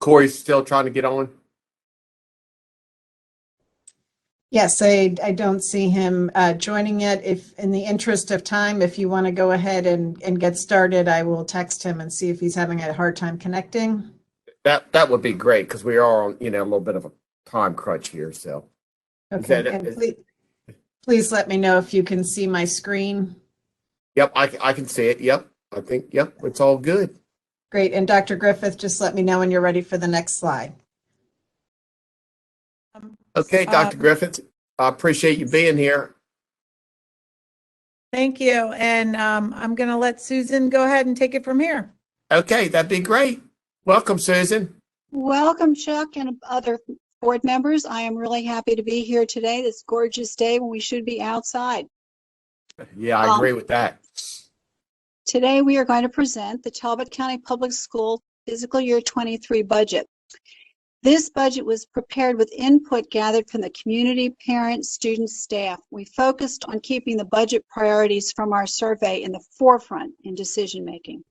Corey's still trying to get on. Yes, I don't see him joining yet. If, in the interest of time, if you want to go ahead and get started, I will text him and see if he's having a hard time connecting. That would be great because we are on, a little bit of a time crunch here. So, Okay, and please let me know if you can see my screen. Yep, I can see it. Yep, I think, yep, it's all good. Great, and Dr. Griffith, just let me know when you're ready for the next slide. Okay, Dr. Griffith, I appreciate you being here. Thank you. And I'm going to let Susan go ahead and take it from here. Okay, that'd be great. Welcome, Susan. Welcome, Chuck, and other board members. I am really happy to be here today, this gorgeous day when we should be outside. Yeah, I agree with that. Today, we are going to present the Talbot County Public School Fiscal Year 23 budget. This budget was prepared with input gathered from the community, parents, students, staff. We focused on keeping the budget priorities from our survey in the forefront in decision making.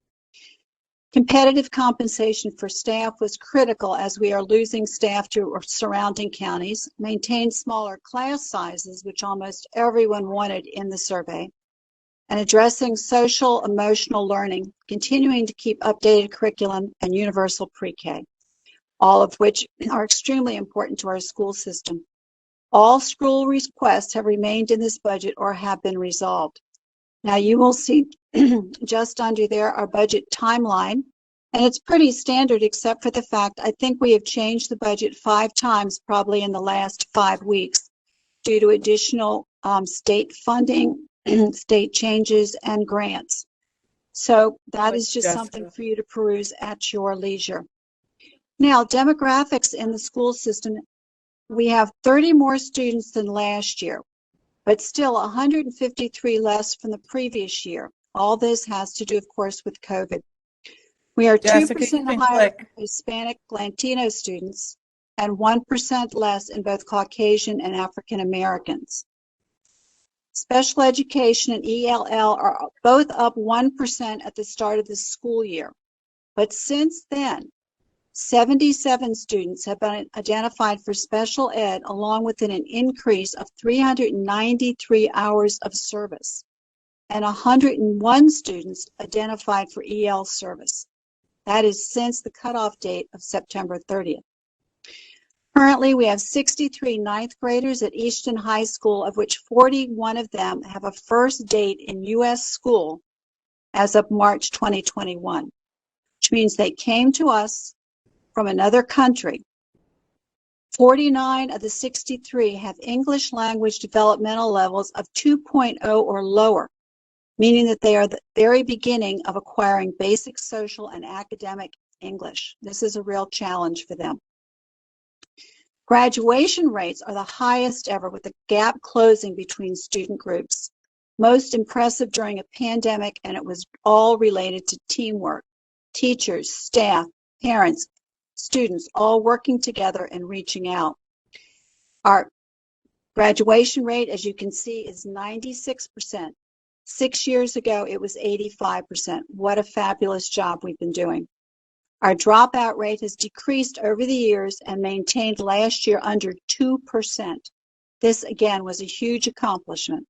Competitive compensation for staff was critical as we are losing staff to surrounding counties, maintained smaller class sizes, which almost everyone wanted in the survey, and addressing social emotional learning, continuing to keep updated curriculum and universal pre-K, all of which are extremely important to our school system. All school requests have remained in this budget or have been resolved. Now you will see just under there our budget timeline, and it's pretty standard except for the fact I think we have changed the budget 5 times probably in the last 5 weeks due to additional state funding, state changes, and grants. So that is just something for you to peruse at your leisure. Now, demographics in the school system, we have 30 more students than last year, but still 153 less from the previous year. All this has to do, of course, with COVID. We are 2% higher in Hispanic Latino students and 1% less in both Caucasian and African Americans. Special education and ELL are both up 1% at the start of the school year, but since then, 77 students have been identified for special ed, along with an increase of 393 hours of service, and 101 students identified for EL service. That is since the cutoff date of September 30th. Currently, we have 63 ninth graders at Easton High School, of which 41 of them have a first date in U.S. school as of March 2021, which means they came to us from another country. 49 of the 63 have English language developmental levels of 2.0 or lower, meaning that they are the very beginning of acquiring basic social and academic English. This is a real challenge for them. Graduation rates are the highest ever, with the gap closing between student groups. Most impressive during a pandemic, and it was all related to teamwork. Teachers, staff, parents, students all working together and reaching out. Our graduation rate, as you can see, is 96%. 6 years ago, it was 85%. What a fabulous job we've been doing. Our dropout rate has decreased over the years and maintained last year under 2%. This, again, was a huge accomplishment.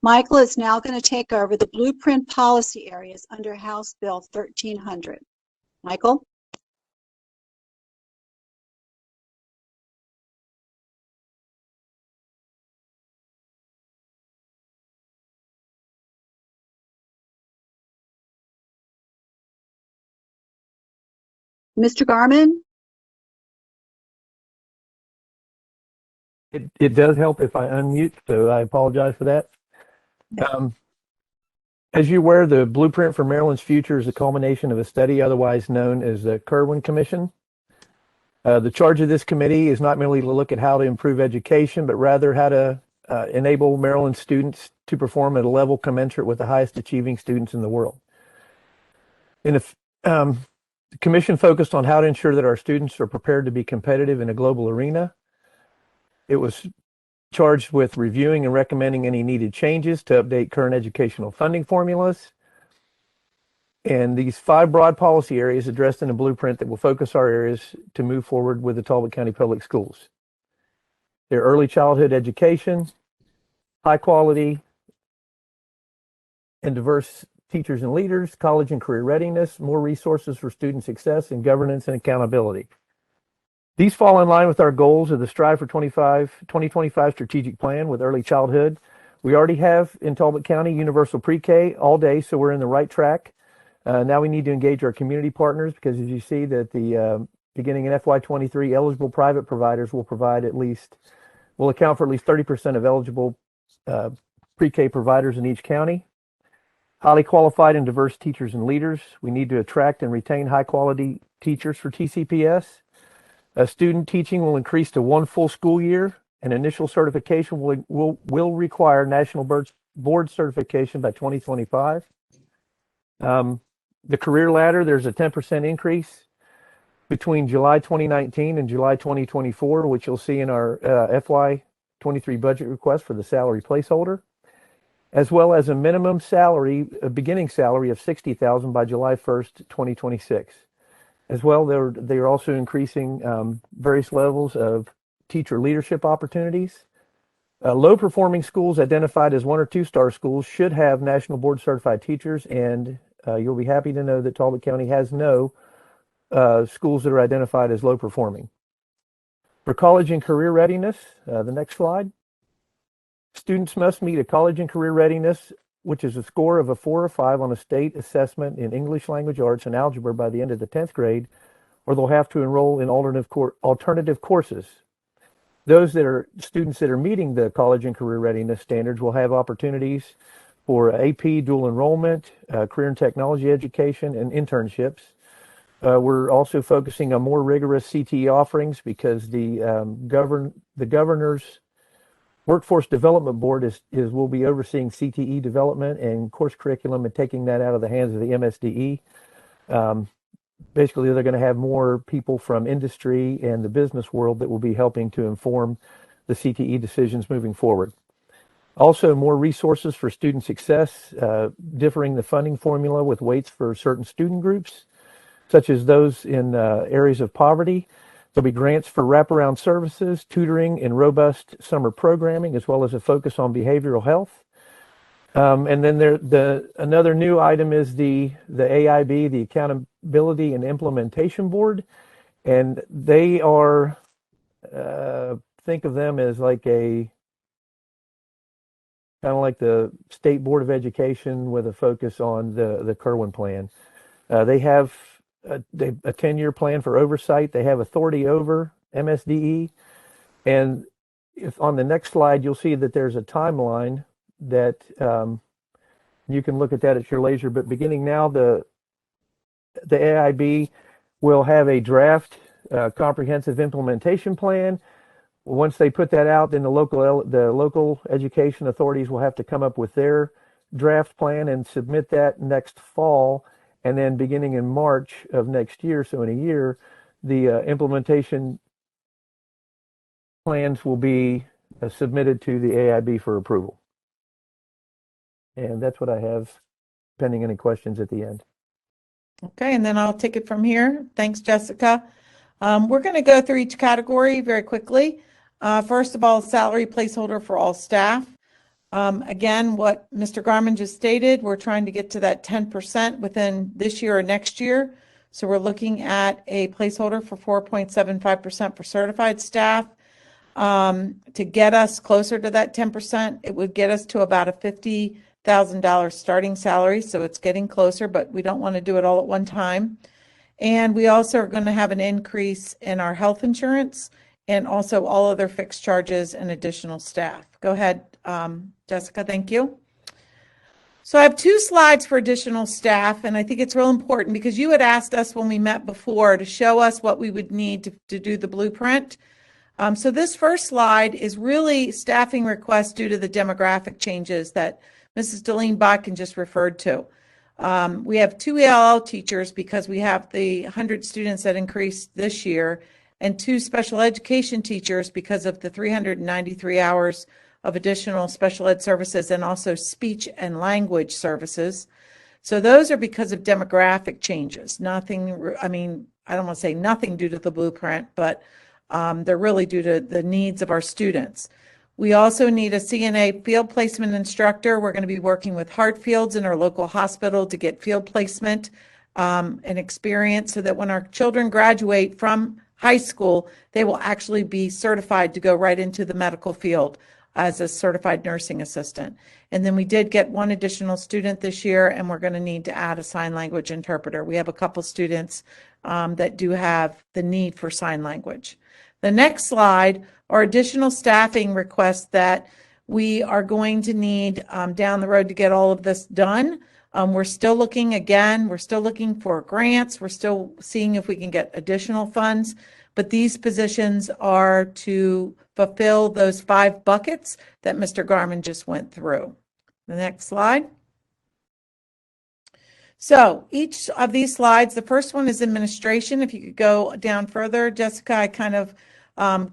Michael is now going to take over the blueprint policy areas under House Bill 1300. Michael? Mr. Garman? It does help if I unmute, so I apologize for that. As you're aware, the Blueprint for Maryland's Future is a culmination of a study otherwise known as the Kirwan Commission. The charge of this committee is not merely to look at how to improve education, but rather how to enable Maryland students to perform at a level commensurate with the highest achieving students in the world. The commission focused on how to ensure that our students are prepared to be competitive in a global arena. It was charged with reviewing and recommending any needed changes to update current educational funding formulas, And these 5 broad policy areas addressed in the blueprint that will focus our areas to move forward with the Talbot County Public Schools. They're early childhood education, high quality and diverse teachers and leaders, college and career readiness, more resources for student success, and governance and accountability. These fall in line with our goals of the Strive for 2025 strategic plan with early childhood. We already have in Talbot County universal pre-K all day, so we're in the right track. Now we need to engage our community partners because, as you see, that the beginning in FY23, eligible private providers will account for at least 30% of eligible pre-K providers in each county. Highly qualified and diverse teachers and leaders. We need to attract and retain high quality teachers for TCPS. Student teaching will increase to 1 full school year, and initial certification will require national board certification by 2025. The career ladder, there's a 10% increase between July 2019 and July 2024, which you'll see in our FY23 budget request for the salary placeholder, as well as a minimum salary, a beginning salary of $60,000 by July 1st, 2026. As well, they're also increasing various levels of teacher leadership opportunities. Low-performing schools identified as 1 or 2-star schools should have national board certified teachers, and you'll be happy to know that Talbot County has no schools that are identified as low-performing. For college and career readiness, the next slide. Students must meet a college and career readiness, which is a score of a 4 or 5 on a state assessment in English language arts and algebra by the end of the 10th grade, or they'll have to enroll in alternative courses. Those students that are meeting the college and career readiness standards will have opportunities for AP dual enrollment, career and technology education, and internships. We're also focusing on more rigorous CTE offerings because the governor's Workforce Development Board will be overseeing CTE development and course curriculum and taking that out of the hands of the MSDE. Basically, they're going to have more people from industry and the business world that will be helping to inform the CTE decisions moving forward. Also, more resources for student success, differing the funding formula with weights for certain student groups, such as those in areas of poverty. There'll be grants for wraparound services, tutoring, and robust summer programming, as well as a focus on behavioral health. And then another new item is the AIB, the Accountability and Implementation Board, and they are think of them as like kind of like the State Board of Education with a focus on the Kerwin plan. They have a 10-year plan for oversight. They have authority over MSDE. And if on the next slide, you'll see that there's a timeline that you can look at that at your leisure. But beginning now, the AIB will have a draft comprehensive implementation plan. Once they put that out, then the local education authorities will have to come up with their draft plan and submit that next fall. And then beginning in March of next year, so in a year, the implementation plans will be submitted to the AIB for approval. And that's what I have, pending any questions at the end. Okay, and then I'll take it from here. Thanks, Jessica. We're going to go through each category very quickly. First of all, salary placeholder for all staff. Again, what Mr. Garman just stated, we're trying to get to that 10% within this year or next year. So we're looking at a placeholder for 4.75% for certified staff. To get us closer to that 10%, it would get us to about a $50,000 starting salary. So it's getting closer, but we don't want to do it all at one time. And we also are going to have an increase in our health insurance and also all other fixed charges and additional staff. Go ahead, Jessica, thank you. So I have 2 slides for additional staff, and I think it's real important because you had asked us when we met before to show us what we would need to do the blueprint. So this first slide is really staffing requests due to the demographic changes that Mrs. Delene Botkin just referred to. We have 2 ELL teachers because we have the 100 students that increased this year, and 2 special education teachers because of the 393 hours of additional special ed services and also speech and language services. So those are because of demographic changes. Nothing, I mean, I don't want to say nothing due to the blueprint, but they're really due to the needs of our students. We also need a CNA field placement instructor. We're going to be working with Hartfields in our local hospital to get field placement and experience so that when our children graduate from high school, they will actually be certified to go right into the medical field as a certified nursing assistant. And then we did get one additional student this year, and we're going to need to add a sign language interpreter. We have a couple students that do have the need for sign language. The next slide are additional staffing requests that we are going to need down the road to get all of this done. We're still looking for grants. We're still seeing if we can get additional funds, but these positions are to fulfill those 5 buckets that Mr. Garman just went through. The next slide. So each of these slides, the first one is administration. If you could go down further, Jessica, I kind of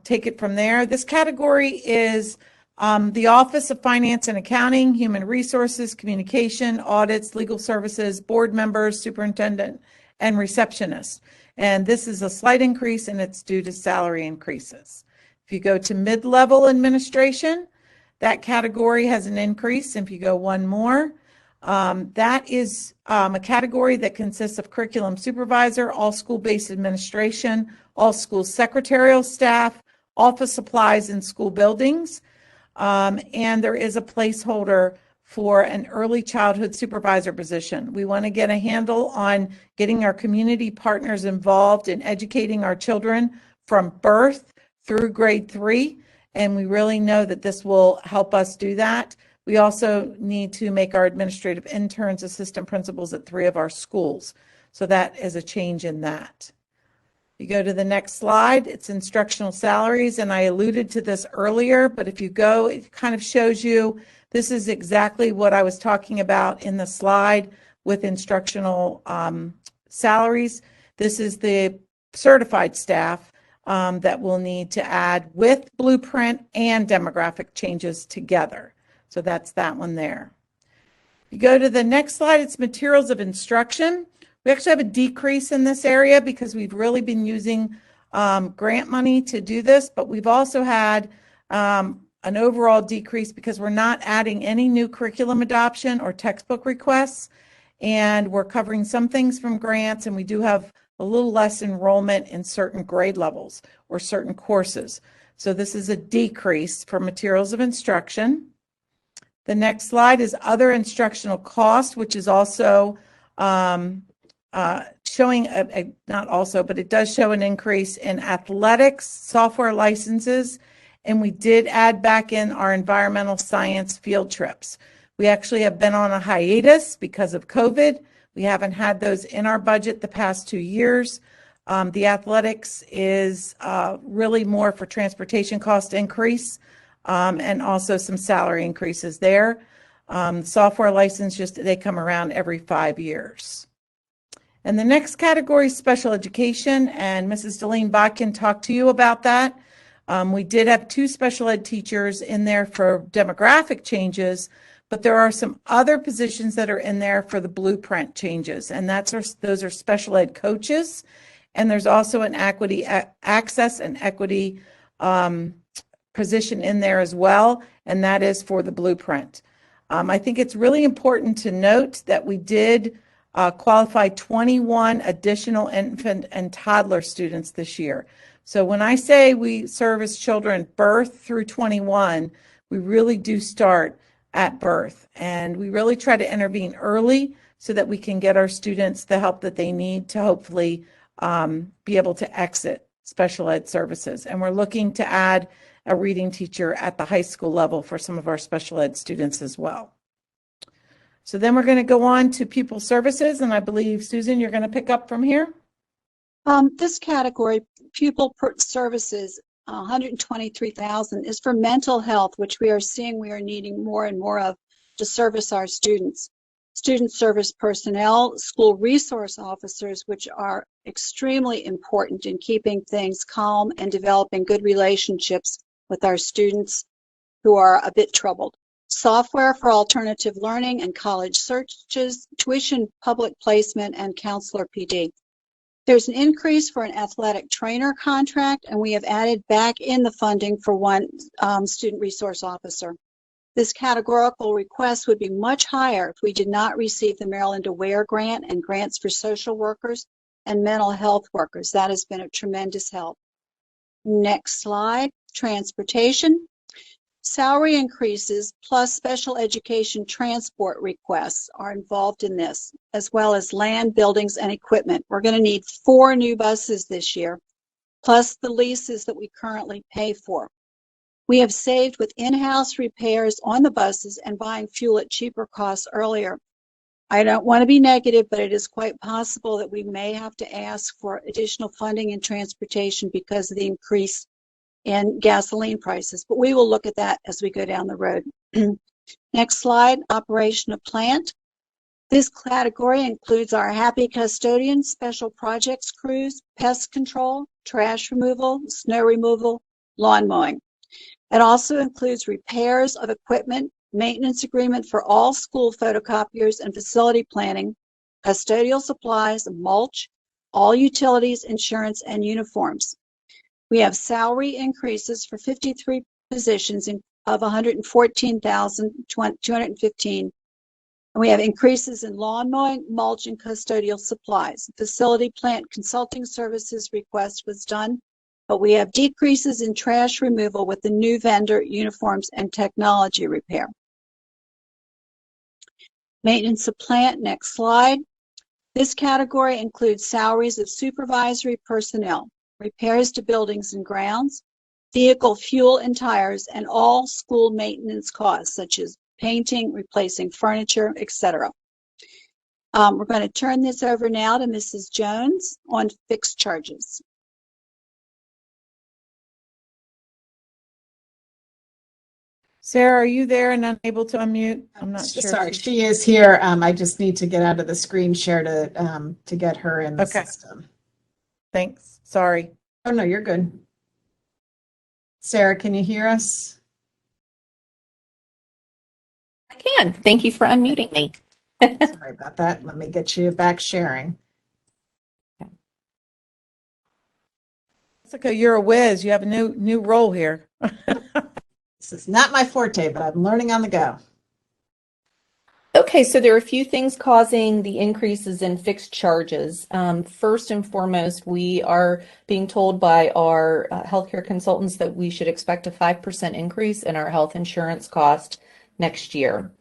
take it from there. This category is the Office of Finance and Accounting, Human Resources, Communication, Audits, Legal Services, Board Members, Superintendent, and Receptionist. And this is a slight increase, and it's due to salary increases. If you go to mid-level administration, that category has an increase. If you go one more, that is a category that consists of curriculum supervisor, all school-based administration, all school secretarial staff, office supplies in school buildings, and there is a placeholder for an early childhood supervisor position. We want to get a handle on getting our community partners involved in educating our children from birth through grade 3, and we really know that this will help us do that. We also need to make our administrative interns assistant principals at 3 of our schools. So that is a change in that. You go to the next slide, it's instructional salaries, and I alluded to this earlier, but if you go, it kind of shows you, this is exactly what I was talking about in the slide with instructional salaries. This is the certified staff that we'll need to add with blueprint and demographic changes together. So that's that one there. You go to the next slide, it's materials of instruction. We actually have a decrease in this area because we've really been using grant money to do this, but we've also had an overall decrease because we're not adding any new curriculum adoption or textbook requests, and we're covering some things from grants, and we do have a little less enrollment in certain grade levels or certain courses. So this is a decrease for materials of instruction. The next slide is other instructional costs, which is also showing, not also, but it does show an increase in athletics, software licenses, and we did add back in our environmental science field trips. We actually have been on a hiatus because of COVID. We haven't had those in our budget the past 2 years. The athletics is really more for transportation cost increase and also some salary increases there. Software license, just they come around every 5 years. And the next category is special education, and Mrs. Deline Botkin talked to you about that. We did have 2 special ed teachers in there for demographic changes, but there are some other positions that are in there for the blueprint changes, and those are special ed coaches, and there's also an equity access and equity position in there as well, and that is for the blueprint. I think it's really important to note that we did qualify 21 additional infant and toddler students this year. So when I say we service children birth through 21, we really do start at birth, and we really try to intervene early so that we can get our students the help that they need to hopefully be able to exit special ed services. And we're looking to add a reading teacher at the high school level for some of our special ed students as well. So then we're going to go on to pupil services, and I believe, Susan, you're going to pick up from here. This category, pupil services, 123,000, is for mental health, which we are seeing we are needing more and more of to service our students. Student service personnel, school resource officers, which are extremely important in keeping things calm and developing good relationships with our students who are a bit troubled. software for alternative learning and college searches, tuition public placement, and counselor PD. There's an increase for an athletic trainer contract, and we have added back in the funding for one student resource officer. This categorical request would be much higher if we did not receive the Maryland Aware Grant and grants for social workers and mental health workers. That has been a tremendous help. Next slide, transportation. Salary increases plus special education transport requests are involved in this, as well as land, buildings, and equipment. We're going to need 4 new buses this year, plus the leases that we currently pay for. We have saved with in-house repairs on the buses and buying fuel at cheaper costs earlier. I don't want to be negative, but it is quite possible that we may have to ask for additional funding in transportation because of the increase in gasoline prices, but we will look at that as we go down the road. Next slide, operation of plant. This category includes our happy custodians, special projects crews, pest control, trash removal, snow removal, lawn mowing. It also includes repairs of equipment, maintenance agreement for all school photocopiers and facility planning, custodial supplies, mulch, all utilities, insurance, and uniforms. We have salary increases for 53 positions of $114,215. And we have increases in lawn mowing, mulch, and custodial supplies. Facility plant consulting services request was done, but we have decreases in trash removal with the new vendor, uniforms, and technology repair. Maintenance of plant, next slide. This category includes salaries of supervisory personnel, repairs to buildings and grounds, vehicle fuel and tires, and all school maintenance costs, such as painting, replacing furniture, etc. We're going to turn this over now to Mrs. Jones on fixed charges. Sarah, are you there and unable to unmute? I'm not sure. Sorry, she is here. I just need to get out of the screen share to get her in the Okay. system. Thanks. Sorry. Oh, no, you're good. Sarah, can you hear us? I can. Thank you for unmuting me. Sorry about that. Let me get you back sharing. Jessica, you're a whiz. You have a new role here. This is not my forte, but I'm learning on the go. Okay, so there are a few things causing the increases in fixed charges. First and foremost, we are being told by our healthcare consultants that we should expect a 5% increase in our health insurance cost next year.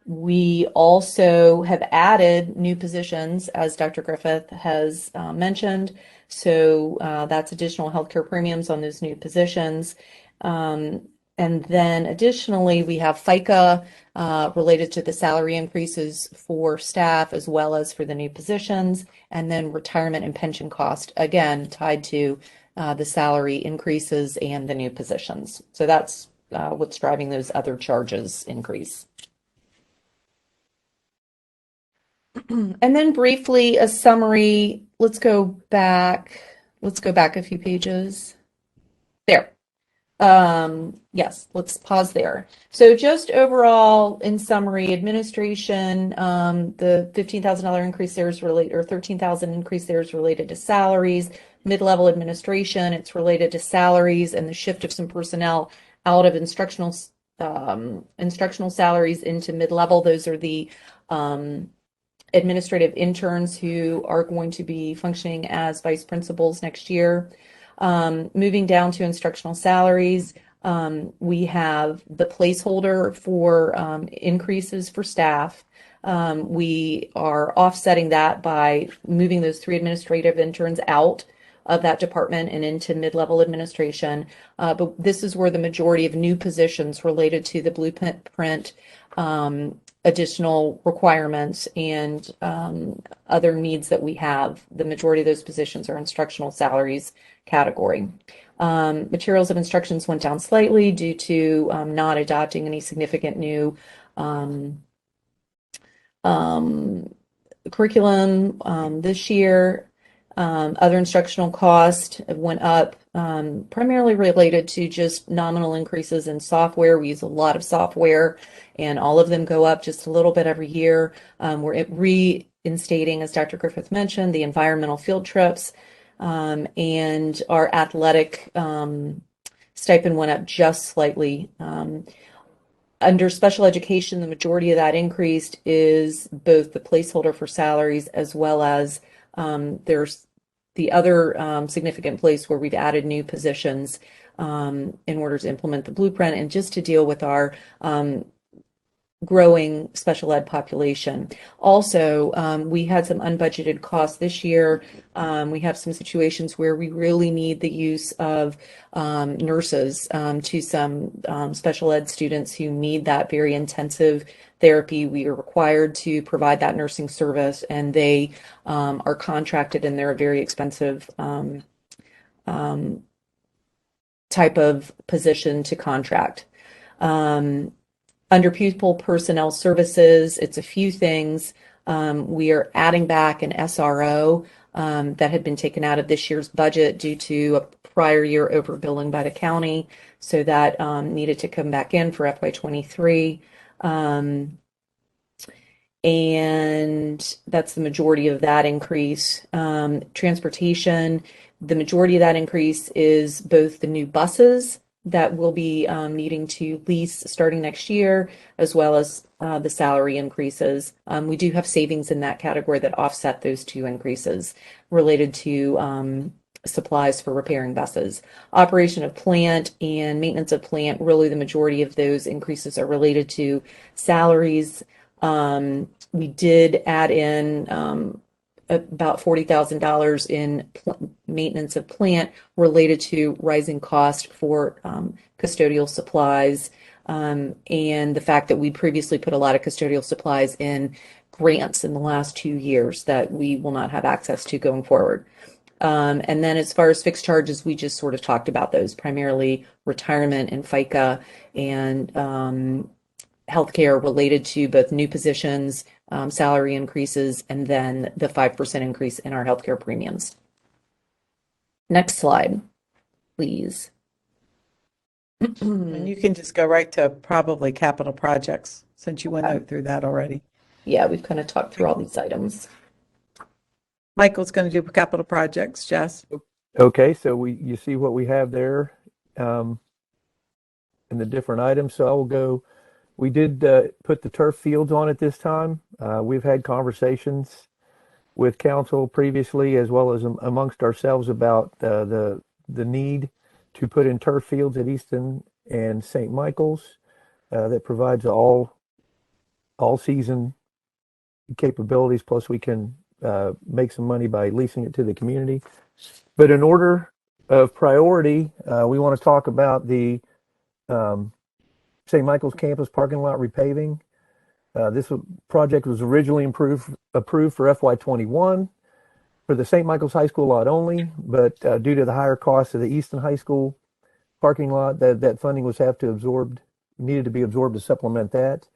We also have added new positions, as Dr. Griffith has mentioned. So that's additional healthcare premiums on those new positions. And then additionally, we have FICA related to the salary increases for staff as well as for the new positions, and then retirement and pension cost, again, tied to the salary increases and the new positions. So that's what's driving those other charges increase. And then briefly, a summary. Let's go back a few pages. There. Yes, let's pause there. So just overall, in summary, administration, the $15,000 increase there is related, or $13,000 increase there is related to salaries. Mid-level administration, it's related to salaries and the shift of some personnel out of instructional salaries into mid-level. Those are the administrative interns who are going to be functioning as vice principals next year. Moving down to instructional salaries, we have the placeholder for increases for staff. We are offsetting that by moving those 3 administrative interns out of that department and into mid-level administration. But this is where the majority of new positions related to the blueprint, additional requirements, and other needs that we have. The majority of those positions are instructional salaries category. Materials of instructions went down slightly due to not adopting any significant new curriculum this year. Other instructional cost went up, primarily related to just nominal increases in software. We use a lot of software, and all of them go up just a little bit every year. We're reinstating, as Dr. Griffith mentioned, the environmental field trips, and our athletic stipend went up just slightly. Under special education, the majority of that increase is both the placeholder for salaries as well as there's the other significant place where we've added new positions in order to implement the blueprint and just to deal with our growing special ed population. Also, we had some unbudgeted costs this year. We have some situations where we really need the use of nurses to some special ed students who need that very intensive therapy. We are required to provide that nursing service, and they are contracted, and they're a very expensive type of position to contract. Under pupil personnel services, it's a few things. We are adding back an SRO that had been taken out of this year's budget due to a prior year overbilling by the county. So that needed to come back in for FY23. And that's the majority of that increase. Transportation, the majority of that increase is both the new buses that we'll be needing to lease starting next year, as well as the salary increases. We do have savings in that category that offset those two increases related to supplies for repairing buses. Operation of plant and maintenance of plant, really the majority of those increases are related to salaries. We did add in about $40,000 in maintenance of plant related to rising cost for custodial supplies, and the fact that we previously put a lot of custodial supplies in grants in the last 2 years that we will not have access to going forward. And then as far as fixed charges, we just sort of talked about those, primarily retirement and FICA and healthcare related to both new positions, salary increases, and then the 5% increase in our healthcare premiums. Next slide, please. And you can just go right to probably capital projects, since you went out through that already. Yeah, we've kind of talked through all these items. Michael's going to do capital projects, Jess. Okay, so you see what we have there in the different items. So I will go. We did put the turf fields on at this time. We've had conversations with council previously, as well as amongst ourselves, about the need to put in turf fields at Easton and St. Michael's that provides all season capabilities. Plus, we can make some money by leasing it to the community. But in order of priority, we want to talk about the St. Michael's campus parking lot repaving. This project was originally approved for FY21 for the St. Michael's High School lot only, but due to the higher cost of the Easton High School parking lot, that funding needed to be absorbed to supplement that.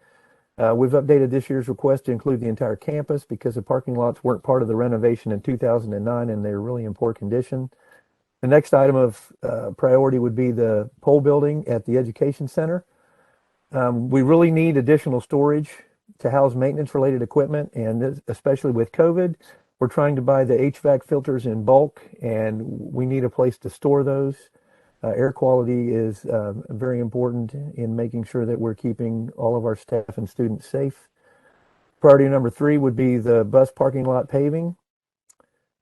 We've updated this year's request to include the entire campus because the parking lots weren't part of the renovation in 2009 and they're really in poor condition. The next item of priority would be the pole building at the Education Center. We really need additional storage to house maintenance related equipment, and especially with COVID, we're trying to buy the HVAC filters in bulk, and we need a place to store those. Air quality is very important in making sure that we're keeping all of our staff and students safe. Priority number 3 would be the bus parking lot paving.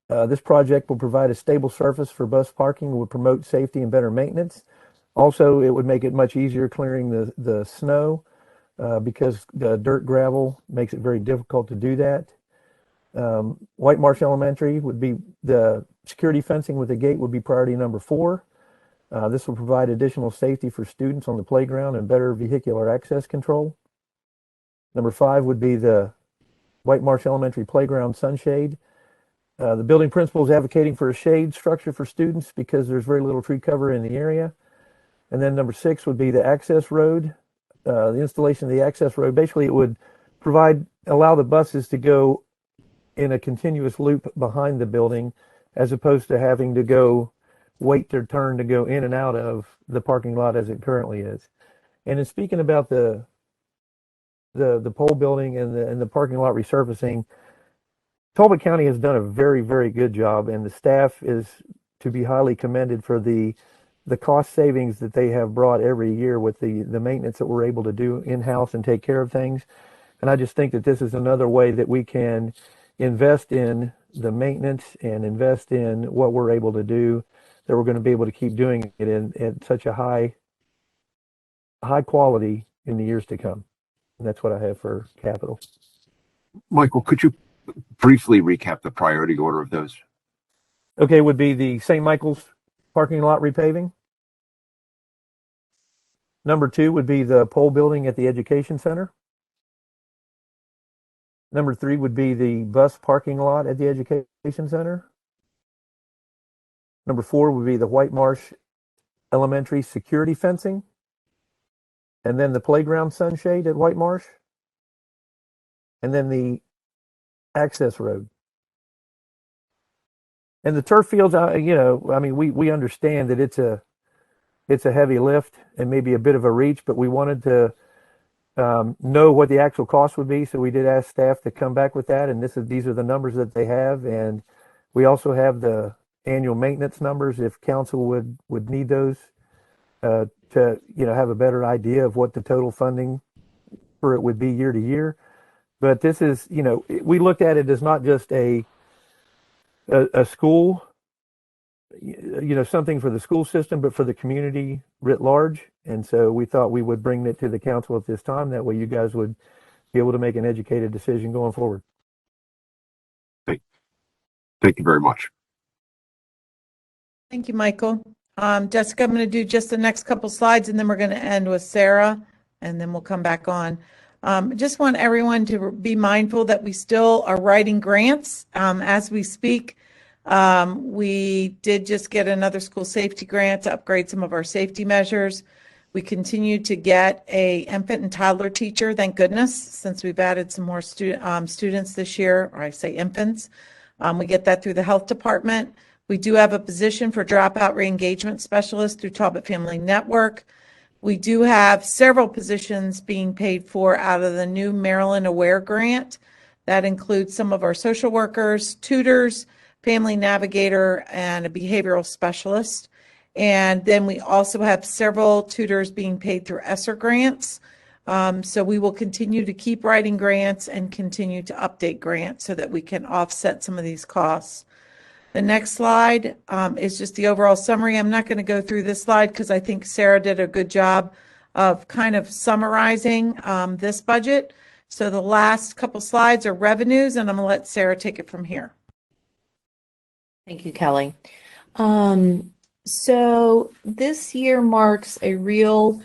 This project will provide a stable surface for bus parking, will promote safety and better maintenance. Also, it would make it much easier clearing the snow because the dirt gravel makes it very difficult to do that. White Marsh Elementary would be the security fencing with a gate would be priority number 4. This will provide additional safety for students on the playground and better vehicular access control. Number 5 would be the White Marsh Elementary playground sunshade. The building principal is advocating for a shade structure for students because there's very little tree cover in the area. And then number 6 would be the access road, the installation of the access road. Basically, it would allow the buses to go in a continuous loop behind the building as opposed to having to go wait their turn to go in and out of the parking lot as it currently is. And in speaking about the pole building and the parking lot resurfacing, Talbot County has done a very, very good job, and the staff is to be highly commended for the cost savings that they have brought every year with the maintenance that we're able to do in-house and take care of things. And I just think that this is another way that we can invest in the maintenance and invest in what we're able to do, that we're going to be able to keep doing it at such a high quality in the years to come. And that's what I have for capital. Michael, could you briefly recap the priority order of those? Okay, would be the St. Michael's parking lot repaving. Number 2 would be the pole building at the education center. Number 3 would be the bus parking lot at the education center. Number 4 would be the White Marsh Elementary security fencing. And then the playground sunshade at White Marsh. And then the access road. And the turf fields, we understand that it's a heavy lift and maybe a bit of a reach, but we wanted to know what the actual cost would be. So we did ask staff to come back with that. And these are the numbers that they have. And we also have the annual maintenance numbers if council would need those to have a better idea of what the total funding for it would be year to year. But this is, we looked at it as not just a school, something for the school system, but for the community writ large. And so we thought we would bring it to the council at this time. That way you guys would be able to make an educated decision going forward. Thank you very much. Thank you, Michael. Jessica, I'm going to do just the next couple slides, and then we're going to end with Sarah, and then we'll come back on. Just want everyone to be mindful that we still are writing grants as we speak. We did just get another school safety grant to upgrade some of our safety measures. We continue to get a infant and toddler teacher, thank goodness, since we've added some more students this year, or I say infants. We get that through the health department. We do have a position for dropout re-engagement specialist through Talbot Family Network. We do have several positions being paid for out of the new Marilyn Aware grant. That includes some of our social workers, tutors, family navigator, and a behavioral specialist. And then we also have several tutors being paid through ESSER grants. So we will continue to keep writing grants and continue to update grants so that we can offset some of these costs. The next slide is just the overall summary. I'm not going to go through this slide because I think Sarah did a good job of kind of summarizing this budget. So the last couple slides are revenues, and I'm going to let Sarah take it from here. Thank you, Kelly. So this year marks a real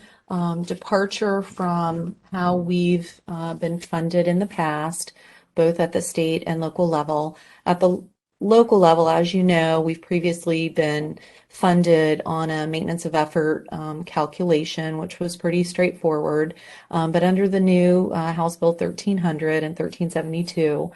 departure from how we've been funded in the past, both at the state and local level. At the local level, as you know, we've previously been funded on a maintenance of effort calculation, which was pretty straightforward. But under the new House Bill 1300 and 1372,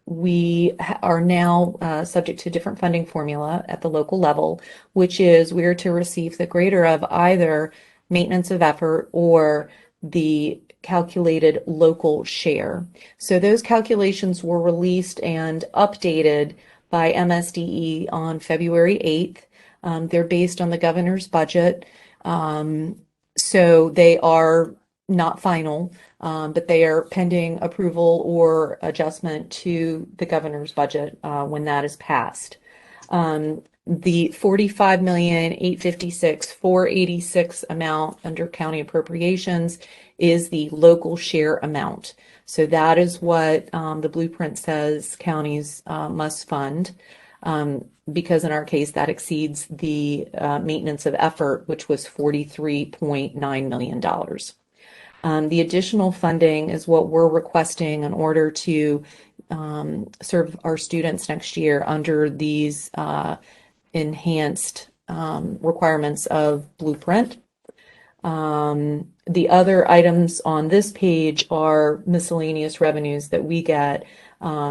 we are now subject to different funding formula at the local level, which is we're to receive the greater of either maintenance of effort or the calculated local share. So those calculations were released and updated by MSDE on February 8th. They're based on the governor's budget. So they are not final, but they are pending approval or adjustment to the governor's budget when that is passed. The $45,856,486 amount under county appropriations is the local share amount. So that is what the blueprint says counties must fund, because in our case that exceeds the maintenance of effort, which was $43.9 million. The additional funding is what we're requesting in order to serve our students next year under these enhanced requirements of blueprint. The other items on this page are miscellaneous revenues that we get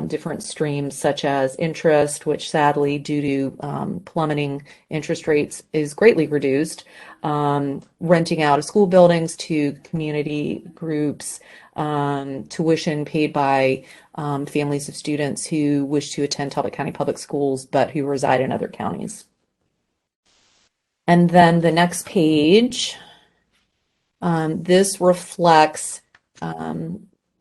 different streams such as interest, which sadly, due to plummeting interest rates, is greatly reduced, renting out of school buildings to community groups, tuition paid by families of students who wish to attend Talbot County Public Schools but who reside in other counties. And then the next page, this reflects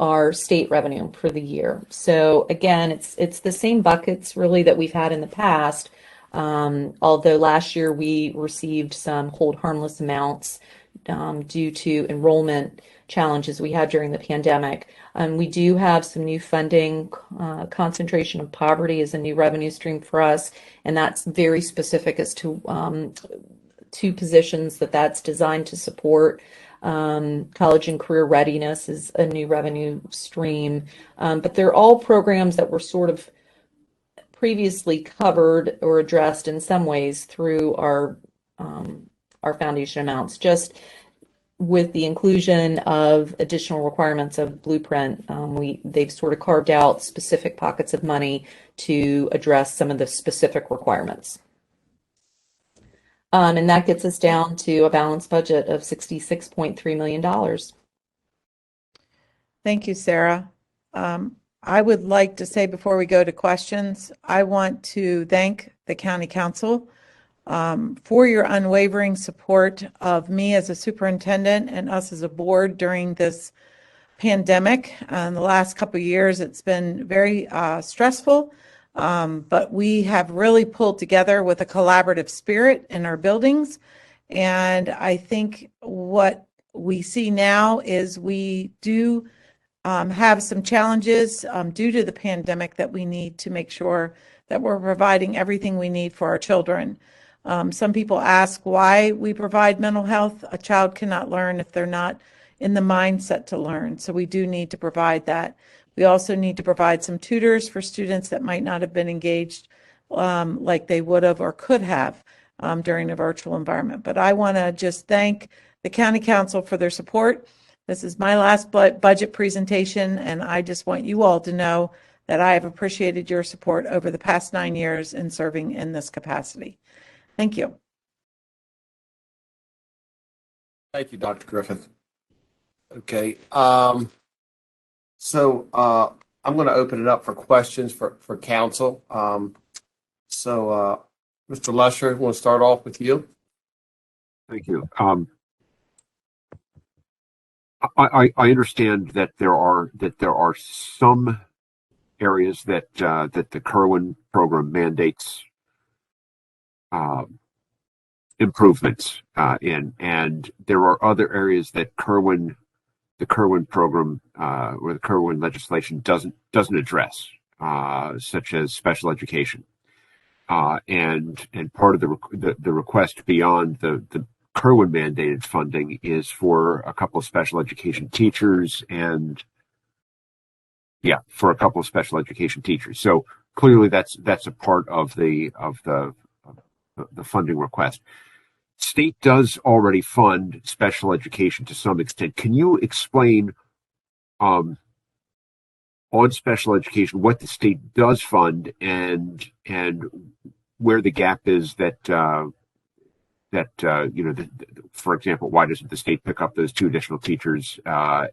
our state revenue for the year. So again, it's the same buckets really that we've had in the past. Although last year we received some hold harmless amounts due to enrollment challenges we had during the pandemic. We do have some new funding. Concentration of poverty is a new revenue stream for us, and that's very specific as to two positions that's designed to support. College and career readiness is a new revenue stream, but they're all programs that were sort of previously covered or addressed in some ways through our foundation amounts. Just with the inclusion of additional requirements of Blueprint, they've sort of carved out specific pockets of money to address some of the specific requirements. And that gets us down to a balanced budget of $66.3 million. Thank you, Sarah. I would like to say before we go to questions, I want to thank the County Council for your unwavering support of me as a superintendent and us as a board during this pandemic. In the last couple of years, it's been very stressful. But we have really pulled together with a collaborative spirit in our buildings. And I think what we see now is we do have some challenges due to the pandemic that we need to make sure that we're providing everything we need for our children. Some people ask why we provide mental health. A child cannot learn if they're not in the mindset to learn. So we do need to provide that. We also need to provide some tutors for students that might not have been engaged like they would have or could have during a virtual environment. But I want to just thank the County Council for their support. This is my last budget presentation, and I just want you all to know that I have appreciated your support over the past 9 years in serving in this capacity. Thank you. Thank you, Dr. Griffith. Okay. So I'm going to open it up for questions for council. Mr. Lesher, want to start off with you? Thank you. I understand that there are some areas that the Kerwin program mandates improvements in, and there are other areas that the Kerwin program or the Kerwin legislation doesn't address, such as special education, and part of the request beyond the Kerwin mandated funding is for a couple of special education teachers for a couple of special education teachers. So clearly that's a part of the funding request. State does already fund special education to some extent. Can you explain on special education what the state does fund and where the gap is for example, why doesn't the state pick up those 2 additional teachers?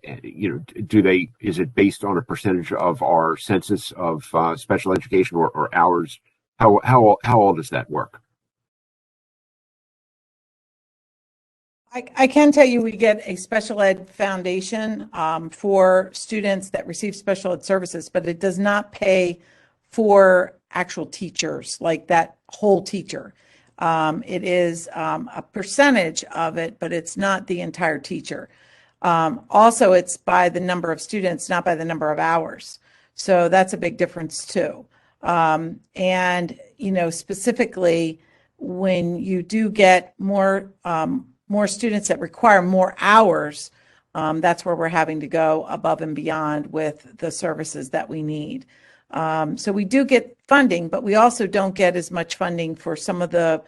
Is it based on a percentage of our census of special education or hours? How all does that work? I can tell you we get a special ed foundation for students that receive special ed services, but it does not pay for actual teachers, like that whole teacher. It is a percentage of it, but it's not the entire teacher. Also, it's by the number of students, not by the number of hours. So that's a big difference too. And, specifically when you do get more students that require more hours, that's where we're having to go above and beyond with the services that we need. So we do get funding, but we also don't get as much funding for some of the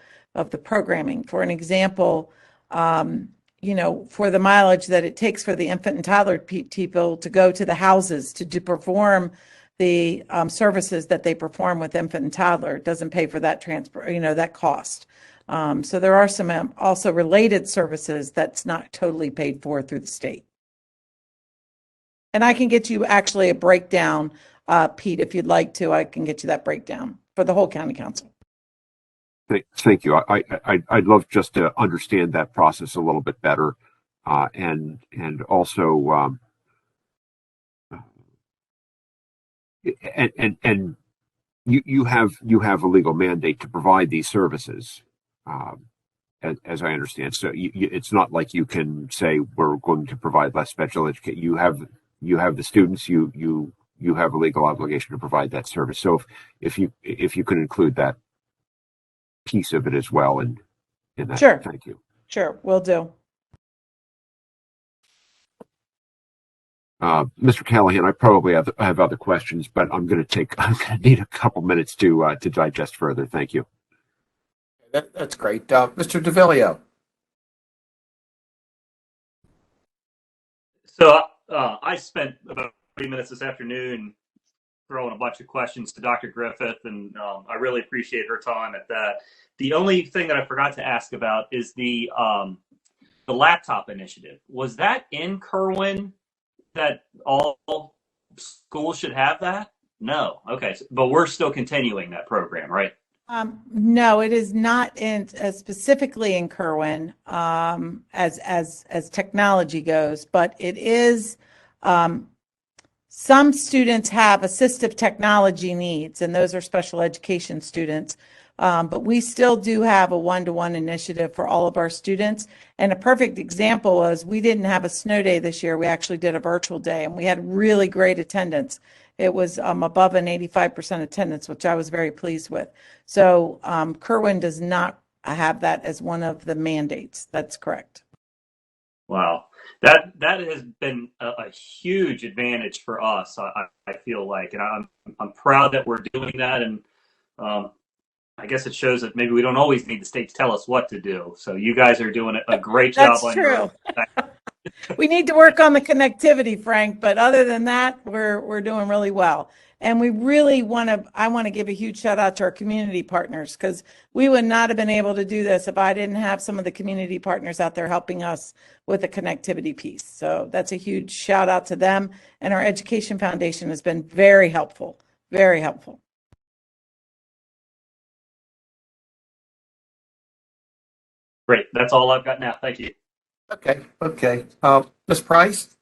programming. For an example, for the mileage that it takes for the infant and toddler people to go to the houses to perform the services that they perform with infant and toddler. It doesn't pay for that transfer, that cost. So there are some also related services that's not totally paid for through the state. And I can get you actually a breakdown, Pete, if you'd like to. I can get you that breakdown for the whole county council. Thank you. I'd love just to understand that process a little bit better, and also and you have a legal mandate to provide these services, as I understand. So it's not like you can say we're going to provide less special education. You have the students. You have a legal obligation to provide that service. So if you could include that piece of it as well in that. Sure. Thank you. Sure, will do. Mr. Callahan, I probably have other questions, but I'm going to need a couple minutes to digest further. Thank you. That's great. Mr. DeVillio. So I spent about 30 minutes this afternoon throwing a bunch of questions to Dr. Griffith, and I really appreciate her time at that. The only thing that I forgot to ask about is the laptop initiative. Was that in Kerwin that all schools should have that? No. Okay. But we're still continuing that program, right? No, it is not specifically in Kerwin as technology goes, but it is. Some students have assistive technology needs, and those are special education students. But we still do have a one-to-one initiative for all of our students. And a perfect example was we didn't have a snow day this year. We actually did a virtual day, and we had really great attendance. It was above an 85% attendance, which I was very pleased with. So Kerwin does not have that as one of the mandates. That's correct. Wow. That has been a huge advantage for us, I feel like. And I'm proud that we're doing that. And I guess it shows that maybe we don't always need the state to tell us what to do. So you guys are doing a great job. That's true. We need to work on the connectivity, Frank, but other than that, we're doing really well. And we really I want to give a huge shout out to our community partners, because we would not have been able to do this if I didn't have some of the community partners out there helping us with the connectivity piece. So that's a huge shout out to them. And our Education Foundation has been very helpful, very helpful. Great. That's all I've got now. Thank you. Okay. Ms. Price?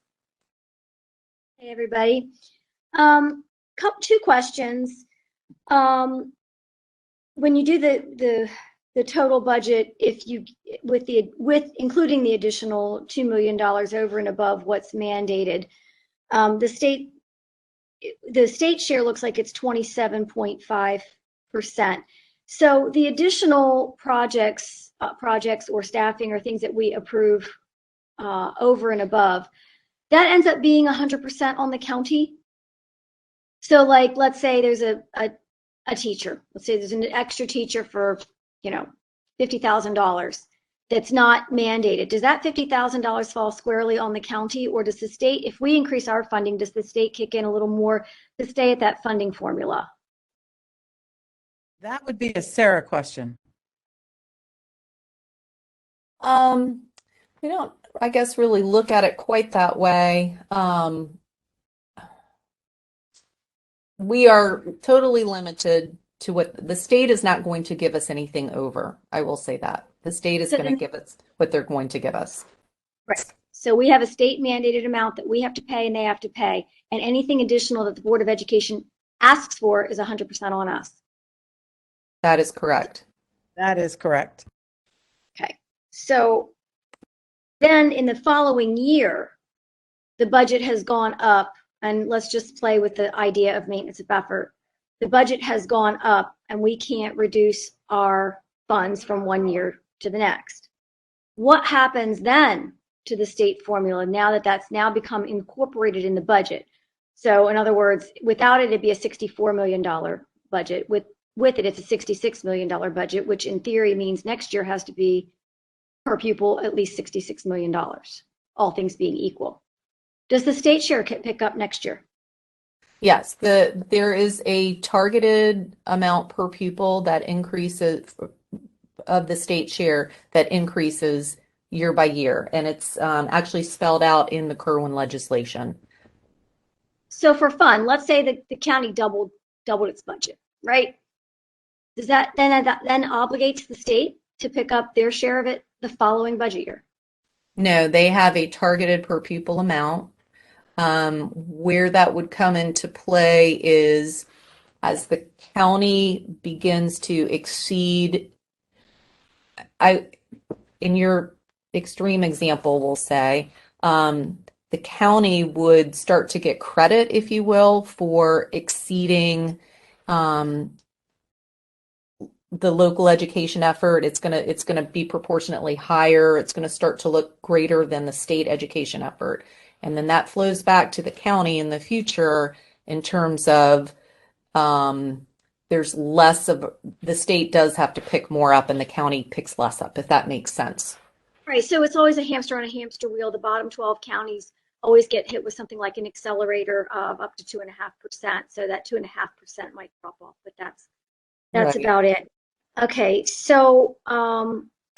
Hey, everybody. Two questions. When you do the total budget, if you with including the additional $2 million over and above what's mandated, the state share looks like it's 27.5%. So the additional projects or staffing or things that we approve over and above, that ends up being 100% on the county. So like, let's say there's a teacher. Let's say there's an extra teacher for, $50,000 that's not mandated. Does that $50,000 fall squarely on the county, or does the state, if we increase our funding, does the state kick in a little more to stay at that funding formula? That would be a Sarah question. We don't, I guess, really look at it quite that way. We are totally limited to what the state is not going to give us anything over. I will say that the state is going to give us what they're going to give us. Right. So we have a state mandated amount that we have to pay and they have to pay, and anything additional that the Board of Education asks for is 100% on us. That is correct. That is correct. Okay. So then in the following year, the budget has gone up, and let's just play with the idea of maintenance of effort. The budget has gone up and we can't reduce our funds from one year to the next. What happens then to the state formula now that that's now become incorporated in the budget? So in other words, without it, it'd be a $64 million budget. With it, it's a $66 million budget, which in theory means next year has to be per pupil at least $66 million, all things being equal. Does the state share pick up next year? Yes, there is a targeted amount per pupil that increases of the state share that increases year by year, and it's actually spelled out in the Kerwin legislation. So for fun, let's say that the county doubled its budget, right? Does that then obligates the state to pick up their share of it the following budget year? No, they have a targeted per pupil amount. Where that would come into play is as the county begins to exceed, in your extreme example, we'll say, the county would start to get credit, if you will, for exceeding the local education effort. It's gonna be proportionately higher. It's gonna start to look greater than the state education effort. And then that flows back to the county in the future in terms of there's less of the state does have to pick more up and the county picks less up, if that makes sense. Right. So it's always a hamster on a hamster wheel. The bottom 12 counties always get hit with something like an accelerator of up to 2.5%. So that 2.5% might drop off, but that's Right. about it. Okay. So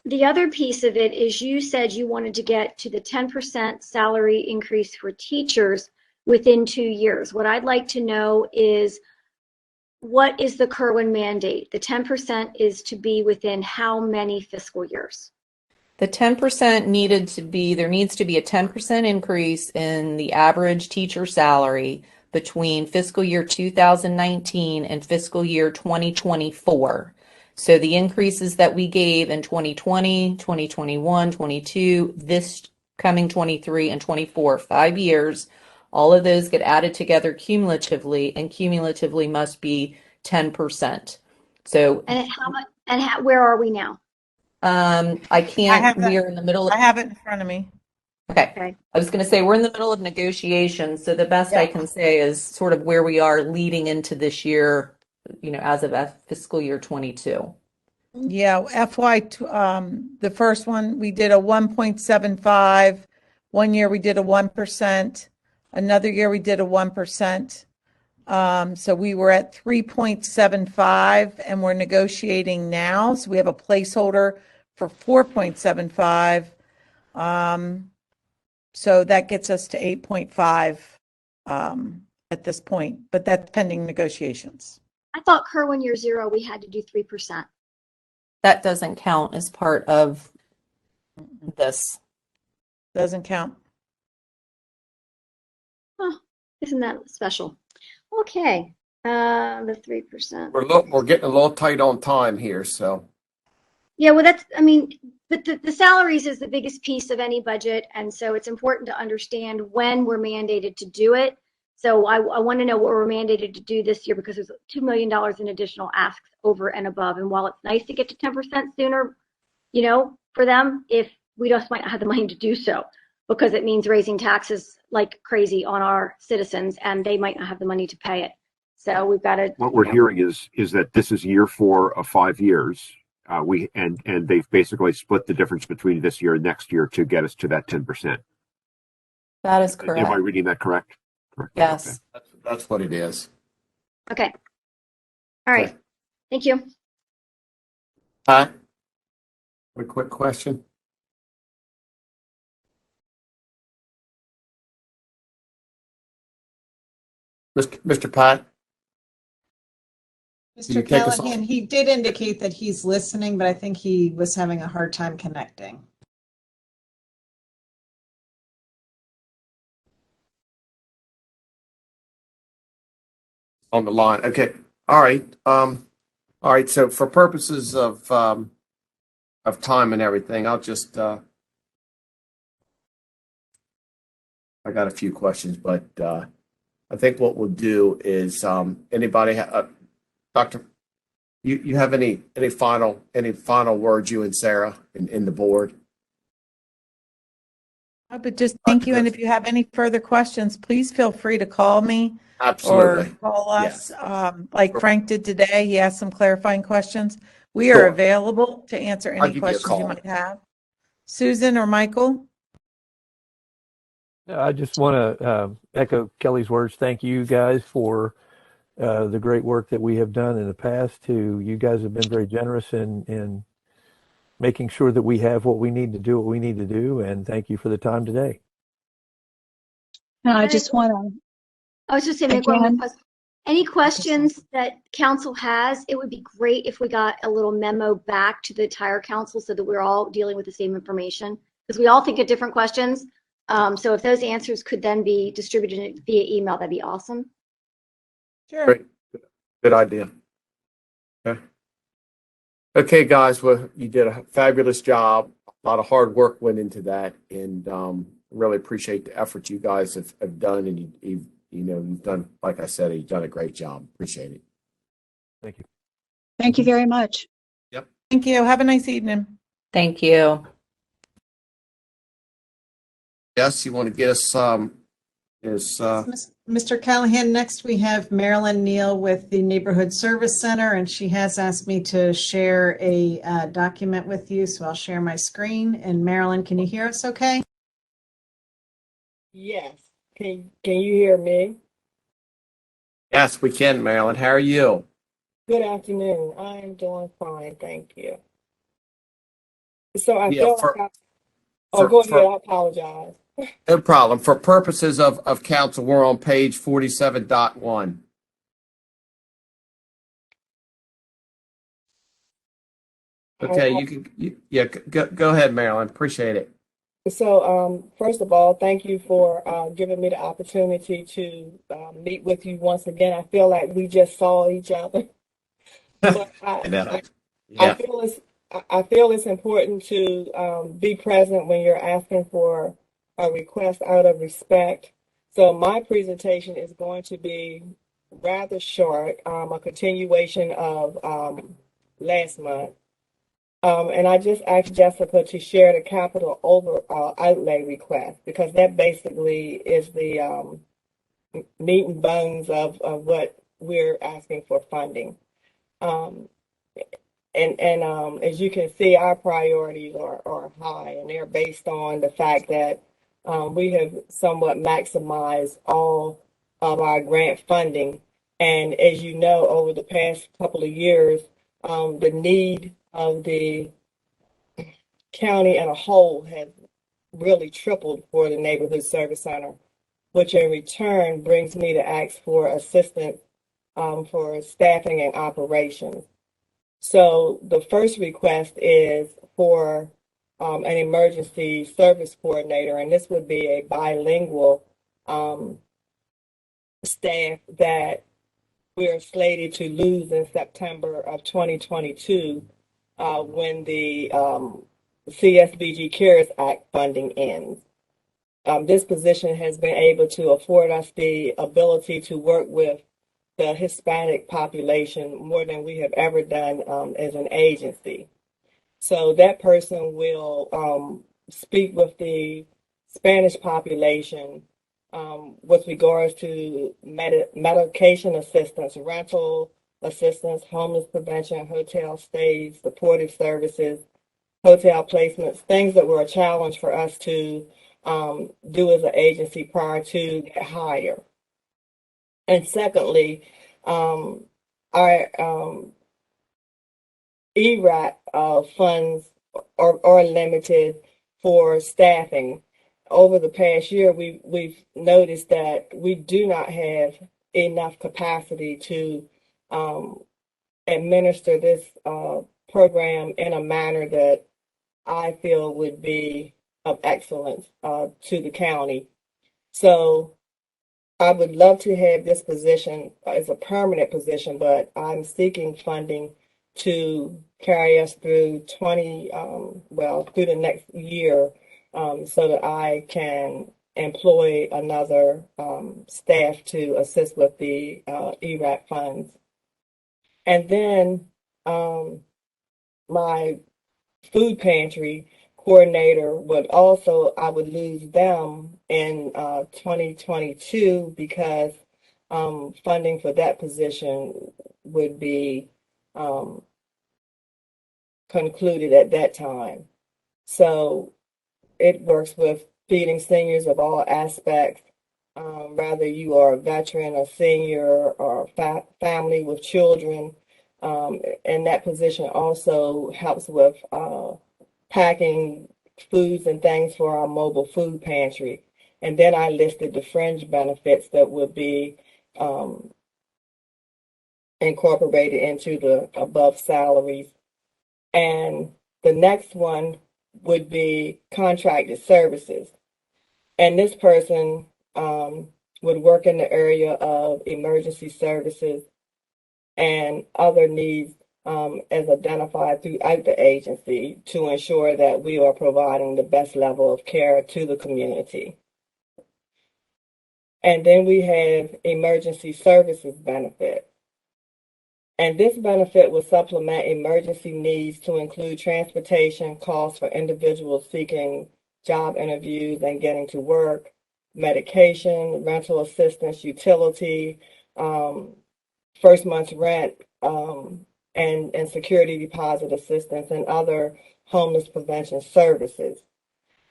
the other piece of it is you said you wanted to get to the 10% salary increase for teachers within 2 years. What I'd like to know is what is the Kerwin mandate? The 10% is to be within how many fiscal years? The 10% there needs to be a 10% increase in the average teacher salary between fiscal year 2019 and fiscal year 2024. So the increases that we gave in 2020, 2021, 22, this coming 23 and 24, 5 years, all of those get added together cumulatively, and cumulatively must be 10%. So, And how much? And where are we now? I can't, that. we're in the middle I of, have it in front of me. okay. I was going to say, we're in the middle of negotiations. So the best I can say is sort of where we are leading into this year, as of fiscal year 22. Yeah, the first one, we did a 1.75. One year we did a 1%. Another year we did a 1%. So we were at 3.75 and we're negotiating now. So we have a placeholder for 4.75. So that gets us to 8.5 at this point, but that's pending negotiations. I thought Kerwin year 0, we had to do 3%. That doesn't count as part of this. Doesn't count. Oh, isn't that special? Okay, the 3%. We're getting a little tight on time here, so. Yeah, well, but the salaries is the biggest piece of any budget, and so it's important to understand when we're mandated to do it. So I want to know what we're mandated to do this year, because there's $2 million in additional asks over and above. And while it's nice to get to 10% sooner, for them, if we just might not have the money to do so, because it means raising taxes like crazy on our citizens, and they might not have the money to pay it. So we've got to. What we're hearing is that this is year 4 of 5 years. And they've basically split the difference between this year and next year to get us to that 10%. That is correct. Am I reading that correct? Correct. Yes. Okay. That's what it is. Okay. All right. Okay. Thank you. Hi. A quick question. Mr. Pat? Can you Mr. take us Callahan, he did indicate that he's listening, but I think he was having a hard time connecting. On the line. Okay. All right. All right. So for purposes of time and everything, I'll just I got a few questions, but I think what we'll do is anybody Doctor, you have any final words, you and Sarah in the board? But just thank you. And if you have any further questions, please feel free to call me. Absolutely. Or call us, Yes. like Frank did today. He asked some clarifying questions. We are Sure. available to answer I'll any give you a questions you call. might have. Susan or Michael? I just want to echo Kelly's words. Thank you guys for the great work that we have done in the past. Too, you guys have been very generous in making sure that we have what we need to do, what we need to do. And thank you for the time today. And I And just want I was just saying, to, make one more again, question. Any questions that council has, it would be great if we got a little memo back to the entire council so that we're all dealing with the same information, because we all think of different questions. So if those answers could then be distributed via email, that'd be awesome. Sure. Great. Good idea. Okay. Okay, guys, well, you did a fabulous job. A lot of hard work went into that, and really appreciate the effort you guys have done. And you've done, like I said, you've done a great job. Appreciate it. Thank you. thank you very much. Yep. Thank you. Have a nice evening. Thank you. Yes, you want to get us Mr. Callahan, next we have Marilyn Neal with the Neighborhood Service Center, and she has asked me to share a document with you, so I'll share my screen. And Marilyn, can you hear us okay? Yes. Can you hear me? Yes, we can, Marilyn. How are you? Good afternoon. I am doing fine, thank you. So I Yeah, feel for, like go ahead, for I apologize. no problem. For purposes of council, we're on page 47.1. Okay, you can go ahead, Marilyn. Appreciate it. So first of all, thank you for giving me the opportunity to meet with you once again. I feel like we just saw each other, but I know. I Yeah. I feel it's important to be present when you're asking for a request out of respect. So my presentation is going to be rather short, a continuation of last month. And I just asked Jessica to share the capital outlay request because that basically is the meat and bones of what we're asking for funding. Um, and as you can see, our priorities are high, and they're based on the fact that we have somewhat maximized all of our grant funding. And as you know, over the past couple of years, the need of the county as a whole has really tripled for the Neighborhood Service Center, which in return brings me to ask for assistance for staffing and operations. So the first request is for an emergency service coordinator, and this would be a bilingual staff that we're slated to lose in September of 2022 when the CSBG CARES Act funding ends. This position has been able to afford us the ability to work with the Hispanic population more than we have ever done as an agency. So that person will speak with the Spanish population with regards to medication assistance, rental assistance, homeless prevention, hotel stays, supportive services, hotel placements, things that were a challenge for us to do as an agency prior to that hire. And secondly, our ERAT funds are limited for staffing. Over the past year, we've noticed that we do not have enough capacity to administer this program in a manner that I feel would be of excellence to the county. So I would love to have this position as a permanent position, but I'm seeking funding to carry us through through the next year, so that I can employ another staff to assist with the ERAT funds. And then my food pantry coordinator I would lose them in 2022 because funding for that position would be concluded at that time. So it works with feeding seniors of all aspects, whether you are a veteran, a senior, or family with children. And that position also helps with packing foods and things for our mobile food pantry. And then I listed the fringe benefits that would be incorporated into the above salaries. And the next one would be contracted services. And this person would work in the area of emergency services and other needs as identified throughout the agency to ensure that we are providing the best level of care to the community. And then we have emergency services benefit. And this benefit will supplement emergency needs to include transportation costs for individuals seeking job interviews and getting to work, medication, rental assistance, utility, first month's rent, and security deposit assistance and other homeless prevention services.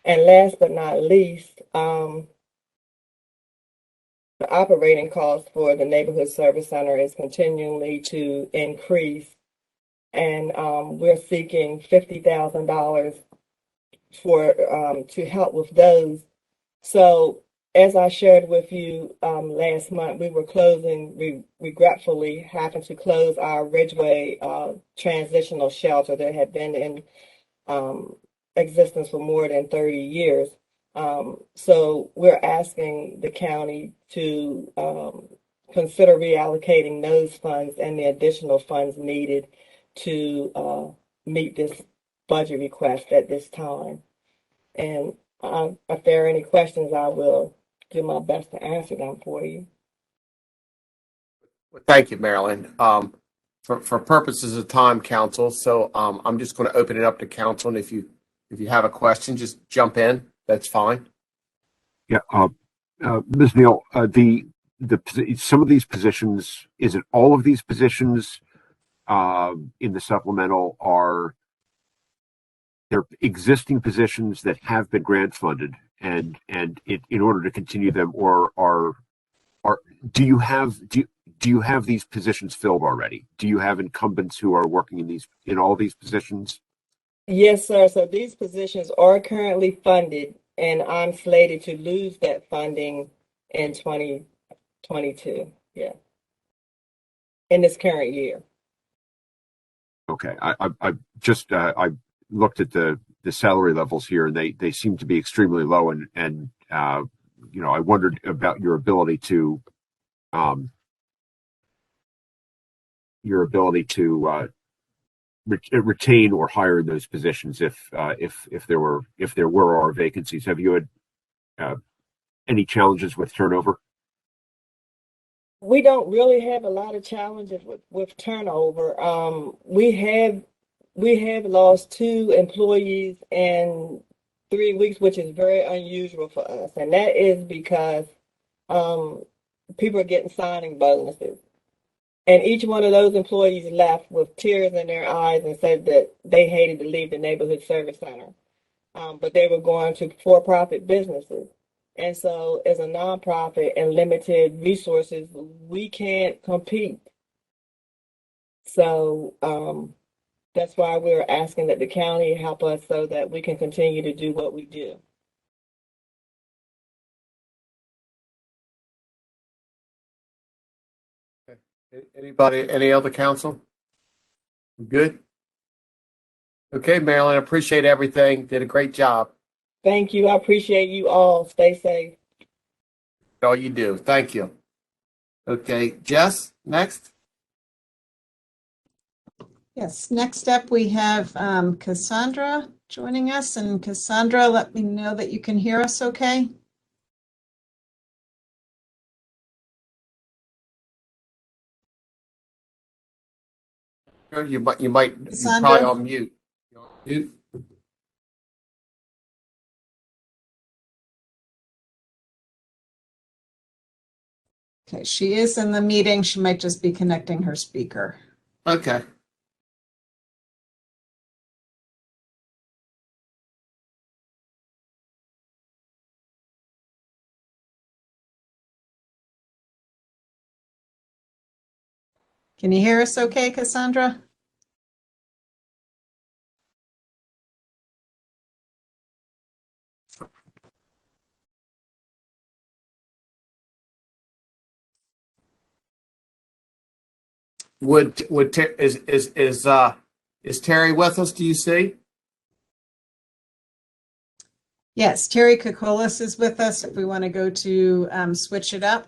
And last but not least, the operating cost for the neighborhood service center is continually to increase, and we're seeking $50,000 for to help with those. So, as I shared with you last month, we regretfully happened to close our Ridgeway transitional shelter that had been in existence for more than 30 years. So we're asking the county to consider reallocating those funds and the additional funds needed to meet this budget request at this time. And if there are any questions, I will do my best to answer them for you. Well, thank you, Marilyn. For purposes of time, council, so I'm just going to open it up to council, and if you have a question, just jump in. That's fine. Yeah, Ms. Neal, some of these positions, is it all of these positions in the supplemental are they're existing positions that have been grant funded, and in order to continue them, or do you have these positions filled already? Do you have incumbents who are working in all these positions? Yes, sir. So these positions are currently funded, and I'm slated to lose that funding in 2022. Yeah, in this current year. Okay, I just I looked at the salary levels here, and they seem to be extremely low, and I wondered about your ability to retain or hire in those positions if there were or vacancies. Have you had any challenges with turnover? We don't really have a lot of challenges with turnover. We have lost 2 employees in 3 weeks, which is very unusual for us, and that is because people are getting signing bonuses. And each one of those employees left with tears in their eyes and said that they hated to leave the neighborhood service center. But they were going to for-profit businesses. And so as a nonprofit and limited resources, we can't compete. So that's why we're asking that the county help us so that we can continue to do what we do. Anybody, any other council? Good? Okay, Marilyn, appreciate everything. Did a great job. Thank you. I appreciate you all. Stay safe. All you do. Thank you. Okay, Jess, next. Yes, next up we have Cassandra joining us. And Cassandra, let me know that you can hear us okay. You might you're Cassandra? probably on mute. You're on mute. Okay, she is in the meeting. She might just be connecting her speaker. Okay. Can you hear us okay, Cassandra? Is Terry with us? Do you see? Yes, Terry Kokolas is with us if we want to go to switch it up.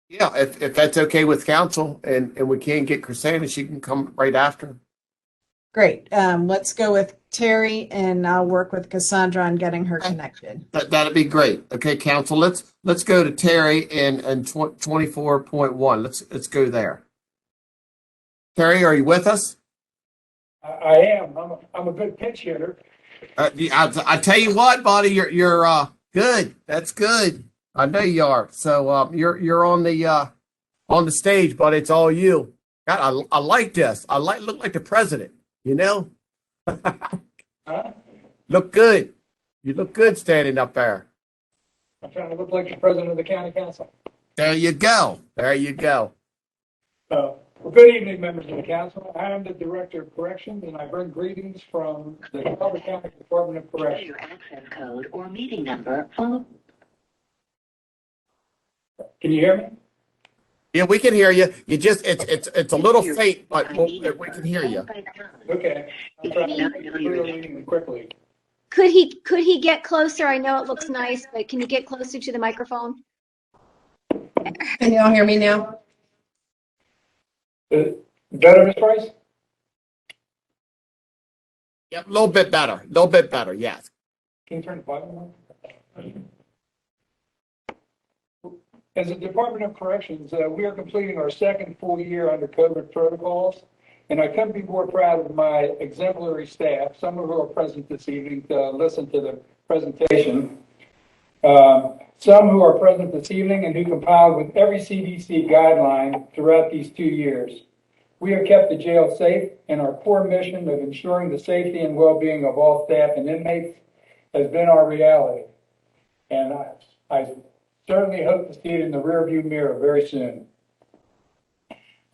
Yeah, if that's okay with council, and we can't get Christina, she can come right after. Great. Let's go with Terry, and I'll work with Cassandra on getting her connected. That'd be great. Okay, council, let's go to Terry and 24.1. Let's go there. Terry, are you with us? I am. I'm a good pitch hitter. I tell you what, buddy, you're good. That's good. I know you are. So you're on the stage, buddy. It's all you. God, I like this. Look like the president. You know, Huh? look good. You look good standing up there. I'm trying to look like the president of the county council. There you go. There you go. Well, good evening, members of the council. I am the director of corrections, and I bring greetings from the Talbot County Department of Corrections. Your access code or meeting number followed. Can you hear me? Yeah, we can hear you. You just it's a little faint, but we can hear you. Okay. I'm trying to really quickly. Could he get closer? I know it looks nice, but can you get closer to the microphone? Can y'all hear me now? Better, Ms. Price? Yep, a little bit better. A little bit better. Yes. Can you turn the volume on? As a Department of Corrections, we are completing our second full year under COVID protocols, and I couldn't be more proud of my exemplary staff, some of who are present this evening to listen to the presentation, some who are present this evening and who compiled with every CDC guideline throughout these 2 years. We have kept the jail safe, and our core mission of ensuring the safety and well-being of all staff and inmates has been our reality. And I certainly hope to see it in the rearview mirror very soon.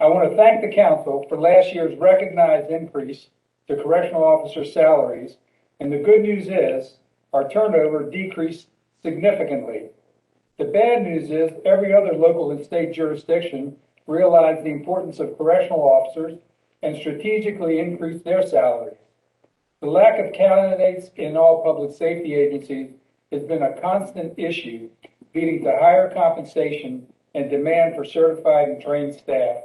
I want to thank the council for last year's recognized increase to correctional officer salaries. And the good news is our turnover decreased significantly. The bad news is every other local and state jurisdiction realized the importance of correctional officers and strategically increased their salaries. The lack of candidates in all public safety agencies has been a constant issue, leading to higher compensation and demand for certified and trained staff.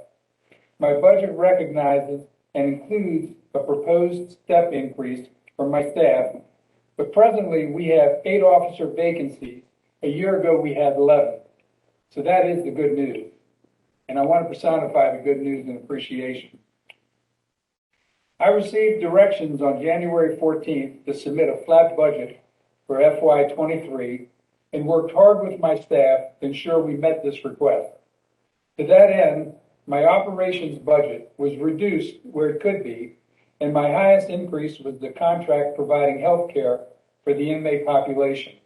My budget recognizes and includes a proposed step increase for my staff, but presently we have 8 officer vacancies. A year ago we had 11. So that is the good news. And I want to personify the good news and appreciation. I received directions on January 14th to submit a flat budget for FY23 and worked hard with my staff to ensure we met this request. To that end, my operations budget was reduced where it could be, and my highest increase was the contract providing health care for the inmate population.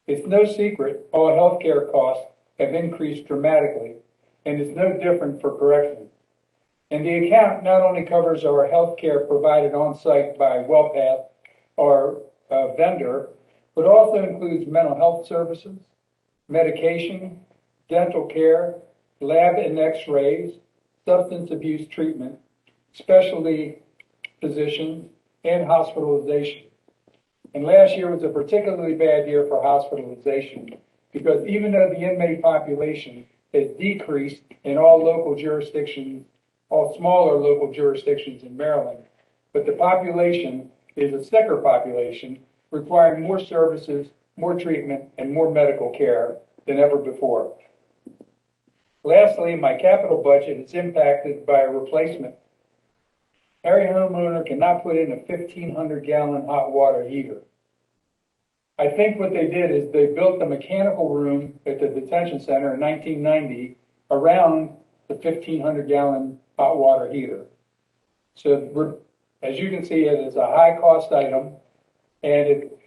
It's no secret all health care costs have increased dramatically, and it's no different for corrections. And the account not only covers our health care provided on site by WellPath, our vendor, but also includes mental health services, medication, dental care, lab and x-rays, substance abuse treatment, specialty physicians, and hospitalization. And last year was a particularly bad year for hospitalization because even though the inmate population has decreased in all local jurisdictions, all smaller local jurisdictions in Maryland, but the population is a sicker population requiring more services, more treatment, and more medical care than ever before. Lastly, my capital budget is impacted by a replacement. Every homeowner cannot put in a 1,500-gallon hot water heater. I think what they did is they built the mechanical room at the detention center in 1990 around the 1,500-gallon hot water heater. So as you can see, it is a high-cost item, and it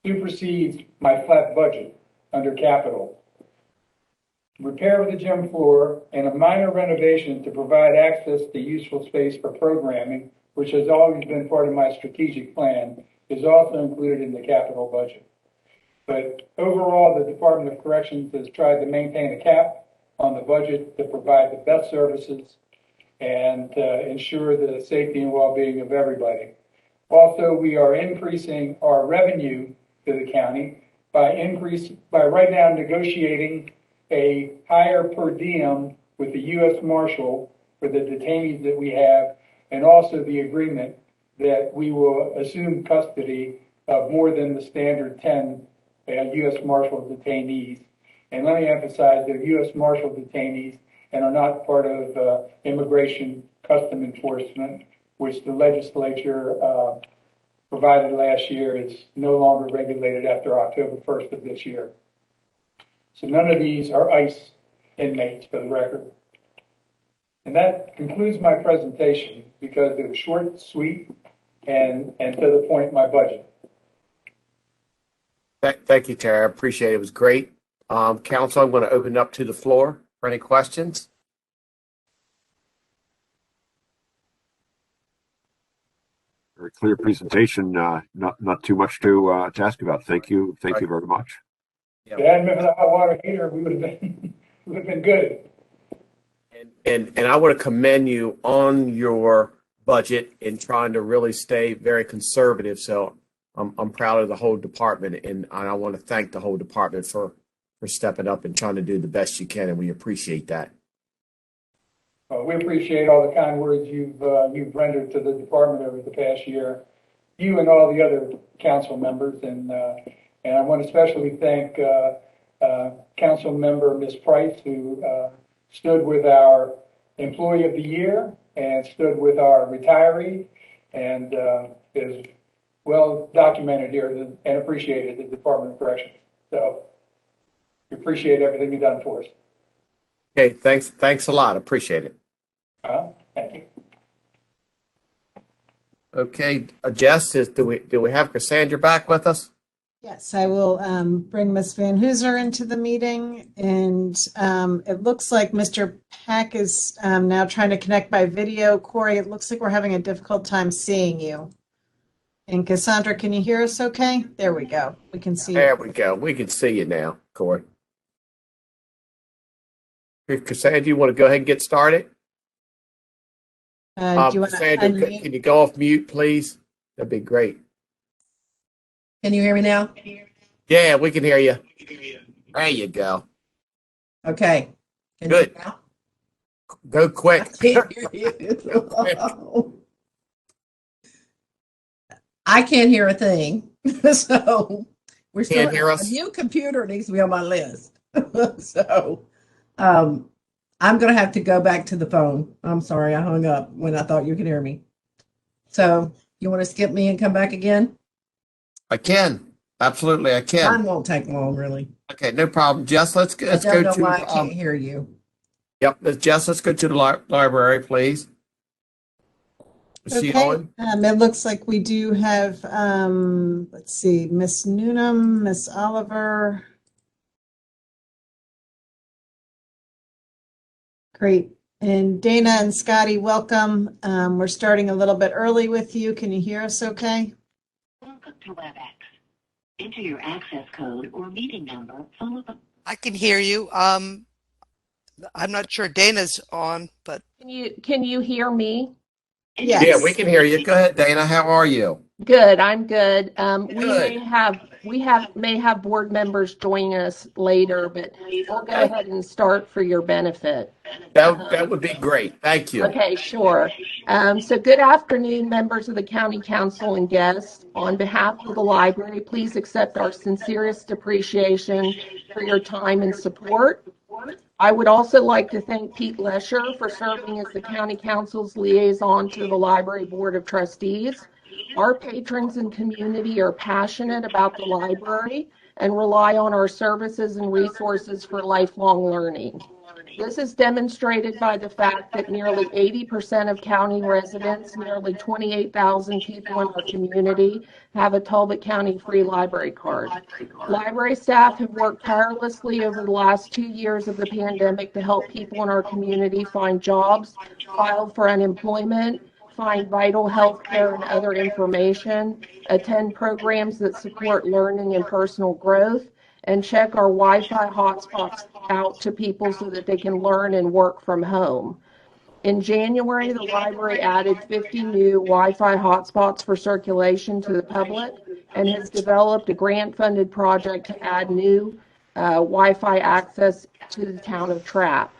supersedes my flat budget under capital. repair of the gym floor, and a minor renovation to provide access to useful space for programming, which has always been part of my strategic plan, is also included in the capital budget. But overall, the Department of Corrections has tried to maintain a cap on the budget to provide the best services and ensure the safety and well-being of everybody. Also, we are increasing our revenue to the county by right now negotiating a higher per diem with the U.S. Marshal for the detainees that we have, and also the agreement that we will assume custody of more than the standard 10 U.S. Marshal detainees. And let me emphasize, they're U.S. Marshal detainees and are not part of immigration custom enforcement, which the legislature provided last year is no longer regulated after October 1st of this year. So none of these are ICE inmates, for the record. And that concludes my presentation because it was short, sweet, and to the point, my budget. Thank you, Terry. I appreciate it. It was great. Council, I'm going to open up to the floor for any questions. Very clear presentation. Not too much to ask about. Thank you. Thank you very much. If it hadn't been for the hot water heater, we would have been good. And I want to commend you on your budget in trying to really stay very conservative. So I'm proud of the whole department, and I want to thank the whole department for stepping up and trying to do the best you can, and we appreciate that. We appreciate all the kind words you've rendered to the department over the past year, you and all the other council members, and I want to especially thank Council Member Ms. Price, who stood with our Employee of the Year and stood with our retiree, and is well documented here and appreciated at the Department of Corrections. So we appreciate everything you've done for us. Okay, thanks a lot. Appreciate it. Thank you. Okay, Jess, do we have Cassandra back with us? Yes, I will bring Ms. Van Hooser into the meeting, and it looks like Mr. Peck is now trying to connect by video. Corey, it looks like we're having a difficult time seeing you. And Cassandra, can you hear us okay? There we go. We can see you. There we go. We can see you now, Corey. Cassandra, you want to go ahead and get started? Do you want to Cassandra, unmute? can you go off mute, please? That'd be great. Can you hear me now? Yeah, we can hear you. There you go. Okay. Can Good. You hear now? Go quick. I can't hear you. I can't hear a thing. So we're still Can't hear us? a new computer needs to be on my list. So I'm gonna have to go back to the phone. I'm sorry, I hung up when I thought you could hear me. So you want to skip me and come back again? I can. Absolutely, I Mine can. won't take long, really. Okay, no problem. Jess, let's I don't go know to. why I can't hear you. Yep, Jess, let's go to the library, please. Is she Okay, on? it looks like we do have, let's see, Miss Noonan, Miss Oliver. Great. And Dana and Scotty, welcome. We're starting a little bit early with you. Can you hear us okay? Welcome to WebEx. Enter your access code or meeting number followed by. I can hear you. I'm not sure Dana's on, but Can you hear me? Yes. Yeah, we can hear you. Go ahead, Dana. How are you? Good, I'm good. We Good. may have board members joining us later, but we'll go ahead and start for your benefit. That would be great. Thank you. Okay, sure. So good afternoon, members of the County Council and guests. On behalf of the library, please accept our sincerest appreciation for your time and support. I would also like to thank Pete Lesher for serving as the County Council's liaison to the Library Board of Trustees. Our patrons and community are passionate about the library and rely on our services and resources for lifelong learning. This is demonstrated by the fact that nearly 80% of county residents, nearly 28,000 people in our community, have a Talbot County free library card. Library staff have worked tirelessly over the last 2 years of the pandemic to help people in our community find jobs, file for unemployment, find vital health care and other information, attend programs that support learning and personal growth, and check our Wi-Fi hotspots out to people so that they can learn and work from home. In January, the library added 50 new Wi-Fi hotspots for circulation to the public and has developed a grant-funded project to add new Wi-Fi access to the town of Trapp.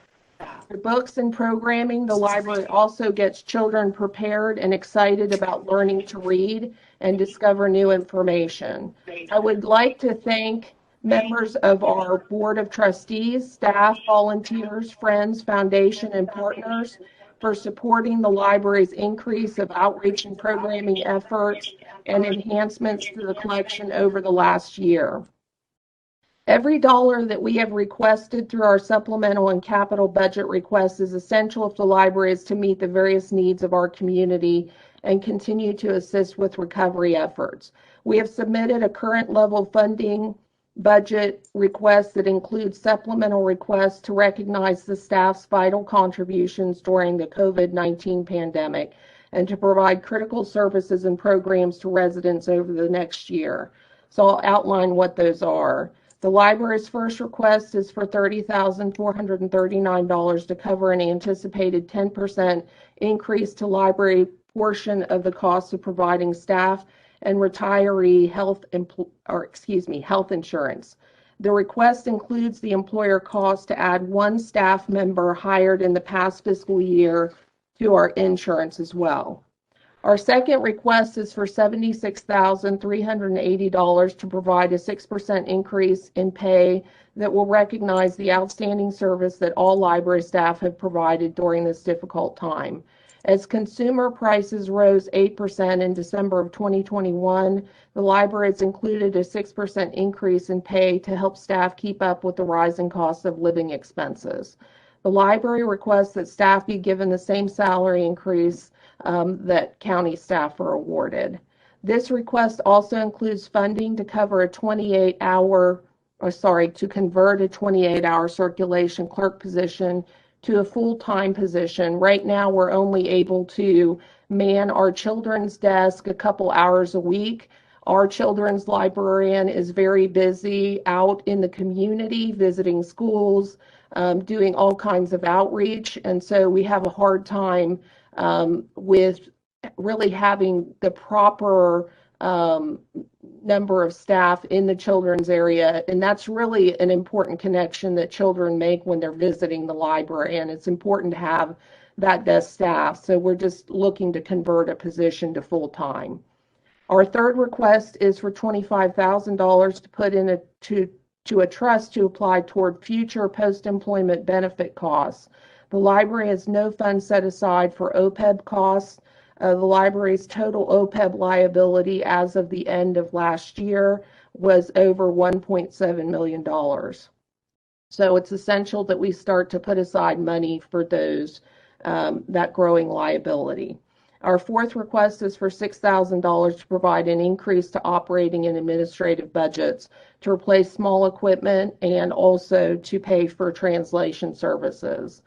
For books and programming, the library also gets children prepared and excited about learning to read and discover new information. I would like to thank members of our Board of Trustees, staff, volunteers, friends, foundation, and partners for supporting the library's increase of outreach and programming efforts and enhancements to the collection over the last year. Every dollar that we have requested through our supplemental and capital budget requests is essential if the library is to meet the various needs of our community and continue to assist with recovery efforts. We have submitted a current level funding budget request that includes supplemental requests to recognize the staff's vital contributions during the COVID-19 pandemic and to provide critical services and programs to residents over the next year. So I'll outline what those are. The library's first request is for $30,439 to cover an anticipated 10% increase to library portion of the cost of providing staff and retiree health insurance. The request includes the employer cost to add one staff member hired in the past fiscal year to our insurance as well. Our second request is for $76,380 to provide a 6% increase in pay that will recognize the outstanding service that all library staff have provided during this difficult time. As consumer prices rose 8% in December of 2021, the library has included a 6% increase in pay to help staff keep up with the rising cost of living expenses. The library requests that staff be given the same salary increase that county staff are awarded. This request also includes funding to cover to convert a 28-hour circulation clerk position to a full-time position. Right now, we're only able to man our children's desk a couple hours a week. Our children's librarian is very busy out in the community, visiting schools, doing all kinds of outreach. And so we have a hard time with really having the proper number of staff in the children's area. And that's really an important connection that children make when they're visiting the library. And it's important to have that desk staff. So we're just looking to convert a position to full-time. Our third request is for $25,000 to put in to a trust to apply toward future post-employment benefit costs. The library has no funds set aside for OPEB costs. The library's total OPEB liability as of the end of last year was over $1.7 million. So it's essential that we start to put aside money for those, that growing liability. Our fourth request is for $6,000 to provide an increase to operating and administrative budgets to replace small equipment and also to pay for translation services.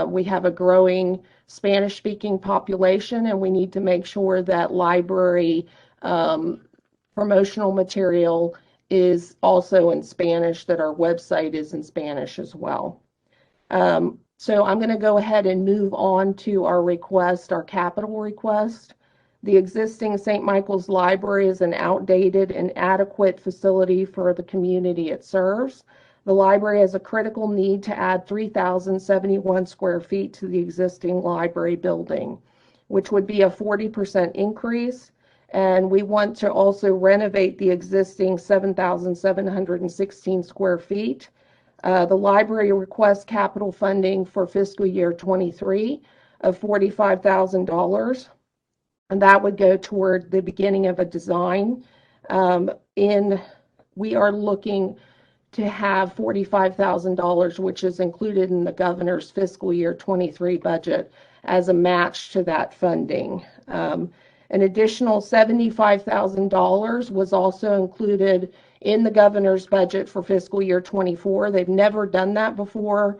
We have a growing Spanish-speaking population, and we need to make sure that library promotional material is also in Spanish, that our website is in Spanish as well. So I'm going to go ahead and move on to our request, our capital request. The existing St. Michael's Library is an outdated and inadequate facility for the community it serves. The library has a critical need to add 3,071 square feet to the existing library building, which would be a 40% increase. And we want to also renovate the existing 7,716 square feet. The library requests capital funding for fiscal year 23 of $45,000, and that would go toward the beginning of a design. We are looking to have $45,000, which is included in the governor's fiscal year 23 budget, as a match to that funding. An additional $75,000 was also included in the governor's budget for fiscal year 24. They've never done that before,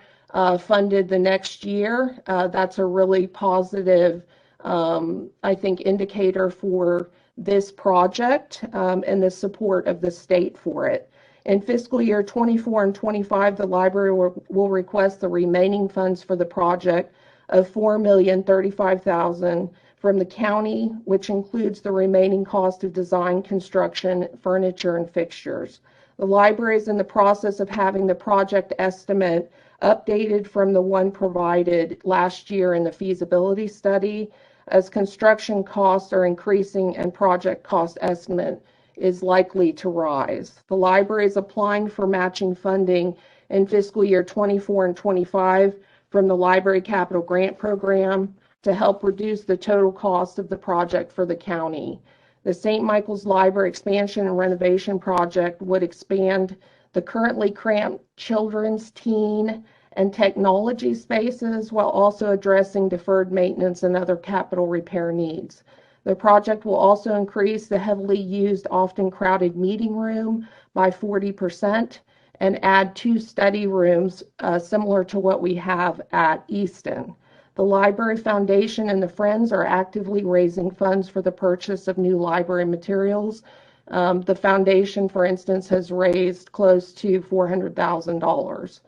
funded the next year. That's a really positive, I think, indicator for this project and the support of the state for it. In fiscal year 24 and 25, the library will request the remaining funds for the project of $4,035,000 from the county, which includes the remaining cost of design, construction, furniture, and fixtures. The library is in the process of having the project estimate updated from the one provided last year in the feasibility study, as construction costs are increasing and project cost estimate is likely to rise. The library is applying for matching funding in fiscal year 24 and 25 from the Library Capital Grant Program to help reduce the total cost of the project for the county. The St. Michael's Library Expansion and Renovation Project would expand the currently cramped children's, teen, and technology spaces while also addressing deferred maintenance and other capital repair needs. The project will also increase the heavily used, often crowded meeting room by 40% and add 2 study rooms similar to what we have at Easton. The Library Foundation and the Friends are actively raising funds for the purchase of new library materials. The foundation, for instance, has raised close to $400,000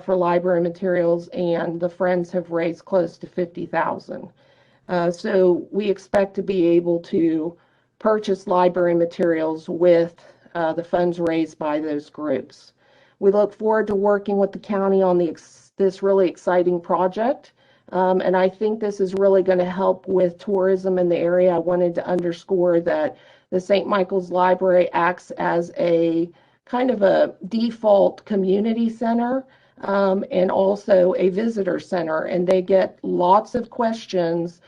for library materials, and the Friends have raised close to $50,000. So we expect to be able to purchase library materials with the funds raised by those groups. We look forward to working with the county on this really exciting project. And I think this is really going to help with tourism in the area. I wanted to underscore that the St. Michael's Library acts as a kind of a default community center and also a visitor center. And they get lots of questions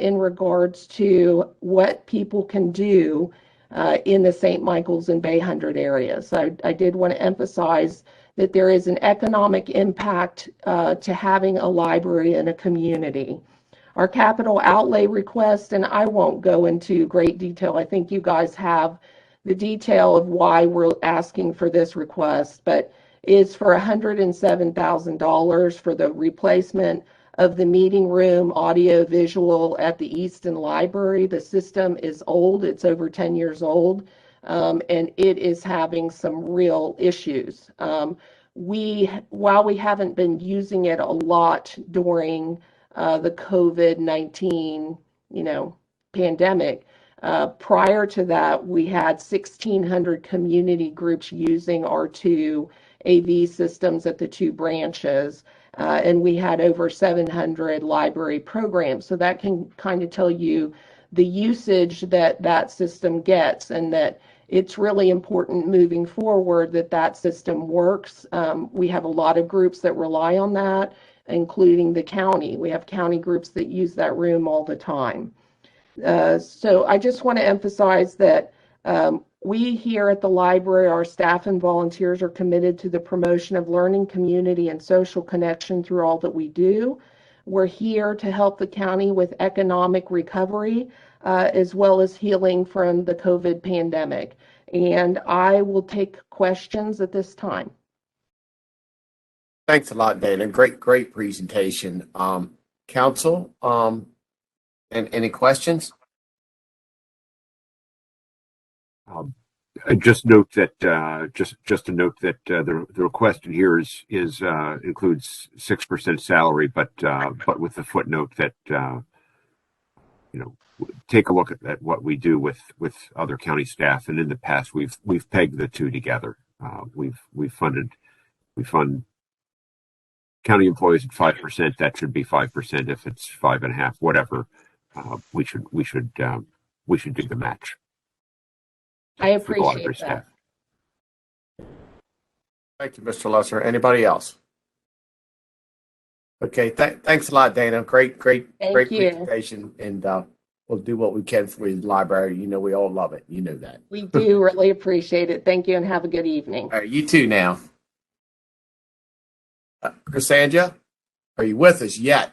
in regards to what people can do in the St. Michael's and Bay Hundred areas. So I did want to emphasize that there is an economic impact to having a library in a community. Our capital outlay request, and I won't go into great detail. I think you guys have the detail of why we're asking for this request, but is for $107,000 for the replacement of the meeting room audio visual at the Easton Library. The system is old, it's over 10 years old, and it is having some real issues. While we haven't been using it a lot during the COVID-19, pandemic, prior to that, we had 1,600 community groups using our 2 AV systems at the 2 branches. And we had over 700 library programs. So that can kind of tell you the usage that that system gets, and that it's really important moving forward that that system works. We have a lot of groups that rely on that, including the county. We have county groups that use that room all the time. So I just want to emphasize that we here at the library, our staff and volunteers, are committed to the promotion of learning, community, and social connection through all that we do. We're here to help the county with economic recovery, as well as healing from the COVID pandemic. And I will take questions at this time. Thanks a lot, Dana. Great presentation. Council, and any questions? Just note that just to note that the request in here is includes 6% salary, but with the footnote that take a look at what we do with other county staff, and in the past we've pegged the 2 together. We fund county employees at 5%. That should be 5%. If it's 5.5%, whatever, we should do the match. I appreciate that. Thank you, Mr. Lesser. Anybody else? Okay, thanks a lot, Dana. Great Thank you. presentation. And we'll do what we can for the library. You know, we all love it. You know that. We do really appreciate it. Thank you and have a good evening. All right, you too now. Cassandra, are you with us yet?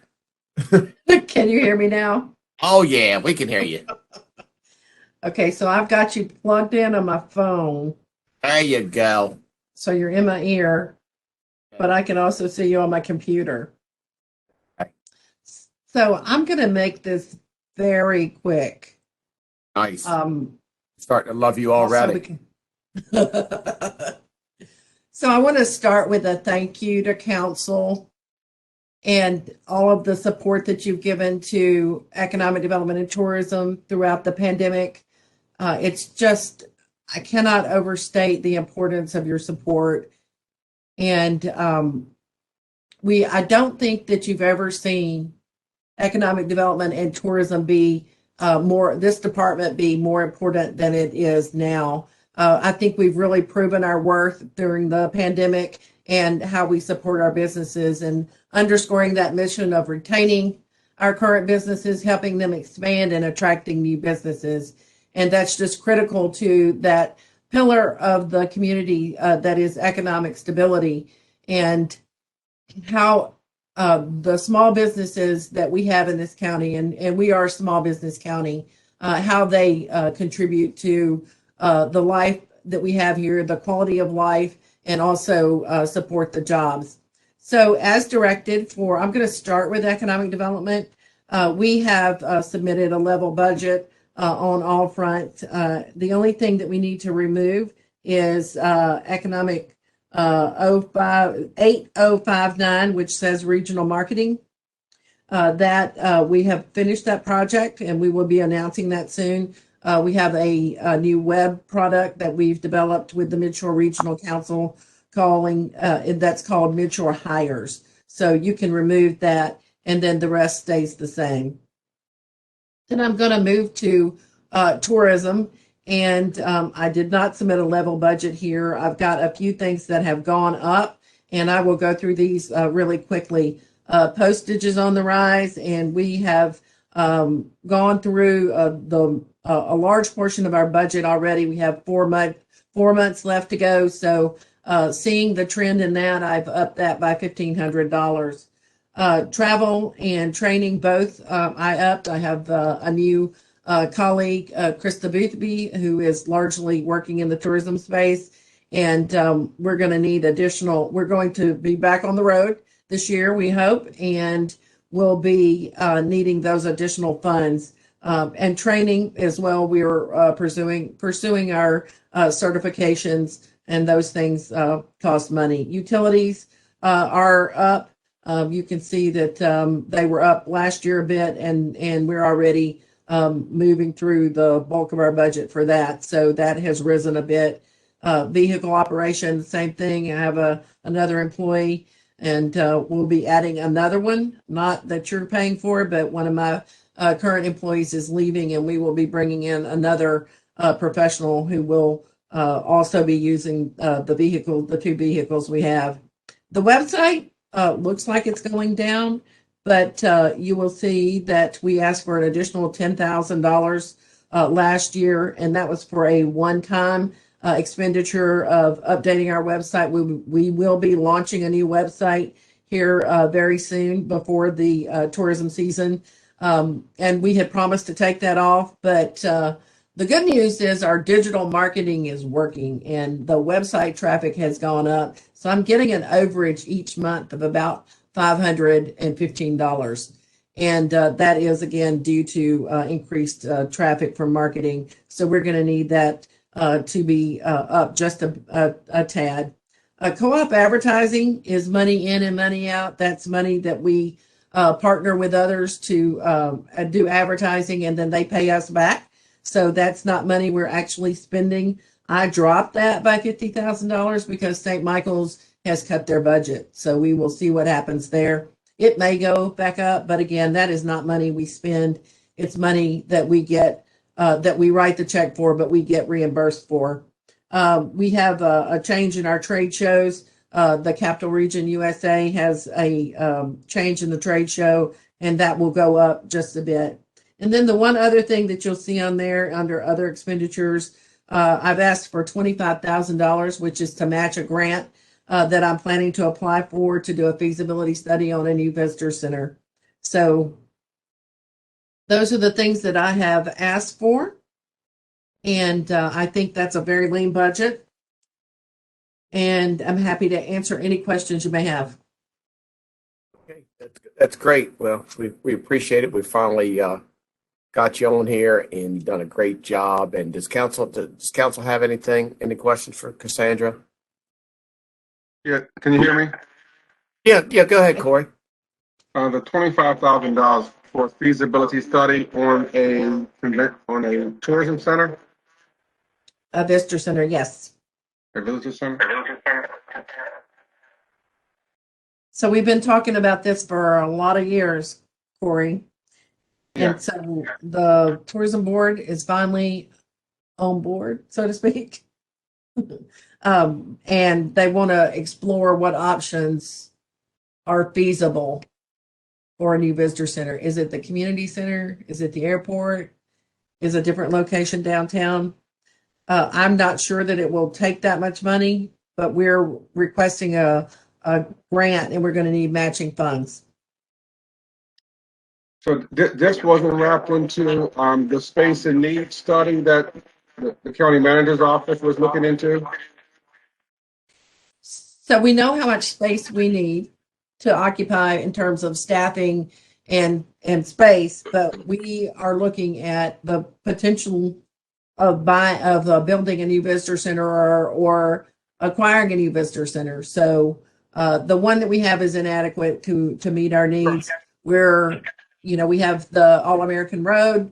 Can you hear me now? Oh, yeah, we can hear you. Okay, so I've got you plugged in on my phone, There you go. so you're in my ear, but I can also see you on my computer. Okay. So I'm going to make this very quick. Nice. Starting to love you already. So I want to start with a thank you to council and all of the support that you've given to economic development and tourism throughout the pandemic. It's just, I cannot overstate the importance of your support. And I don't think that you've ever seen economic development and tourism be this department be more important than it is now. I think we've really proven our worth during the pandemic and how we support our businesses and underscoring that mission of retaining our current businesses, helping them expand and attracting new businesses. And that's just critical to that pillar of the community that is economic stability, and how the small businesses that we have in this county, and we are a small business county, how they contribute to the life that we have here, the quality of life, and also support the jobs. So as directed I'm going to start with economic development. We have submitted a level budget on all fronts. The only thing that we need to remove is economic 8059, which says regional marketing. That we have finished that project and we will be announcing that soon. We have a new web product that we've developed with the Midshore Regional Council that's called Midshore Hires. So you can remove that and then the rest stays the same. Then I'm going to move to tourism, and I did not submit a level budget here. I've got a few things that have gone up, and I will go through these really quickly. Postage is on the rise, and we have gone through a large portion of our budget already. We have 4 months left to go. So seeing the trend in that, I've upped that by $1,500. Travel and training, both I upped. I have a new colleague, Krista Boothby, who is largely working in the tourism space. And we're going to need we're going to be back on the road this year, we hope, and we'll be needing those additional funds. And training as well. We're pursuing our certifications, and those things cost money. Utilities are up. You can see that they were up last year a bit, and we're already moving through the bulk of our budget for that. So that has risen a bit. Vehicle operations, same thing. I have another employee, and we'll be adding another one, not that you're paying for, but one of my current employees is leaving, and we will be bringing in another professional who will also be using the 2 vehicles we have. The website looks like it's going down, but you will see that we asked for an additional $10,000 last year, and that was for a one-time expenditure of updating our website. We will be launching a new website here very soon before the tourism season. And we had promised to take that off, but the good news is our digital marketing is working and the website traffic has gone up. So I'm getting an overage each month of about $515. And that is, again, due to increased traffic from marketing. So we're going to need that to be up just a tad. Co-op advertising is money in and money out. That's money that we partner with others to do advertising, and then they pay us back. So that's not money we're actually spending. I dropped that by $50,000 because St. Michael's has cut their budget. So we will see what happens there. It may go back up, but again, that is not money we spend. It's money that we get, that we write the check for, but we get reimbursed for. We have a change in our trade shows. The Capital Region USA has a change in the trade show, and that will go up just a bit. And then the one other thing that you'll see on there under other expenditures, I've asked for $25,000, which is to match a grant that I'm planning to apply for to do a feasibility study on a new visitor center. So those are the things that I have asked for. And I think that's a very lean budget. And I'm happy to answer any questions you may have. Okay, that's great. Well, we appreciate it. We finally got you on here, and you've done a great job. And does council have any questions for Cassandra? Yeah, can you hear me? Yeah, go ahead, Corey. The $25,000 for a feasibility study on a tourism center, A visitor center, yes. a visitor center. So we've been talking about this for a lot of years, Corey. Yeah. And so the tourism board is finally on board, so to speak. And they want to explore what options are feasible for a new visitor center. Is it the community center? Is it the airport? Is a different location downtown? I'm not sure that it will take that much money, but we're requesting a grant and we're going to need matching funds. So this wasn't wrapped into the space and needs study that the county manager's office was looking into? So we know how much space we need to occupy in terms of staffing and space, but we are looking at the potential of building a new visitor center or acquiring a new visitor center. So the one that we have is inadequate to meet our needs. We have the All-American Road.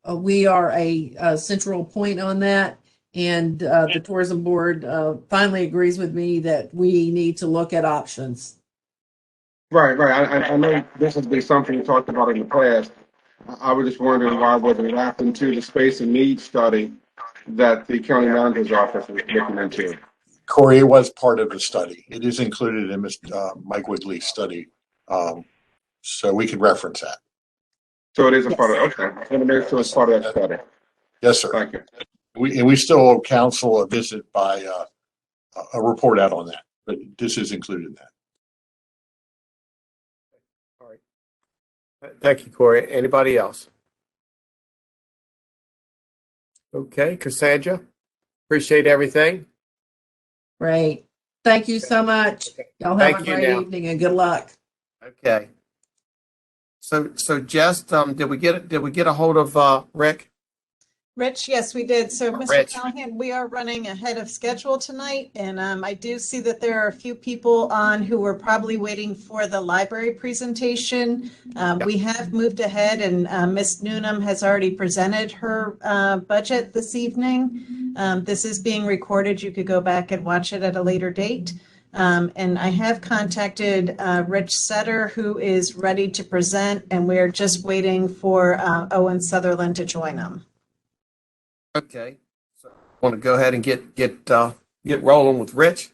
We are a central point on that. And the tourism board finally agrees with me that we need to look at options. Right. I know this has been something we talked about in the past. I was just wondering why it wasn't wrapped into the space and needs study that the county manager's office was looking into. Corey, it was part of the study. It is included in Mike Wigley's study. So we could reference that. So it is a part of, okay. I'm going to make sure it's part of that study. Yes, sir. Thank you. We still owe council a visit by a report out on that, but this is included in that. All right. Thank you, Corey. Anybody else? Okay, Cassandra, appreciate everything. Great. Thank you so much. Y'all have a Thank you great now. evening and good luck. Okay. So Jess, did we get a hold of Rick? Rich, yes, we did. So, Mr. Rich. Callahan, we are running ahead of schedule tonight, and I do see that there are a few people on who were probably waiting for the library presentation. We have moved ahead, and Ms. Noonan has already presented her budget this evening. This is being recorded. You could go back and watch it at a later date. And I have contacted Rich Setter, who is ready to present, and we're just waiting for Owen Sutherland to join them. Okay. So want to go ahead and get rolling with Rich.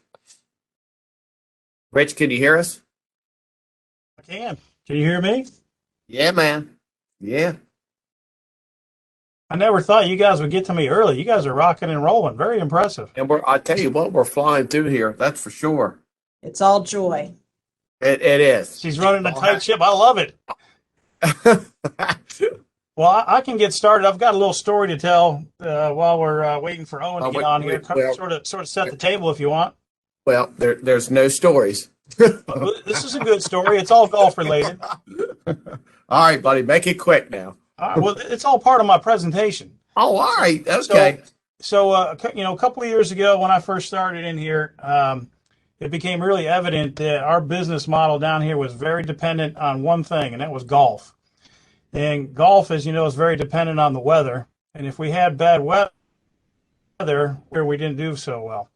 Rich, can you hear us? I can. Can you hear me? Yeah, man. Yeah. I never thought you guys would get to me early. You guys are rocking and rolling. Very impressive. And I tell you what, we're flying through here. That's for sure. It's all joy. It is. She's running a tight ship. I love it. Well, I can get started. I've got a little story to tell while we're waiting for Owen to get on here. Sort of set the table if you want. Well, there's no stories. This is a good story. It's all golf related. All right, buddy, make it quick now. Well, it's all part of my presentation. Oh, all right. Okay. So a couple of years ago when I first started in here, it became really evident that our business model down here was very dependent on one thing, and that was golf. And golf, as you know, is very dependent on the weather. And if we had bad weather, we didn't do so well.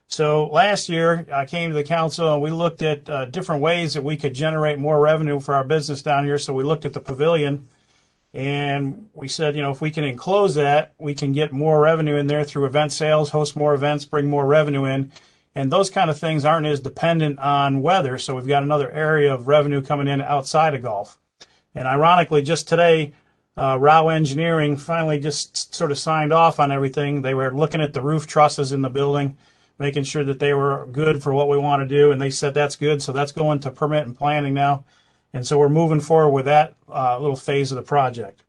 So last year, I came to the council and we looked at different ways that we could generate more revenue for our business down here. So we looked at the pavilion and we said, if we can enclose that, we can get more revenue in there through event sales, host more events, bring more revenue in. And those kind of things aren't as dependent on weather. So we've got another area of revenue coming in outside of golf. And ironically, just today, Rao Engineering finally just sort of signed off on everything. They were looking at the roof trusses in the building, making sure that they were good for what we want to do, and they said that's good. So that's going to permit and planning now, and so we're moving forward with that little phase of the project.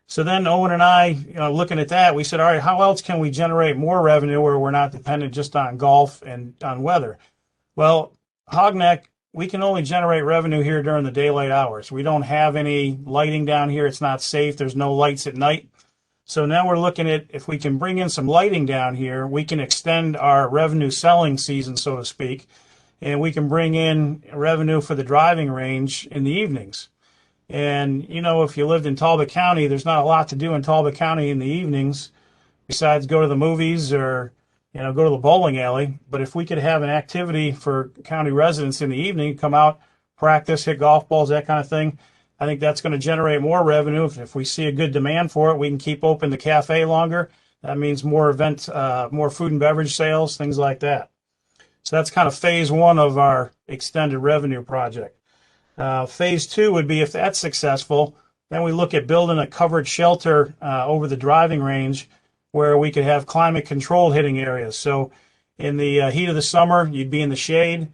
So then Owen and I, looking at that, we said, all right, how else can we generate more revenue where we're not dependent just on golf and on weather? Well, Hogneck, we can only generate revenue here during the daylight hours. We don't have any lighting down here. It's not safe. There's no lights at night. So now we're looking at if we can bring in some lighting down here, we can extend our revenue selling season, so to speak, and we can bring in revenue for the driving range in the evenings. And, if you lived in Talbot County, there's not a lot to do in Talbot County in the evenings besides go to the movies or go to the bowling alley. But if we could have an activity for county residents in the evening, come out, practice, hit golf balls, that kind of thing, I think that's going to generate more revenue. If we see a good demand for it, we can keep open the cafe longer. That means more events, more food and beverage sales, things like that. So that's kind of phase one of our extended revenue project. Phase two would be, if that's successful, then we look at building a covered shelter over the driving range where we could have climate controlled hitting areas. So in the heat of the summer, you'd be in the shade.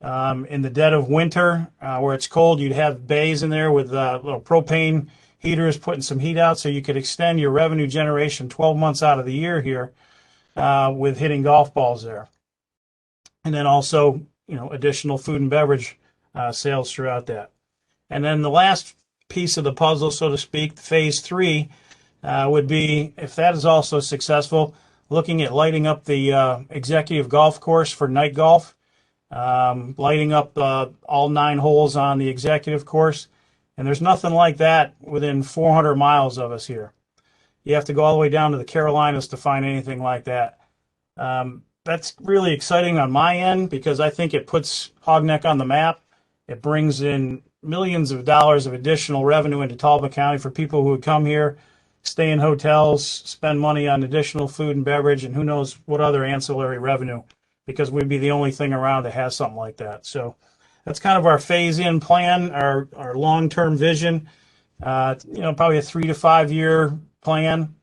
In the dead of winter, where it's cold, you'd have bays in there with little propane heaters putting some heat out, so you could extend your revenue generation 12 months out of the year here with hitting golf balls there. And then also, additional food and beverage sales throughout that. And then the last piece of the puzzle, so to speak, phase three, would be, if that is also successful, looking at lighting up the executive golf course for night golf, lighting up all 9 holes on the executive course. And there's nothing like that within 400 miles of us here. You have to go all the way down to the Carolinas to find anything like that. That's really exciting on my end because I think it puts Hogneck on the map. It brings in millions of dollars of additional revenue into Talbot County for people who would come here, stay in hotels, spend money on additional food and beverage, and who knows what other ancillary revenue, because we'd be the only thing around that has something like that. So that's kind of our phase-in plan, our long-term vision. Probably a 3 to 5 year plan,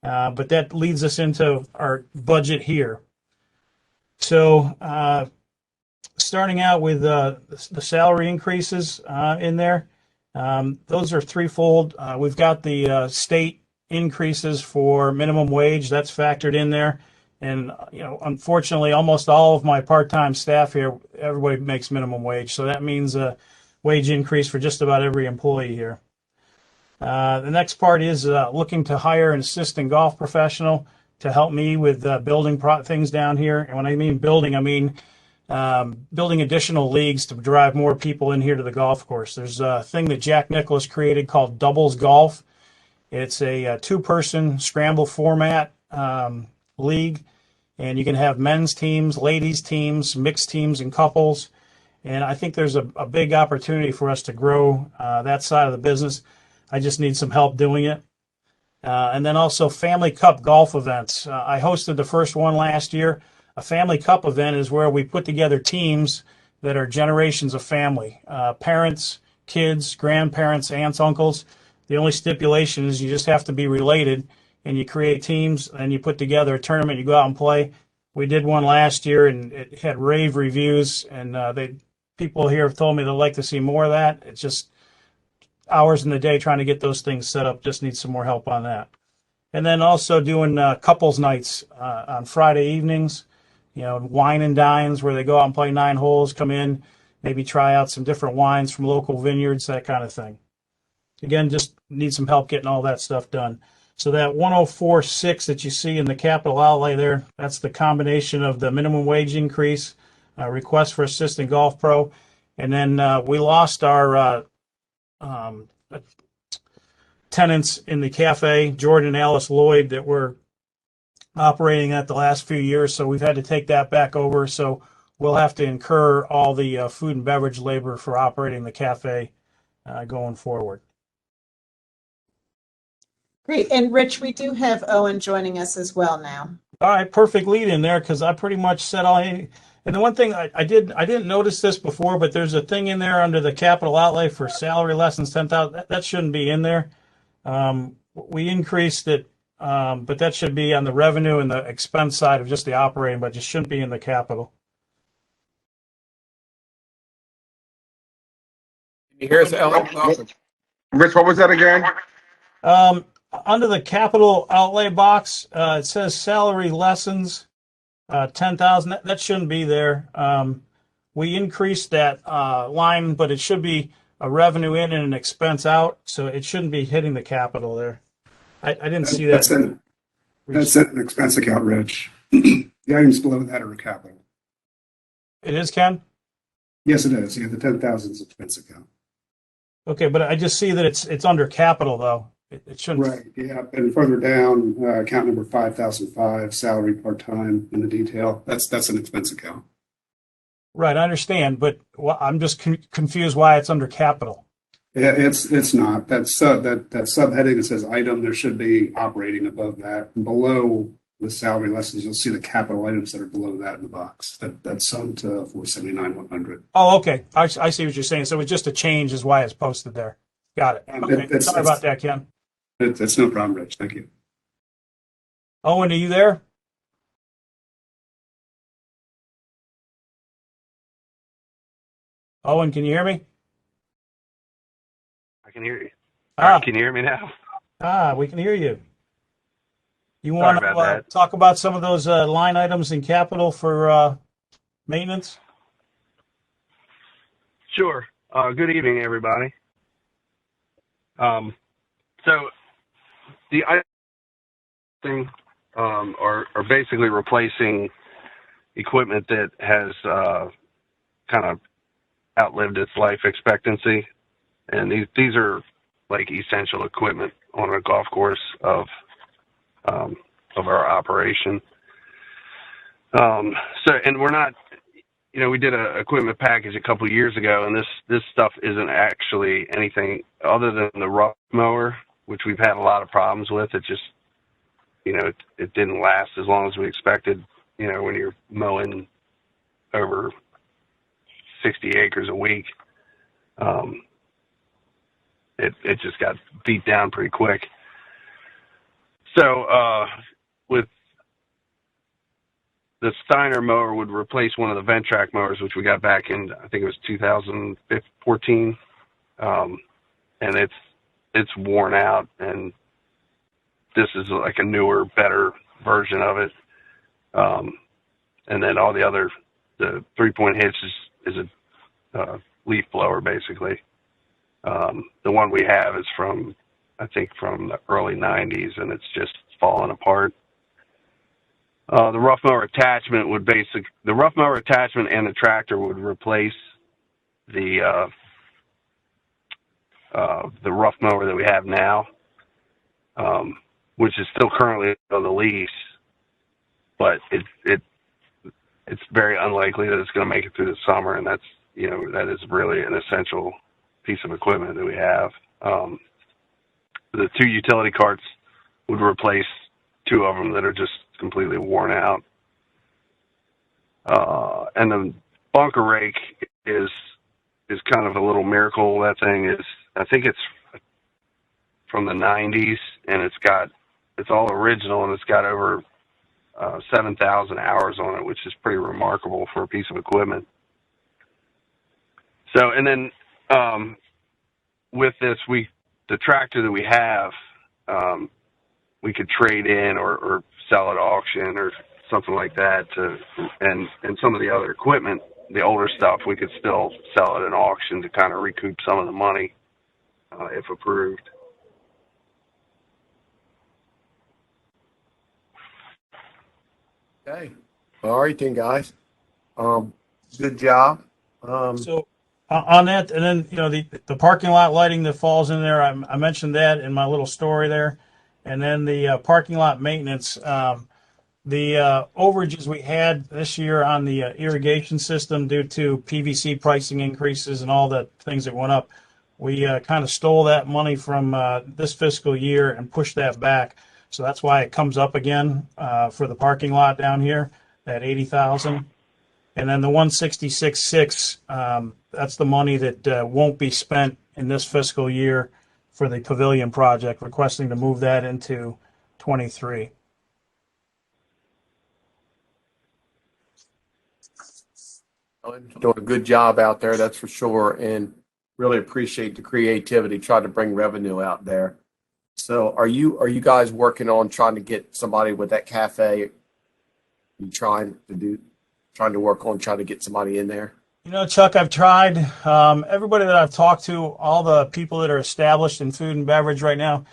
but that leads us into our budget here. So starting out with the salary increases in there, those are threefold. We've got the state increases for minimum wage. That's factored in there. And, unfortunately, almost all of my part-time staff here, everybody makes minimum wage. So that means a wage increase for just about every employee here. The next part is looking to hire an assistant golf professional to help me with building things down here. And when I mean building, I mean building additional leagues to drive more people in here to the golf course. There's a thing that Jack Nicklaus created called Doubles Golf. It's a 2-person scramble format league, and you can have men's teams, ladies teams, mixed teams, and couples. And I think there's a big opportunity for us to grow that side of the business. I just need some help doing it. And then also Family Cup golf events. I hosted the first one last year. A Family Cup event is where we put together teams that are generations of family, parents, kids, grandparents, aunts, uncles. The only stipulation is you just have to be related, and you create teams and you put together a tournament. You go out and play. We did one last year, and it had rave reviews, and people here have told me they'd like to see more of that. It's just hours in the day trying to get those things set up. Just need some more help on that. And then also doing couples nights on Friday evenings, wine and dines where they go out and play 9 holes, come in, maybe try out some different wines from local vineyards, that kind of thing. Again, just need some help getting all that stuff done. So that 104.6 that you see in the capital outlay there, that's the combination of the minimum wage increase, request for assistant golf pro, and then we lost our tenants in the cafe, Jordan and Alice Lloyd, that were operating at the last few years, so we've had to take that back over. So we'll have to incur all the food and beverage labor for operating the cafe going forward. Great. And Rich, we do have Owen joining us as well now. All right, perfect lead in there because I pretty much said all. And the one thing I didn't notice this before, but there's a thing in there under the capital outlay for salary less than $10,000. That shouldn't be in there. We increased it, but that should be on the revenue and the expense side of just the operating budget. Shouldn't be in the capital. Can you hear us, Ellen? Rich, what was that again? Under the capital outlay box, it says salary lessons, 10,000. That shouldn't be there. We increased that line, but it should be a revenue in and an expense out, so it shouldn't be hitting the capital there. I didn't see that. That's an expense account, Rich. The items below that are a capital. It is, Ken? Yes, it is. Yeah, the 10,000 is expense account. Okay, but I just see that it's under capital though. It shouldn't. Right. Yeah, and further down, account number 5005, salary part-time in the detail. That's an expense account. Right, I understand, but I'm just confused why it's under capital. Yeah, it's not. That subheading that says item, there should be operating above that. And below the salary lessons, you'll see the capital items that are below that in the box. That's sum to 479,100. Oh, okay. I see what you're saying. So it's just a change is why it's posted there. Got it. Okay. Sorry about that, Ken. That's no problem, Rich. Thank you. Owen, are you there? Owen, can you hear me? I can hear you. Can you hear me now? We can hear you. You Sorry want about to that. talk about some of those line items in capital for maintenance? Sure. Good evening, everybody. So the items are basically replacing equipment that has kind of outlived its life expectancy, and these are like essential equipment on a golf course of our operation. And we're not, we did a equipment package a couple of years ago, and this stuff isn't actually anything other than the rough mower, which we've had a lot of problems with. It just, it didn't last as long as we expected. When you're mowing over 60 acres a week, it just got beat down pretty quick. So with the Steiner mower would replace one of the Ventrac mowers, which we got back in, I think it was 2014, and it's worn out, and this is like a newer, better version of it. And then all the 3-point hitch is a leaf blower, basically. The one we have is from the early 90s, and it's just falling apart. The rough mower attachment and the tractor would replace the rough mower that we have now, which is still currently on the lease, but it's very unlikely that it's going to make it through the summer, and that is really an essential piece of equipment that we have. The 2 utility carts would replace 2 of them that are just completely worn out. And the bunker rake is kind of a little miracle. That thing is, I think it's from the 90s, and it's all original, and it's got over 7,000 hours on it, which is pretty remarkable for a piece of equipment. So, and then with this, the tractor that we have, we could trade in or sell at auction or something like that. And some of the other equipment, the older stuff, we could still sell at an auction to kind of recoup some of the money if approved. Okay. All right then, guys. Good job. So on that, and then the parking lot lighting that falls in there, I mentioned that in my little story there, and then the parking lot maintenance, the overages we had this year on the irrigation system due to PVC pricing increases and all the things that went up, we kind of stole that money from this fiscal year and pushed that back. So that's why it comes up again for the parking lot down here, that 80,000. And then the 166.6, that's the money that won't be spent in this fiscal year for the pavilion project, requesting to move that into 23. Doing a good job out there, that's for sure, and really appreciate the creativity, trying to bring revenue out there. So are you guys working on trying to get somebody with that cafe? You trying to work on trying to get somebody in there? You know, Chuck, I've tried. Everybody that I've talked to, all the people that are established in food and beverage right now,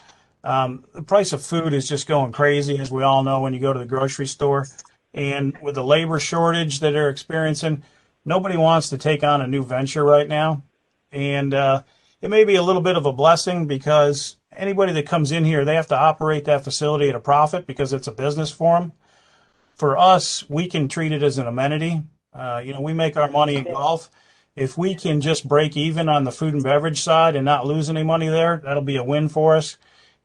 the price of food is just going crazy, as we all know when you go to the grocery store. And with the labor shortage that they're experiencing, nobody wants to take on a new venture right now. And it may be a little bit of a blessing because anybody that comes in here, they have to operate that facility at a profit because it's a business for them. For us, we can treat it as an amenity. We make our money in golf. If we can just break even on the food and beverage side and not lose any money there, that'll be a win for us.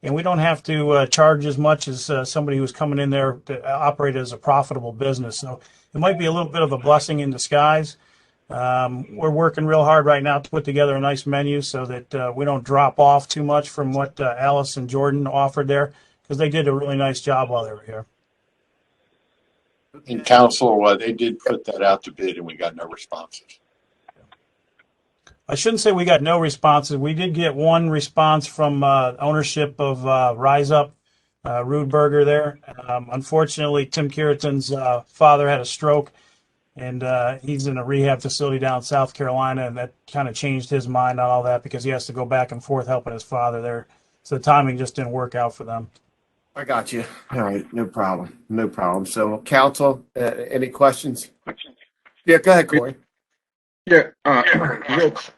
And we don't have to charge as much as somebody who's coming in there to operate as a profitable business. So it might be a little bit of a blessing in disguise. We're working real hard right now to put together a nice menu so that we don't drop off too much from what Alice and Jordan offered there, because they did a really nice job while they were here. In council, they did put that out to bid and we got no responses. I shouldn't say we got no responses. We did get one response from ownership of Rise Up, Rudberger there. Unfortunately, Tim Kiraton's father had a stroke, and he's in a rehab facility down in South Carolina, and that kind of changed his mind on all that because he has to go back and forth helping his father there. So the timing just didn't work out for them. I got you. All right, no problem. So, council, any questions? Yeah, go ahead, Corey. Yeah, Rich,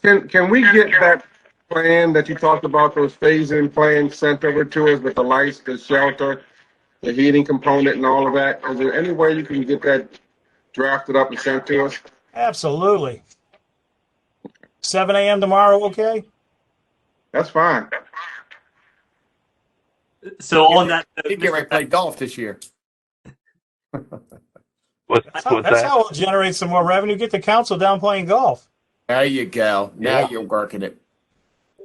can we get that plan that you talked about, those phase-in plans sent over to us with the lights, the shelter, the heating component and all of that? Is there any way you can get that drafted up and sent to us? Absolutely. 7 a.m. tomorrow, okay? That's fine. So on that, You get ready to play golf this year. That's how we'll generate some more revenue. Get the council down playing golf. There you go. Now you're working it.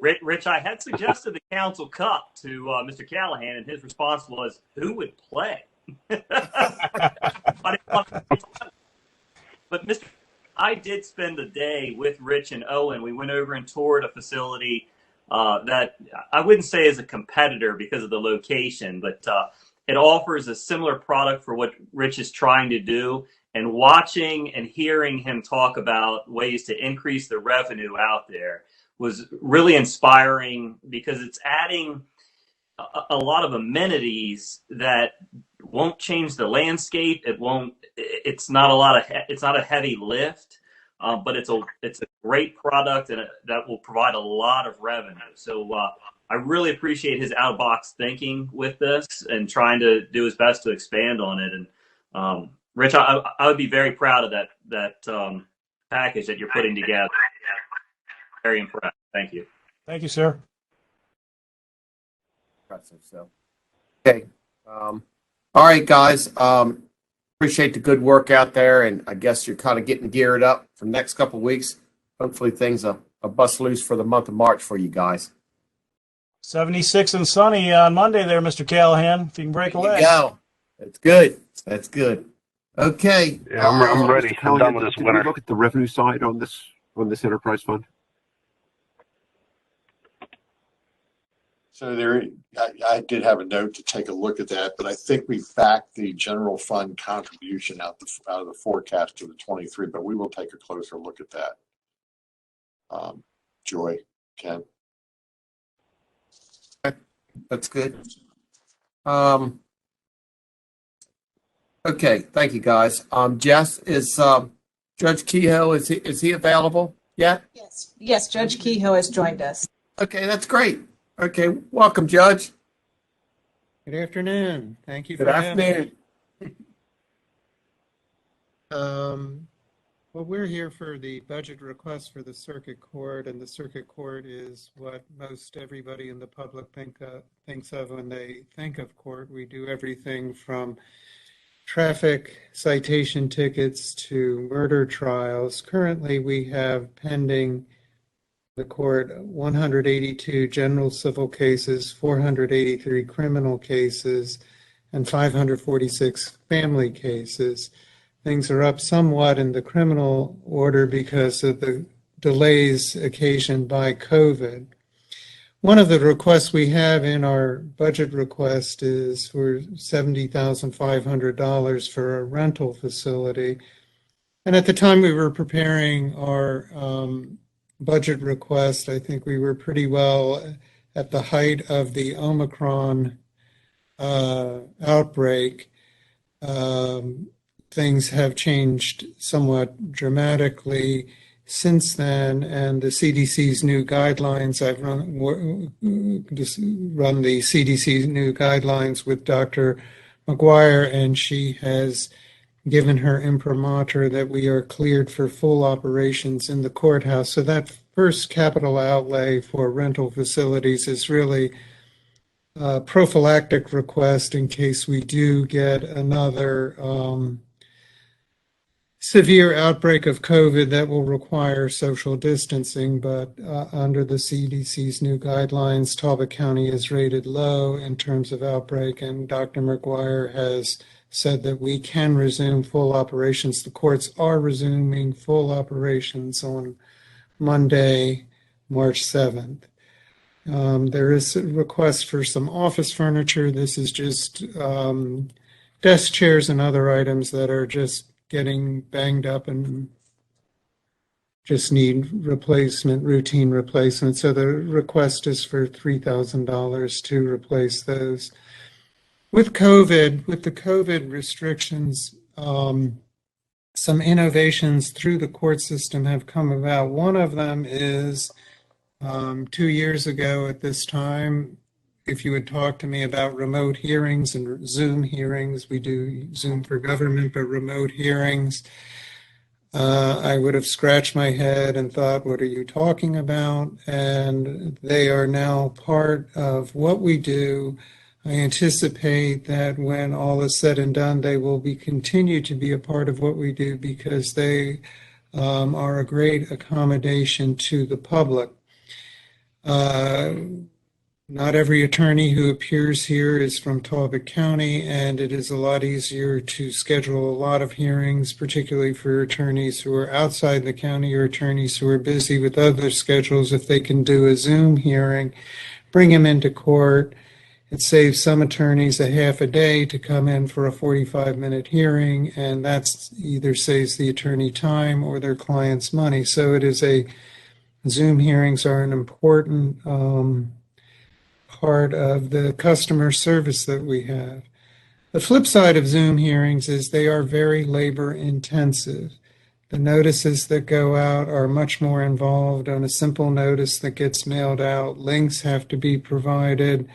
Rich, I had suggested the council cup to Mr. Callahan, and his response was, "Who would play?" But Mr. I did spend a day with Rich and Owen. We went over and toured a facility that I wouldn't say is a competitor because of the location, but it offers a similar product for what Rich is trying to do. And watching and hearing him talk about ways to increase the revenue out there was really inspiring because it's adding a lot of amenities that won't change the landscape. It's not a heavy lift, but it's a great product and that will provide a lot of revenue. So I really appreciate his out of box thinking with this and trying to do his best to expand on it. And Rich, I would be very proud of that package that you're putting together. Very impressed. Thank you. Thank you, sir. So, okay. All right, guys. Appreciate the good work out there, and I guess you're kind of getting geared up for the next couple of weeks. Hopefully, things are bust loose for the month of March for you guys. 76 and sunny on Monday there, Mr. Callahan. If you can break away. There you go. That's good. That's good. Okay. Yeah, I'm ready. Mr. I'm done with Callahan, this did winter. we look at the revenue side on this enterprise fund? So I did have a note to take a look at that, but I think we backed the general fund contribution out of the forecast to the 23, but we will take a closer look at that. Joy, Ken. That's good. Okay, thank you, guys. Jess, is Judge Kehoe, is he available yet? Yes, Judge Kehoe has joined us. Okay, that's great. Okay, welcome, Judge. Good afternoon. Thank you for Good having afternoon. me. Well, we're here for the budget request for the circuit court, and the circuit court is what most everybody in the public thinks of when they think of court. We do everything from traffic citation tickets to murder trials. Currently, we have pending the court 182 general civil cases, 483 criminal cases, and 546 family cases. Things are up somewhat in the criminal order because of the delays occasioned by COVID. One of the requests we have in our budget request is for $70,500 for a rental facility. And at the time we were preparing our budget request, I think we were pretty well at the height of the Omicron outbreak. Things have changed somewhat dramatically since then, and the CDC's new guidelines, I've run the CDC's new guidelines with Dr. McGuire, and she has given her imprimatur that we are cleared for full operations in the courthouse. So that first capital outlay for rental facilities is really a prophylactic request in case we do get another severe outbreak of COVID that will require social distancing, but under the CDC's new guidelines, Talbot County is rated low in terms of outbreak, and Dr. McGuire has said that we can resume full operations. The courts are resuming full operations on Monday, March 7th. There is a request for some office furniture. This is just desk chairs and other items that are just getting banged up and just need replacement, routine replacement. So the request is for $3,000 to replace those. With the COVID restrictions, some innovations through the court system have come about. One of them is 2 years ago at this time, if you would talk to me about remote hearings and Zoom hearings, we do Zoom for government, but remote hearings, I would have scratched my head and thought, what are you talking about? And they are now part of what we do. I anticipate that when all is said and done, they will continue to be a part of what we do because they are a great accommodation to the public. Not every attorney who appears here is from Talbot County, and it is a lot easier to schedule a lot of hearings, particularly for attorneys who are outside the county or attorneys who are busy with other schedules. If they can do a Zoom hearing, bring them into court. It saves some attorneys a half a day to come in for a 45-minute hearing, and that's either saves the attorney time or their client's money. So Zoom hearings are an important part of the customer service that we have. The flip side of Zoom hearings is they are very labor intensive. The notices that go out are much more involved. On a simple notice that gets mailed out, links have to be provided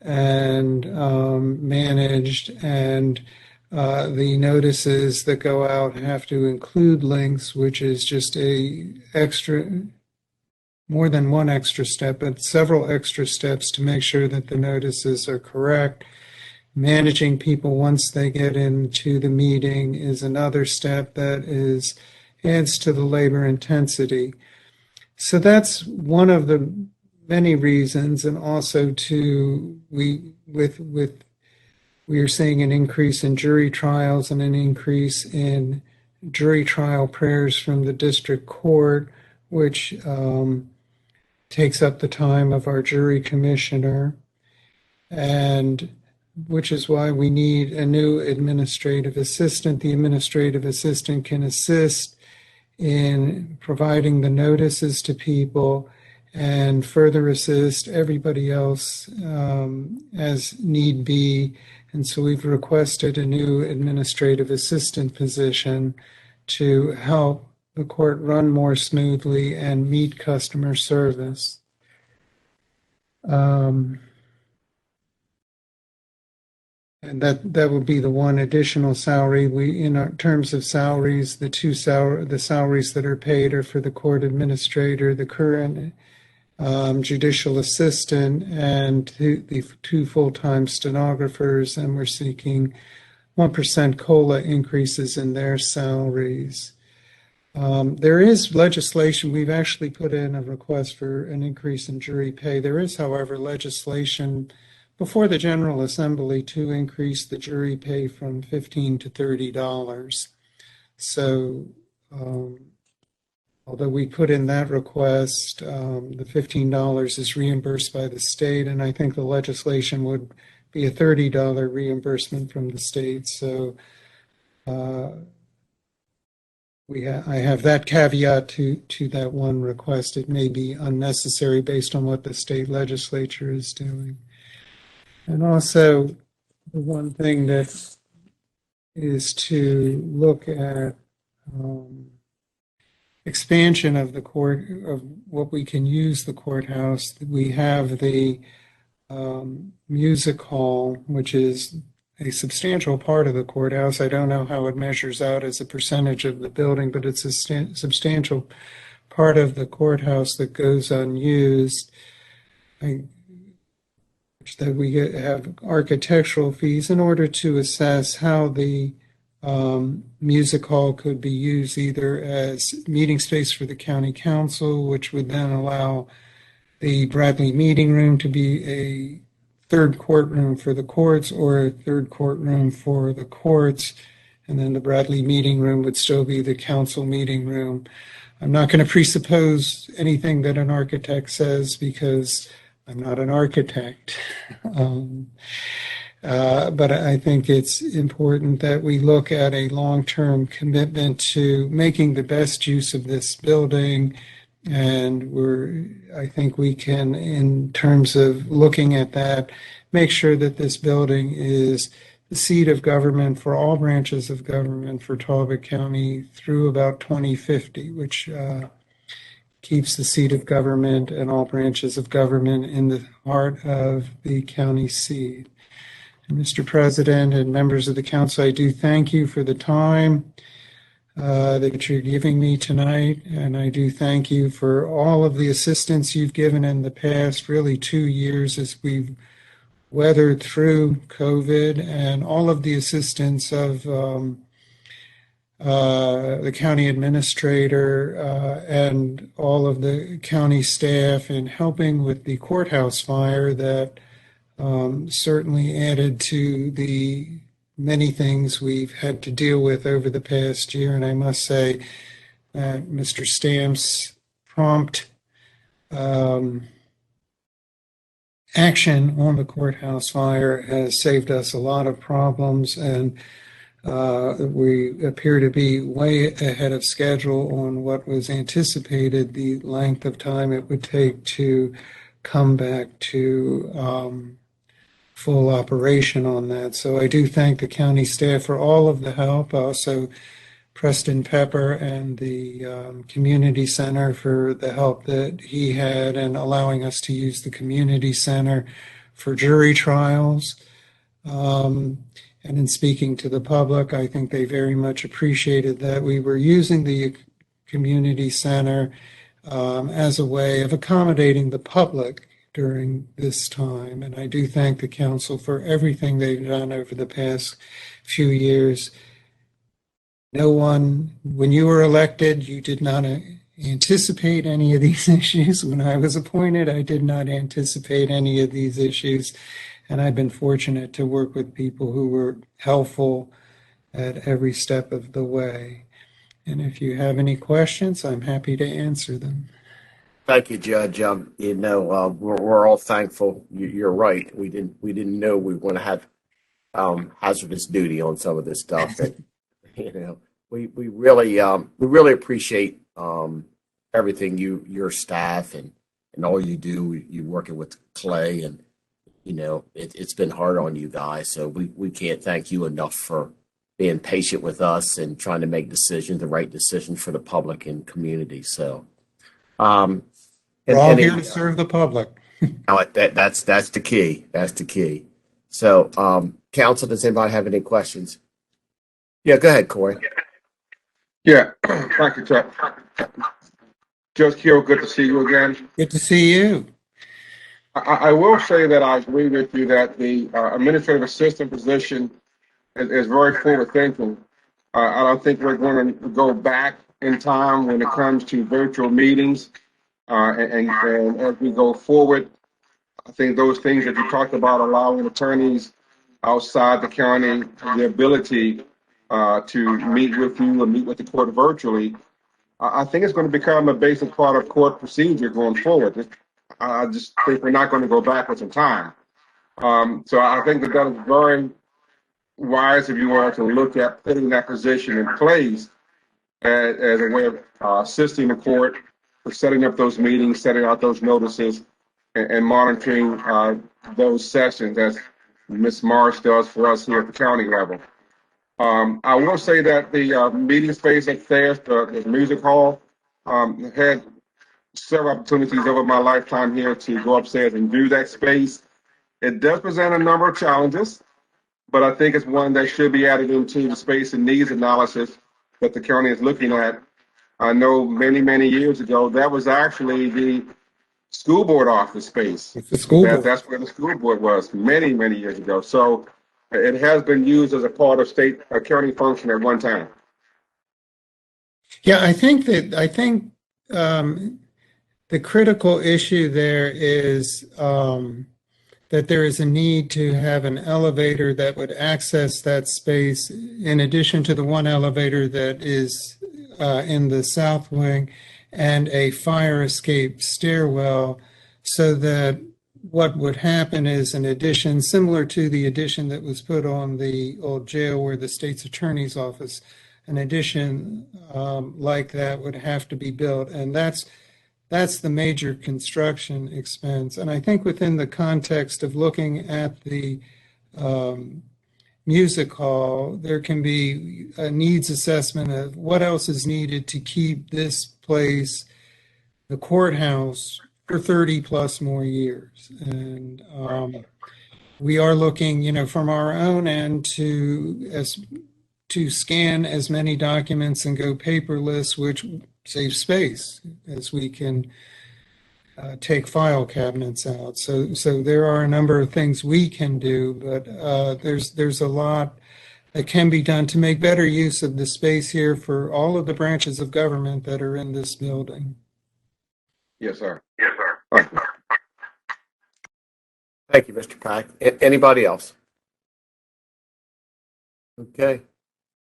and managed, and the notices that go out have to include links, which is just more than one extra step, but several extra steps to make sure that the notices are correct. Managing people once they get into the meeting is another step that adds to the labor intensity. So that's one of the many reasons, and also we are seeing an increase in jury trials and an increase in jury trial prayers from the district court, which takes up the time of our jury commissioner, and which is why we need a new administrative assistant. The administrative assistant can assist in providing the notices to people and further assist everybody else as need be. And so we've requested a new administrative assistant position to help the court run more smoothly and meet customer service. And that would be the one additional salary. In terms of salaries, the salaries that are paid are for the court administrator, the current judicial assistant, and the two full-time stenographers, and we're seeking 1% COLA increases in their salaries. There is legislation. We've actually put in a request for an increase in jury pay. There is, however, legislation before the General Assembly to increase the jury pay from $15 to $30. So, although we put in that request, the $15 is reimbursed by the state, and I think the legislation would be a $30 reimbursement from the state. So, I have that caveat to that one request. It may be unnecessary based on what the state legislature is doing. And also, the one thing that is to look at expansion of the court, of what we can use the courthouse. We have the music hall, which is a substantial part of the courthouse. I don't know how it measures out as a percentage of the building, but it's a substantial part of the courthouse that goes unused. That we have architectural fees in order to assess how the music hall could be used either as meeting space for the county council, which would then allow the Bradley meeting room to be a third courtroom for the courts, or a third courtroom for the courts, and then the Bradley meeting room would still be the council meeting room. I'm not going to presuppose anything that an architect says because I'm not an architect. But I think it's important that we look at a long-term commitment to making the best use of this building. And I think we can, in terms of looking at that, make sure that this building is the seat of government for all branches of government for Talbot County through about 2050, which keeps the seat of government and all branches of government in the heart of the county seat. And Mr. President and members of the council, I do thank you for the time that you're giving me tonight, and I do thank you for all of the assistance you've given in the past, really 2 years as we've weathered through COVID, and all of the assistance of the county administrator and all of the county staff in helping with the courthouse fire that certainly added to the many things we've had to deal with over the past year. And I must say that Mr. Stamp's prompt action on the courthouse fire has saved us a lot of problems, and we appear to be way ahead of schedule on what was anticipated, the length of time it would take to come back to full operation on that. So I do thank the county staff for all of the help. Also, Preston Pepper and the community center for the help that he had in allowing us to use the community center for jury trials. And in speaking to the public, I think they very much appreciated that we were using the community center as a way of accommodating the public during this time. And I do thank the council for everything they've done over the past few years. No one, when you were elected, you did not anticipate any of these issues. When I was appointed, I did not anticipate any of these issues. And I've been fortunate to work with people who were helpful at every step of the way. And if you have any questions, I'm happy to answer them. Thank you, Judge. We're all thankful. You're right. We didn't know we were going to have hazardous duty on some of this stuff. And, we really appreciate everything your staff and all you do. You working with Clay, and it's been hard on you guys. So we can't thank you enough for being patient with us and trying to make the right decisions for the public and community. So. We're all here to serve the public. That's the key. That's the key. So, council, does anybody have any questions? Yeah, go ahead, Corey. Yeah, thank you, Chuck. Judge Keel, good to see you again. Good to see you. I will say that I agree with you that the administrative assistant position is very forward thinking. I don't think we're going to go back in time when it comes to virtual meetings. And as we go forward, I think those things that you talked about, allowing attorneys outside the county the ability to meet with you or meet with the court virtually, I think it's going to become a basic part of court procedure going forward. I just think we're not going to go backwards in time. So I think that is very wise if you want to look at putting that position in place as a way of assisting the court for setting up those meetings, setting out those notices, and monitoring those sessions as Ms. Marsh does for us here at the county level. I will say that the meeting space upstairs, the music hall, had several opportunities over my lifetime here to go upstairs and do that space. It does present a number of challenges, but I think it's one that should be added into the space and needs analysis that the county is looking at. I know many, many years ago, that was actually the school board office space. It's the school board. That's where the school board was many, many years ago. So it has been used as a part of state county function at one time. Yeah, I think the critical issue there is that there is a need to have an elevator that would access that space in addition to the one elevator that is in the south wing and a fire escape stairwell, so that what would happen is an addition similar to the addition that was put on the old jail where the state's attorney's office, an addition like that would have to be built. And that's the major construction expense. And I think within the context of looking at the music hall, there can be a needs assessment of what else is needed to keep this place, the courthouse, for 30 plus more years. And we are looking, from our own end to scan as many documents and go paperless, which saves space as we can take file cabinets out. So there are a number of things we can do, but there's a lot that can be done to make better use of the space here for all of the branches of government that are in this building. Yes, sir. Thank you, Mr. Pack. Anybody else? Okay.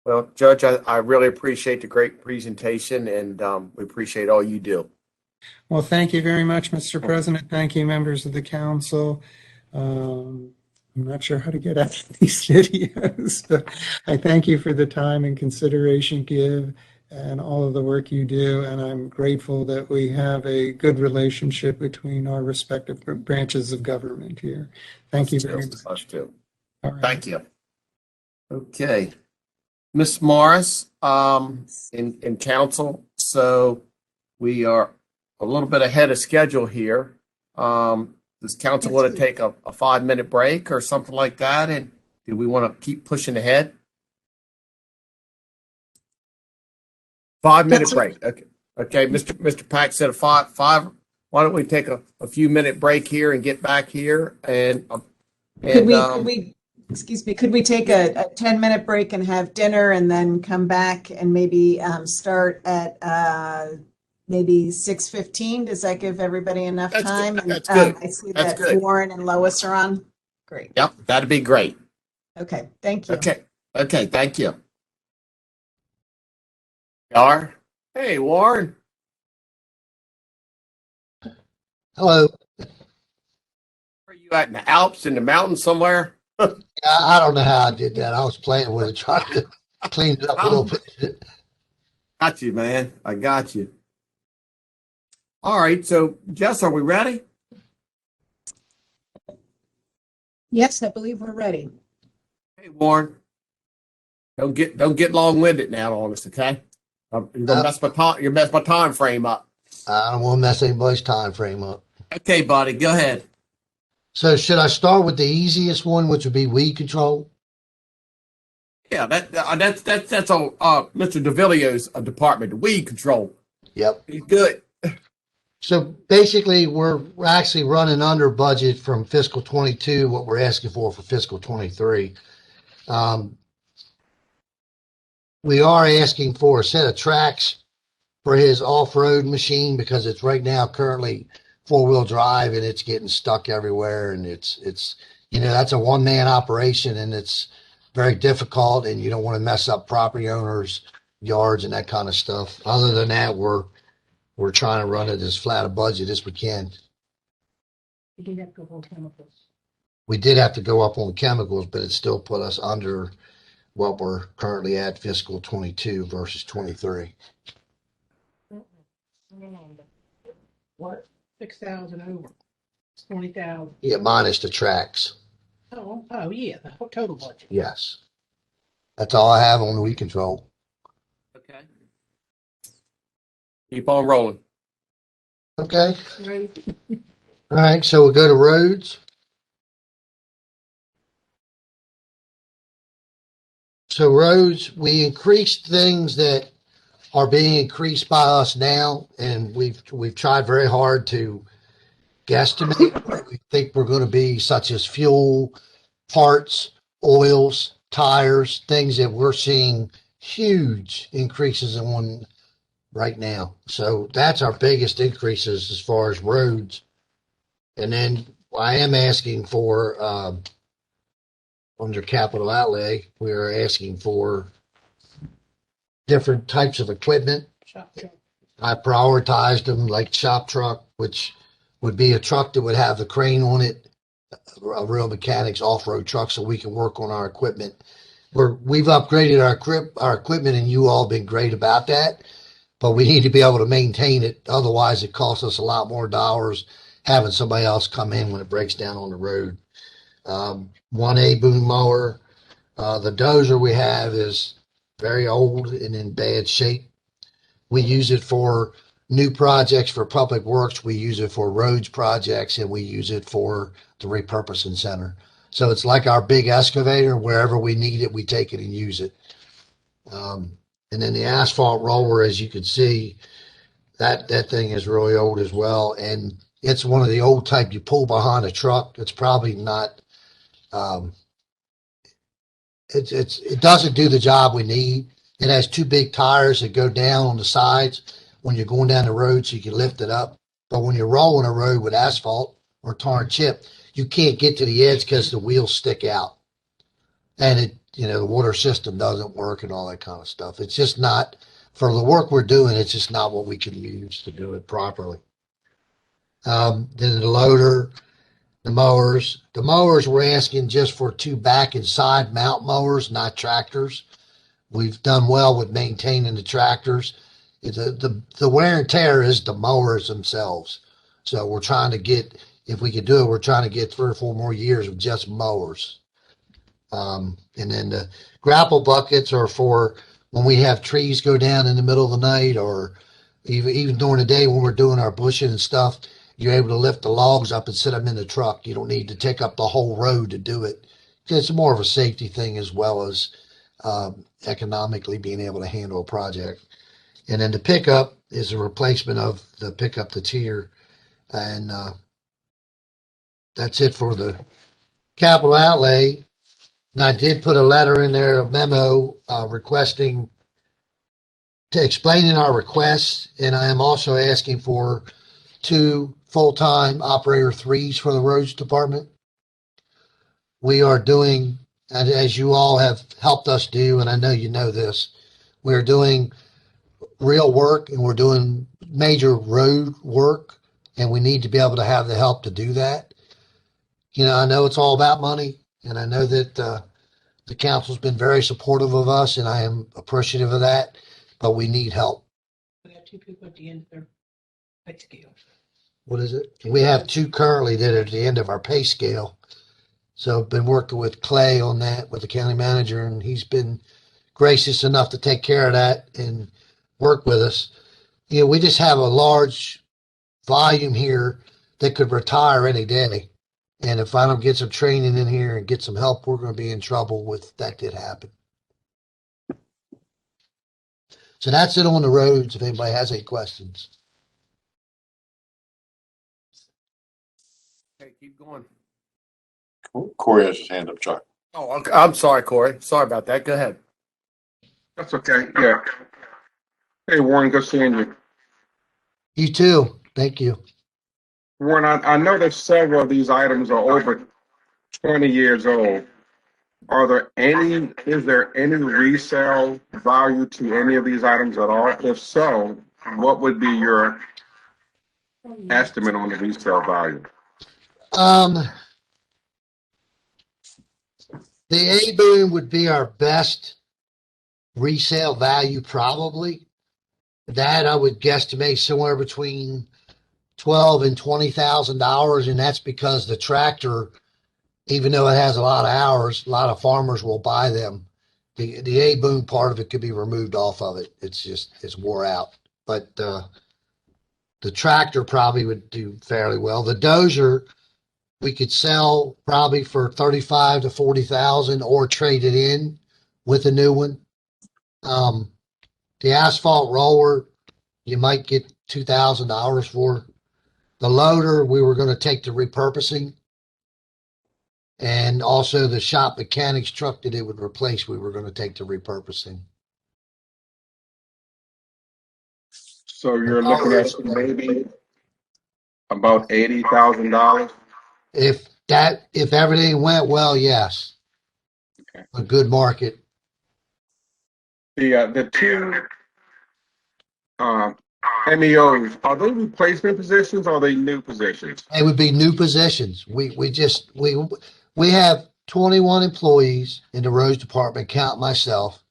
Well, Judge, I really appreciate the great presentation, and we appreciate all you do. Well, thank you very much, Mr. President. Thank you, members of the council. I'm not sure how to get at these videos, but I thank you for the time and consideration give and all of the work you do. And I'm grateful that we have a good relationship between our respective branches of government here. Thank you very much. Us too. All right. Thank you. Okay. Ms. Morris, in council, so we are a little bit ahead of schedule here. Does council want to take a 5-minute break or something like that? And do we want to keep pushing ahead? 5-minute break. Okay. Okay. Mr. Pack said a five. Why don't we take a few minute break here and get back here? And could we take a 10-minute break and have dinner and then come back and maybe start at maybe 6:15? Does that give everybody enough time? Good. That's good. I see That's that good. Warren and Lois are on. Great. Yep, that'd be great. Okay. Thank you. Okay. Thank you. Yar. Hey, Warren. Hello. Are you at in the Alps, in the mountains somewhere? I don't know how I did that. I was playing with it, trying to clean it up a little bit. Got you, man. I got you. All right. So, Jess, are we ready? Yes, I believe we're ready. Hey, Warren. Don't get long-winded now on us, okay? You're gonna mess my time frame up. I don't want to mess anybody's time frame up. Okay, buddy. Go ahead. So should I start with the easiest one, which would be weed control? Yeah, that's on Mr. DeVillio's department, the weed control. Yep. He's good. So basically, we're actually running under budget from fiscal 22, what we're asking for fiscal 23. We are asking for a set of tracks for his off-road machine because it's right now currently four-wheel drive and it's getting stuck everywhere. And it's, that's a one-man operation and it's very difficult and you don't want to mess up property owners' yards and that kind of stuff. Other than that, we're trying to run it as flat a budget as we can. You did have to go on chemicals. We did have to go up on chemicals, but it still put us under what we're currently at fiscal 22 versus 23. What? 6,000 over. It's 20,000. Yeah, minus the tracks. Oh, yeah, the whole total budget. Yes. That's all I have on the weed control. Okay. Keep on rolling. Okay. Right. All right, so we'll go to roads. So roads, we increased things that are being increased by us now, and we've tried very hard to guesstimate what we think we're going to be, such as fuel, parts, oils, tires, things that we're seeing huge increases in right now. So that's our biggest increases as far as roads. And then I am asking for, under capital outlay, we are asking for different types of equipment. I prioritized them like shop truck, which would be a truck that would have the crane on it, a real mechanics off-road truck, so we can work on our equipment. We've upgraded our equipment, and you all been great about that. But we need to be able to maintain it. Otherwise, it costs us a lot more dollars having somebody else come in when it breaks down on the road. 1A Boom Mower. The dozer we have is very old and in bad shape. We use it for new projects for public works. We use it for roads projects, and we use it for the repurposing center. So it's like our big excavator. Wherever we need it, we take it and use it. And then the asphalt roller, as you can see, that thing is really old as well. And it's one of the old type you pull behind a truck. It's probably not, it doesn't do the job we need. It has two big tires that go down on the sides when you're going down the road so you can lift it up. But when you're rolling a road with asphalt or tar and chip, you can't get to the edge because the wheels stick out. And the water system doesn't work and all that kind of stuff. It's just not, for the work we're doing, it's just not what we can use to do it properly. Then the loader, the mowers. The mowers we're asking just for two back and side mount mowers, not tractors. We've done well with maintaining the tractors. The wear and tear is the mowers themselves. So we're trying to get, if we could do it, we're trying to get 3 or 4 more years of just mowers. And then the grapple buckets are for when we have trees go down in the middle of the night, or even during the day when we're doing our bushing and stuff, you're able to lift the logs up and sit them in the truck. You don't need to take up the whole road to do it. It's more of a safety thing as well as economically being able to handle a project. And then the pickup is a replacement of the pickup that's here. And that's it for the capital outlay. And I did put a letter in there, a memo requesting to explaining our requests. And I am also asking for 2 full-time operator 3s for the roads department. We are doing, and as you all have helped us do, and I know you know this, we're doing real work and we're doing major road work, and we need to be able to have the help to do that. I know it's all about money, and I know that the council's been very supportive of us, and I am appreciative of that, but we need help. We have 2 people at the end of their pay scale. What is it? We have 2 currently that are at the end of our pay scale. So I've been working with Clay on that, with the county manager, and he's been gracious enough to take care of that and work with us. We just have a large volume here that could retire any day. And if I don't get some training in here and get some help, we're going to be in trouble with that did happen. So that's it on the roads, if anybody has any questions. Okay, keep going. Corey has his hand up, Chuck. Oh, okay. I'm sorry, Corey. Sorry about that. Go ahead. That's okay. Yeah. Hey, Warren, good seeing you. You too. Thank you. Warren, I know that several of these items are over 20 years old. Is there any resale value to any of these items at all? If so, what would be your estimate on the resale value? The A-Boom would be our best resale value probably. That I would guesstimate somewhere between $12,000 and $20,000, and that's because the tractor, even though it has a lot of hours, a lot of farmers will buy them. The A-Boom part of it could be removed off of it. It's wore out. But the tractor probably would do fairly well. The dozer we could sell probably for 35 to 40,000 or trade it in with a new one. The asphalt roller you might get $2,000 for. The loader we were going to take to repurposing, and also the shop mechanics truck that it would replace we were going to take to repurposing. So you're looking at maybe about $80,000. If everything went well, yes. Okay. A good market. The two MEOs, are they replacement positions or are they new positions? They would be new positions. We have 21 employees in the roads department, count myself.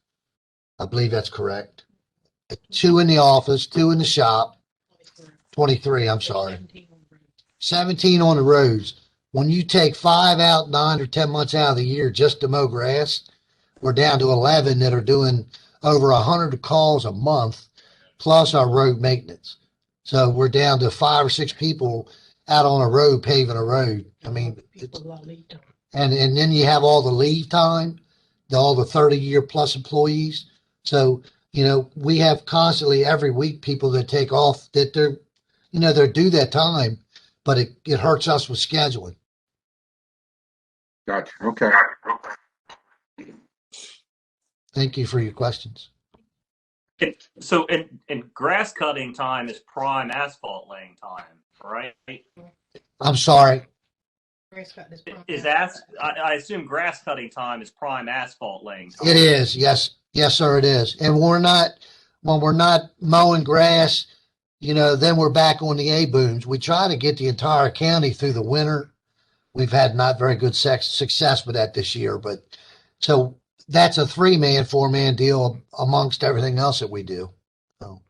I believe that's correct. 2 in the office, 2 in the shop. 23, I'm sorry. 17 on the roads. When you take 5 out, 9 or 10 months out of the year just to mow grass, we're down to 11 that are doing over 100 calls a month, plus our road maintenance. So we're down to 5 or 6 people out on a road paving a road. I mean, and then you have all the leave time, all the 30-year plus employees. So, we have constantly every week people that take off that they're due that time, but it hurts us with scheduling. Gotcha. Okay. Thank you for your questions. So, and grass cutting time is prime asphalt laying time, right? I'm sorry. I assume grass cutting time is prime asphalt laying time. It is. Yes, sir, it is. And when we're not mowing grass, then we're back on the A-booms. We try to get the entire county through the winter. We've had not very good success with that this year, but so that's a 3-man, 4-man deal amongst everything else that we do. So,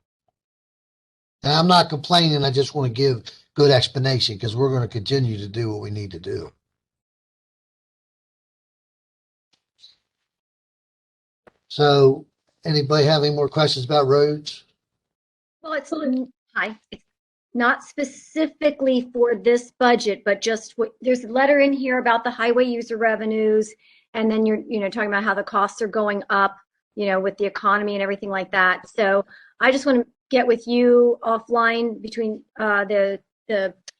and I'm not complaining. I just want to give good explanation because we're going to continue to do what we need to do. So, anybody have any more questions about roads? Well, it's not specifically for this budget, but just there's a letter in here about the highway user revenues, and then you're talking about how the costs are going up, with the economy and everything like that. So I just want to get with you offline between the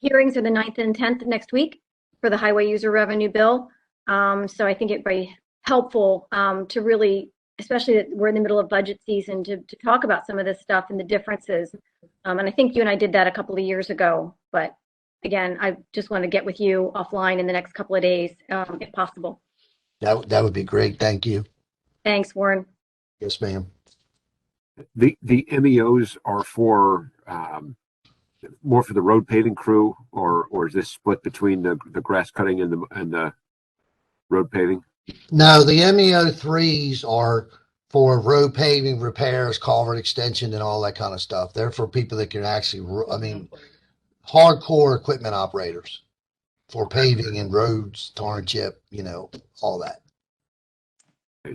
hearings are the 9th and 10th next week for the highway user revenue bill. So I think it'd be helpful to really, especially that we're in the middle of budget season, to talk about some of this stuff and the differences. And I think you and I did that a couple of years ago. But again, I just want to get with you offline in the next couple of days, if possible. That would be great. Thank you. Thanks, Warren. Yes, ma'am. The MEOs are for more for the road paving crew, or is this split between the grass cutting and the road paving? No, the MEO3s are for road paving, repairs, culvert extension, and all that kind of stuff. They're for people that can actually, hardcore equipment operators for paving and roads, tar and chip, all that.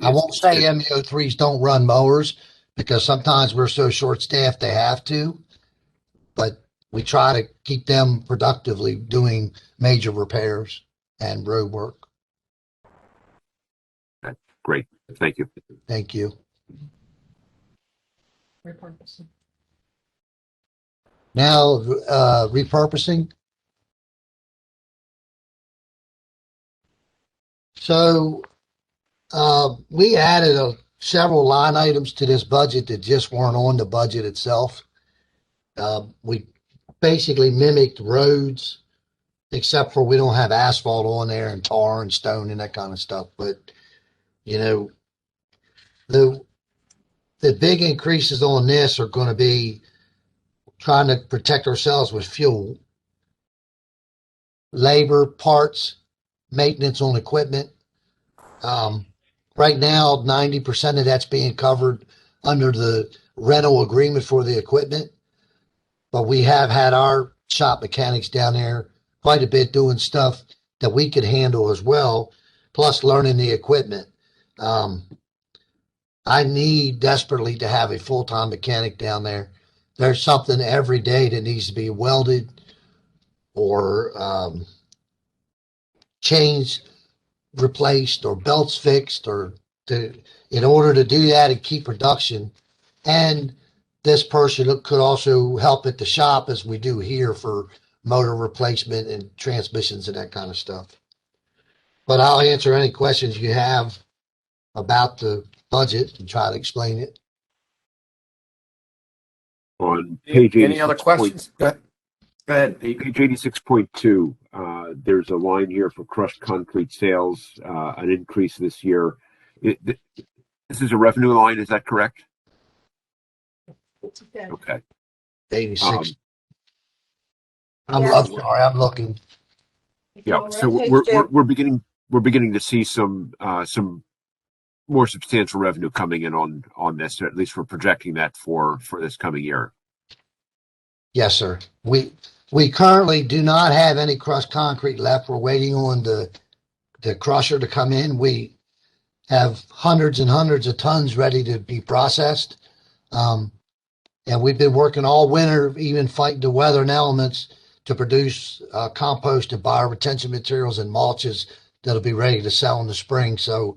I won't say MEO3s don't run mowers because sometimes we're so short-staffed they have to, but we try to keep them productively doing major repairs and road work. Great. Thank you. Thank you. Now, repurposing. So we added several line items to this budget that just weren't on the budget itself. We basically mimicked roads, except for we don't have asphalt on there and tar and stone and that kind of stuff. But, you know, the big increases on this are going to be trying to protect ourselves with fuel, labor, parts, maintenance on equipment. Right now, 90% of that's being covered under the rental agreement for the equipment. But we have had our shop mechanics down there quite a bit doing stuff that we could handle as well, plus learning the equipment. I need desperately to have a full-time mechanic down there. There's something every day that needs to be welded or chains replaced or belts fixed in order to do that and keep production. And this person could also help at the shop as we do here for motor replacement and transmissions and that kind of stuff. But I'll answer any questions you have about the budget and try to explain it. On page 86. Any other questions? Go ahead, Pete. Page 86.2, there's a line here for crushed concrete sales, an increase this year. This is a revenue line, is that correct? Okay. 86. I'm sorry, I'm looking. Yeah, so we're beginning to see some more substantial revenue coming in on this, or at least we're projecting that for this coming year. Yes, sir. We currently do not have any crushed concrete left. We're waiting on the crusher to come in. We have hundreds and hundreds of tons ready to be processed. And we've been working all winter, even fighting the weather and elements to produce compost and bioretention materials and mulches that'll be ready to sell in the spring. So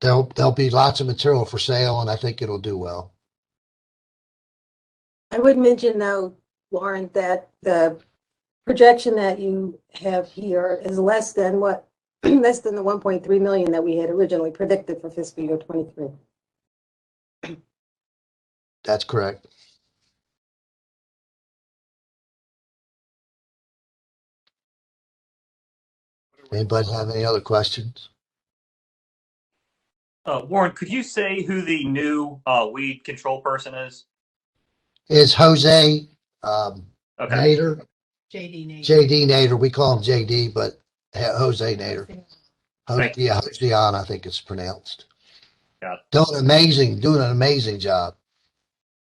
there'll be lots of material for sale, and I think it'll do well. I would mention, though, Lauren, that the projection that you have here is less than the 1.3 million that we had originally predicted for fiscal year 23. That's correct. Anybody have any other questions? Warren, could you say who the new weed control person is? Is Jose Okay. Nader? JD Nader. We call him JD, but Jose Nader. Hosean, I think it's pronounced. Got it. Doing an amazing job.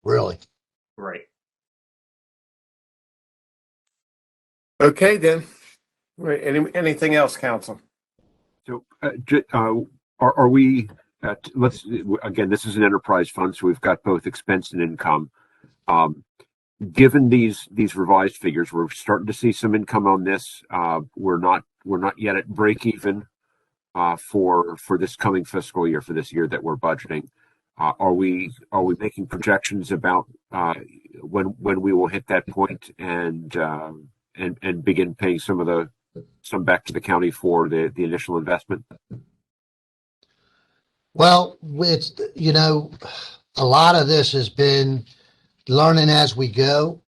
Really. Great. Okay, then. Right. Anything else, council? So, are we? Let's again. This is an enterprise fund, so we've got both expense and income. Given these revised figures, we're starting to see some income on this. We're not yet at break even for this coming fiscal year, for this year that we're budgeting. Are we making projections about when we will hit that point and begin paying some back to the county for the initial investment? Well, it's, a lot of this has been learning as we go.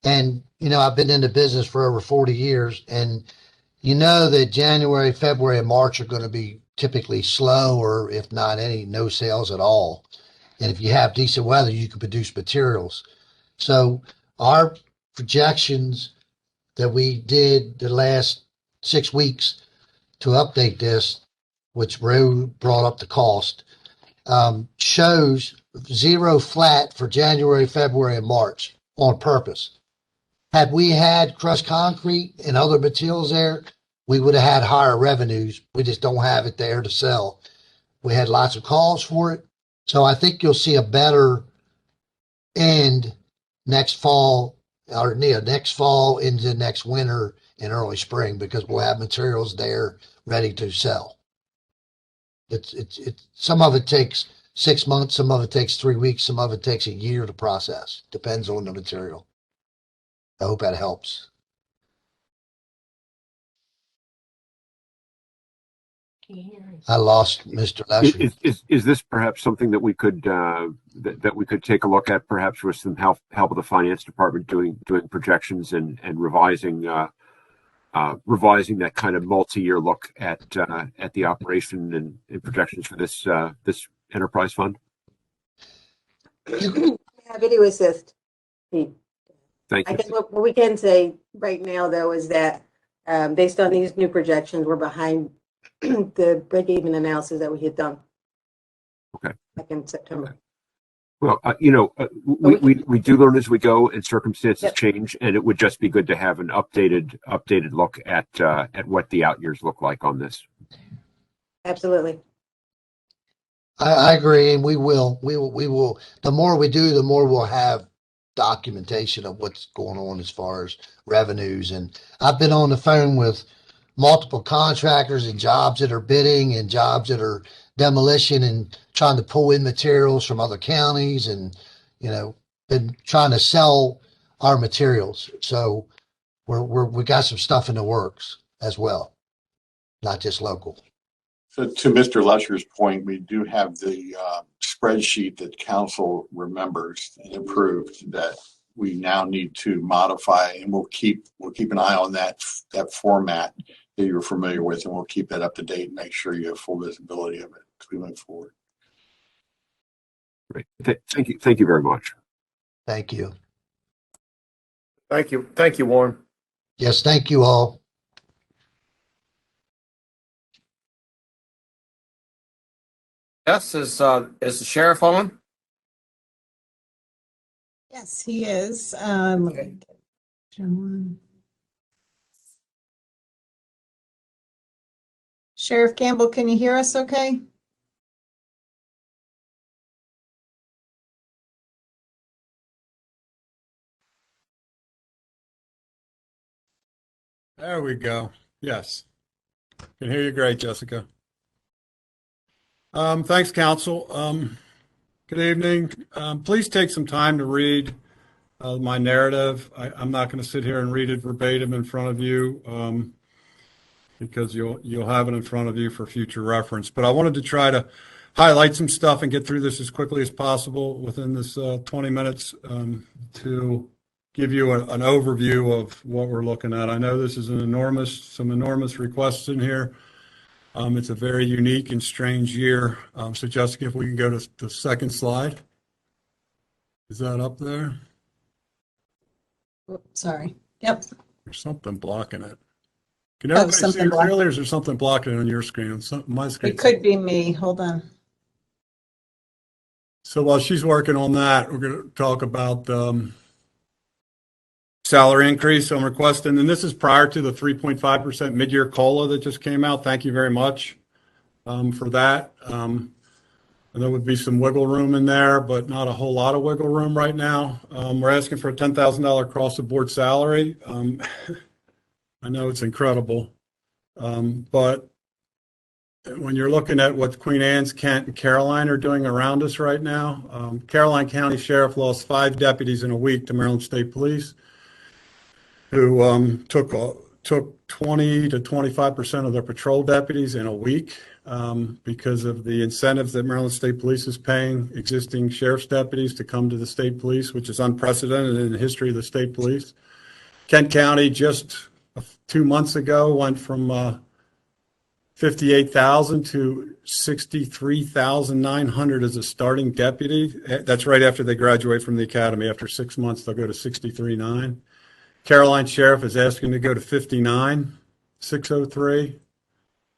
And, I've been in the business for over 40 years, and that January, February, and March are going to be typically slow, or if not no sales at all. And if you have decent weather, you can produce materials. So our projections that we did the last 6 weeks to update this, which brought up the cost, shows 0 flat for January, February, and March on purpose. Had we had crushed concrete and other materials there, we would have had higher revenues. We just don't have it there to sell. We had lots of calls for it. So I think you'll see a better end next fall into next winter and early spring, because we'll have materials there ready to sell. It's some of it takes 6 months, some of it takes 3 weeks, some of it takes a year to process. Depends on the material. I hope that helps. I lost Mr. Lesher. Is this perhaps something that we could that we could take a look at, perhaps with some help of the finance department doing projections and revising revising that kind of multi-year look at the operation and projections for this enterprise fund? Happy to assist. Thank I you. guess what we can say right now, though, is that based on these new projections, we're behind the break-even analysis that we had done. Okay. Back in September. Well, we do learn as we go, and circumstances change, and it would just be good to have an updated look at what the out years look like on this. Absolutely. I agree, and we will. The more we do, the more we'll have documentation of what's going on as far as revenues. And I've been on the phone with multiple contractors and jobs that are bidding and jobs that are demolition and trying to pull in materials from other counties and, been trying to sell our materials. So we got some stuff in the works as well, not just local. So to Mr. Lesher's point, we do have the spreadsheet that council remembers and approved that we now need to modify, and we'll keep an eye on that format that you're familiar with, and we'll keep that up to date and make sure you have full visibility of it as we move forward. Great. Thank you very much. Thank you. Thank you, Warren. Yes, thank you all. Yes, is the sheriff on? Yes, he is. John. Sheriff Campbell, can you hear us okay? There we go. Yes. Can hear you great, Jessica. Thanks, Council. Good evening. Please take some time to read my narrative. I'm not going to sit here and read it verbatim in front of you because you'll have it in front of you for future reference. But I wanted to try to highlight some stuff and get through this as quickly as possible within this 20 minutes to give you an overview of what we're looking at. I know this is some enormous requests in here. It's a very unique and strange year. So Jessica, if we can go to the second slide. Is that up there? Sorry. Yep. There's something blocking it. Can everybody see it clearly, or is there something blocking it on your screen? My screen. It could be me. Hold on. So while she's working on that, we're going to talk about salary increase I'm requesting, and this is prior to the 3.5% mid-year COLA that just came out. Thank you very much for that. And there would be some wiggle room in there, but not a whole lot of wiggle room right now. We're asking for a $10,000 across-the-board salary. I know it's incredible, but when you're looking at what Queen Anne's, Kent, and Caroline are doing around us right now, Caroline County Sheriff lost 5 deputies in a week to Maryland State Police, who took 20 to 25% of their patrol deputies in a week because of the incentives that Maryland State Police is paying existing sheriff's deputies to come to the state police, which is unprecedented in the history of the state police. Kent County just 2 months ago went from 58,000 to 63,900 as a starting deputy. That's right after they graduate from the academy. After 6 months, they'll go to 63,900. Caroline Sheriff is asking to go to 59,603.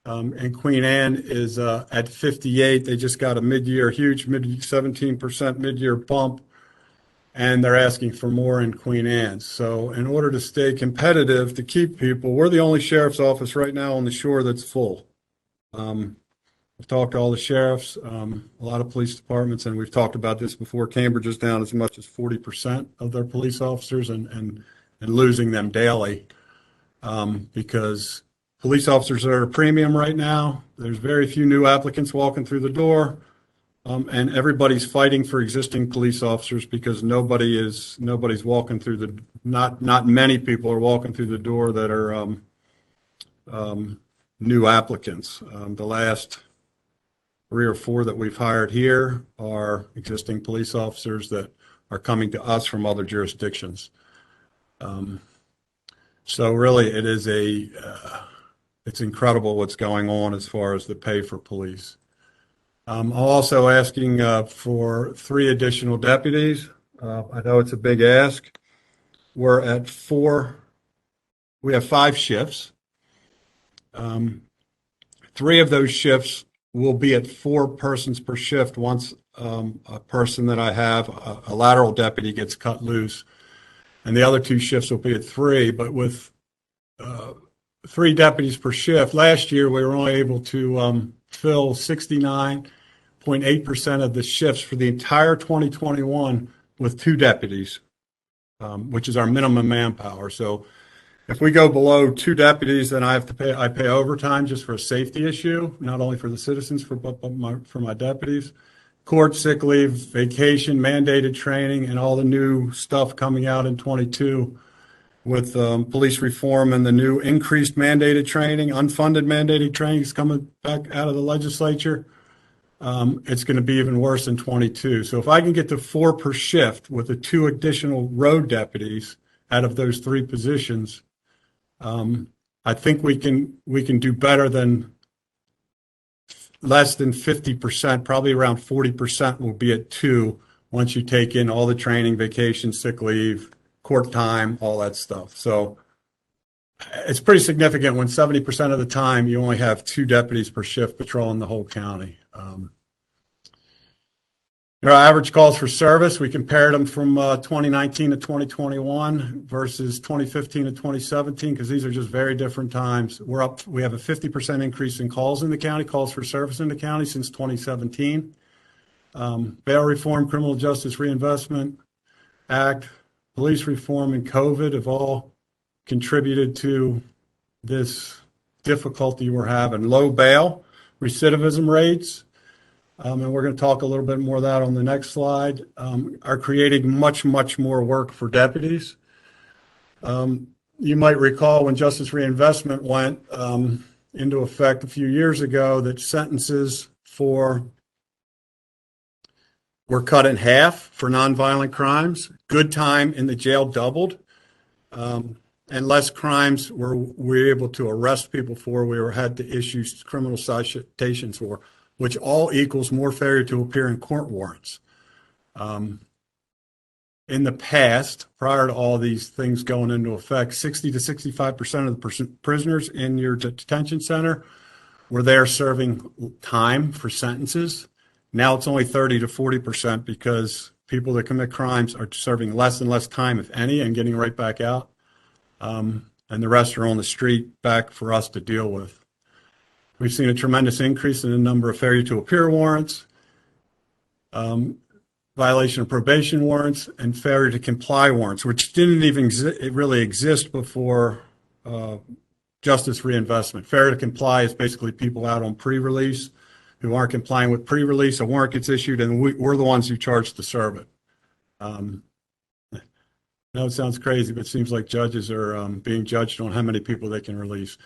And Queen Anne is at 58. They just got a huge 17% mid-year bump, and they're asking for more in Queen Anne. So in order to stay competitive, to keep people, we're the only sheriff's office right now on the shore that's full. I've talked to all the sheriffs, a lot of police departments, and we've talked about this before. Cambridge is down as much as 40% of their police officers and losing them daily because police officers are at a premium right now. There's very few new applicants walking through the door, and everybody's fighting for existing police officers because nobody's walking through not many people are walking through the door that are new applicants. The last 3 or 4 that we've hired here are existing police officers that are coming to us from other jurisdictions. So really, it is it's incredible what's going on as far as the pay for police. I'm also asking for 3 additional deputies. I know it's a big ask. We're at 4. We have 5 shifts. 3 of those shifts will be at 4 persons per shift once a person that I have, a lateral deputy, gets cut loose. And the other 2 shifts will be at 3. But with 3 deputies per shift, last year we were only able to fill 69.8% of the shifts for the entire 2021 with 2 deputies, which is our minimum manpower. So if we go below 2 deputies, then I pay overtime just for a safety issue, not only for the citizens, but for my deputies. Court, sick leave, vacation, mandated training, and all the new stuff coming out in 22 with police reform and the new increased mandated training, unfunded mandated training is coming back out of the legislature. It's going to be even worse in 22. So if I can get to 4 per shift with the 2 additional road deputies out of those 3 positions, I think we can do better than less than 50%, probably around 40% will be at 2 once you take in all the training, vacation, sick leave, court time, all that stuff. So it's pretty significant when 70% of the time you only have 2 deputies per shift patrolling the whole county. Our average calls for service, we compared them from 2019 to 2021 versus 2015 to 2017 because these are just very different times. We have a 50% increase in calls in the county, calls for service in the county since 2017. Bail reform, criminal justice reinvestment act, police reform, and COVID have all contributed to this difficulty we're having. Low bail, recidivism rates, and we're going to talk a little bit more of that on the next slide, are creating much, much more work for deputies. You might recall when justice reinvestment went into effect a few years ago that sentences were cut in half for nonviolent crimes. Good time in the jail doubled. And less crimes we were able to arrest people for, had to issue criminal citations for, which all equals more failure to appear in court warrants. In the past, prior to all these things going into effect, 60 to 65% of the prisoners in your detention center were there serving time for sentences. Now it's only 30 to 40% because people that commit crimes are serving less and less time, if any, and getting right back out. And the rest are on the street back for us to deal with. We've seen a tremendous increase in the number of failure to appear warrants, violation of probation warrants, and failure to comply warrants, which didn't even really exist before justice reinvestment. Failure to comply is basically people out on pre-release who aren't complying with pre-release. A warrant gets issued, and we're the ones who charge to serve it. I know it sounds crazy, but it seems like judges are being judged on how many people they can release.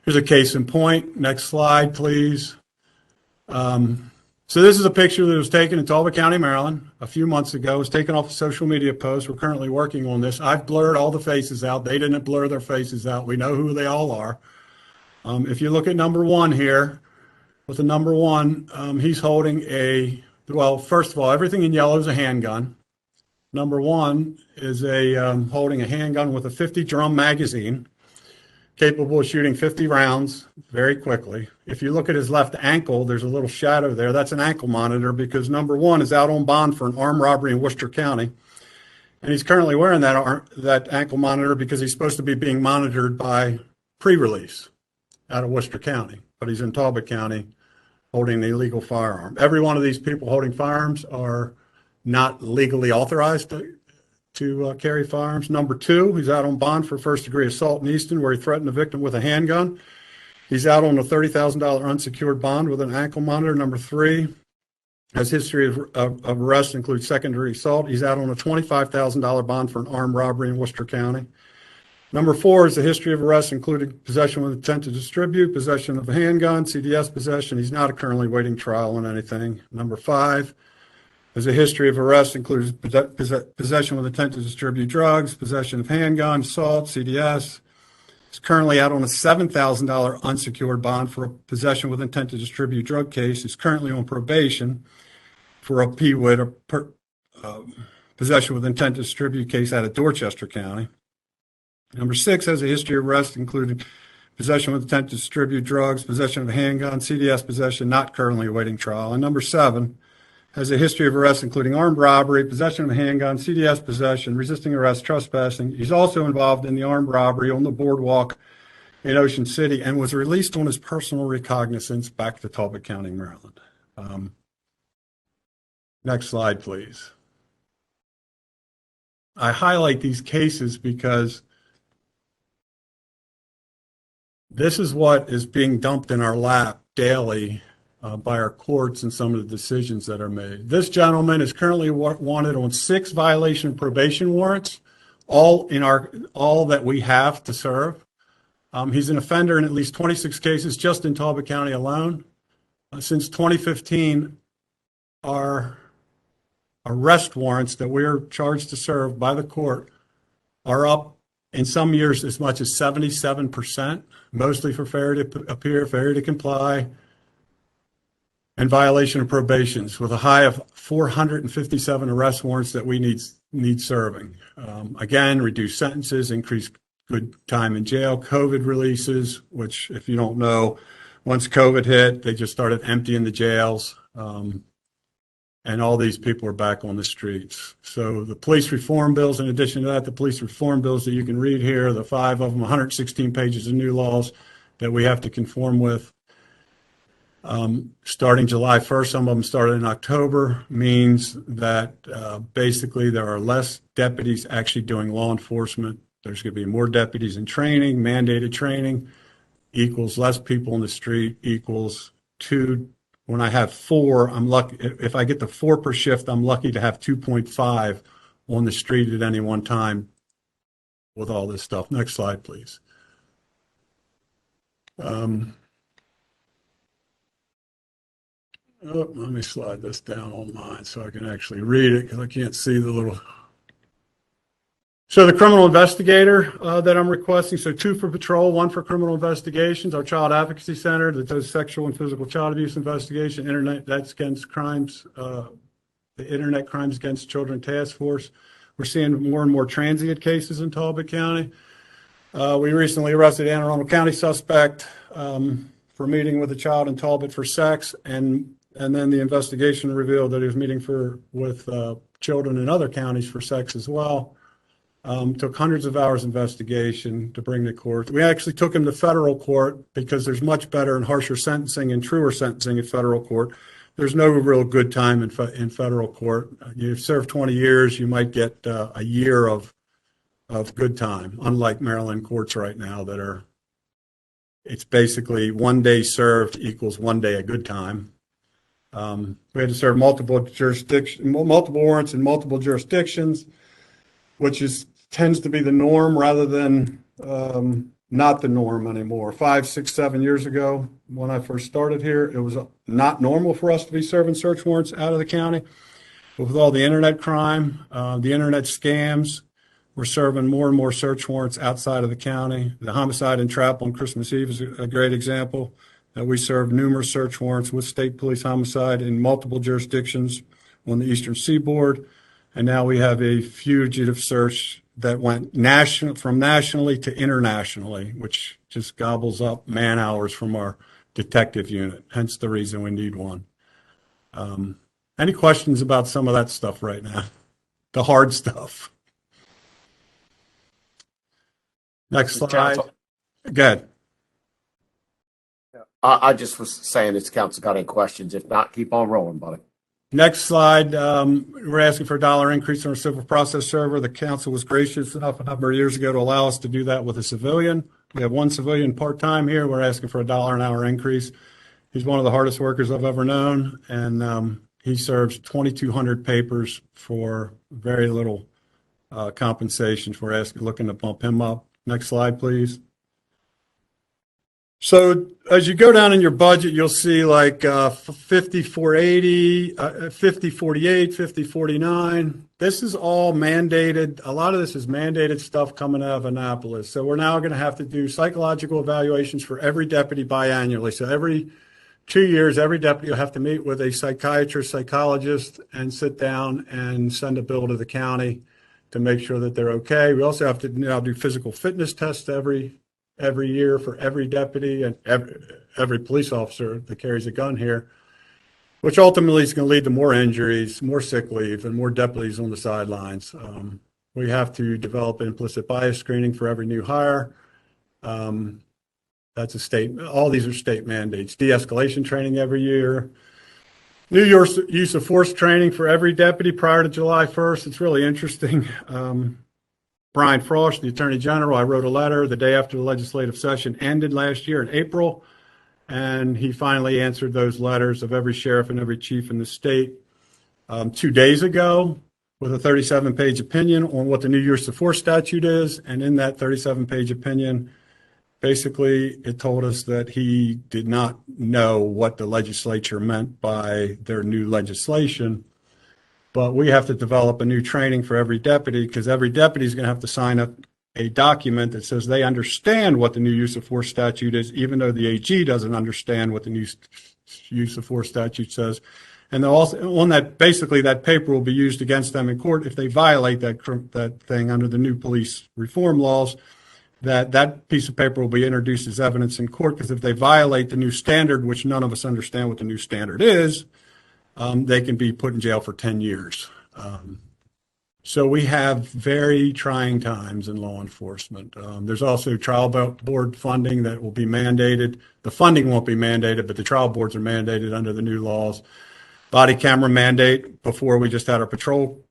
Here's a case in point. Next slide, please. So this is a picture that was taken in Talbot County, Maryland, a few months ago. It was taken off a social media post. We're currently working on this. I've blurred all the faces out. They didn't blur their faces out. We know who they all are. If you look at number 1 here, with the number 1, he's holding well, first of all, everything in yellow is a handgun. Number 1 is holding a handgun with a 50 drum magazine, capable of shooting 50 rounds very quickly. If you look at his left ankle, there's a little shadow there. That's an ankle monitor because number 1 is out on bond for an armed robbery in Worcester County. And he's currently wearing that ankle monitor because he's supposed to be being monitored by pre-release out of Worcester County. But he's in Talbot County holding an illegal firearm. Every one of these people holding firearms are not legally authorized to carry firearms. Number 2, he's out on bond for first-degree assault in Easton, where he threatened a victim with a handgun. He's out on a $30,000 unsecured bond with an ankle monitor. Number 3, has history of arrest, includes second-degree assault. He's out on a $25,000 bond for an armed robbery in Worcester County. Number 4 is the history of arrests, including possession with intent to distribute, possession of a handgun, CDS possession. He's not currently waiting trial on anything. Number 5 is a history of arrests, including possession with intent to distribute drugs, possession of handgun, assault, CDS. He's currently out on a $7,000 unsecured bond for a possession with intent to distribute drug case. He's currently on probation for a PWID, possession with intent to distribute case out of Dorchester County. Number 6 has a history of arrest, including possession with intent to distribute drugs, possession of a handgun, CDS possession, not currently awaiting trial. And number 7 has a history of arrest, including armed robbery, possession of a handgun, CDS possession, resisting arrest, trespassing. He's also involved in the armed robbery on the boardwalk in Ocean City and was released on his personal recognizance back to Talbot County, Maryland. Next slide, please. I highlight these cases because this is what is being dumped in our lap daily by our courts and some of the decisions that are made. This gentleman is currently wanted on 6 violation of probation warrants, all that we have to serve. He's an offender in at least 26 cases just in Talbot County alone. Since 2015, our arrest warrants that we are charged to serve by the court are up in some years as much as 77%, mostly for failure to appear, failure to comply, and violation of probations, with a high of 457 arrest warrants that we need serving. Again, reduced sentences, increased good time in jail, COVID releases, which, if you don't know, once COVID hit, they just started emptying the jails. And all these people are back on the streets. So the police reform bills, in addition to that, the police reform bills that you can read here, the 5 of them, 116 pages of new laws that we have to conform with. Starting July 1st, some of them started in October, means that basically there are less deputies actually doing law enforcement. There's going to be more deputies in training, mandated training, equals less people in the street, equals 2. When I have 4, I'm lucky. If I get the 4 per shift, I'm lucky to have 2.5 on the street at any one time with all this stuff. Next slide, please. Let me slide this down on mine so I can actually read it because I can't see the little. So the criminal investigator that I'm requesting, so 2 for patrol, 1 for criminal investigations, our child advocacy center that does sexual and physical child abuse investigation, internet, that's against crimes, the Internet Crimes Against Children Task Force. We're seeing more and more transient cases in Talbot County. We recently arrested Anne Arundel County suspect for meeting with a child in Talbot for sex, and then the investigation revealed that he was meeting with children in other counties for sex as well. Took hundreds of hours investigation to bring to court. We actually took him to federal court because there's much better and harsher sentencing and truer sentencing in federal court. There's no real good time in federal court. You serve 20 years, you might get a year of good time, unlike Maryland courts right now that are, it's basically 1 day served equals 1 day a good time. We had to serve multiple warrants in multiple jurisdictions, which tends to be the norm rather than not the norm anymore. 5, 6, 7 years ago, when I first started here, it was not normal for us to be serving search warrants out of the county. But with all the internet crime, the internet scams, we're serving more and more search warrants outside of the county. The homicide and trap on Christmas Eve is a great example. We served numerous search warrants with state police homicide in multiple jurisdictions on the Eastern Seaboard. And now we have a fugitive search that went from nationally to internationally, which just gobbles up man hours from our detective unit, hence the reason we need one. Any questions about some of that stuff right now? The hard stuff. Next slide. Good. I just was saying, this council got any questions? If not, keep on rolling, buddy. Next slide. We're asking for a $1 increase on our civil process server. The council was gracious enough a number of years ago to allow us to do that with a civilian. We have 1 civilian part-time here. We're asking for a $1 an hour increase. He's one of the hardest workers I've ever known, and he serves 2,200 papers for very little compensation. We're looking to bump him up Next slide, please. So as you go down in your budget, you'll see like 5480, 5048, 5049. This is all mandated. A lot of this is mandated stuff coming out of Annapolis. So we're now going to have to do psychological evaluations for every deputy biannually. So every 2 years, every deputy will have to meet with a psychiatrist, psychologist, and sit down and send a bill to the county to make sure that they're okay. We also have to now do physical fitness tests every year for every deputy and every police officer that carries a gun here, which ultimately is going to lead to more injuries, more sick leave, and more deputies on the sidelines. We have to develop implicit bias screening for every new hire. That's a state, all these are state mandates. De-escalation training every year. New use of force training for every deputy prior to July 1st. It's really interesting. Brian Frost, the Attorney General, I wrote a letter the day after the legislative session ended last year in April, and he finally answered those letters of every sheriff and every chief in the state 2 days ago with a 37-page opinion on what the new use of force statute is. And in that 37-page opinion, basically it told us that he did not know what the legislature meant by their new legislation. But we have to develop a new training for every deputy because every deputy is going to have to sign up a document that says they understand what the new use of force statute is, even though the AG doesn't understand what the new use of force statute says. And they'll also, on that, basically that paper will be used against them in court if they violate that thing under the new police reform laws. That piece of paper will be introduced as evidence in court because if they violate the new standard, which none of us understand what the new standard is, they can be put in jail for 10 years. So we have very trying times in law enforcement. There's also trial board funding that will be mandated. The funding won't be mandated, but the trial boards are mandated under the new laws. Body camera mandate. Before we just had our patrol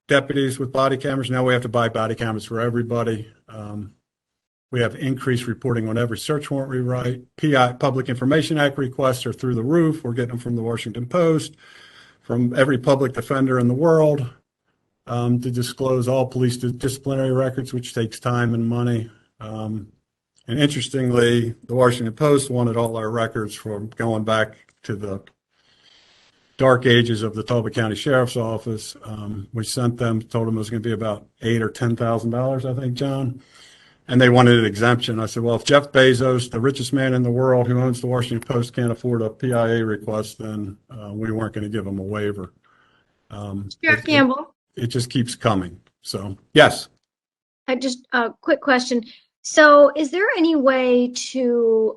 deputies with body cameras. Now we have to buy body cameras for everybody. We have increased reporting on every search warrant we write. PI, Public Information Act requests are through the roof. We're getting them from the Washington Post, from every public defender in the world, to disclose all police disciplinary records, which takes time and money. And interestingly, the Washington Post wanted all our records from going back to the dark ages of the Talbot County Sheriff's Office. We sent them, told them it was going to be about $8,000 or $10,000, I think, John. And they wanted an exemption. I said, well, if Jeff Bezos, the richest man in the world who owns the Washington Post, can't afford a PIA request, then we weren't going to give him a waiver. Sheriff Campbell. It just keeps coming. So, yes. I just a quick question. So is there any way to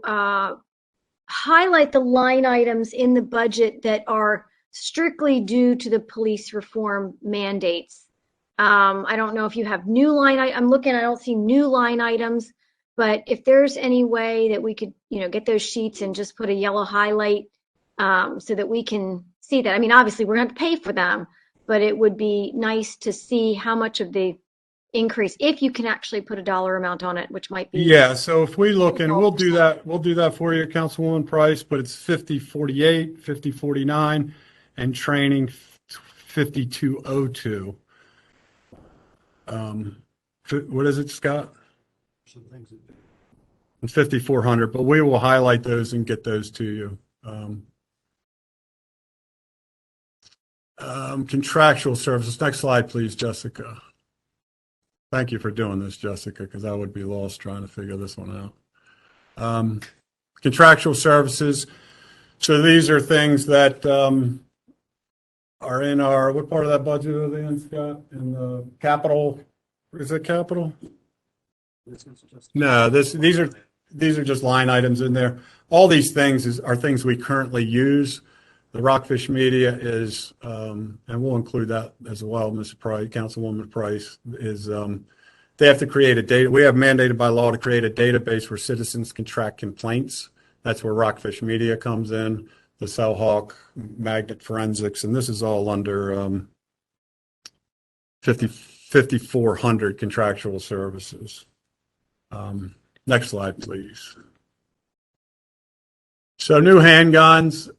highlight the line items in the budget that are strictly due to the police reform mandates? I don't know if you have new line. I'm looking. I don't see new line items, but if there's any way that we could, get those sheets and just put a yellow highlight so that we can see that. I mean, obviously we're going to pay for them, but it would be nice to see how much of the increase, if you can actually put a dollar amount on it, which might be. Yeah. So if we look, and we'll do that for you, Councilwoman Price. But it's 5048, 5049, and training 5202. What is it, Scott? It's 5,400, but we will highlight those and get those to you. Contractual services. Next slide, please, Jessica. Thank you for doing this, Jessica, because I would be lost trying to figure this one out. Contractual services. So these are things that are in our, what part of that budget are they in, Scott? In the capital, is it capital? No, these are just line items in there. All these things are things we currently use. The Rockfish Media is, and we'll include that as well, Ms. Price, Councilwoman Price, is they have to create a data. We have mandated by law to create a database where citizens can track complaints. That's where Rockfish Media comes in. The Cellhawk, magnet forensics, and this is all under 5,400 contractual services. Next slide, please. So new handguns,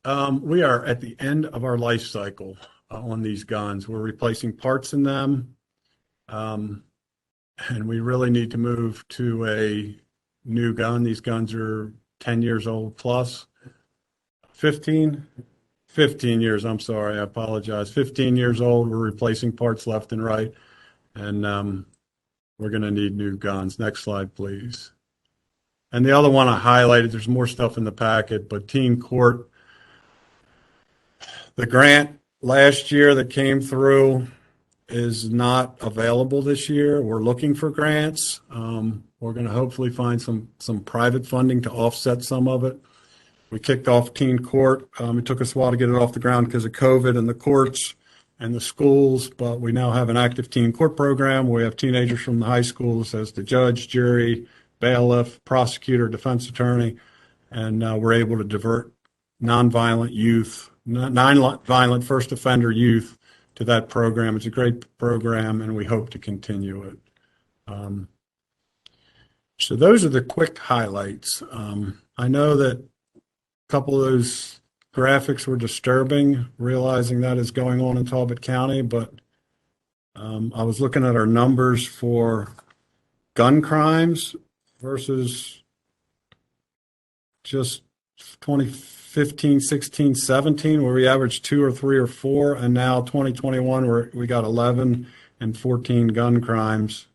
we are at the end of our life cycle on these guns. We're replacing parts in them. and we really need to move to a new gun. These guns are 10 years old plus. 15 years, I'm sorry, I apologize. 15 years old, we're replacing parts left and right, and we're going to need new guns. Next slide, please. And the other one I highlighted, there's more stuff in the packet, but teen court, the grant last year that came through is not available this year. We're looking for grants. We're going to hopefully find some private funding to offset some of it. We kicked off teen court. It took us a while to get it off the ground because of COVID and the courts and the schools, but we now have an active teen court program. We have teenagers from the high schools as the judge, jury, bailiff, prosecutor, defense attorney, and we're able to divert nonviolent youth, nonviolent first offender youth to that program. It's a great program, and we hope to continue it. So those are the quick highlights. I know that a couple of those graphics were disturbing, realizing that is going on in Talbot County, but I was looking at our numbers for gun crimes versus just 2015, 16, 17, where we averaged 2 or 3 or 4, and now 2021, where we got 11 and 14 gun crimes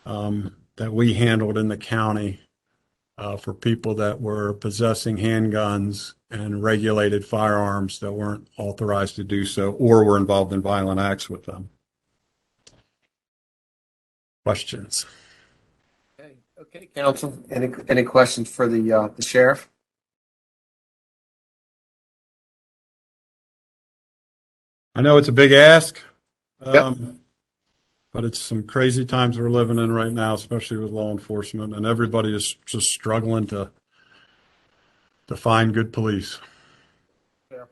that we handled in the county for people that were possessing handguns and regulated firearms that weren't authorized to do so or were involved in violent acts with them. Questions? Okay, counsel. Any questions for the sheriff? I know it's a big ask, Yep. but it's some crazy times we're living in right now, especially with law enforcement, and everybody is just struggling to find good police.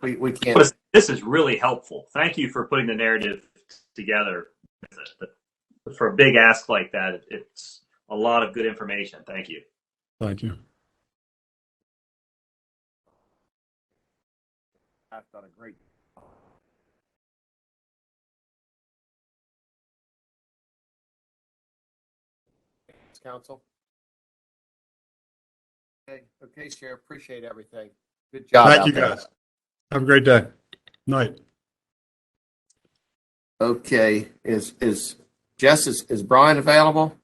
We can't. This is really helpful. Thank you for putting the narrative together. For a big ask like that, it's a lot of good information. Thank you. Thank you. I've done a great job. Counsel. Okay, Sheriff. Appreciate everything. Good job. Thank you, guys. Have a great day. Night. Okay, is Jess, is Brian available?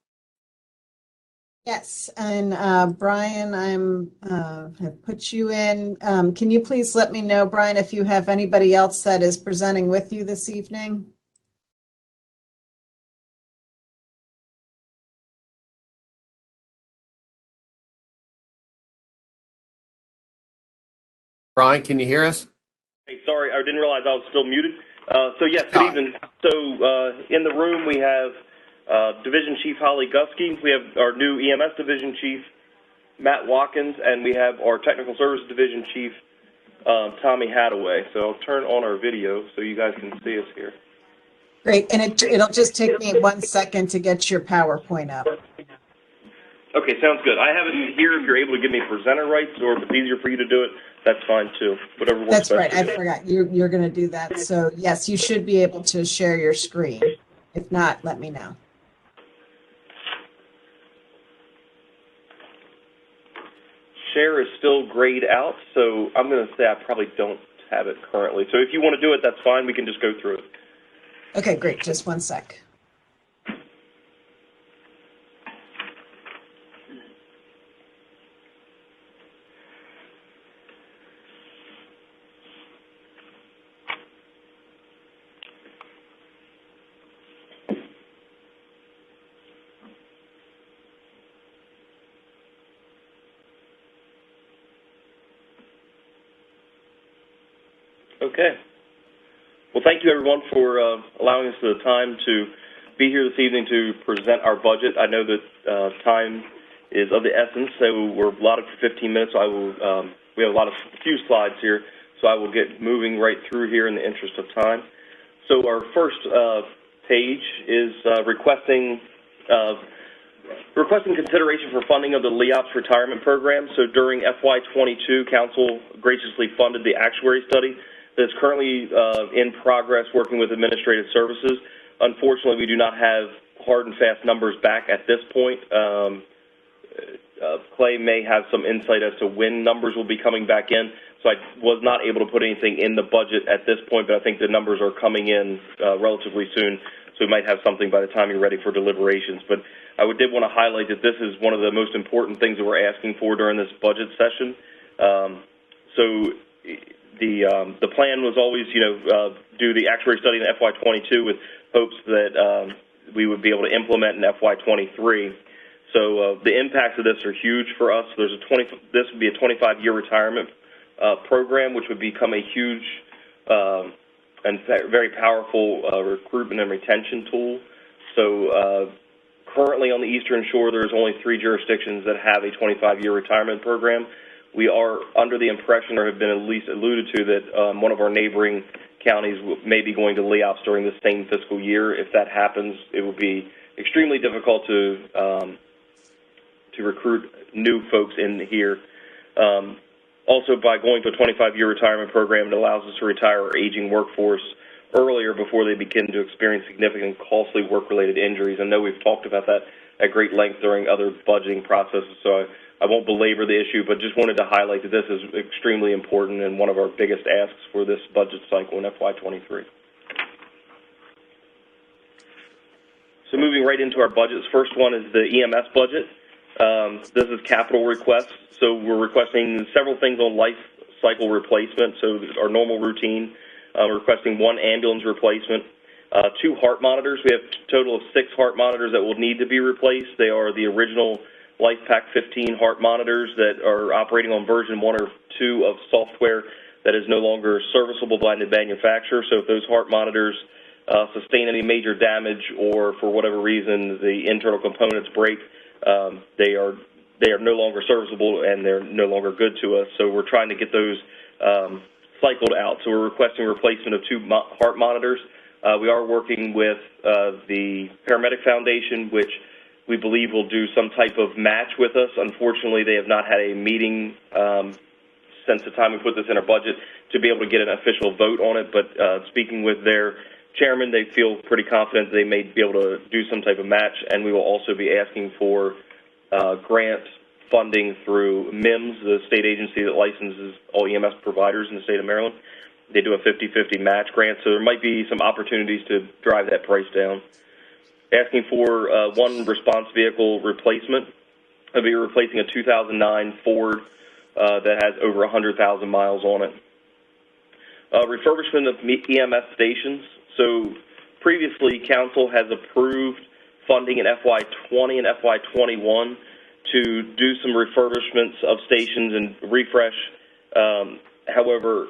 Yes, and Brian, have put you in. Can you please let me know, Brian, if you have anybody else that is presenting with you this evening? Brian, can you hear us? Hey, sorry, I didn't realize I was still muted. So yes, good evening. So in the room we have Division Chief Holly Gusky. We have our new EMS Division Chief, Matt Watkins, and we have our Technical Services Division Chief, Tommy Hadaway. So I'll turn on our video so you guys can see us here. Great, and it'll just take me 1 second to get your PowerPoint up. Okay, sounds good. I have it here if you're able to give me presenter rights, or if it's easier for you to do it, that's fine too. Whatever works best. That's right, I forgot. You're going to do that. So yes, you should be able to share your screen. If not, let me know. Share is still grayed out, so I'm going to say I probably don't have it currently. So if you want to do it, that's fine. We can just go through it. Okay, great. Just 1 sec. Okay. Well, thank you, everyone, for allowing us the time to be here this evening to present our budget. I know that time is of the essence, so we're allotted for 15 minutes. So I will. We have a few slides here, so I will get moving right through here in the interest of time. So our first page is requesting consideration for funding of the LEOPS retirement program. So during FY22, Council graciously funded the actuary study that's currently in progress working with administrative services. Unfortunately, we do not have hard and fast numbers back at this point. Clay may have some insight as to when numbers will be coming back in. So I was not able to put anything in the budget at this point, but I think the numbers are coming in relatively soon. So we might have something by the time you're ready for deliberations. But I did want to highlight that this is one of the most important things that we're asking for during this budget session. So the plan was always, do the actuary study in FY22 with hopes that we would be able to implement in FY23. So the impacts of this are huge for us. This would be a 25-year retirement program, which would become a huge and very powerful recruitment and retention tool. So currently on the Eastern Shore, there's only 3 jurisdictions that have a 25-year retirement program. We are under the impression, or have been at least alluded to, that one of our neighboring counties may be going to layoffs during the same fiscal year. If that happens, it will be extremely difficult to recruit new folks in here. Also, by going to a 25-year retirement program, it allows us to retire our aging workforce earlier before they begin to experience significant costly work-related injuries. I know we've talked about that at great length during other budgeting processes, so I won't belabor the issue, but just wanted to highlight that this is extremely important and one of our biggest asks for this budget cycle in FY23. So moving right into our budgets, first one is the EMS budget. This is capital requests. So we're requesting several things on life cycle replacement, so our normal routine. We're requesting 1 ambulance replacement, 2 heart monitors. We have a total of 6 heart monitors that will need to be replaced. They are the original LifePak 15 heart monitors that are operating on version 1 or 2 of software that is no longer serviceable by the manufacturer. So if those heart monitors sustain any major damage, or for whatever reason the internal components break, they are no longer serviceable and they're no longer good to us. So we're trying to get those cycled out. So we're requesting replacement of 2 heart monitors. We are working with the Paramedic Foundation, which we believe will do some type of match with us. Unfortunately, they have not had a meeting since the time we put this in our budget to be able to get an official vote on it. But speaking with their chairman, they feel pretty confident they may be able to do some type of match, and we will also be asking for grant funding through MIMS, the state agency that licenses all EMS providers in the state of Maryland. They do a 50-50 match grant, so there might be some opportunities to drive that price down. Asking for 1 response vehicle replacement. I'll be replacing a 2009 Ford that has over 100,000 miles on it. Refurbishment of EMS stations. So previously, Council has approved funding in FY20 and FY21 to do some refurbishments of stations and refresh. However,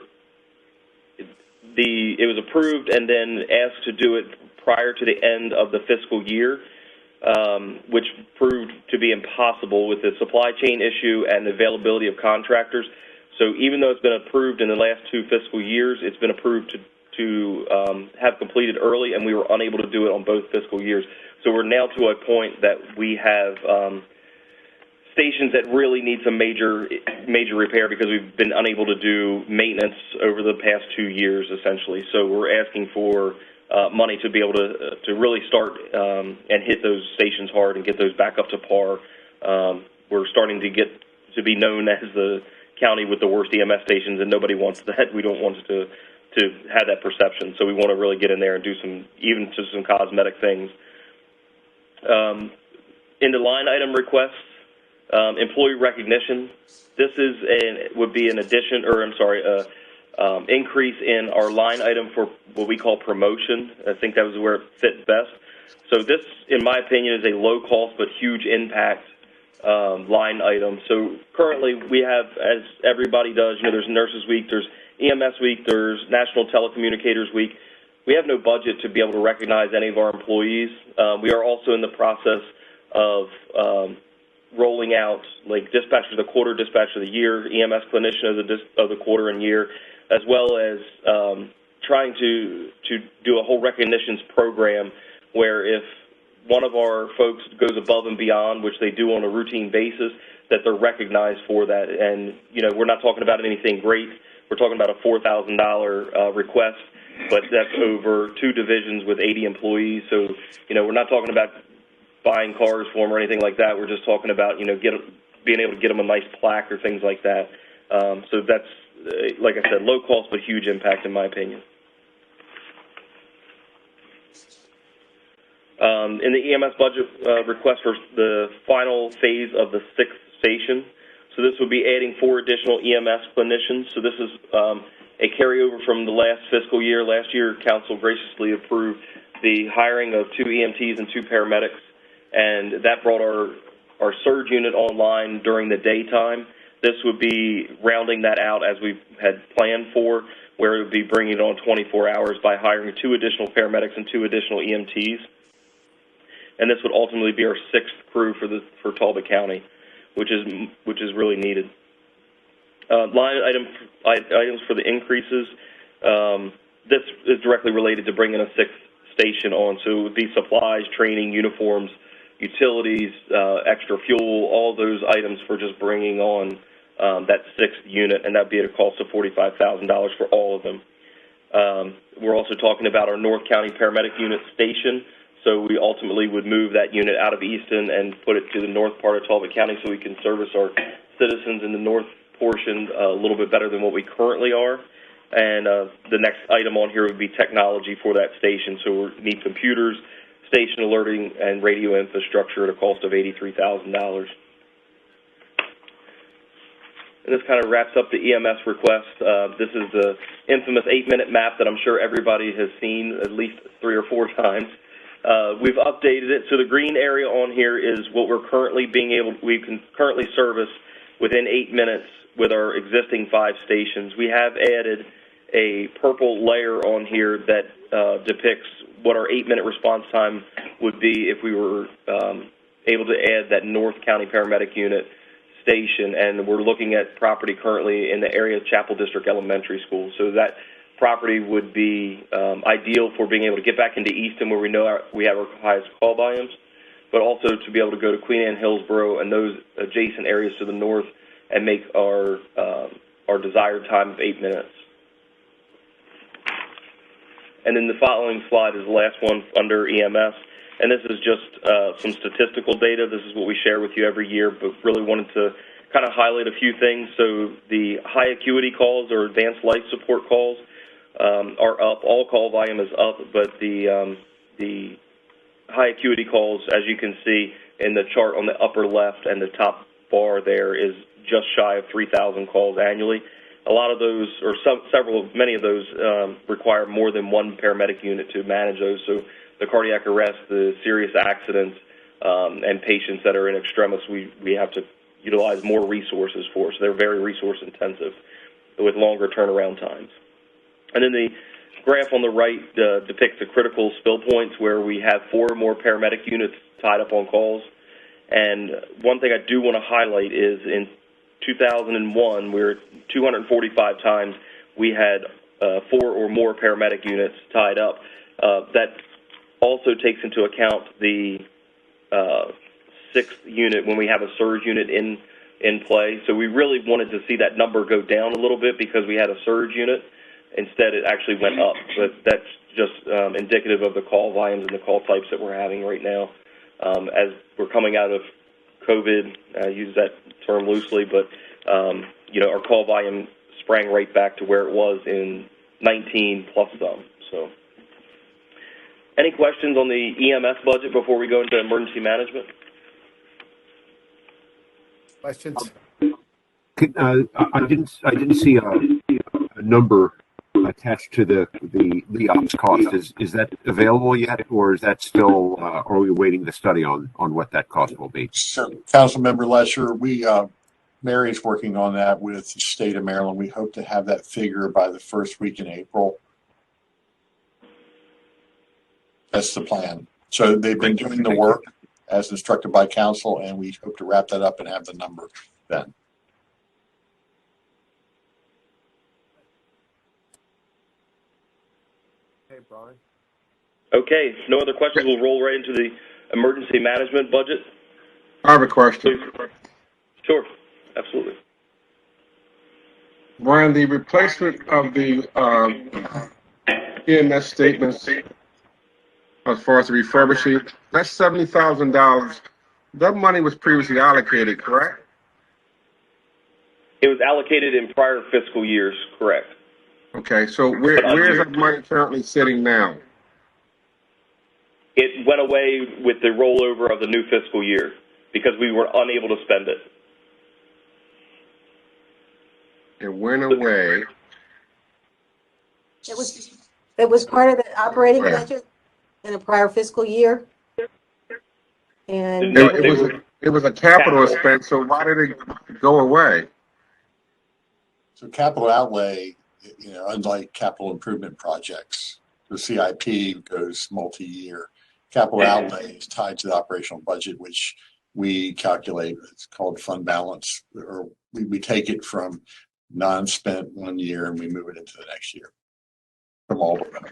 it was approved and then asked to do it prior to the end of the fiscal year, which proved to be impossible with the supply chain issue and the availability of contractors. So even though it's been approved in the last 2 fiscal years, it's been approved to have completed early, and we were unable to do it on both fiscal years. So we're now to a point that we have stations that really need some major repair because we've been unable to do maintenance over the past 2 years, essentially. So we're asking for money to be able to really start and hit those stations hard and get those back up to par. We're starting to get to be known as the county with the worst EMS stations, and nobody wants that. We don't want to have that perception. So we want to really get in there and do some cosmetic things. In the line item requests, employee recognition. This would be an addition, or I'm sorry, increase in our line item for what we call promotion. I think that was where it fit best. So this, in my opinion, is a low cost but huge impact line item. So currently we have, as everybody does, there's Nurses Week, there's EMS Week, there's National Telecommunicators Week. We have no budget to be able to recognize any of our employees. We are also in the process of rolling out like Dispatcher of the Quarter, Dispatcher of the Year, EMS Clinician of the Quarter and Year, as well as trying to do a whole recognitions program where if one of our folks goes above and beyond, which they do on a routine basis, that they're recognized for that. And, we're not talking about anything great. We're talking about a $4,000 request, but that's over 2 divisions with 80 employees. So, we're not talking about buying cars for them or anything like that. We're just talking about, being able to get them a nice plaque or things like that. So that's, like I said, low cost but huge impact in my opinion. In the EMS budget request for the final phase of the 6th station, so this would be adding 4 additional EMS clinicians. So this is a carryover from the last fiscal year. Last year, Council graciously approved the hiring of 2 EMTs and 2 paramedics, and that brought our surge unit online during the daytime. This would be rounding that out as we had planned for, where it would be bringing it on 24 hours by hiring 2 additional paramedics and 2 additional EMTs. And this would ultimately be our 6th crew for Talbot County, which is really needed. Line items for the increases. This is directly related to bringing a 6th station on, so it would be supplies, training, uniforms, utilities, extra fuel, all those items for just bringing on that 6th unit, and that'd be at a cost of $45,000 for all of them. We're also talking about our North County Paramedic Unit station. So we ultimately would move that unit out of Easton and put it to the north part of Talbot County so we can service our citizens in the north portion a little bit better than what we currently are. And the next item on here would be technology for that station. So we need computers, station alerting, and radio infrastructure at a cost of $83,000. And this kind of wraps up the EMS request. This is the infamous 8-minute map that I'm sure everybody has seen at least 3 or 4 times. We've updated it. So the green area on here is what we can currently service within 8 minutes with our existing 5 stations. We have added a purple layer on here that depicts what our 8-minute response time would be if we were able to add that North County Paramedic Unit station. And we're looking at property currently in the area of Chapel District Elementary School. So that property would be ideal for being able to get back into Easton where we know we have our highest call volumes, but also to be able to go to Queen Anne, Hillsborough, and those adjacent areas to the north and make our desired time of 8 minutes. And then the following slide is the last one under EMS, and this is just some statistical data. This is what we share with you every year, but really wanted to kind of highlight a few things. So the high acuity calls or advanced life support calls are up. All call volume is up, but the high acuity calls, as you can see in the chart on the upper left and the top bar there, is just shy of 3,000 calls annually. A lot of those, or many of those, require more than one paramedic unit to manage those. So the cardiac arrest, the serious accidents, and patients that are in extremis, we have to utilize more resources for. So they're very resource intensive with longer turnaround times. And then the graph on the right depicts the critical spill points where we have 4 or more paramedic units tied up on calls. And one thing I do want to highlight is in 2001, we were 245 times we had 4 or more paramedic units tied up. That also takes into account the 6th unit when we have a surge unit in play. So we really wanted to see that number go down a little bit because we had a surge unit. Instead, it actually went up, but that's just indicative of the call volumes and the call types that we're having right now. As we're coming out of COVID, I use that term loosely, but our call volume sprang right back to where it was in 19 plus some. So, any questions on the EMS budget before we go into emergency management? Questions? I didn't see a number attached to the ops cost. Is that available yet, or is that still? Are we waiting to study on what that cost will be? So, Councilmember Lesher, Mary's working on that with the state of Maryland. We hope to have that figure by the first week in April. That's the plan. So they've been doing the work as instructed by council, and we hope to wrap that up and have the number then. Hey, Brian. Okay, if no other questions, we'll roll right into the emergency management budget. I have a question. Sure, absolutely. Brian, the replacement of the EMS statements as far as the refurbishing, that's $70,000. That money was previously allocated, correct? It was allocated in prior fiscal years, correct? Okay, so where is that money currently sitting now? It went away with the rollover of the new fiscal year because we were unable to spend it. It went away. It was part of the operating budget in a prior fiscal year. And it was a capital expense, so why did it go away? So capital outlay, unlike capital improvement projects, the CIP goes multi-year. Capital outlay is tied to the operational budget, which we calculate. It's called fund balance, or we take it from non-spent 1 year and we move it into the next year from all of them.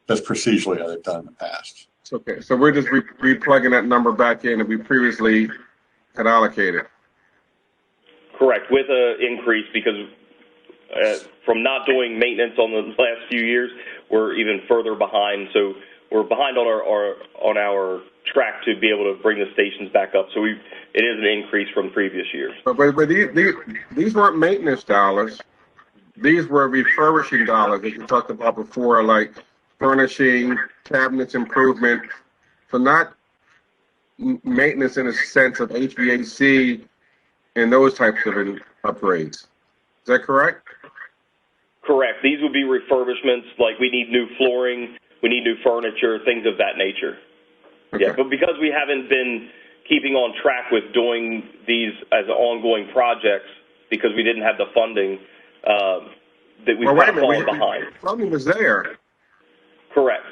That's procedurally how they've done in the past. Okay, so we're just replugging that number back in that we previously had allocated. Correct, with an increase because from not doing maintenance on the last few years, we're even further behind. So we're behind on our track to be able to bring the stations back up. So it is an increase from previous years. But these weren't maintenance dollars. These were refurbishing dollars that you talked about before, like furnishing, cabinets improvement. So not maintenance in a sense of HVAC and those types of upgrades. Is that correct? Correct. These would be refurbishments, like we need new flooring, we need new furniture, things of that nature. Okay. Yeah, but because we haven't been keeping on track with doing these as ongoing projects, because we didn't have the funding, that we've kind of fallen behind. Funding was there. Correct.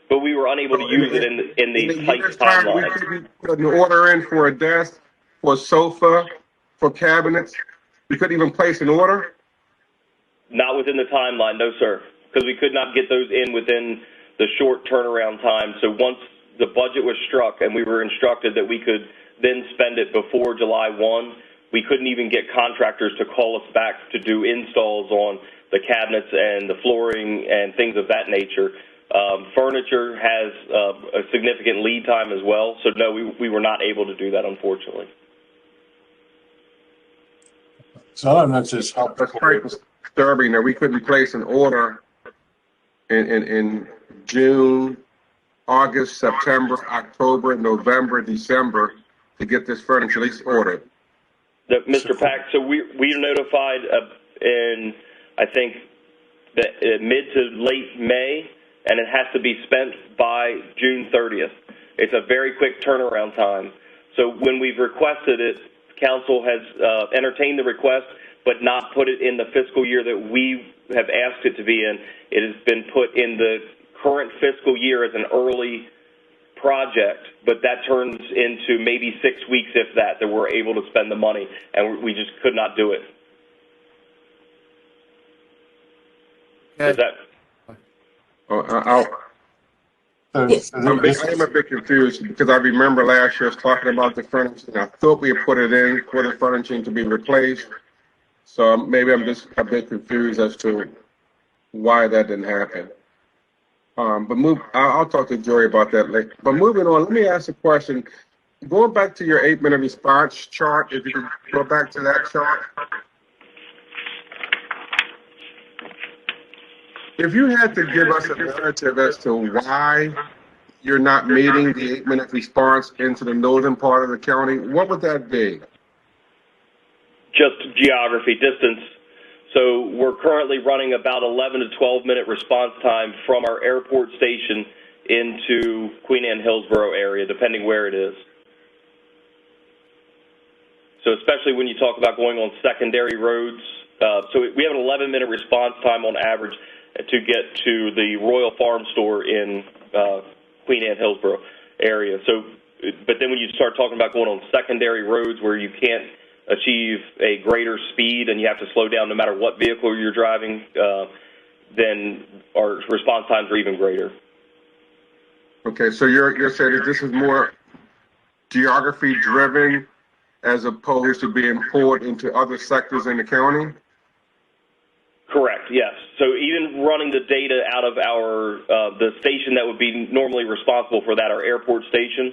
But we were unable to use it in the tight timeline. We couldn't put an order in for a desk, for a sofa, for cabinets. We couldn't even place an order? Not within the timeline, no, sir, because we could not get those in within the short turnaround time. So once the budget was struck and we were instructed that we could then spend it before July 1, we couldn't even get contractors to call us back to do installs on the cabinets and the flooring and things of that nature. Furniture has a significant lead time as well. So, no, we were not able to do that, unfortunately. So I'm not just that's quite disturbing that we couldn't place an order in June, August, September, October, November, December to get this furniture at least ordered. Mr. Pack, so we are notified in, I think, mid to late May, and it has to be spent by June 30th. It's a very quick turnaround time. So when we've requested it, Council has entertained the request, but not put it in the fiscal year that we have asked it to be in. It has been put in the current fiscal year as an early project, but that turns into maybe 6 weeks, if that we're able to spend the money, and we just could not do it. Okay. Is that? I am a bit confused because I remember last year talking about the furniture, and I thought we had put it in for the furniture to be replaced. So maybe I'm just a bit confused as to why that didn't happen. I'll talk to Jory about that later. But moving on, let me ask a question. Going back to your 8-minute response chart, if you could go back to that chart. If you had to give us a narrative as to why you're not meeting the 8-minute response into the northern part of the county, what would that be? Just geography, distance. So we're currently running about 11 to 12-minute response time from our airport station into Queen Anne Hillsborough area, depending where it is. So especially when you talk about going on secondary roads. So we have an 11-minute response time on average to get to the Royal Farm Store in Queen Anne Hillsborough area. So, but then when you start talking about going on secondary roads where you can't achieve a greater speed and you have to slow down no matter what vehicle you're driving, then our response times are even greater. Okay, so you're saying that this is more geography driven as opposed to being poured into other sectors in the county? Correct, yes. So even running the data out of our the station that would be normally responsible for that, our airport station.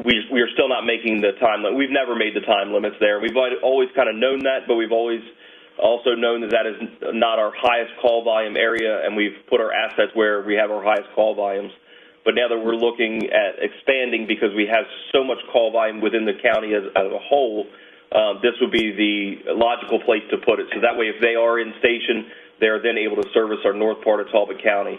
We are still not making the time limit. We've never made the time limits there. We've always kind of known that, but we've always also known that that is not our highest call volume area, and we've put our assets where we have our highest call volumes. But now that we're looking at expanding because we have so much call volume within the county as a whole, this would be the logical place to put it. So that way, if they are in station, they're then able to service our north part of Talbot County.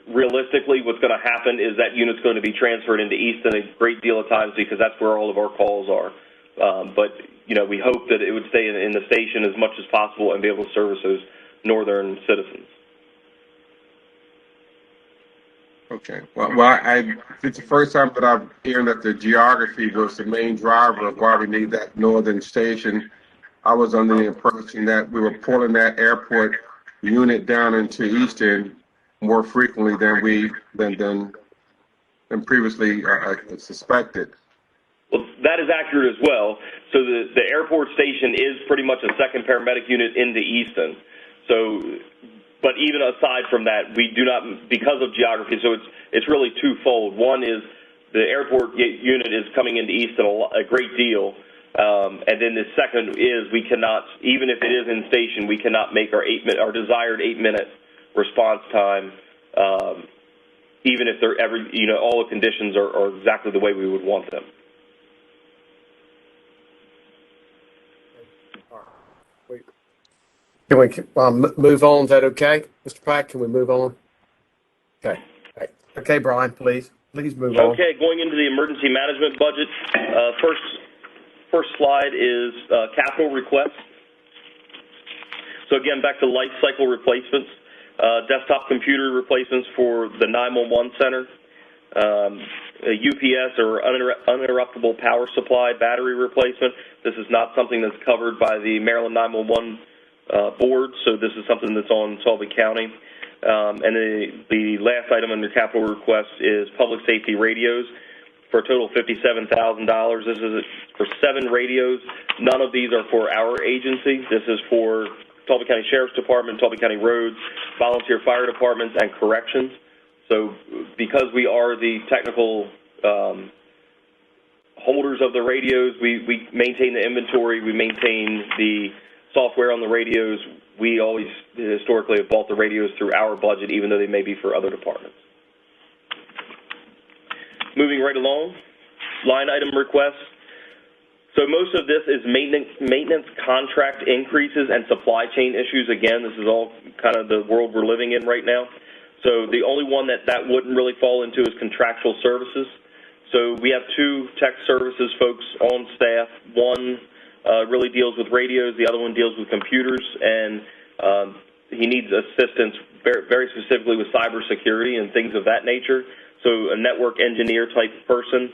Realistically, what's going to happen is that unit's going to be transferred into Easton a great deal of times because that's where all of our calls are. But, we hope that it would stay in the station as much as possible and be able to service those northern citizens. Okay. Well, it's the first time that I'm hearing that the geography was the main driver of why we need that northern station. I was under the impression that we were pulling that airport unit down into Easton more frequently than previously suspected. Well, that is accurate as well. So the airport station is pretty much a second paramedic unit into Easton. So, but even aside from that, we do not, because of geography, so it's really twofold. One is the airport unit is coming into Easton a great deal. And then the second is we cannot, even if it is in station, we cannot make our desired 8-minute response time, even if they're all the conditions are exactly the way we would want them. Can we move on? Is that okay, Mr. Pack? Can we move on? Okay. Okay, Brian, please move on. Okay, going into the emergency management budget. First slide is capital requests. So again, back to life cycle replacements, desktop computer replacements for the 911 center, UPS or uninterruptible power supply battery replacement. This is not something that's covered by the Maryland 911 board, so this is something that's on Talbot County. And the last item under capital request is public safety radios for a total of $57,000. This is for 7 radios. None of these are for our agency. This is for Talbot County Sheriff's Department, Talbot County Roads, volunteer fire departments, and corrections. So because we are the technical holders of the radios, we maintain the inventory, we maintain the software on the radios. We always historically have bought the radios through our budget, even though they may be for other departments. Moving right along, line item requests. So most of this is maintenance contract increases and supply chain issues. Again, this is all kind of the world we're living in right now. So the only one that wouldn't really fall into is contractual services. So we have 2 tech services folks on staff. One really deals with radios. The other one deals with computers, and he needs assistance very specifically with cybersecurity and things of that nature. So a network engineer type person.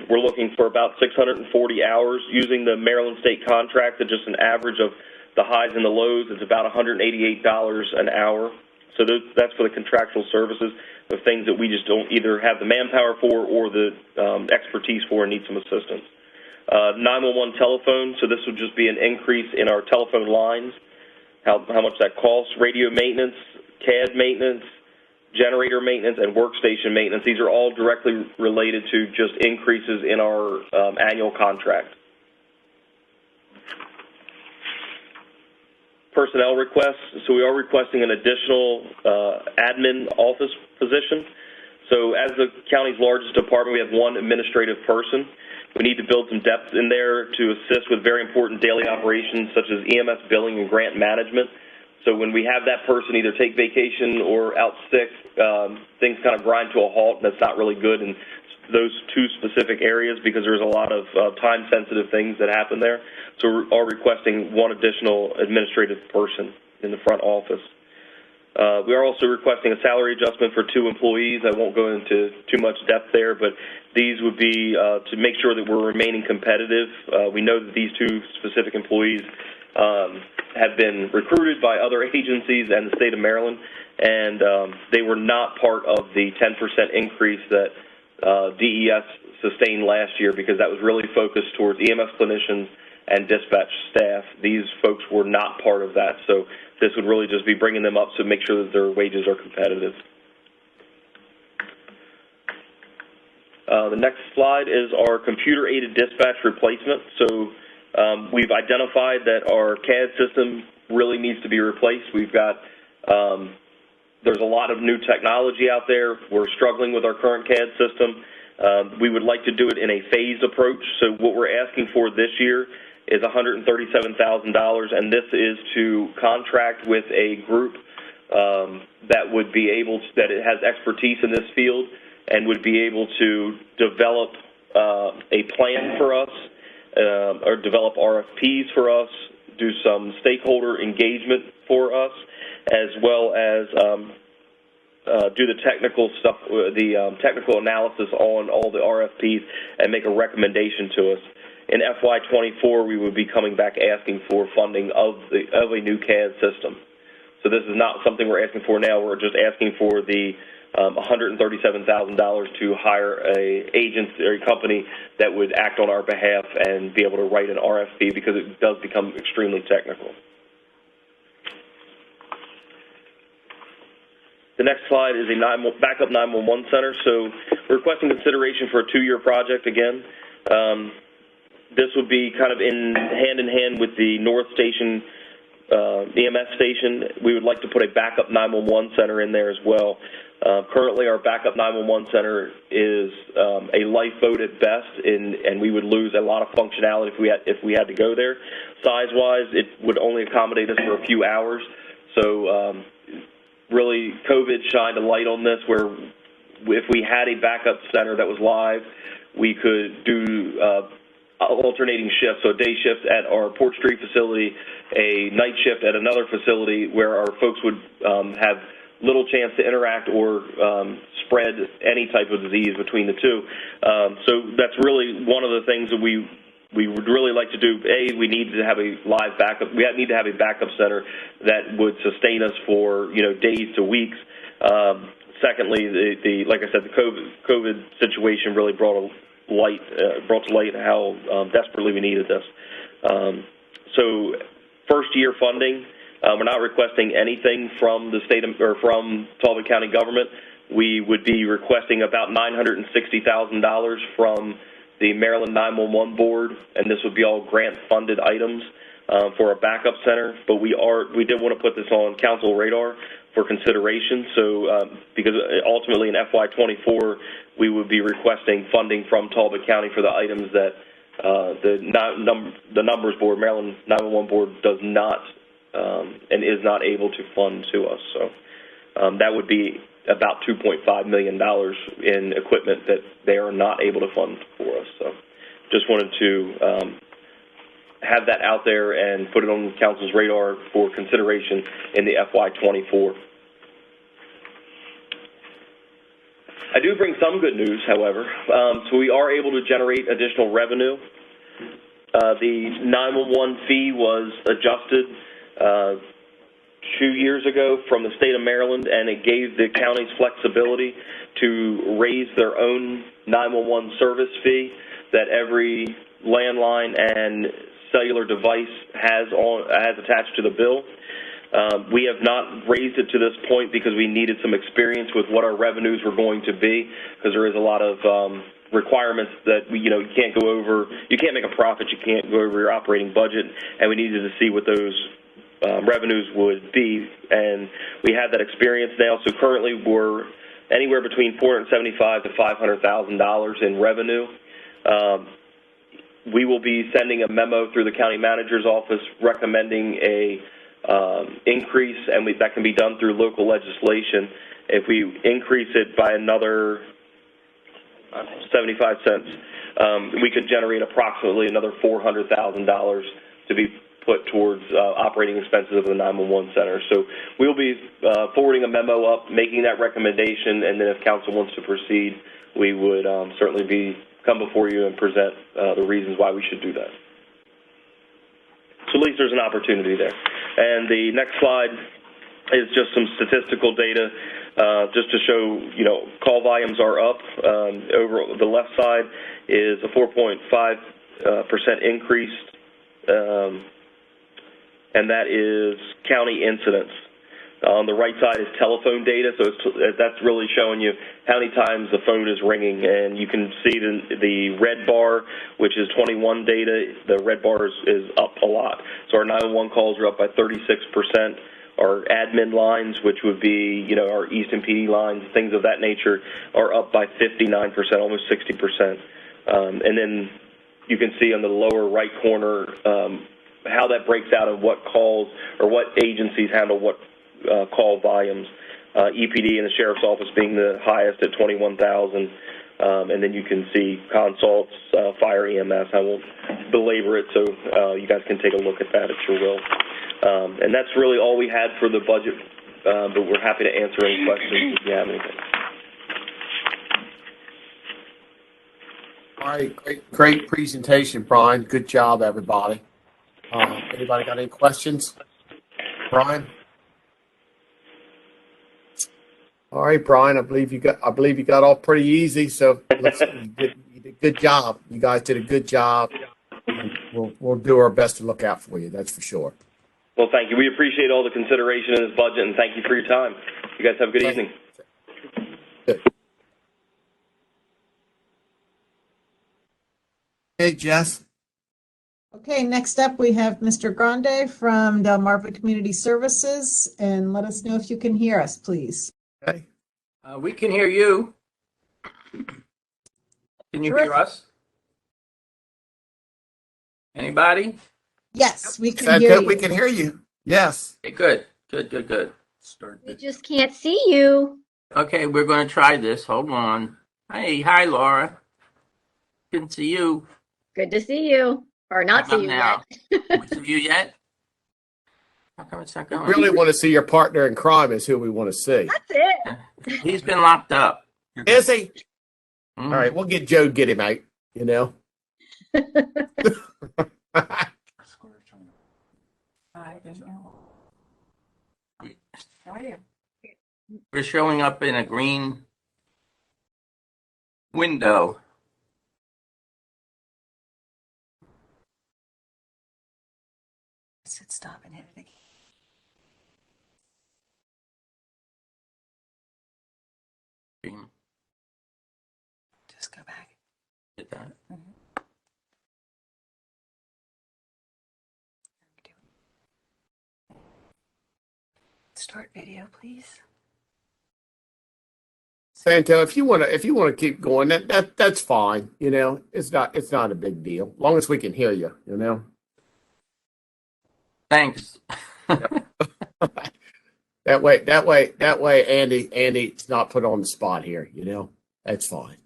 We're looking for about 640 hours using the Maryland state contract at just an average of the highs and the lows. It's about $188 an hour. So that's for the contractual services, the things that we just don't either have the manpower for or the expertise for and need some assistance. 911 telephone, so this would just be an increase in our telephone lines, how much that costs. Radio maintenance, CAD maintenance, generator maintenance, and workstation maintenance. These are all directly related to just increases in our annual contract. Personnel requests. So we are requesting an additional admin office position. So as the county's largest department, we have 1 administrative person. We need to build some depth in there to assist with very important daily operations such as EMS billing and grant management. So when we have that person either take vacation or out sick, things kind of grind to a halt, and that's not really good in those 2 specific areas because there's a lot of time-sensitive things that happen there. So we are requesting 1 additional administrative person in the front office. We are also requesting a salary adjustment for 2 employees. I won't go into too much depth there, but these would be to make sure that we're remaining competitive. We know that these 2 specific employees have been recruited by other agencies and the state of Maryland, and they were not part of the 10% increase that DES sustained last year because that was really focused towards EMS clinicians and dispatch staff. These folks were not part of that, so this would really just be bringing them up to make sure that their wages are competitive. The next slide is our computer-aided dispatch replacement. So we've identified that our CAD system really needs to be replaced. We've got, there's a lot of new technology out there. We're struggling with our current CAD system. We would like to do it in a phased approach. So what we're asking for this year is $137,000, and this is to contract with a group that would be able to, that it has expertise in this field and would be able to develop a plan for us, or develop RFPs for us, do some stakeholder engagement for us, as well as do the technical stuff, the technical analysis on all the RFPs and make a recommendation to us. In FY24, we would be coming back asking for funding of a new CAD system. So this is not something we're asking for now. We're just asking for the $137,000 to hire a agency or a company that would act on our behalf and be able to write an RFP, because it does become extremely technical. The next slide is a backup 911 center. So we're requesting consideration for a 2-year project again. This would be kind of hand in hand with the North Station EMS station. We would like to put a backup 911 center in there as well. Currently, our backup 911 center is a lifeboat at best, and we would lose a lot of functionality if we had to go there. Size-wise, it would only accommodate us for a few hours. So really, COVID shined a light on this, where if we had a backup center that was live, we could do alternating shifts, so a day shift at our Port Street facility, a night shift at another facility, where our folks would have little chance to interact or spread any type of disease between the two. So that's really one of the things that we would really like to do. We need to have a live backup. We need to have a backup center that would sustain us for days to weeks. Secondly, like I said, the COVID situation really brought to light how desperately we needed this. So first year funding, we're not requesting anything from the state or from Talbot County government. We would be requesting about $960,000 from the Maryland 911 board, and this would be all grant funded items for a backup center. But we did want to put this on council radar for consideration. So because ultimately in FY24, we would be requesting funding from Talbot County for the items that the numbers board, Maryland 911 board, does not and is not able to fund to us. So that would be about $2.5 million in equipment that they are not able to fund for us. So just wanted to have that out there and put it on council's radar for consideration in the FY24. I do bring some good news, however. So we are able to generate additional revenue. The 911 fee was adjusted 2 years ago from the state of Maryland, and it gave the counties flexibility to raise their own 911 service fee that every landline and cellular device has attached to the bill. We have not raised it to this point because we needed some experience with what our revenues were going to be, because there is a lot of requirements that you can't go over. You can't make a profit. You can't go over your operating budget, and we needed to see what those revenues would be, and we have that experience now. So currently we're anywhere between $475,000 to $500,000 in revenue. We will be sending a memo through the county manager's office recommending a increase, and that can be done through local legislation. If we increase it by another 75 cents, we could generate approximately another $400,000 to be put towards operating expenses of the 911 center. So we'll be forwarding a memo up, making that recommendation, and then if council wants to proceed, we would certainly come before you and present the reasons why we should do that. So at least there's an opportunity there. And the next slide is just some statistical data just to show, call volumes are up. Over the left side is a 4.5% increase and that is county incidents. On the right side is telephone data, so that's really showing you how many times the phone is ringing, and you can see the red bar, which is 21 data. The red bar is up a lot. So our 911 calls are up by 36%. Our admin lines, which would be, our Easton PD lines, things of that nature, are up by 59%, almost 60%. And then you can see on the lower right corner how that breaks out of what calls or what agencies handle what call volumes. EPD and the Sheriff's Office being the highest at 21,000. And then you can see consults, fire, EMS. I won't belabor it, so you guys can take a look at that at your will. And that's really all we had for the budget, but we're happy to answer any questions if you have anything. All right, great presentation, Brian. Good job, everybody. Anybody got any questions? Brian? All right, Brian. I believe you got off pretty easy. So you did a good job. You guys did a good job. We'll do our best to look out for you. That's for sure. Well, thank you. We appreciate all the consideration in this budget, and thank you for your time. You guys have a good evening. Good. Hey, Jess. Okay, next up we have Mr. Grande from Delmarva Community Services, and let us know if you can hear us, please. Okay. We can hear you. Can you hear us? Anybody? Yes, we can hear you. We can hear you. Yes. Okay, good. We just can't see you. Okay, we're going to try this. Hold on. Hi, Laura. Good to see you. Good to see you. Or not see you now? yet. See you yet? How come it's not We going? really want to see your partner in crime is who we want to see. That's it. He's been locked up. Is he? All right, we'll get Joe, get him out, We're showing up in a green window. Said stop and hit it again. Green. Just go back. Did that? Start video, please. Santo, if you want to keep going, that's fine. It's not a big deal, as long as we can hear you. Thanks. That way, Andy's not put on the spot here. That's fine.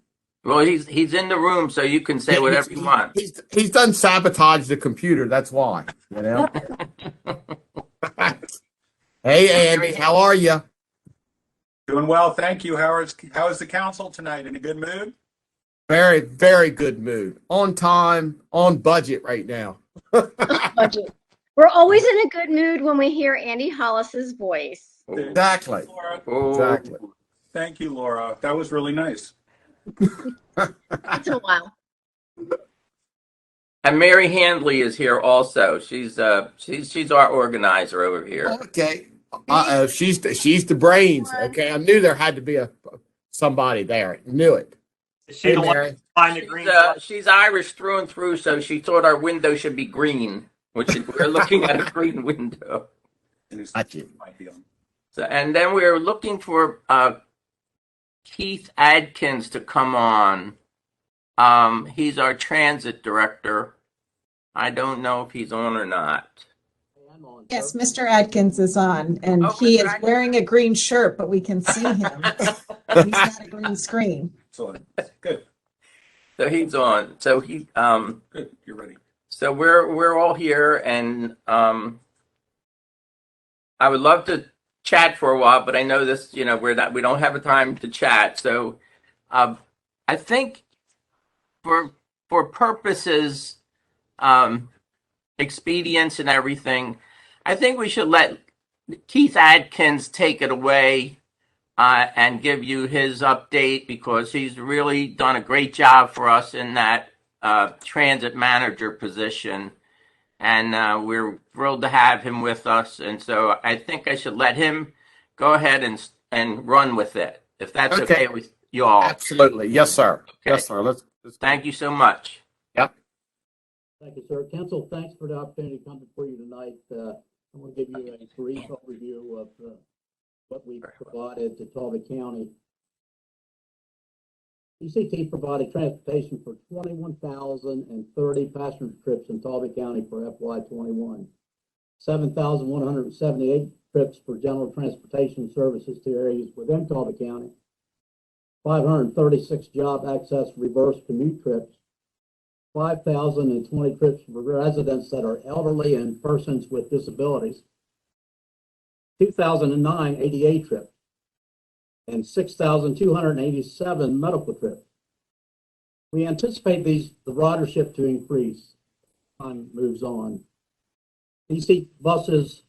Well, he's in the room, so you can say whatever you want. He's done sabotage the computer. That's why. Hey, Andy, how are you? Doing well, thank you. How is the council tonight? In a good mood? Very, very good mood. On time, on budget right now. Budget. We're always in a good mood when we hear Andy Hollis's voice. Exactly. Exactly. Thank you, Laura. That was really nice. Once in a while. And Mary Handley is here also. She's our organizer over here. Okay. She's the brains. Okay, I knew there had to be somebody there. Knew it. She the one behind the green. She's Irish through and through, so she thought our window should be green, which we're looking at a green window. So, and then we're looking for Keith Adkins to come on. He's our transit director. I don't know if he's on or not. Yes, Mr. Adkins is on, and he is wearing a green shirt, but we can see him. He's got a green screen. Good. So he's on. So he good. You're ready. So we're all here, and I would love to chat for a while, but I know this. We don't have a time to chat. So I think for purposes, expedience and everything, I think we should let Keith Adkins take it away and give you his update, because he's really done a great job for us in that transit manager position. and we're thrilled to have him with us. And so I think I should let him go ahead and run with it, if that's okay with you all. Absolutely. Yes, sir. Okay. Yes, sir. Let's Thank you so much. Yep. Thank you, sir. Council, thanks for the opportunity to come before you tonight. I'm going to give you a brief overview of what we provided to Talbot County. ECT provided transportation for 21,030 passenger trips in Talbot County for FY21, 7,178 trips for general transportation services to areas within Talbot County, 536 job access reverse commute trips, 5,020 trips for residents that are elderly and persons with disabilities, 2,009 ADA trips, and 6,287 medical trips. We anticipate the ridership to increase as time moves on. DC buses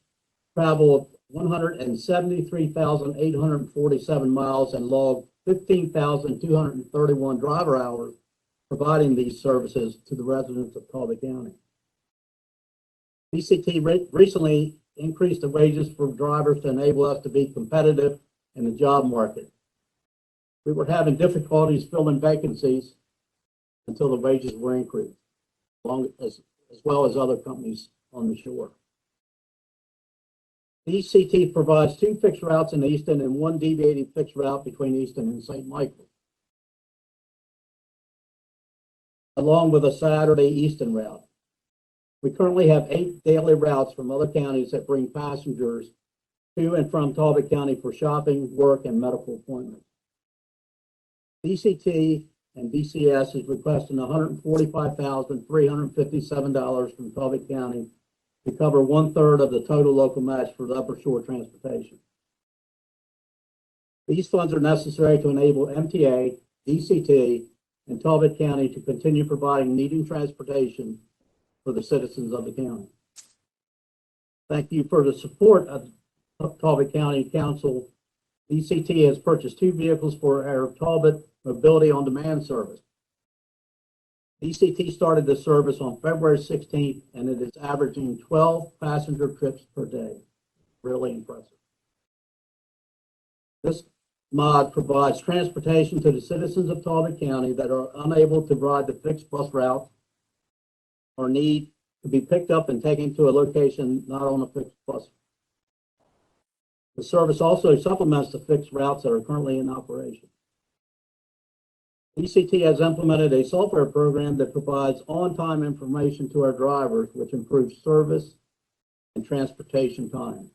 travel 173,847 miles and log 15,231 driver hours providing these services to the residents of Talbot County. DCT recently increased the wages for drivers to enable us to be competitive in the job market. We were having difficulties filling vacancies until the wages were increased, as well as other companies on the shore. DCT provides 2 fixed routes in Easton and 1 deviating fixed route between Easton and St. Michael, along with a Saturday Easton route. We currently have 8 daily routes from other counties that bring passengers to and from Talbot County for shopping, work, and medical appointments. DCT and DCS is requesting $145,357 from Talbot County to cover 1/3 of the total local match for the upper shore transportation. These funds are necessary to enable MTA, DCT, and Talbot County to continue providing needed transportation for the citizens of the county. Thank you for the support of Talbot County Council. DCT has purchased 2 vehicles for our Talbot Mobility on Demand service. DCT started this service on February 16th, and it is averaging 12 passenger trips per day. Really impressive. This mod provides transportation to the citizens of Talbot County that are unable to ride the fixed bus route or need to be picked up and taken to a location not on a fixed bus. The service also supplements the fixed routes that are currently in operation. DCT has implemented a software program that provides on-time information to our drivers, which improves service and transportation time.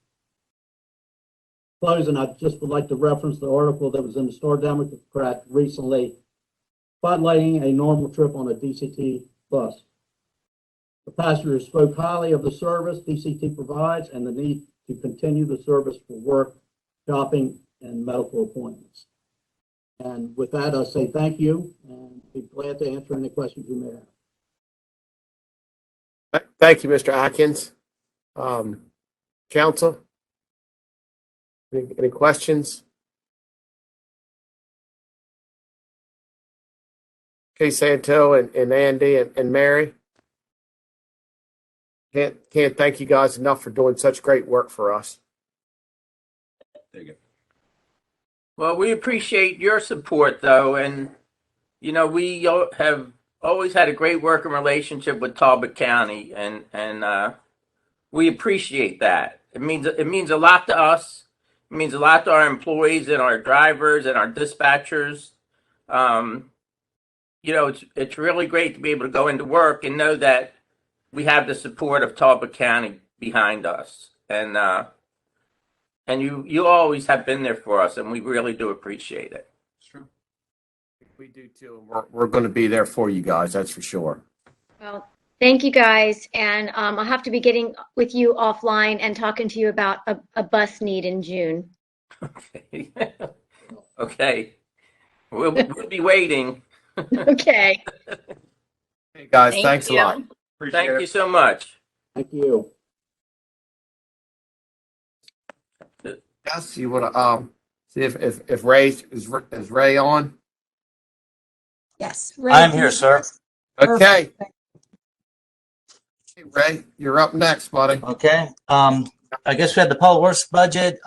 Closing, I just would like to reference the article that was in the Star Democrat recently, spotlighting a normal trip on a DCT bus. The passengers spoke highly of the service DCT provides and the need to continue the service for work, shopping, and medical appointments. And with that, I'll say thank you and be glad to answer any questions you may have. Thank you, Mr. Atkins. Council, any questions? Okay, Santo and Andy and Mary. Can't thank you guys enough for doing such great work for us. There you go. Well, we appreciate your support, though, and we have always had a great working relationship with Talbot County, and we appreciate that. It means a lot to us. It means a lot to our employees and our drivers and our dispatchers. It's really great to be able to go into work and know that we have the support of Talbot County behind us, and you always have been there for us, and we really do appreciate it. True. We do too. We're going to be there for you guys. That's for sure. Well, thank you guys, and I'll have to be getting with you offline and talking to you about a bus need in June. Okay. Okay. We'll be waiting. Okay. Hey guys, thanks a lot. Thank you so much. Thank you. Yes, you want to see if Ray is Ray on? Yes. I'm here, sir. Okay. Hey, Ray, you're up next, buddy. Okay. I guess we had the public works budget.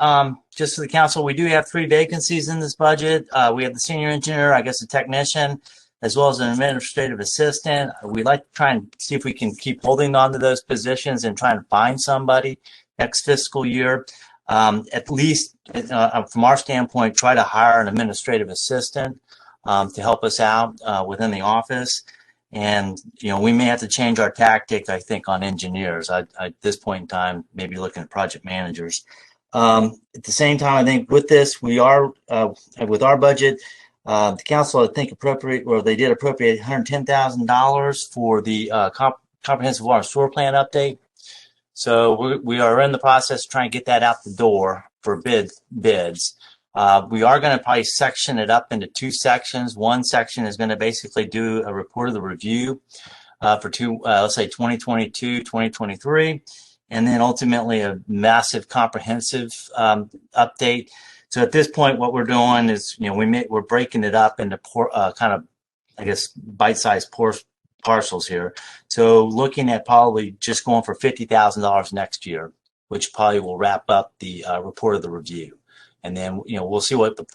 Just for the council, we do have 3 vacancies in this budget. We have the senior engineer, I guess a technician, as well as an administrative assistant. We'd like to try and see if we can keep holding on to those positions and try and find somebody next fiscal year. At least from our standpoint, try to hire an administrative assistant to help us out within the office. And, we may have to change our tactic, I think, on engineers. At this point in time, maybe looking at project managers. At the same time, I think with this, we are, with our budget, the council, I think, they did appropriate $110,000 for the comprehensive water sewer plan update. So we are in the process of trying to get that out the door for bids. We are going to probably section it up into 2 sections. One section is going to basically do a report of the review for let's say 2022, 2023, and then ultimately a massive comprehensive update. So at this point, what we're doing is, we're breaking it up into kind of, I guess, bite-sized parcels here. So looking at probably just going for $50,000 next year, which probably will wrap up the report of the review. And then, we'll see what the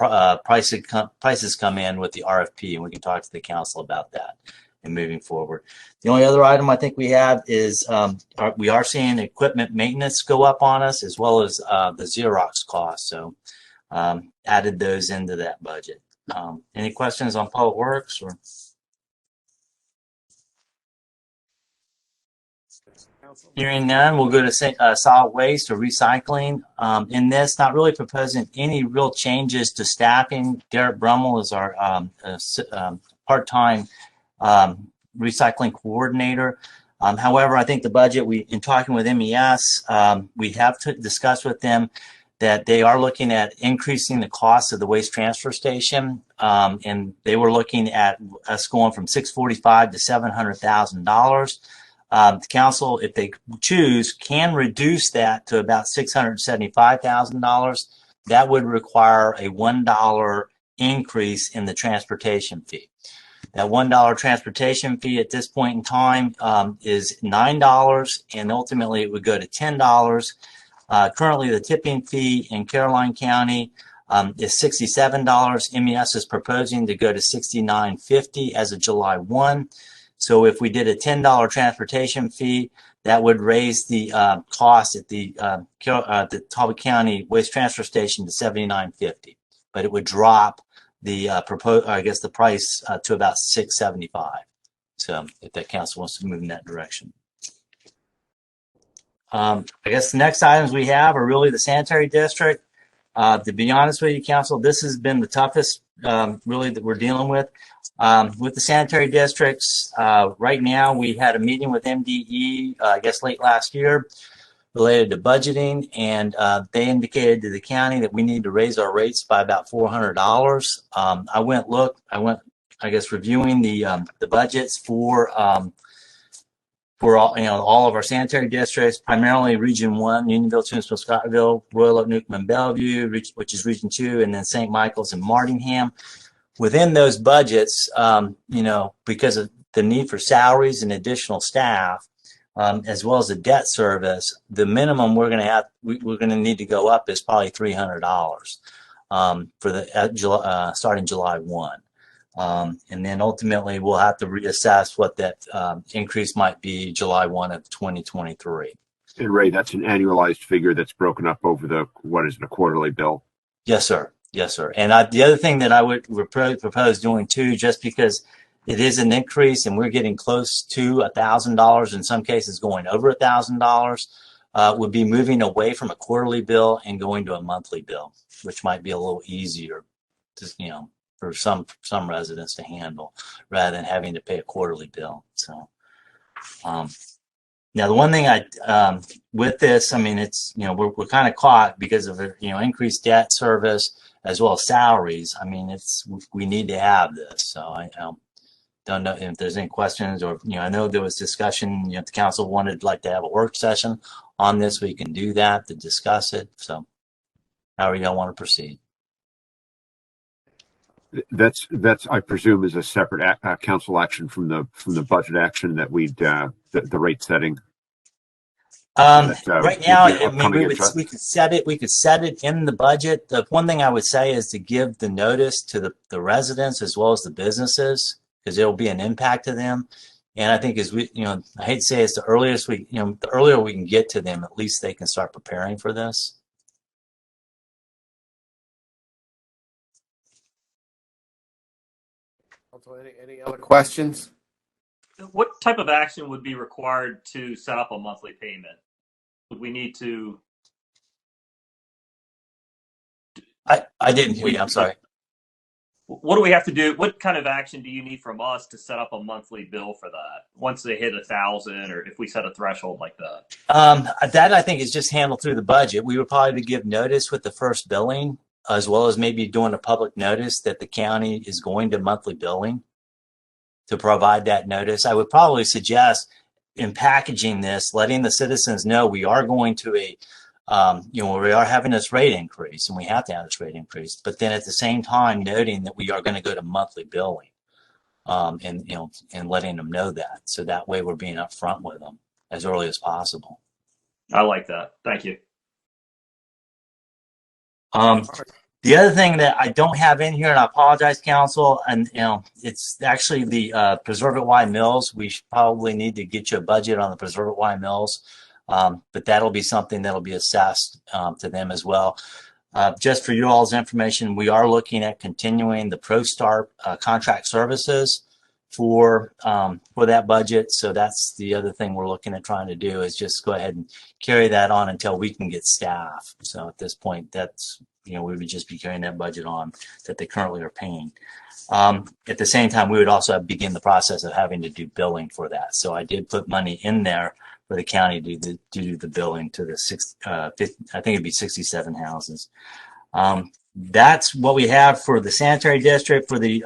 prices come in with the RFP, and we can talk to the council about that and moving forward. The only other item I think we have is we are seeing equipment maintenance go up on us, as well as the Xerox cost. So added those into that budget. Any questions on public works or? Hearing none, we'll go to solid waste or recycling. In this, not really proposing any real changes to staffing. Derek Brummel is our part-time recycling coordinator. However, I think the budget, in talking with MES, we have discussed with them that they are looking at increasing the cost of the waste transfer station. And they were looking at us going from $645,000 to $700,000. The council, if they choose, can reduce that to about $675,000. That would require a $1 increase in the transportation fee. That $1 transportation fee at this point in time is $9, and ultimately it would go to $10. Currently, the tipping fee in Caroline County is $67. MES is proposing to go to $69.50 as of July 1. So if we did a $10 transportation fee, that would raise the cost at the Talbot County Waste Transfer Station to $79.50, but it would drop the the price to about $675. So if that council wants to move in that direction. I guess the next items we have are really the sanitary district. To be honest with you, council, this has been the toughest really that we're dealing with. With the sanitary districts, right now we had a meeting with MDE, I guess late last year, related to budgeting, and they indicated to the county that we need to raise our rates by about $400. I went, I guess, reviewing the budgets for all all of our sanitary districts, primarily Region 1, Unionville, Toombsville, Scottville, Royal Oak, Newcomb, and Bellevue, which is Region 2, and then St. Michael's and Martingham. Within those budgets, because of the need for salaries and additional staff, as well as the debt service, the minimum we're going to need to go up is probably $300 for the starting July 1. And then ultimately we'll have to reassess what that increase might be July 1 of 2023. And Ray, that's an annualized figure that's broken up over a quarterly bill? Yes, sir. Yes, sir. And the other thing that I would propose doing too, just because it is an increase and we're getting close to $1,000, in some cases going over $1,000, would be moving away from a quarterly bill and going to a monthly bill, which might be a little easier to, for some residents to handle rather than having to pay a quarterly bill. So, now the one thing with this, I mean, it's, we're kind of caught because of increased debt service as well as salaries. I mean, we need to have this. So I don't know if there's any questions or, I know there was discussion, the council wanted to have a work session on this. We can do that to discuss it. So however y'all want to proceed. That's I presume is a separate council action from the budget action that the rate setting. would Right now, be an I mean, upcoming interest? we could set it in the budget. The one thing I would say is to give the notice to the residents as well as the businesses, because there will be an impact to them. And I think I hate to say it's the earlier we can get to them, at least they can start preparing for this. Any other questions? What type of action would be required to set up a monthly payment? Would we need to? I didn't hear you. I'm sorry. What do we have to do? What kind of action do you need from us to set up a monthly bill for that? Once they hit 1,000, or if we set a threshold like that? That I think is just handled through the budget. We would probably give notice with the first billing, as well as maybe doing a public notice that the county is going to monthly billing to provide that notice. I would probably suggest in packaging this, letting the citizens know we are going to we are having this rate increase, and we have to have this rate increase, but then at the same time noting that we are going to go to monthly billing, and letting them know that. So that way we're being upfront with them as early as possible. I like that. Thank you. The other thing that I don't have in here, and I apologize, council, and it's actually the Preserve It Y Mills. We probably need to get you a budget on the Preserve It Y Mills, but that'll be something that'll be assessed to them as well. Just for you all's information, we are looking at continuing the ProStar contract services for that budget. So that's the other thing we're looking at trying to do, is just go ahead and carry that on until we can get staff. So at this point, that's we would just be carrying that budget on that they currently are paying. At the same time, we would also begin the process of having to do billing for that. So I did put money in there for the county to do the billing to the 50, I think it'd be 67 houses. That's what we have for the sanitary district. For the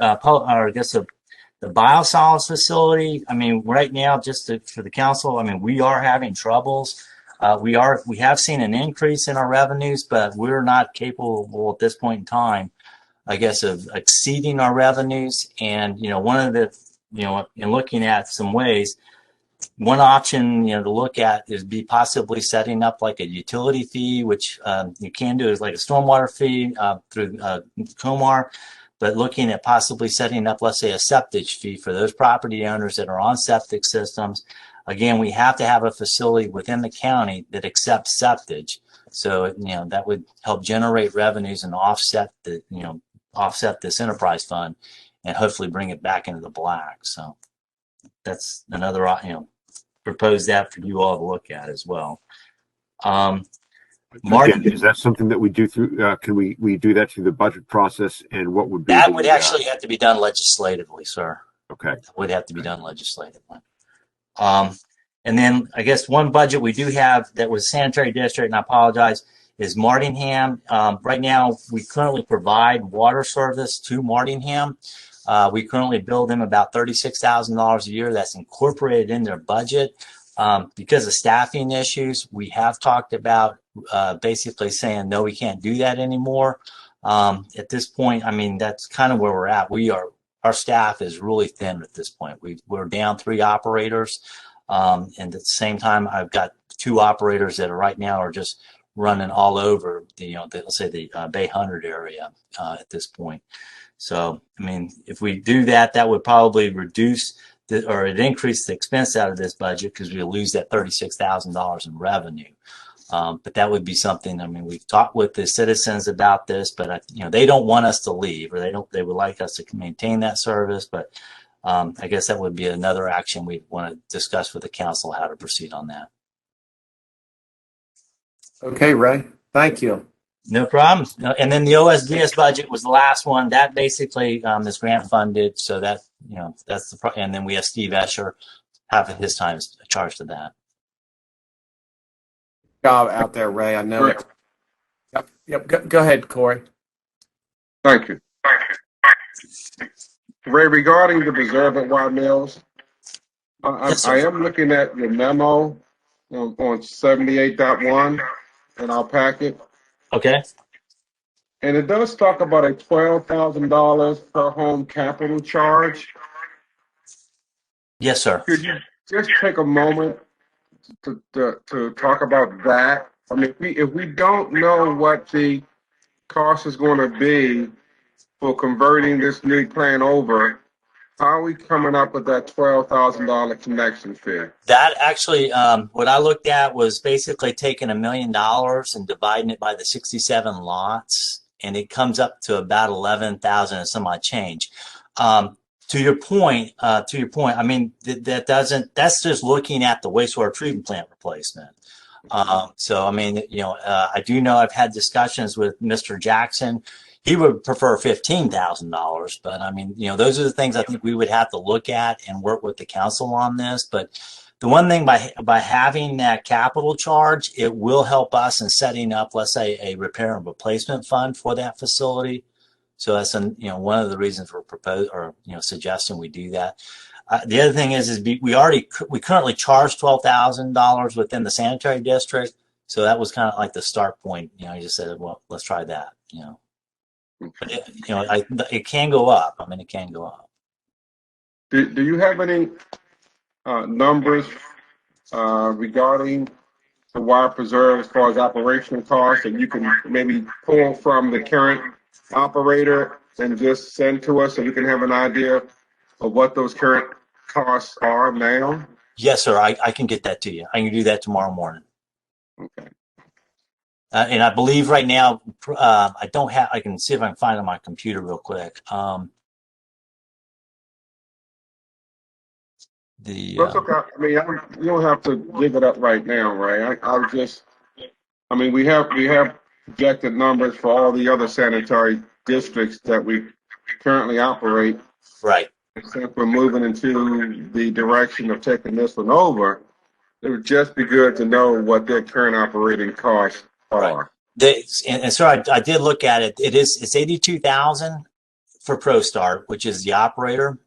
the biosolids facility, I mean, right now, for the council, I mean, we are having troubles. We have seen an increase in our revenues, but we're not capable at this point in time, I guess, of exceeding our revenues. And, one of the, in looking at some ways, one option, to look at is possibly setting up like a utility fee, which you can do is like a stormwater fee through Comar, but looking at possibly setting up, let's say, a septic fee for those property owners that are on septic systems. Again, we have to have a facility within the county that accepts septic. So, that would help generate revenues and offset this enterprise fund and hopefully bring it back into the black. So that's another, propose that for you all to look at as well. Mark, again, is that something that we do through, can we do that through the budget process, and what would be that would actually have to be done legislatively, sir. Okay. It would have to be done legislatively. And then I guess one budget we do have that was sanitary district, and I apologize, is Martingham. Right now, we currently provide water service to Martingham. We currently bill them about $36,000 a year. That's incorporated in their budget. Because of staffing issues, we have talked about basically saying, no, we can't do that anymore. At this point, I mean, that's kind of where we're at. Our staff is really thin at this point. We're down 3 operators. And at the same time, I've got 2 operators that right now are just running all over let's say the Bay 100 area at this point. So, I mean, if we do that, that would probably reduce it increase the expense out of this budget, because we lose that $36,000 in revenue. But that would be something. I mean, we've talked with the citizens about this, but they don't want us to leave, or they would like us to maintain that service. But I guess that would be another action we want to discuss with the council, how to proceed on that. Okay, Ray. Thank you. No problem. And then the OSDS budget was the last one. That basically is grant funded. So that, that's and then we have Steve Escher, half of his time is charged to that. Job out there, Ray. I know it. Yep. Go ahead, Corey. Thank you. Ray, regarding the Preserve It Y Mills, I am looking at your memo on 78.1 in our packet. Okay. And it does talk about a $12,000 per home capital charge. Yes, sir. Could you just take a moment to talk about that? I mean, if we don't know what the cost is going to be for converting this new plan over, how are we coming up with that $12,000 connection fee? That actually, what I looked at was basically taking $1 million and dividing it by the 67 lots, and it comes up to about 11,000 and some odd change. To your point, I mean, that's just looking at the wastewater treatment plant replacement. So, I mean, I do know I've had discussions with Mr. Jackson. He would prefer $15,000, but I mean, those are the things I think we would have to look at and work with the council on this. But the one thing by having that capital charge, it will help us in setting up, let's say, a repair and replacement fund for that facility. So that's one of the reasons we're suggesting we do that. The other thing is we currently charge $12,000 within the sanitary district, so that was kind of like the start point. I just said, well, let's try that. But it can go up. I mean, it can go up. Do you have any numbers regarding the wire preserve as far as operational costs that you can maybe pull from the current operator and just send to us so we can have an idea of what those current costs are now? Yes, sir. I can get that to you. I can do that tomorrow morning. Okay. And I believe right now, I don't have, I can see if I can find it on my computer real quick. That's okay. I mean, you don't have to give it up right now, right? I mean, we have projected numbers for all the other sanitary districts that we currently operate. Right. Since we're moving into the direction of taking this one over, it would just be good to know what their current operating costs are. Right. And so I did look at it. It's $82,000 for ProStart, which is the operator.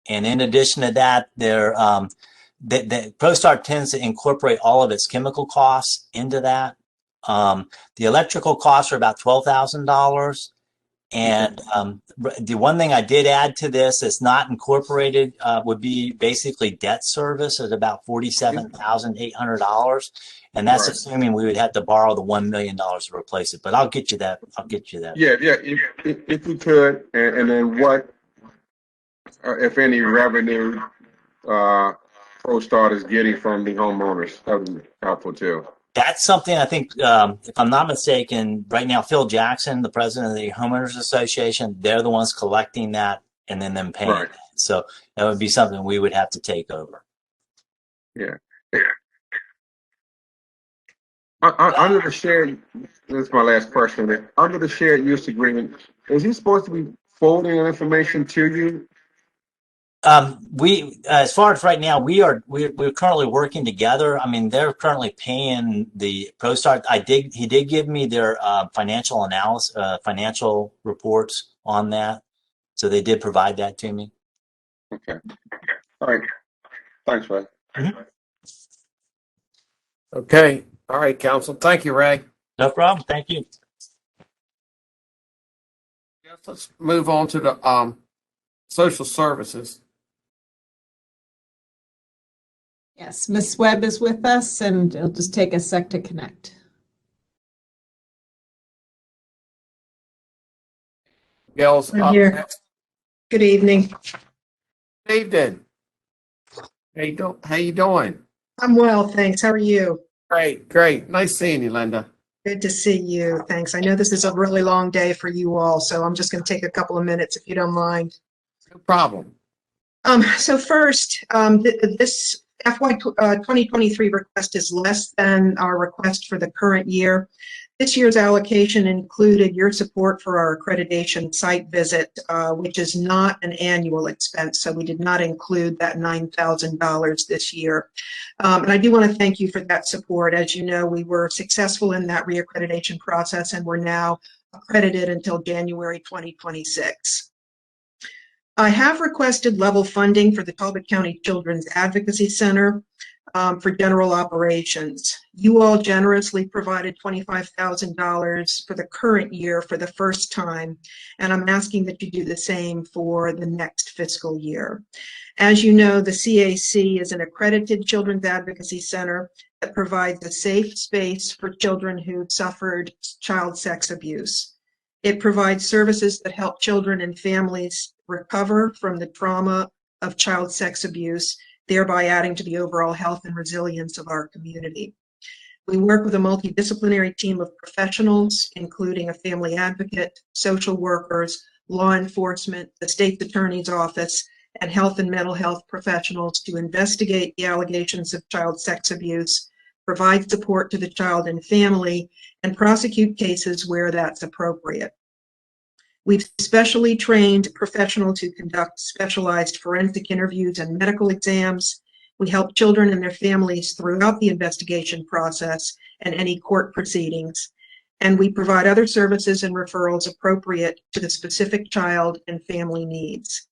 And in addition to that, the ProStart tends to incorporate all of its chemical costs into that. The electrical costs are about $12,000. And the one thing I did add to this that's not incorporated would be basically debt service at about $47,800. And that's assuming we would have to borrow the $1 million to replace it. But I'll get you that. Yeah. If you could, and then what, if any, revenue ProStart is getting from the homeowners, that would be helpful too. That's something I think, if I'm not mistaken, right now, Phil Jackson, the president of the Homeowners Association, they're the ones collecting that and then them paying it. So that would be something we would have to take over. Yeah. Under the shared, this is my last question. Under the shared use agreement, is he supposed to be forwarding information to you? We, as far as right now, we're currently working together. I mean, they're currently paying the ProStart. He did give me their financial analysis, financial reports on that. So they did provide that to me. Okay. All right. Thanks, Ray. Mm-hmm. Okay. All right, council. Thank you, Ray. No problem. Thank you. Yes, let's move on to the social services. Yes, Ms. Webb is with us, and it'll just take a sec to connect. Gail's I'm up here. next. Good evening. Good evening. How you doing? I'm well, thanks. How are you? Great. Nice seeing you, Linda. Good to see you. Thanks. I know this is a really long day for you all, so I'm just going to take a couple of minutes if you don't mind. No problem. So first, this FY 2023 request is less than our request for the current year. This year's allocation included your support for our accreditation site visit, which is not an annual expense, so we did not include that $9,000 this year. And I do want to thank you for that support. As you know, we were successful in that reaccreditation process, and we're now accredited until January 2026. I have requested level funding for the Talbot County Children's Advocacy Center. for general operations. You all generously provided $25,000 for the current year for the first time, and I'm asking that you do the same for the next fiscal year. As you know, the CAC is an accredited children's advocacy center that provides a safe space for children who suffered child sex abuse. It provides services that help children and families recover from the trauma of child sex abuse, thereby adding to the overall health and resilience of our community. We work with a multidisciplinary team of professionals, including a family advocate, social workers, law enforcement, the state's attorney's office, and health and mental health professionals to investigate the allegations of child sex abuse, provide support to the child and family, and prosecute cases where that's appropriate. We've specially trained professionals to conduct specialized forensic interviews and medical exams. We help children and their families throughout the investigation process and any court proceedings. And we provide other services and referrals appropriate to the specific child and family needs.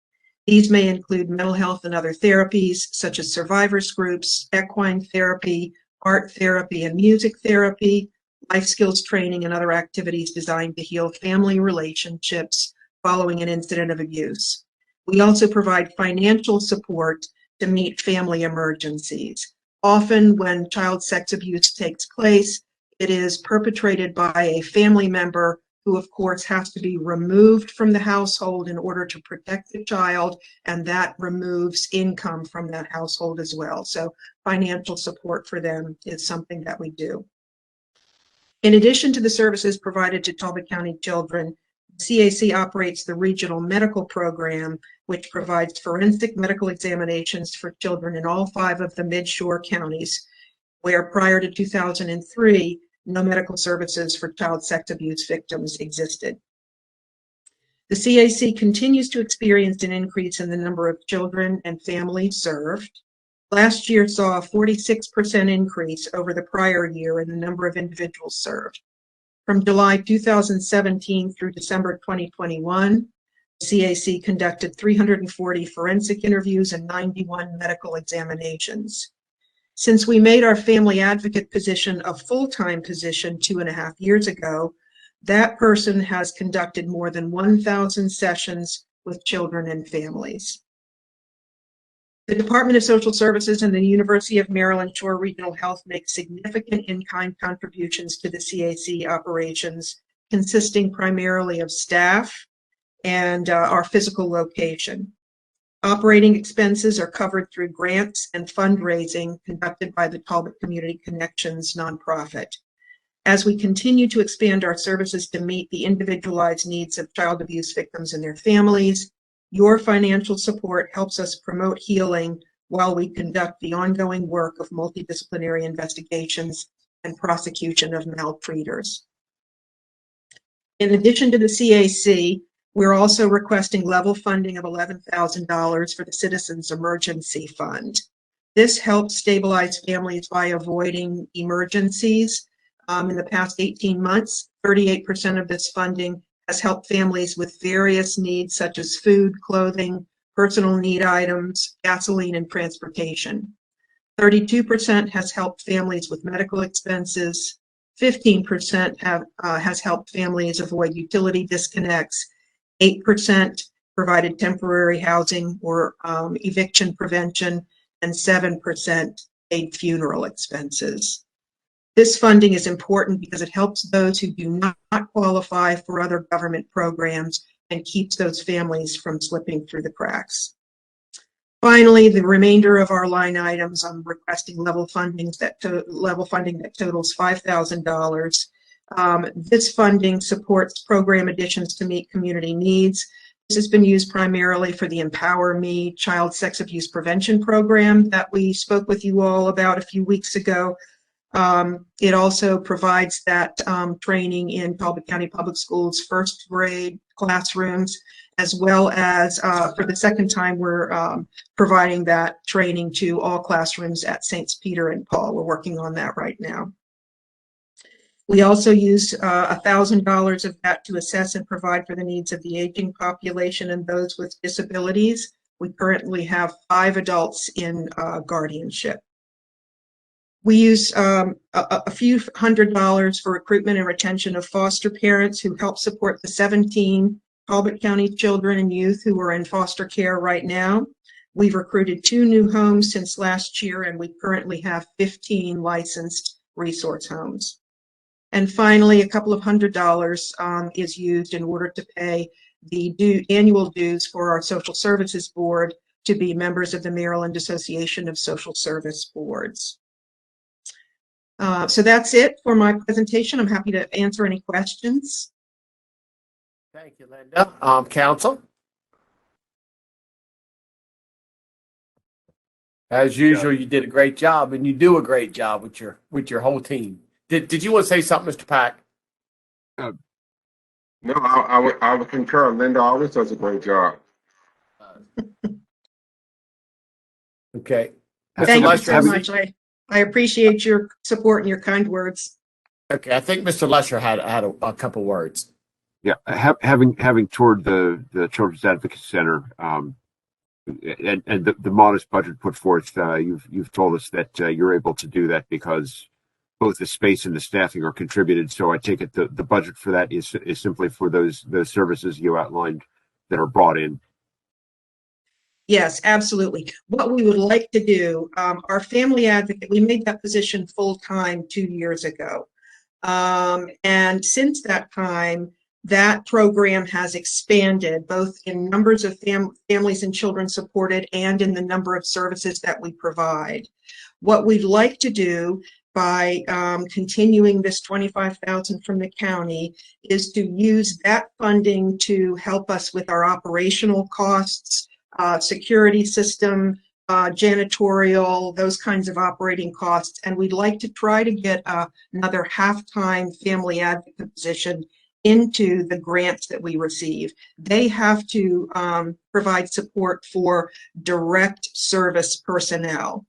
These may include mental health and other therapies, such as survivors groups, equine therapy, art therapy, and music therapy, life skills training, and other activities designed to heal family relationships following an incident of abuse. We also provide financial support to meet family emergencies. Often when child sex abuse takes place, it is perpetrated by a family member who, of course, has to be removed from the household in order to protect the child, and that removes income from that household as well. So financial support for them is something that we do. In addition to the services provided to Talbot County children, CAC operates the Regional Medical Program, which provides forensic medical examinations for children in all 5 of the Mid-Shore counties, where prior to 2003, no medical services for child sex abuse victims existed. The CAC continues to experience an increase in the number of children and families served. Last year saw a 46% increase over the prior year in the number of individuals served. From July 2017 through December 2021, the CAC conducted 340 forensic interviews and 91 medical examinations. Since we made our family advocate position a full-time position 2.5 years ago, that person has conducted more than 1,000 sessions with children and families. The Department of Social Services and the University of Maryland Shore Regional Health make significant in-kind contributions to the CAC operations, consisting primarily of staff and our physical location. Operating expenses are covered through grants and fundraising conducted by the Talbot Community Connections nonprofit. As we continue to expand our services to meet the individualized needs of child abuse victims and their families, your financial support helps us promote healing while we conduct the ongoing work of multidisciplinary investigations and prosecution of maltreaters. In addition to the CAC, we're also requesting level funding of $11,000 for the Citizens Emergency Fund. This helps stabilize families by avoiding emergencies. In the past 18 months, 38% of this funding has helped families with various needs such as food, clothing, personal need items, gasoline, and transportation. 32% has helped families with medical expenses. 15% has helped families avoid utility disconnects. 8% provided temporary housing or eviction prevention, and 7% paid funeral expenses. This funding is important because it helps those who do not qualify for other government programs and keeps those families from slipping through the cracks. Finally, the remainder of our line items, I'm requesting level funding that totals $5,000. This funding supports program additions to meet community needs. This has been used primarily for the Empower Me Child Sex Abuse Prevention Program that we spoke with you all about a few weeks ago. It also provides that training in Talbot County Public Schools first grade classrooms, as well as for the second time we're providing that training to all classrooms at St. Peter and Paul. We're working on that right now. We also use $1,000 of that to assess and provide for the needs of the aging population and those with disabilities. We currently have 5 adults in guardianship. We use a few $100s for recruitment and retention of foster parents who help support the 17 Talbot County children and youth who are in foster care right now. We've recruited 2 new homes since last year, and we currently have 15 licensed resource homes. And finally, a couple of $100 is used in order to pay the annual dues for our Social Services Board to be members of the Maryland Association of Social Service Boards. So that's it for my presentation. I'm happy to answer any questions. Thank you, Linda. Council? As usual, you did a great job, and you do a great job with your whole team. Did you want to say something, Mr. Pack? No, I would concur. Linda always does a great job. Okay. Thank you so much. I appreciate your support and your kind words. Okay, I think Mr. Lesher had a couple words. Yeah, having toured the Children's Advocacy Center, and the modest budget put forth, you've told us that you're able to do that because both the space and the staffing are contributed. So I take it the budget for that is simply for those services you outlined that are brought in. Yes, absolutely. What we would like to do, our family advocate, we made that position full-time 2 years ago. And since that time, that program has expanded both in numbers of families and children supported and in the number of services that we provide. What we'd like to do by continuing this $25,000 from the county is to use that funding to help us with our operational costs, security system, janitorial, those kinds of operating costs. And we'd like to try to get another half-time family advocate position into the grants that we receive. They have to provide support for direct service personnel.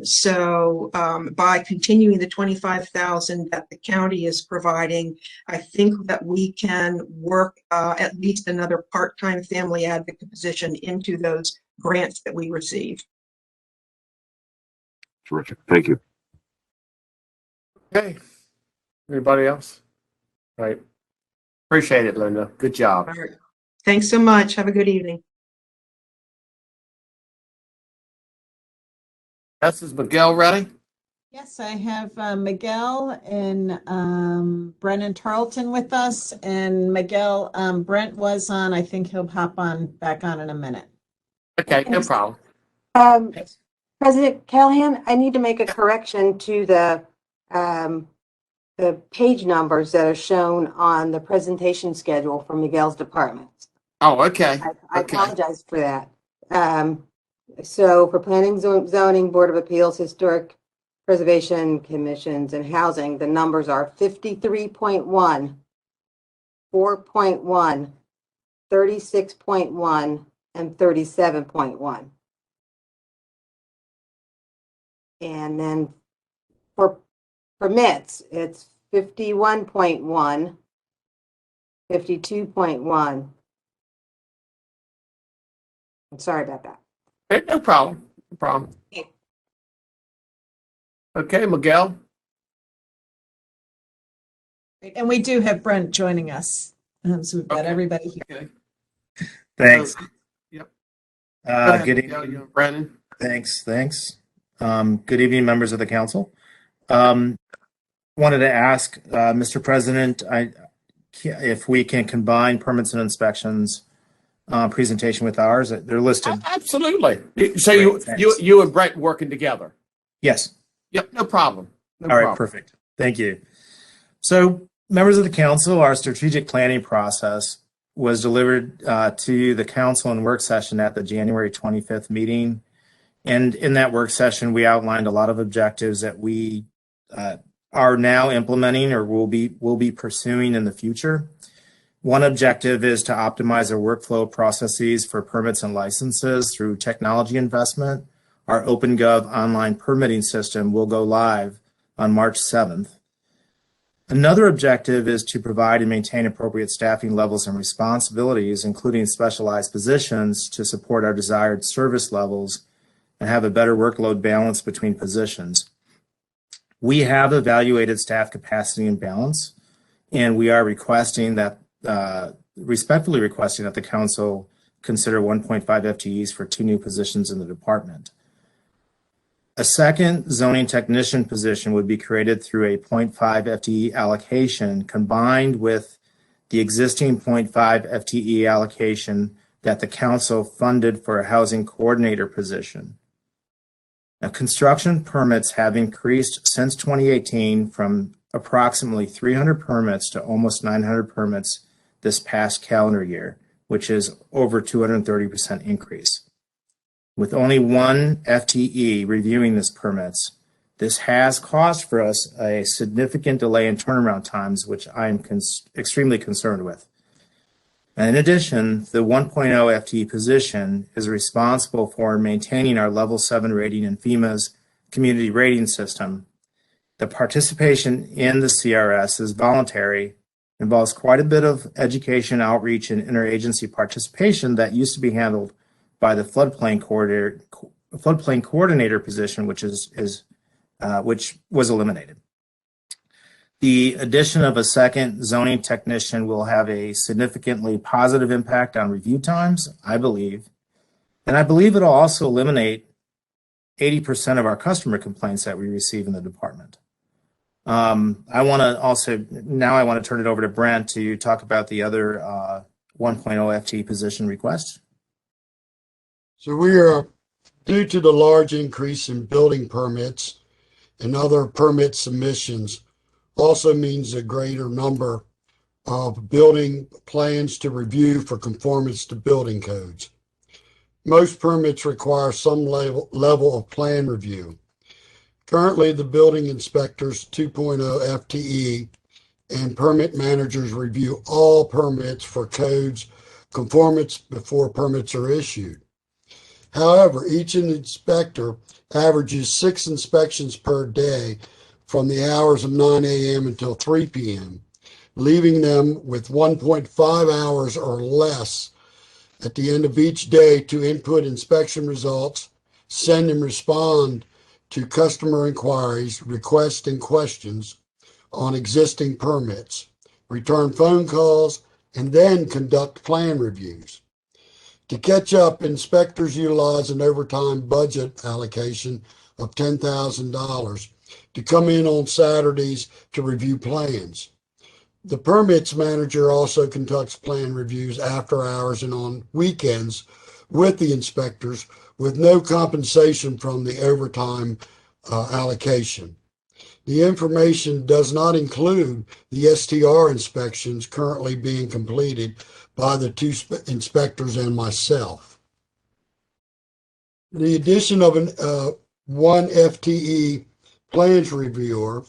So by continuing the $25,000 that the county is providing, I think that we can work at least another part-time family advocate position into those grants that we receive. Terrific. Thank you. Okay. Anybody else? Right. Appreciate it, Linda. Good job. All right. Thanks so much. Have a good evening. Is Miguel ready? Yes, I have Miguel and Brennan Tarleton with us. And Miguel, Brent was on. I think he'll hop on back on in a minute. Okay, no problem. President Callahan, I need to make a correction to the page numbers that are shown on the presentation schedule for Miguel's department. Oh, okay. I apologize for that. So for Planning, Zoning, Board of Appeals, Historic Preservation Commissions, and Housing, the numbers are 53.1, 4.1, 36.1, and 37.1. And then for permits, it's 51.1, 52.1. I'm sorry about that. Hey, no problem. No problem. Okay, Miguel. And we do have Brent joining us. So we've got everybody here. Okay. Thanks. Yep. Good evening. You and Brennan. Thanks. Good evening, members of the council. Wanted to ask, Mr. President, if we can combine permits and inspections presentation with ours. They're listed. Absolutely. So Great, you and Brent working together? Yes. Yep, no problem. All right, perfect. Thank you. So, members of the council, our strategic planning process was delivered to the council in work session at the January 25th meeting. And in that work session, we outlined a lot of objectives that we are now implementing or will be pursuing in the future. One objective is to optimize our workflow processes for permits and licenses through technology investment. Our OpenGov online permitting system will go live on March 7th. Another objective is to provide and maintain appropriate staffing levels and responsibilities, including specialized positions, to support our desired service levels and have a better workload balance between positions. We have evaluated staff capacity and balance, and we are requesting that, respectfully requesting that the council consider 1.5 FTEs for 2 new positions in the department. A second zoning technician position would be created through a 0.5 FTE allocation combined with the existing 0.5 FTE allocation that the council funded for a housing coordinator position. Now, construction permits have increased since 2018 from approximately 300 permits to almost 900 permits this past calendar year, which is over 230% increase. With only 1 FTE reviewing these permits, this has caused for us a significant delay in turnaround times, which I am extremely concerned with. And in addition, the 1.0 FTE position is responsible for maintaining our level 7 rating in FEMA's community rating system. The participation in the CRS is voluntary, involves quite a bit of education, outreach, and interagency participation that used to be handled by the floodplain coordinator position, which was eliminated. The addition of a second zoning technician will have a significantly positive impact on review times, I believe. And I believe it'll also eliminate 80% of our customer complaints that we receive in the department. I want to turn it over to Brent to talk about the other 1.0 FTE position request. So we are, due to the large increase in building permits and other permit submissions, also means a greater number of building plans to review for conformance to building codes. Most permits require some level of plan review. Currently, the building inspectors 2.0 FTE and permit managers review all permits for codes conformance before permits are issued. However, each inspector averages 6 inspections per day from the hours of 9 a.m. until 3 p.m., leaving them with 1.5 hours or less at the end of each day to input inspection results, send and respond to customer inquiries, requests, and questions on existing permits, return phone calls, and then conduct plan reviews. To catch up, inspectors utilize an overtime budget allocation of $10,000 to come in on Saturdays to review plans. The permits manager also conducts plan reviews after hours and on weekends with the inspectors with no compensation from the overtime allocation. The information does not include the STR inspections currently being completed by the 2 inspectors and myself. The addition of one FTE plans reviewer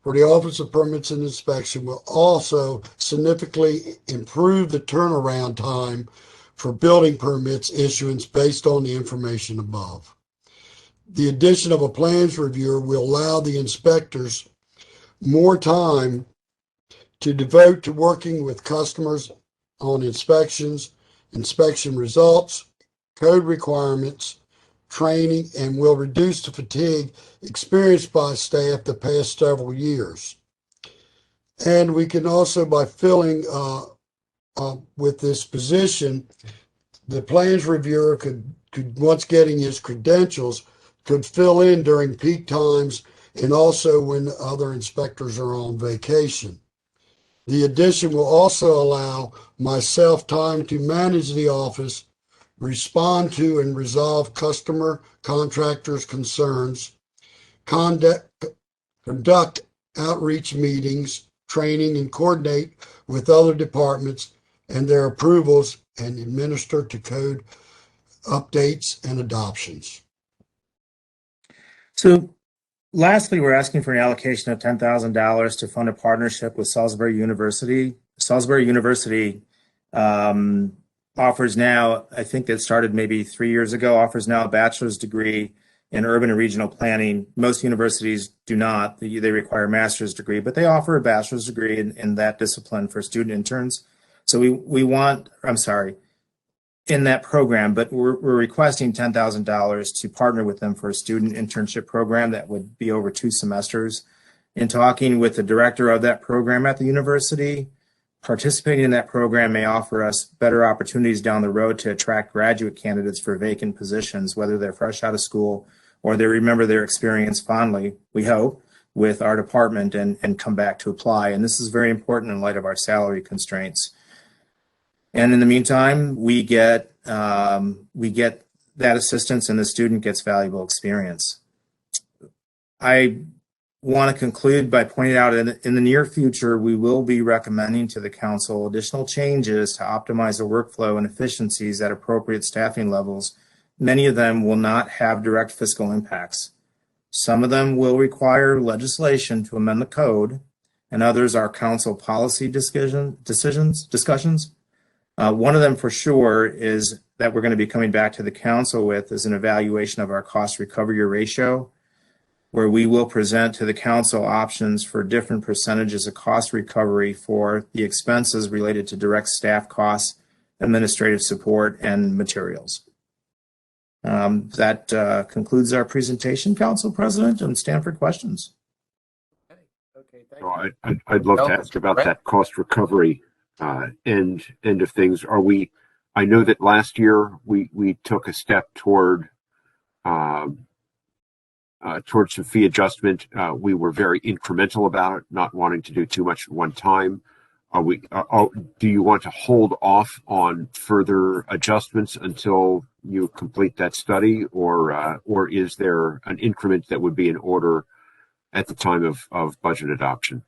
for the Office of Permits and Inspection will also significantly improve the turnaround time for building permits issuance based on the information above. The addition of a plans reviewer will allow the inspectors more time to devote to working with customers on inspections, inspection results, code requirements, training, and will reduce the fatigue experienced by staff the past several years. And we can also, by filling with this position, the plans reviewer could once getting his credentials, could fill in during peak times and also when other inspectors are on vacation. The addition will also allow myself time to manage the office, respond to and resolve customer contractors' concerns, conduct outreach meetings, training, and coordinate with other departments and their approvals and administer to code updates and adoptions. So lastly, we're asking for an allocation of $10,000 to fund a partnership with Salisbury University. Salisbury University offers now, I think that started maybe 3 years ago, offers now a bachelor's degree in urban and regional planning. Most universities do not. They require a master's degree, but they offer a bachelor's degree in that discipline for student interns. So in that program, but we're requesting $10,000 to partner with them for a student internship program that would be over 2 semesters. In talking with the director of that program at the university, participating in that program may offer us better opportunities down the road to attract graduate candidates for vacant positions, whether they're fresh out of school or they remember their experience fondly, we hope, with our department and come back to apply. And this is very important in light of our salary constraints. And in the meantime, we get that assistance and the student gets valuable experience. I want to conclude by pointing out in the near future, we will be recommending to the council additional changes to optimize the workflow and efficiencies at appropriate staffing levels. Many of them will not have direct fiscal impacts. Some of them will require legislation to amend the code, and others are council policy discussions. One of them for sure is that we're going to be coming back to the council with is an evaluation of our cost recovery ratio, where we will present to the council options for different percentages of cost recovery for the expenses related to direct staff costs, administrative support, and materials. That concludes our presentation, Council President, and stand for questions. Okay, thank you. I'd love to ask about that cost recovery end of things. I know that last year we took a step towards some fee adjustment. We were very incremental about it, not wanting to do too much at one time. Do you want to hold off on further adjustments until you complete that study, or is there an increment that would be in order at the time of budget adoption?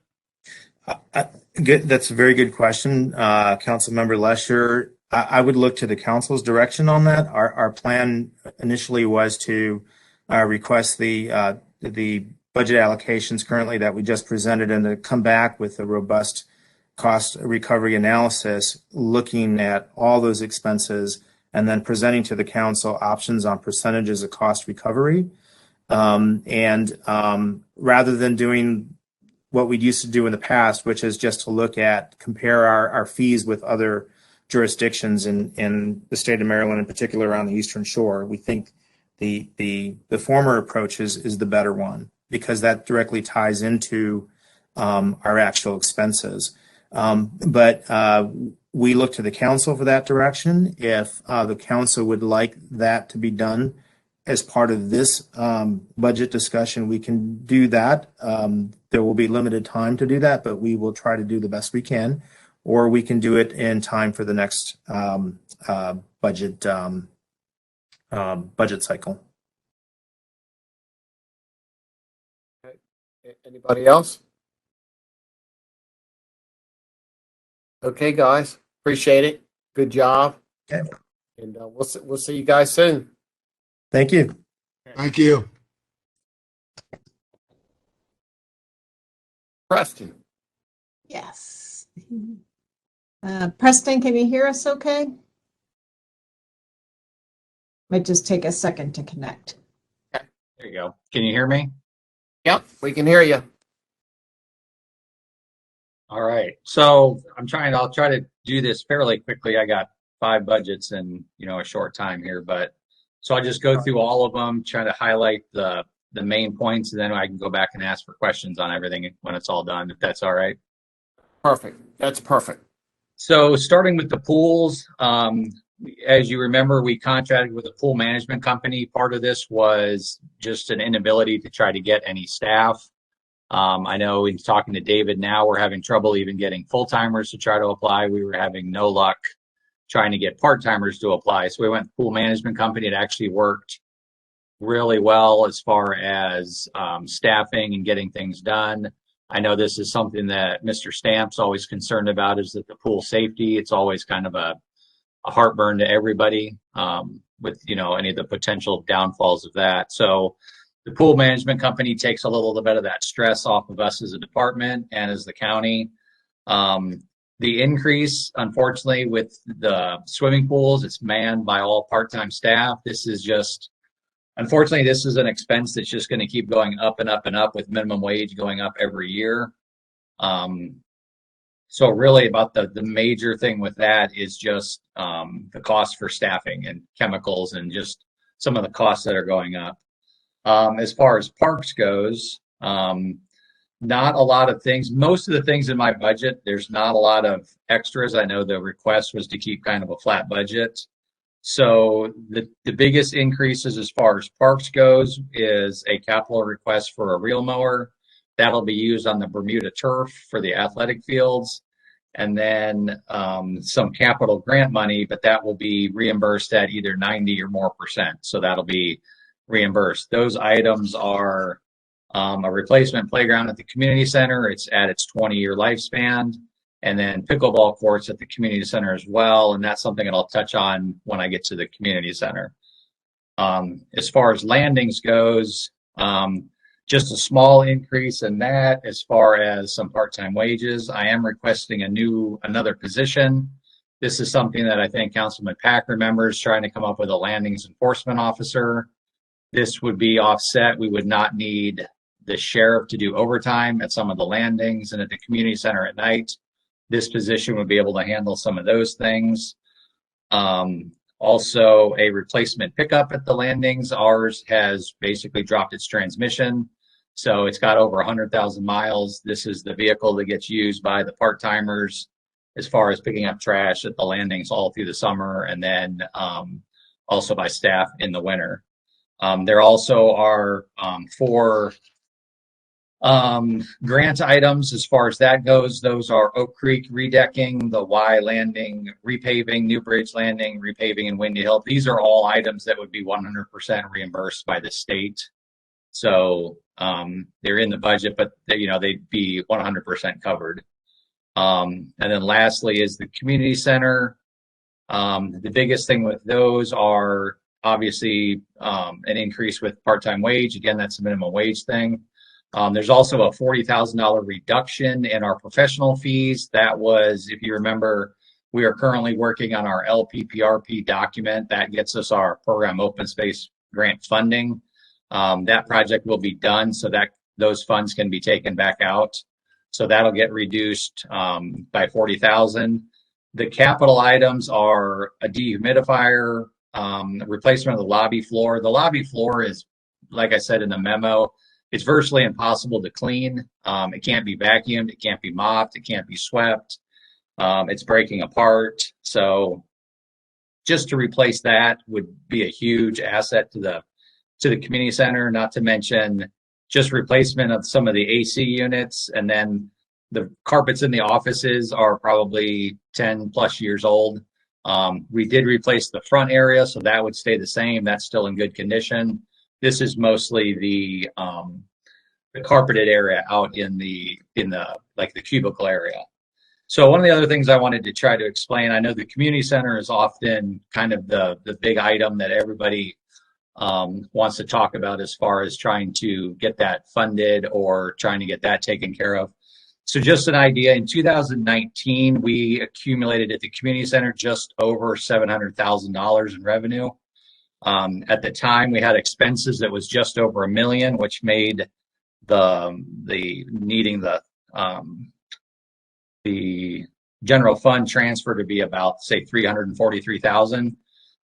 Good. That's a very good question, Councilmember Lesher. I would look to the council's direction on that. Our plan initially was to request the budget allocations currently that we just presented and to come back with a robust cost recovery analysis, looking at all those expenses and then presenting to the council options on percentages of cost recovery. Rather than doing what we used to do in the past, which is just to compare our fees with other jurisdictions in the state of Maryland, in particular on the Eastern Shore, we think the former approach is the better one because that directly ties into our actual expenses. But we look to the council for that direction. If the council would like that to be done as part of this budget discussion, we can do that. There will be limited time to do that, but we will try to do the best we can, or we can do it in time for the next budget cycle. Okay. Anybody else? Okay, guys, appreciate it. Good job. Okay. And we'll see you guys soon. Thank you. Thank you. Preston. Yes. Preston, can you hear us okay? Might just take a second to connect. There you go. Can you hear me? Yep, we can hear you. All right. So I'll try to do this fairly quickly. I got 5 budgets in, a short time here, so I'll just go through all of them, try to highlight the main points, and then I can go back and ask for questions on everything when it's all done, if that's all right. Perfect. That's perfect. So starting with the pools, as you remember, we contracted with a pool management company. Part of this was just an inability to try to get any staff. I know in talking to David now, we're having trouble even getting full-timers to try to apply. We were having no luck trying to get part-timers to apply. So we went to pool management company. It actually worked really well as far as staffing and getting things done. I know this is something that Mr. Stamp's always concerned about, is that the pool safety, it's always kind of a heartburn to everybody with, any of the potential downfalls of that. So the pool management company takes a little bit of that stress off of us as a department and as the county. The increase, unfortunately, with the swimming pools, it's manned by all part-time staff. Unfortunately, this is an expense that's just going to keep going up and up and up, with minimum wage going up every year. So really about the major thing with that is just the cost for staffing and chemicals and just some of the costs that are going up. As far as parks goes, not a lot of things. Most of the things in my budget, there's not a lot of extras. I know the request was to keep kind of a flat budget. So the biggest increases as far as parks goes is a capital request for a reel mower. That'll be used on the Bermuda turf for the athletic fields. And then some capital grant money, but that will be reimbursed at either 90 or more %. So that'll be reimbursed. Those items are a replacement playground at the community center. It's at its 20-year lifespan. And then pickleball courts at the community center as well. And that's something that I'll touch on when I get to the community center. As far as landings goes, just a small increase in that. As far as some part-time wages, I am requesting another position. This is something that I think Councilman Pack remembers, trying to come up with a landings enforcement officer. This would be offset. We would not need the sheriff to do overtime at some of the landings and at the community center at night. This position would be able to handle some of those things. Also, a replacement pickup at the landings. Ours has basically dropped its transmission. So it's got over 100,000 miles. This is the vehicle that gets used by the part-timers as far as picking up trash at the landings all through the summer, and then also by staff in the winter. There also are 4 grant items as far as that goes. Those are Oak Creek redecking, the Y landing, repaving, New Bridge landing, repaving, and Windy Hill. These are all items that would be 100% reimbursed by the state. So they're in the budget, but they'd be 100% covered. And then lastly is the community center. The biggest thing with those are obviously an increase with part-time wage. Again, that's a minimum wage thing. There's also a $40,000 reduction in our professional fees. That was, if you remember, we are currently working on our LPPRP document that gets us our program open space grant funding. That project will be done so that those funds can be taken back out. So that'll get reduced by $40,000. The capital items are a dehumidifier, replacement of the lobby floor. The lobby floor is, like I said in the memo, it's virtually impossible to clean. It can't be vacuumed. It can't be mopped. It can't be swept. It's breaking apart. So just to replace that would be a huge asset to the community center, not to mention just replacement of some of the AC units. And then the carpets in the offices are probably 10 plus years old. We did replace the front area, so that would stay the same. That's still in good condition. This is mostly the carpeted area out in the cubicle area. So one of the other things I wanted to try to explain, I know the community center is often kind of the big item that everybody wants to talk about as far as trying to get that funded or trying to get that taken care of. So just an idea, in 2019, we accumulated at the community center just over $700,000 in revenue. At the time, we had expenses that was just over $1 million, which made needing the general fund transfer to be about, say, $343,000.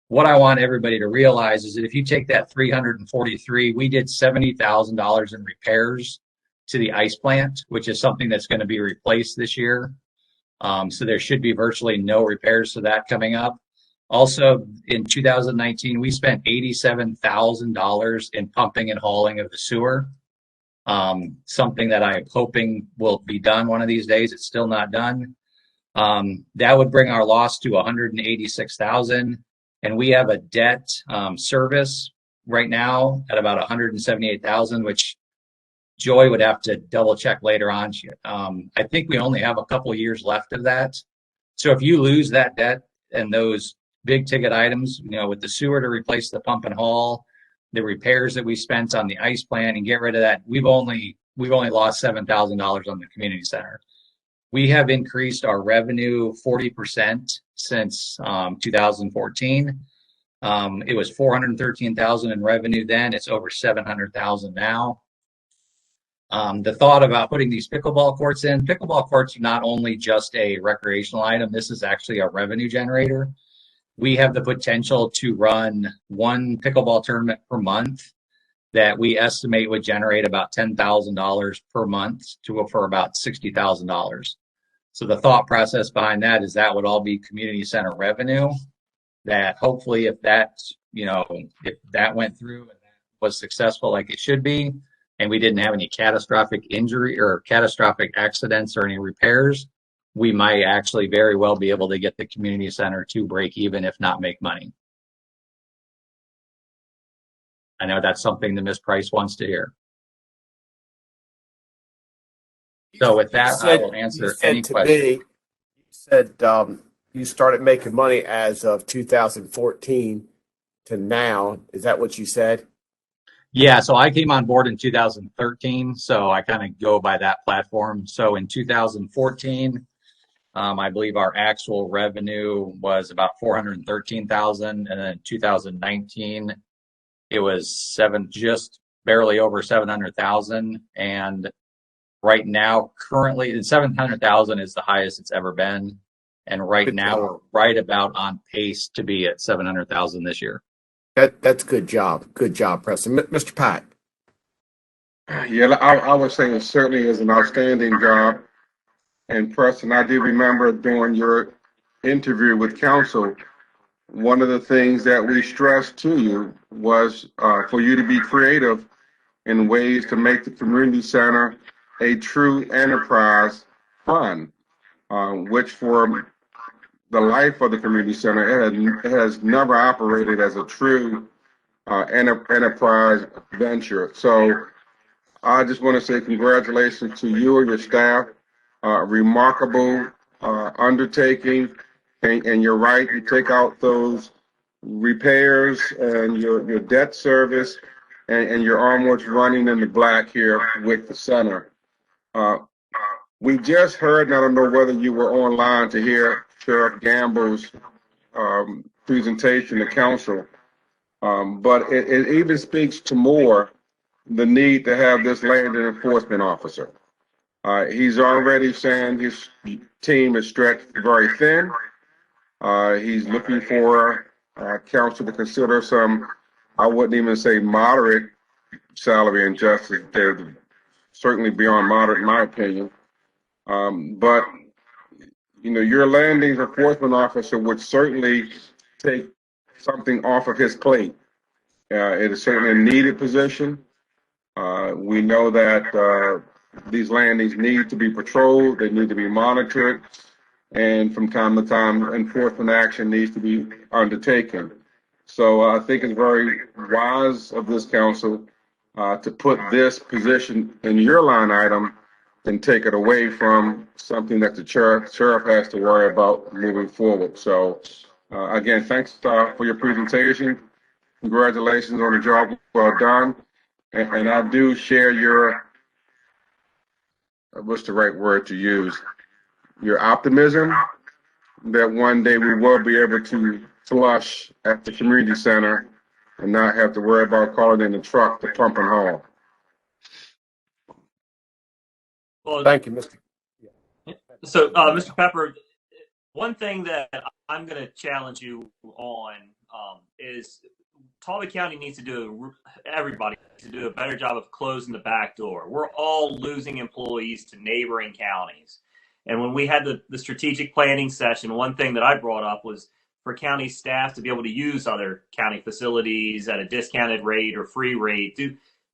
What I want everybody to realize is that if you take that $343,000, we did $70,000 in repairs to the ice plant, which is something that's going to be replaced this year. So there should be virtually no repairs to that coming up. Also, in 2019, we spent $87,000 in pumping and hauling of the sewer. Something that I'm hoping will be done one of these days. It's still not done. That would bring our loss to $186,000. And we have a debt service right now at about $178,000, which Joy would have to double check later on. I think we only have a couple of years left of that. So if you lose that debt and those big ticket items, with the sewer to replace the pump and haul, the repairs that we spent on the ice plant and get rid of that, we've only lost $7,000 on the community center. We have increased our revenue 40% since 2014. It was $413,000 in revenue then. It's over $700,000 now. The thought about putting these pickleball courts in, pickleball courts are not only just a recreational item, this is actually a revenue generator. We have the potential to run one pickleball tournament per month that we estimate would generate about $10,000 per month for about $60,000. So the thought process behind that is that would all be community center revenue that hopefully if that, if that went through and that was successful like it should be, and we didn't have any catastrophic injury or catastrophic accidents or any repairs, we might actually very well be able to get the community center to break even, if not make money. I know that's something that Ms. Price wants to hear. So with that, I will answer any questions. You said you started making money as of 2014 to now. Is that what you said? Yeah, so I came on board in 2013, so I kind of go by that platform. So in 2014, I believe our actual revenue was about 413,000, and then in 2019, it was just barely over 700,000, and right now, currently, 700,000 is the highest it's ever been, and right now we're right about on pace to be at 700,000 this year. That's good job. Good job, Preston. Mr. Pat. Yeah, I would say it certainly is an outstanding job. And Preston, I do remember during your interview with council, one of the things that we stressed to you was for you to be creative in ways to make the community center a true enterprise fund, which for the life of the community center, it has never operated as a true enterprise venture. So I just want to say congratulations to you and your staff. Remarkable undertaking. And you're right, you take out those repairs and your debt service, and you're almost running in the black here with the center. We just heard, and I don't know whether you were online to hear Sheriff Gamble's presentation to council, but it even speaks to more the need to have this land enforcement officer. He's already saying his team is stretched very thin. He's looking for council to consider some, I wouldn't even say moderate salary adjustments. They're certainly beyond moderate in my opinion. But your landings enforcement officer would certainly take something off of his plate. It is certainly a needed position. We know that these landings need to be patrolled, they need to be monitored, and from time to time, enforcement action needs to be undertaken. So I think it's very wise of this council to put this position in your line item and take it away from something that the sheriff has to worry about moving forward. So again, thanks for your presentation. Congratulations on the job well done. And I do share your, what's the right word to use, your optimism that one day we will be able to flush at the community center and not have to worry about calling in the truck to pump and haul. Well, Thank you, Mr. So, Mr. Pepper, one thing that I'm going to challenge you on is Talbot County needs to do, everybody needs to do a better job of closing the back door. We're all losing employees to neighboring counties. And when we had the strategic planning session, one thing that I brought up was for county staff to be able to use other county facilities at a discounted rate or free rate,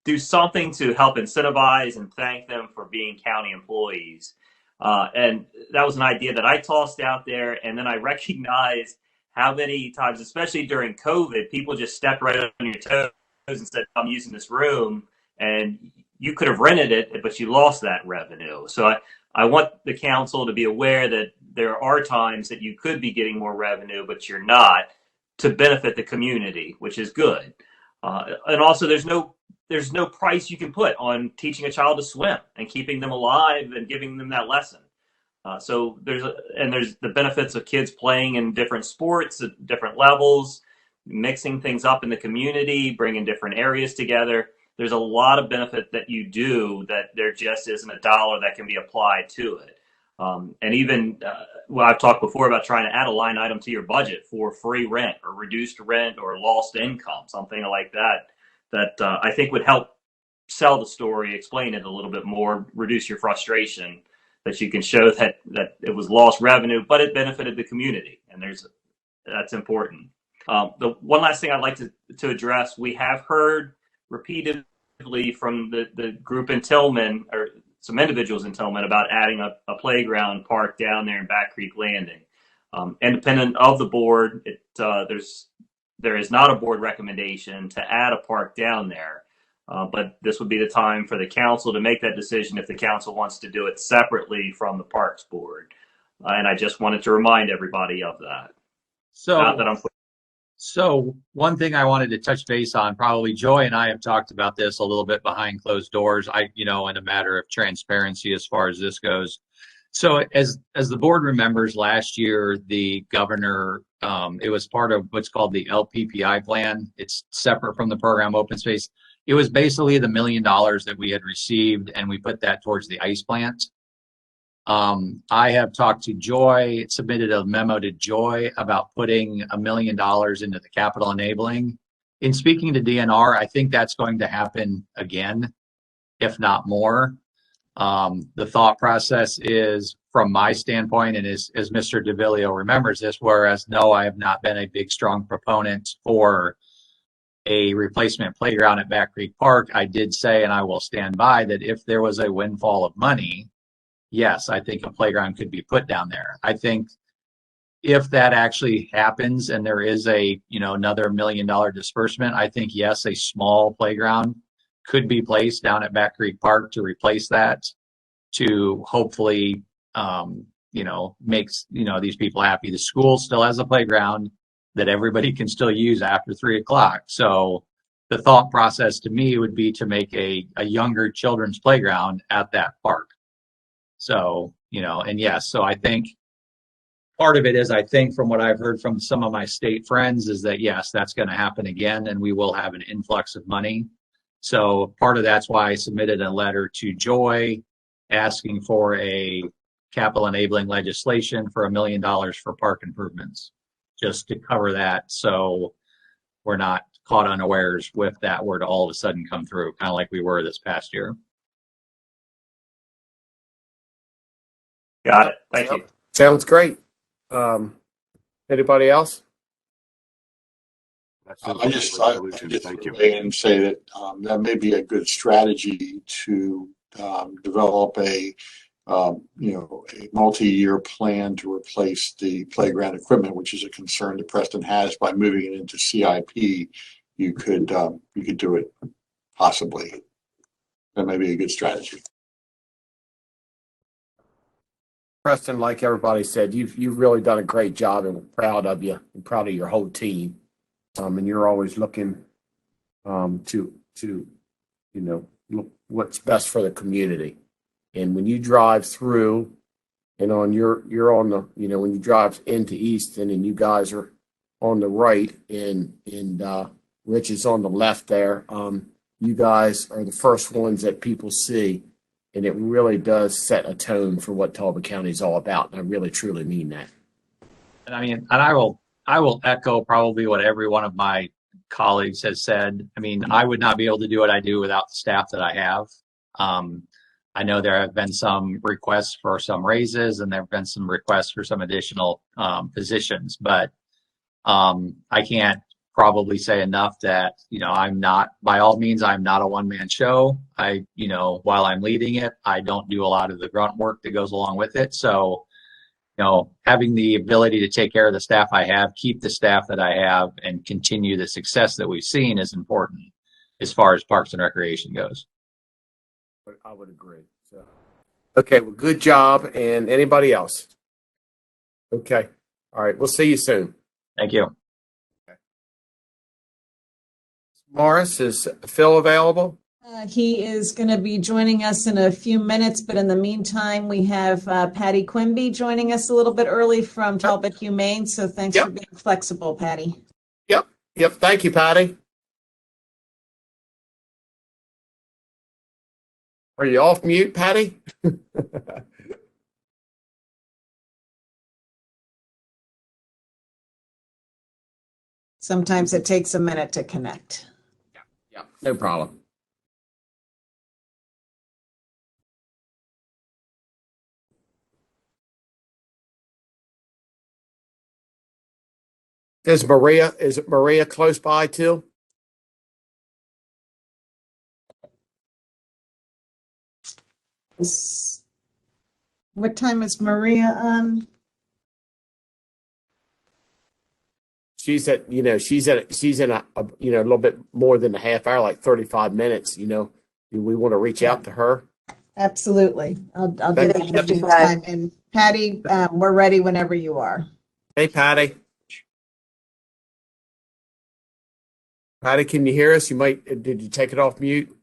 do something to help incentivize and thank them for being county employees. And that was an idea that I tossed out there. And then I recognized how many times, especially during COVID, people just stepped right on your toes and said, I'm using this room. And you could have rented it, but you lost that revenue. So I want the council to be aware that there are times that you could be getting more revenue, but you're not, to benefit the community, which is good. And also there's no price you can put on teaching a child to swim and keeping them alive and giving them that lesson. So there's the benefits of kids playing in different sports at different levels, mixing things up in the community, bringing different areas together. there's a lot of benefit that you do that there just isn't a dollar that can be applied to it. And even well, I've talked before about trying to add a line item to your budget for free rent or reduced rent or lost income, something like that, that I think would help sell the story, explain it a little bit more, reduce your frustration, that you can show that it was lost revenue, but it benefited the community. And that's important. The one last thing I'd like to address, we have heard repeatedly from the group in Tillman, or some individuals in Tillman, about adding a playground park down there in Back Creek Landing. Independent of the board, there is not a board recommendation to add a park down there. But this would be the time for the council to make that decision if the council wants to do it separately from the Parks Board. And I just wanted to remind everybody of that. Not that I'm So one thing I wanted to touch base on, probably Joy and I have talked about this a little bit behind closed doors, in a matter of transparency as far as this goes. So as the board remembers, last year, the governor, it was part of what's called the LPPI plan. It's separate from the program Open Space. It was basically the $1 million that we had received, and we put that towards the ice plant. I have talked to Joy, submitted a memo to Joy about putting $1 million into the capital enabling. In speaking to DNR, I think that's going to happen again, if not more. The thought process is, from my standpoint, and as Mr. DeVillio remembers this, whereas no, I have not been a big, strong proponent for a replacement playground at Back Creek Park, I did say, and I will stand by, that if there was a windfall of money, yes, I think a playground could be put down there. I think if that actually happens and there is another $1 million disbursement, I think, yes, a small playground could be placed down at Back Creek Park to replace that, to hopefully, makes, these people happy. The school still has a playground that everybody can still use after 3:00. So the thought process to me would be to make a younger children's playground at that park. So, and yes, so I think part of it is, I think from what I've heard from some of my state friends, is that yes, that's going to happen again, and we will have an influx of money. So part of that's why I submitted a letter to Joy asking for a capital enabling legislation for $1 million for park improvements, just to cover that, so we're not caught unawares with that were to all of a sudden come through, kind of like we were this past year. Got it. Thank you. Sounds great. Anybody else? I just weigh in and say that that may be a good strategy to develop a multi-year plan to replace the playground equipment, which is a concern that Preston has. By moving it into CIP, you could do it possibly. That may be a good strategy. Preston, like everybody said, you've really done a great job, and we're proud of you and proud of your whole team. And you're always looking to look what's best for the community. And when you drive through, and you're on the, when you drive into Easton, and you guys are on the right, and Rich is on the left there, you guys are the first ones that people see. And it really does set a tone for what Talbot County is all about. And I really, truly mean that. And I will echo probably what every one of my colleagues has said. I would not be able to do what I do without the staff that I have. I know there have been some requests for some raises, and there have been some requests for some additional positions, but I can't probably say enough that, I'm not, by all means, I'm not a one-man show. While I'm leading it, I don't do a lot of the grunt work that goes along with it. So, having the ability to take care of the staff I have, keep the staff that I have, and continue the success that we've seen is important as far as Parks and Recreation goes. I would agree. So, okay, well, good job. And anybody else? Okay. All right. We'll see you soon. Thank you. Morris, is Phil available? He is going to be joining us in a few minutes, but in the meantime, we have Patty Quimby joining us a little bit early from Talbot Humane. So thanks for being flexible, Patty. Yep. Thank you, Patty. Are you off mute, Patty? Sometimes it takes a minute to connect. Yeah, no problem. Is Maria close by too? What time is Maria on? She's in a little bit more than a half hour, like 35 minutes. Do we want to reach out to her? Absolutely. I'll do that in the 55. meantime. And Patty, we're ready whenever you are. Hey, Patty. Patty, can you hear us? Did you take it off mute?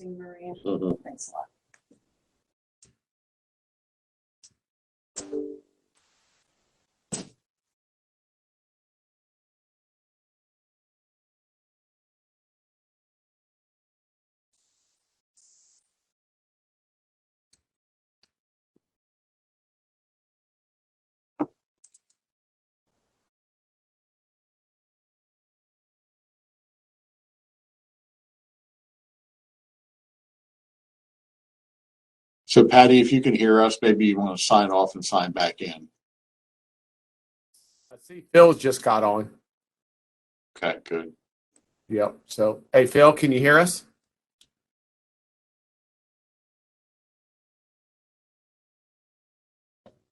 Maria. Thanks a lot. So Patty, if you can hear us, maybe you want to sign off and sign back in. I see Phil's just got on. Okay, good. Yep. So, hey, Phil, can you hear us?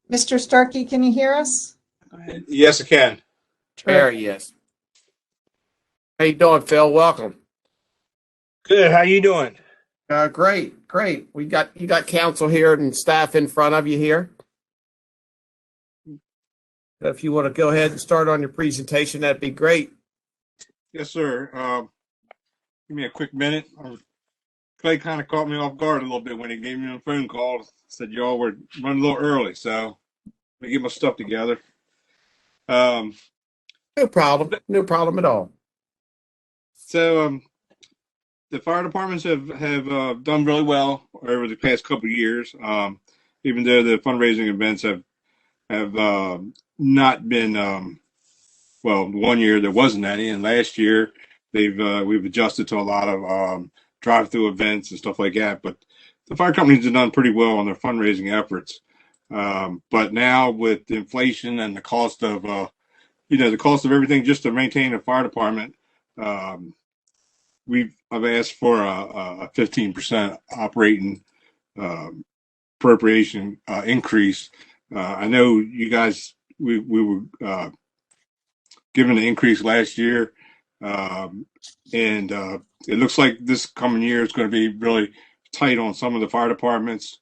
Mr. Starkey, can you hear us? Yes, I can. There he is. How you doing, Phil? Welcome. Good. How you doing? Great. You got council here and staff in front of you here. If you want to go ahead and start on your presentation, that'd be great. Yes, sir. Give me a quick minute. Clay kind of caught me off guard a little bit when he gave me a phone call. Said y'all were running a little early, so let me get my stuff together. No problem at all. So the fire departments have done really well over the past couple of years. Even though the fundraising events have not been well, 1 year there wasn't any, and last year we've adjusted to a lot of drive-through events and stuff like that. But the fire companies have done pretty well on their fundraising efforts. But now with the inflation and the cost of the cost of everything just to maintain a fire department, I've asked for a 15% operating appropriation increase. I know you guys we were given an increase last year, and it looks like this coming year is going to be really tight on some of the fire departments.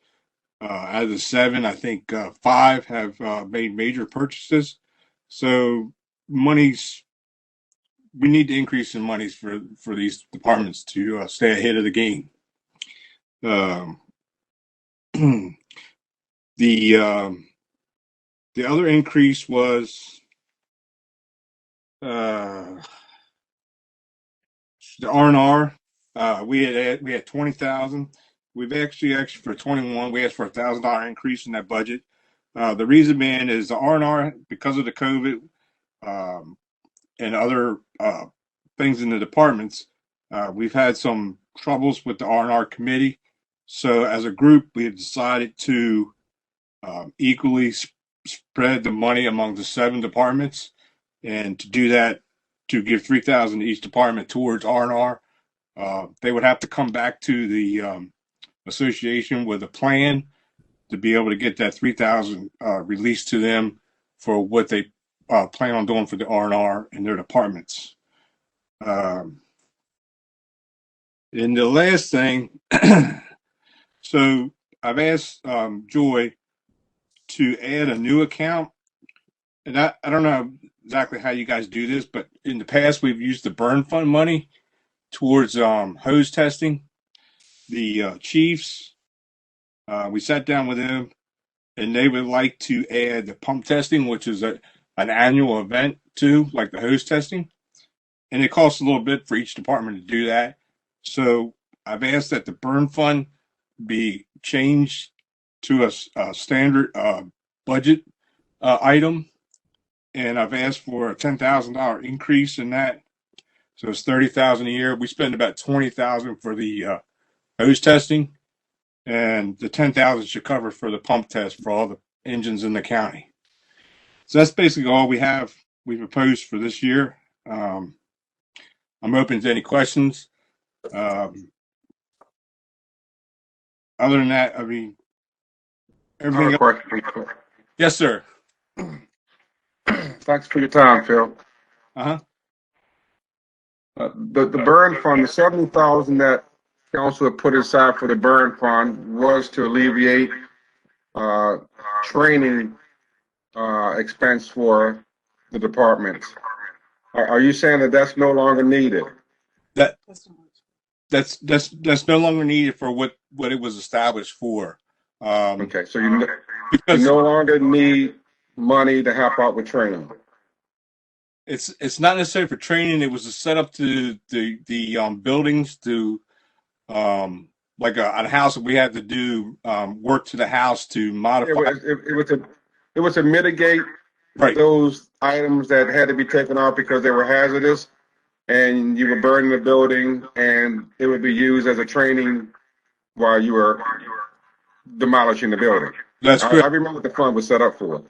Out of the 7, I think 5 have made major purchases. So we need to increase in monies for these departments to stay ahead of the game. The other increase was the R&R. We had 20,000. We've actually for 21. We asked for $1,000 increase in that budget. The reason being is the R&R, because of the COVID and other things in the departments, we've had some troubles with the R&R committee. So as a group, we have decided to equally spread the money among the 7 departments, and to do that, to give 3,000 to each department towards R&R. They would have to come back to the association with a plan to be able to get that 3,000 released to them for what they plan on doing for the R&R in their departments. And the last thing, so I've asked Joy to add a new account. And I don't know exactly how you guys do this, but in the past we've used the burn fund money towards hose testing. The chiefs, we sat down with them, and they would like to add the pump testing, which is an annual event too, like the hose testing. And it costs a little bit for each department to do that. So I've asked that the burn fund be changed to a standard budget item. And I've asked for a $10,000 increase in that. So it's $30,000 a year. We spend about $20,000 for the hose testing, and the $10,000 should cover for the pump test for all the engines in the county. So that's basically all we've proposed for this year. I'm open to any questions. Other than that, I mean, everything else. Question. Yes, sir. Thanks for your time, Phil. Uh-huh. The burn fund, the 70,000 that council put aside for the burn fund was to alleviate training expense for the departments. Are you saying that that's no longer needed? That's no longer needed for what it was established for. Okay, so you no longer need money to help out with training. It's not necessarily for training. It was a setup to the buildings to like a house that we had to do work to the house to modify. It was to mitigate those items that had to be taken off because they were hazardous, and you were burning the building, and it would be used as a training while you were demolishing the building. That's correct. I remember what the fund was set up for.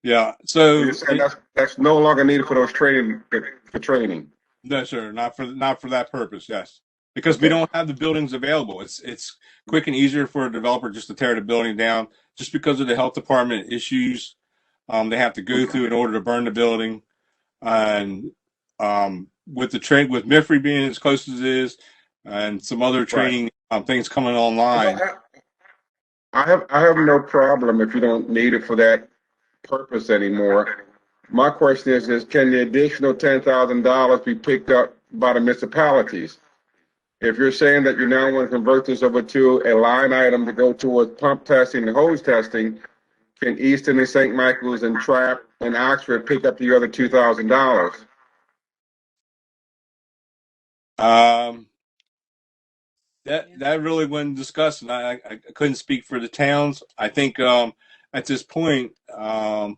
Yeah. So you're saying that's no longer needed for those training for training. No, sir. Not for that purpose. Yes, because we don't have the buildings available. It's quick and easier for a developer just to tear the building down, just because of the health department issues they have to go through in order to burn the building, and with MIFRE being as close as it is, and some other training things coming online. I have no problem if you don't need it for that purpose anymore. My question is can the additional $10,000 be picked up by the municipalities? If you're saying that you now want to convert this over to a line item to go towards pump testing and hose testing, can Easton and St. Michael's and Trapp and Oxford pick up the other $2,000? That really wasn't discussed, and I couldn't speak for the towns. I think at this point, I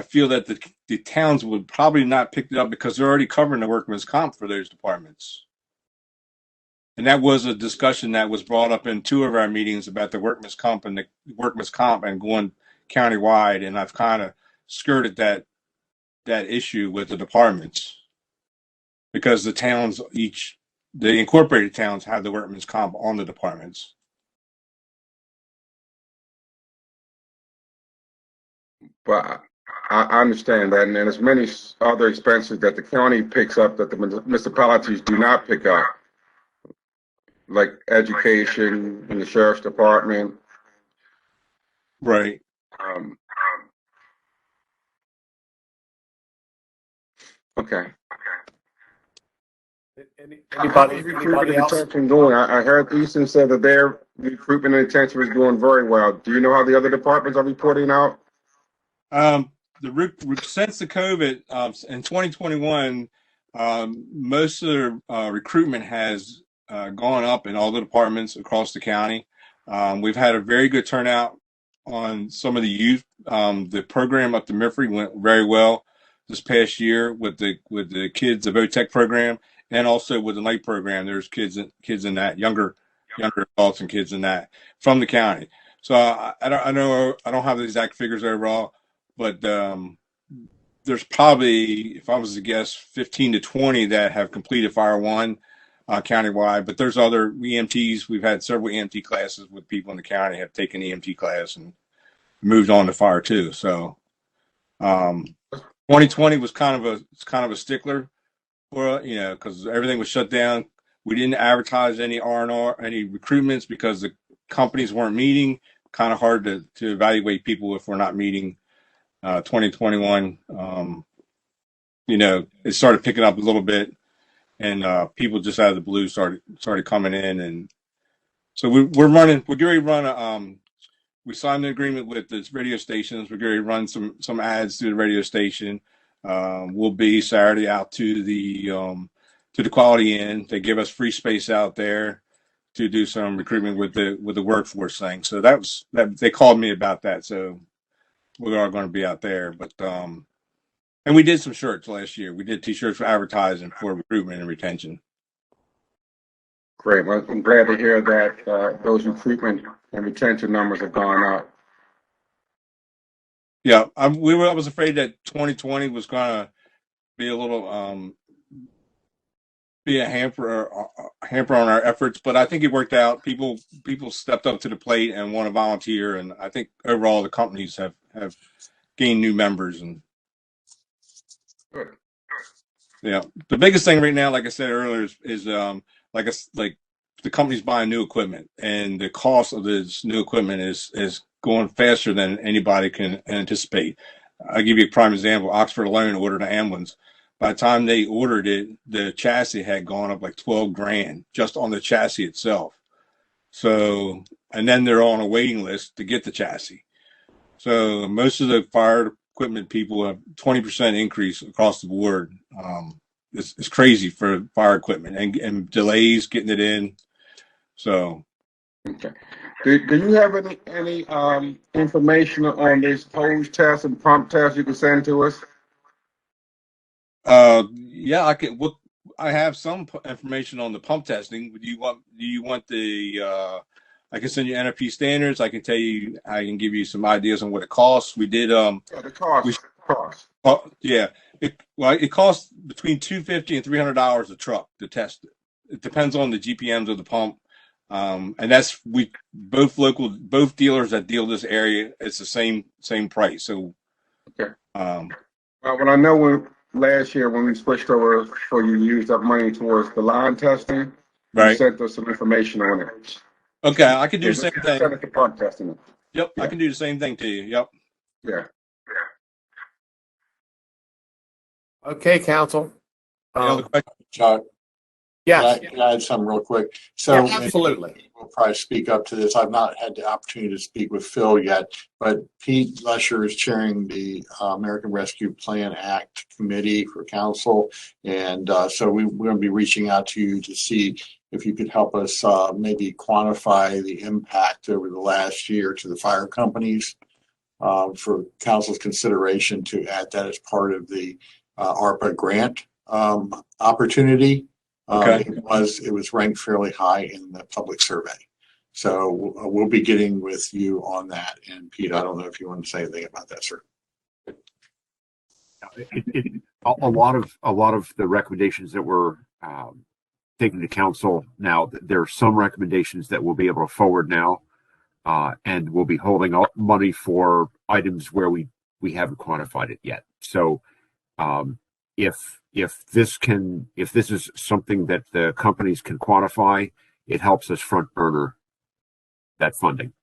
feel that the towns would probably not pick it up because they're already covering the workman's comp for those departments. And that was a discussion that was brought up in two of our meetings about the workman's comp and going countywide. And I've kind of skirted that issue with the departments because the towns, the incorporated towns, have the workman's comp on the departments. But I understand that, and there's many other expenses that the county picks up that the municipalities do not pick up, like education and the sheriff's department. Right. Okay. Anybody else? Going? I heard Easton said that their recruitment and retention was doing very well. Do you know how the other departments are reporting out? Since the COVID in 2021, most of the recruitment has gone up in all the departments across the county. We've had a very good turnout on some of the youth. The program up to MIFRE went very well this past year with the kids, the VOTEC program, and also with the night program. There's kids in that, younger adults and kids in that from the county. So I don't have the exact figures overall, but there's probably, if I was to guess, 15 to 20 that have completed Fire One countywide. But there's other EMTs. We've had several EMT classes with people in the county have taken EMT class and moved on to Fire Two. So 2020 was kind of a stickler for because everything was shut down. We didn't advertise any R&R, any recruitments because the companies weren't meeting. Kind of hard to evaluate people if we're not meeting. 2021, it started picking up a little bit, and people just out of the blue started coming in, and so we're getting ready to run we signed an agreement with this radio stations. We're going to run some ads through the radio station. We'll be Saturday out to the Quality Inn. They give us free space out there to do some recruitment with the workforce thing. So that they called me about that. So we are going to be out there. But and we did some shirts last year. We did T-shirts for advertising for recruitment and retention. Great. Well, I'm glad to hear that those recruitment and retention numbers have gone up. Yeah, I was afraid that 2020 was going to be a little be a hamper on our efforts, but I think it worked out. People stepped up to the plate and want to volunteer, and I think overall the companies have gained new members. And yeah, the biggest thing right now, like I said earlier, is like the company's buying new equipment, and the cost of this new equipment is going faster than anybody can anticipate. I'll give you a prime example. Oxford alone ordered an ambulance. By the time they ordered it, the chassis had gone up like 12 grand just on the chassis itself. So, and then they're on a waiting list to get the chassis. So most of the fire equipment people have 20% increase across the board. It's crazy for fire equipment and delays getting it in. So, okay. Do you have any information on these hose tests and pump tests you can send to us? Yeah, I can. Well, I have some information on the pump testing. Do you want the? I can send you NFP standards. I can tell you. I can give you some ideas on what it costs. We did. Yeah, the cost. Yeah. It costs between $250 and $300 a truck to test it. It depends on the GPMs of the pump. And that's both dealers that deal this area. It's the same price. So. Okay. Well, I know last year when we switched over, for you used up money towards the line testing. Right. You sent us some information on it. Okay, I can do the same thing. Send us the pump testing. Yep, Yeah. I can do the same thing to you. Yep. Yeah. Okay, council. Any other questions? Chuck, Yes. can I add something real quick? So Yeah, absolutely. we'll probably speak up to this. I've not had the opportunity to speak with Phil yet, but Pete Lesher is chairing the American Rescue Plan Act Committee for Council. And so we're going to be reaching out to you to see if you could help us maybe quantify the impact over the last year to the fire companies for Council's consideration to add that as part of the ARPA grant opportunity. Okay. It was ranked fairly high in the public survey. So we'll be getting with you on that. And Pete, I don't know if you want to say anything about that, sir. A lot of the recommendations that were taken to council now, there are some recommendations that we'll be able to forward now, and we'll be holding up money for items where we haven't quantified it yet. So if this is something that the companies can quantify, it helps us front burner that funding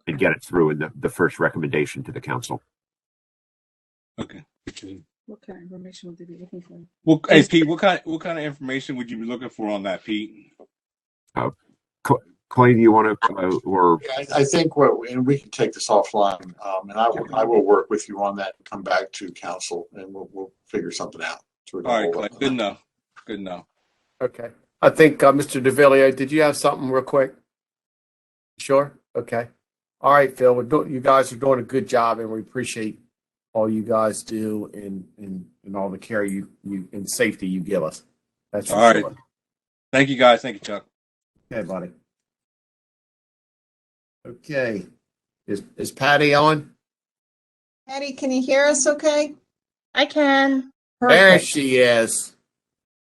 and get it through in the first recommendation to the council. Okay. What kind of information would they be looking for? Well, hey Pete, what kind of information would you be looking for on that, Pete? Clay, do you want to, or I think and we can take this offline, and I will work with you on that and come back to council, and we'll figure something out. All right, Clay. Good enough. Good enough. Okay. I think Mr. DeVilliers, did you have something real quick? Sure. Okay. All right, Phil. You guys are doing a good job, and we appreciate all you guys do and all the care you and safety you give us. That's for all sure. right. Thank you, guys. Thank you, Chuck. Okay, buddy. Okay. Is Patty on? Patty, can you hear us okay? I can. There Perfect. she is.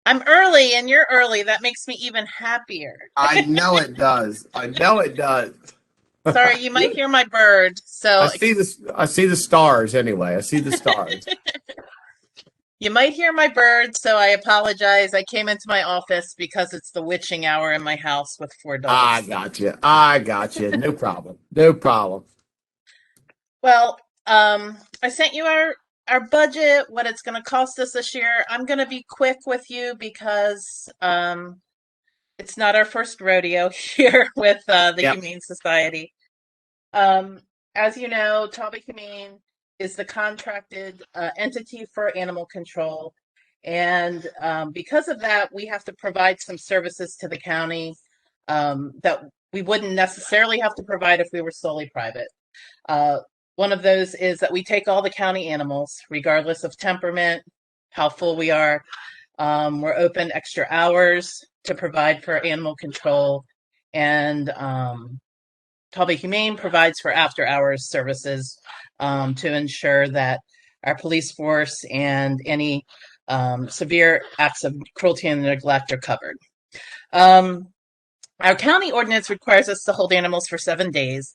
I'm early and you're early. That makes me even happier. I know it does. I know it does. Sorry, you might hear my bird. So I see the stars anyway. I see the stars. you might hear my bird, so I apologize. I came into my office because it's the witching hour in my house with 4 dogs. I got you. No problem. No problem. Well, I sent you our budget, what it's going to cost us this year. I'm going to be quick with you because it's not our first rodeo here with the Yep. Humane Society. As you know, Talbot Humane is the contracted entity for animal control. And because of that, we have to provide some services to the county that we wouldn't necessarily have to provide if we were solely private. One of those is that we take all the county animals, regardless of temperament, how full we are. We're open extra hours to provide for animal control. And Talbot Humane provides for after hours services to ensure that our police force and any severe acts of cruelty and neglect are covered. Our county ordinance requires us to hold animals for 7 days.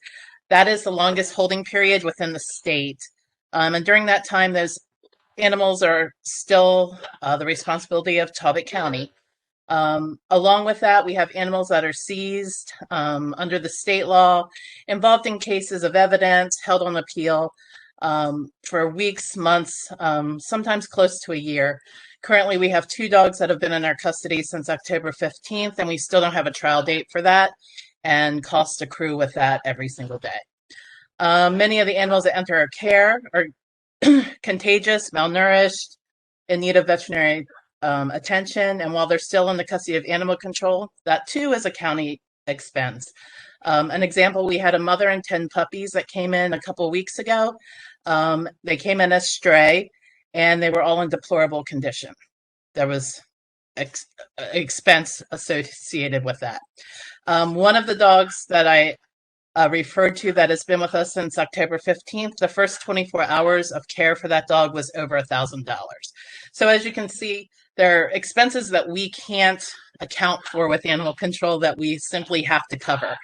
That is the longest holding period within the state. And during that time, those animals are still the responsibility of Talbot County. Along with that, we have animals that are seized under the state law, involved in cases of evidence, held on appeal for weeks, months, sometimes close to a year. Currently, we have 2 dogs that have been in our custody since October 15th, and we still don't have a trial date for that, and costs accrue with that every single day. Many of the animals that enter our care are contagious, malnourished, in need of veterinary attention, and while they're still in the custody of animal control, that too is a county expense. An example, we had a mother and 10 puppies that came in a couple weeks ago. They came in as stray, and they were all in deplorable condition. There was expense associated with that. One of the dogs that I referred to that has been with us since October 15th, the first 24 hours of care for that dog was over $1,000. So as you can see, there are expenses that we can't account for with animal control that we simply have to cover.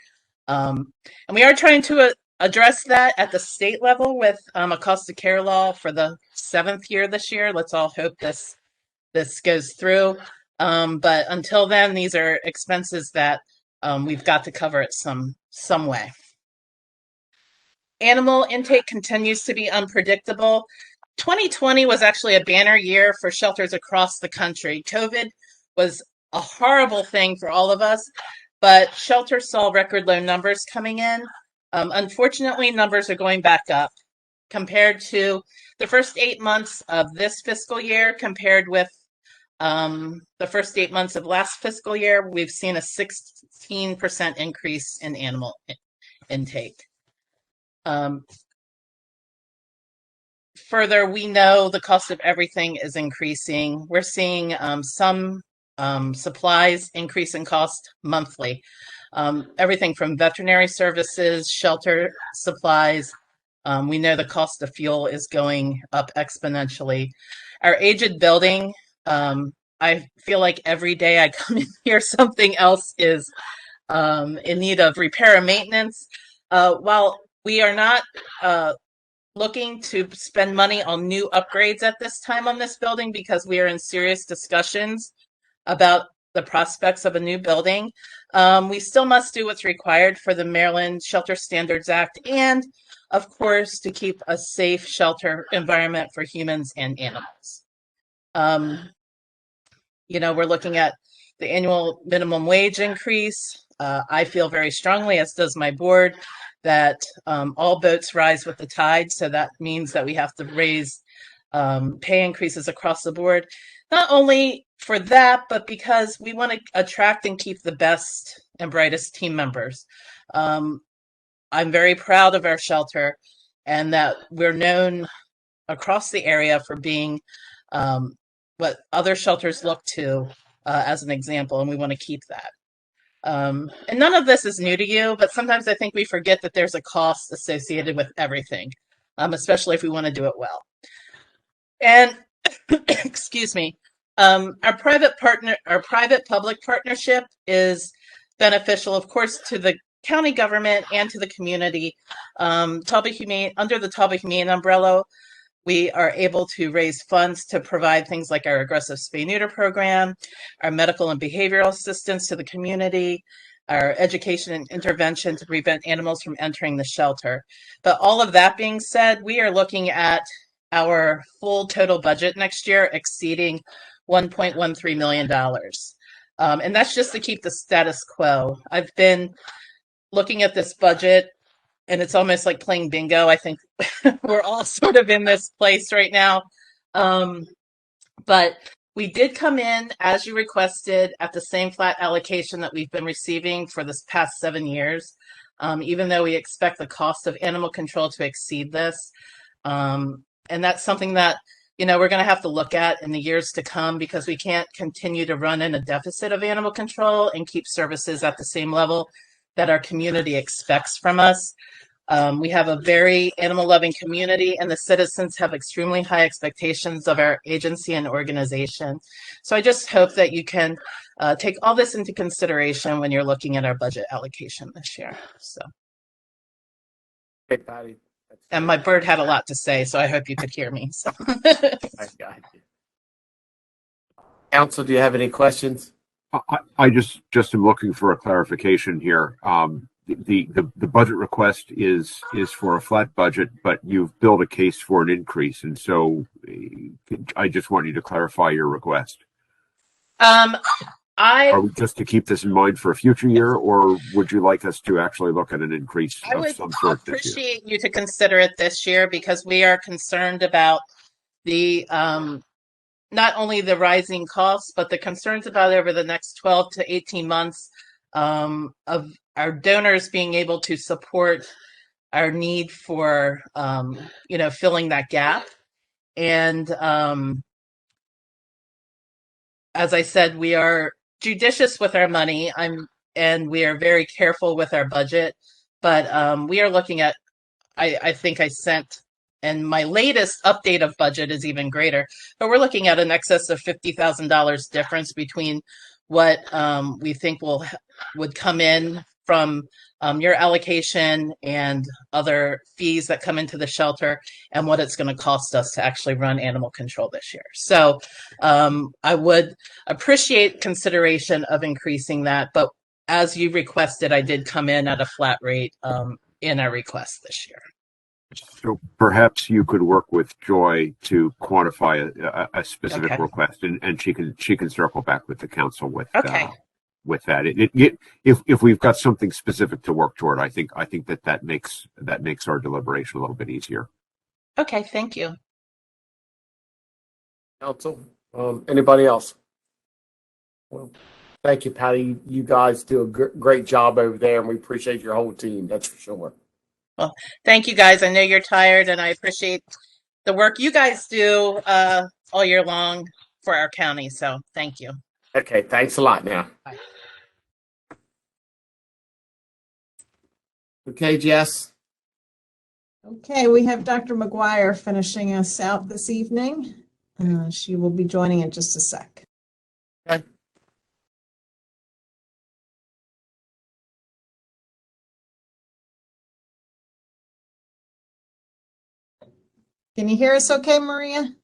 And we are trying to address that at the state level with a cost of care law for the 7th year this year. Let's all hope this goes through. But until then, these are expenses that we've got to cover it some way. Animal intake continues to be unpredictable. 2020 was actually a banner year for shelters across the country. COVID was a horrible thing for all of us, but shelters saw record low numbers coming in. Unfortunately, numbers are going back up. Compared to the first 8 months of this fiscal year, compared with the first 8 months of last fiscal year, we've seen a 16% increase in animal intake. Further, we know the cost of everything is increasing. We're seeing some supplies increase in cost monthly. Everything from veterinary services, shelter supplies. We know the cost of fuel is going up exponentially. Our aged building, I feel like every day I come in here, something else is in need of repair and maintenance. While we are not looking to spend money on new upgrades at this time on this building because we are in serious discussions about the prospects of a new building, we still must do what's required for the Maryland Shelter Standards Act and, of course, to keep a safe shelter environment for humans and animals. We're looking at the annual minimum wage increase. I feel very strongly, as does my board, that all boats rise with the tide. So that means that we have to raise pay increases across the board, not only for that, but because we want to attract and keep the best and brightest team members. I'm very proud of our shelter and that we're known across the area for being what other shelters look to as an example, and we want to keep that. And none of this is new to you, but sometimes I think we forget that there's a cost associated with everything, especially if we want to do it well. And excuse me, our private-public partnership is beneficial, of course, to the county government and to the community. Talbot Humane, under the Talbot Humane umbrella, we are able to raise funds to provide things like our aggressive spay-neuter program, our medical and behavioral assistance to the community, our education and intervention to prevent animals from entering the shelter. But all of that being said, we are looking at our full total budget next year exceeding $1.13 million. And that's just to keep the status quo. I've been looking at this budget and it's almost like playing bingo. I think we're all sort of in this place right now. But we did come in, as you requested, at the same flat allocation that we've been receiving for this past 7 years, even though we expect the cost of animal control to exceed this. And that's something that, we're going to have to look at in the years to come, because we can't continue to run in a deficit of animal control and keep services at the same level that our community expects from us. We have a very animal-loving community, and the citizens have extremely high expectations of our agency and organization. So I just hope that you can take all this into consideration when you're looking at our budget allocation this year. So, Hey, Patty. and my bird had a lot to say, so I hope you could hear me. So. I got you. Council, do you have any questions? I just am looking for a clarification here. The budget request is for a flat budget, but you've built a case for an increase, and so I just want you to clarify your request. Are we just to keep this in mind for a future year, or would you like us to actually look at an increase of some sort this year? I would appreciate you to consider it this year, because we are concerned about the not only the rising costs, but the concerns about over the next 12 to 18 months of our donors being able to support our need for, filling that gap. And as I said, we are judicious with our money. And we are very careful with our budget. But we are looking at, I think I sent, and my latest update of budget is even greater, but we're looking at an excess of $50,000 difference between what we think would come in from your allocation and other fees that come into the shelter, and what it's going to cost us to actually run animal control this year. So I would appreciate consideration of increasing that, but as you requested, I did come in at a flat rate in our request this year. So perhaps you could work with Joy to quantify a specific request, and she can circle back with the council with that. If we've got something specific to work toward, I think that makes our deliberation a little bit easier. Okay, thank you. Council, anybody else? Well, thank you, Patty. You guys do a great job over there, and we appreciate your whole team. That's for sure. Well, thank you guys. I know you're tired, and I appreciate the work you guys do all year long for our county. So thank you. Okay, thanks a lot now. Bye. Okay, Jess. Okay, we have Dr. McGuire finishing us out this evening. She will be joining in just a sec. Okay. Can you hear us okay, Maria?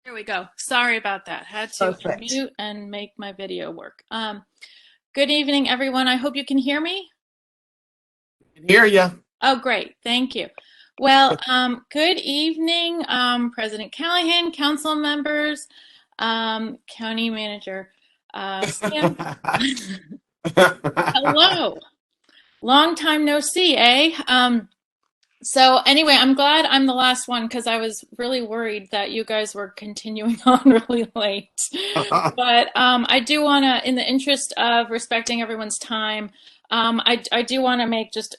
There we go. Sorry about that. Had to Perfect. mute and make my video work. Good evening, everyone. I hope you can hear me. Can hear you. Oh, great. Thank you. Well, good evening, President Callahan, council members, county manager. Sam. Hello. Long time no see, eh? So anyway, I'm glad I'm the last one, because I was really worried that you guys were continuing on really late. But I do want to, in the interest of respecting everyone's time, I do want to make just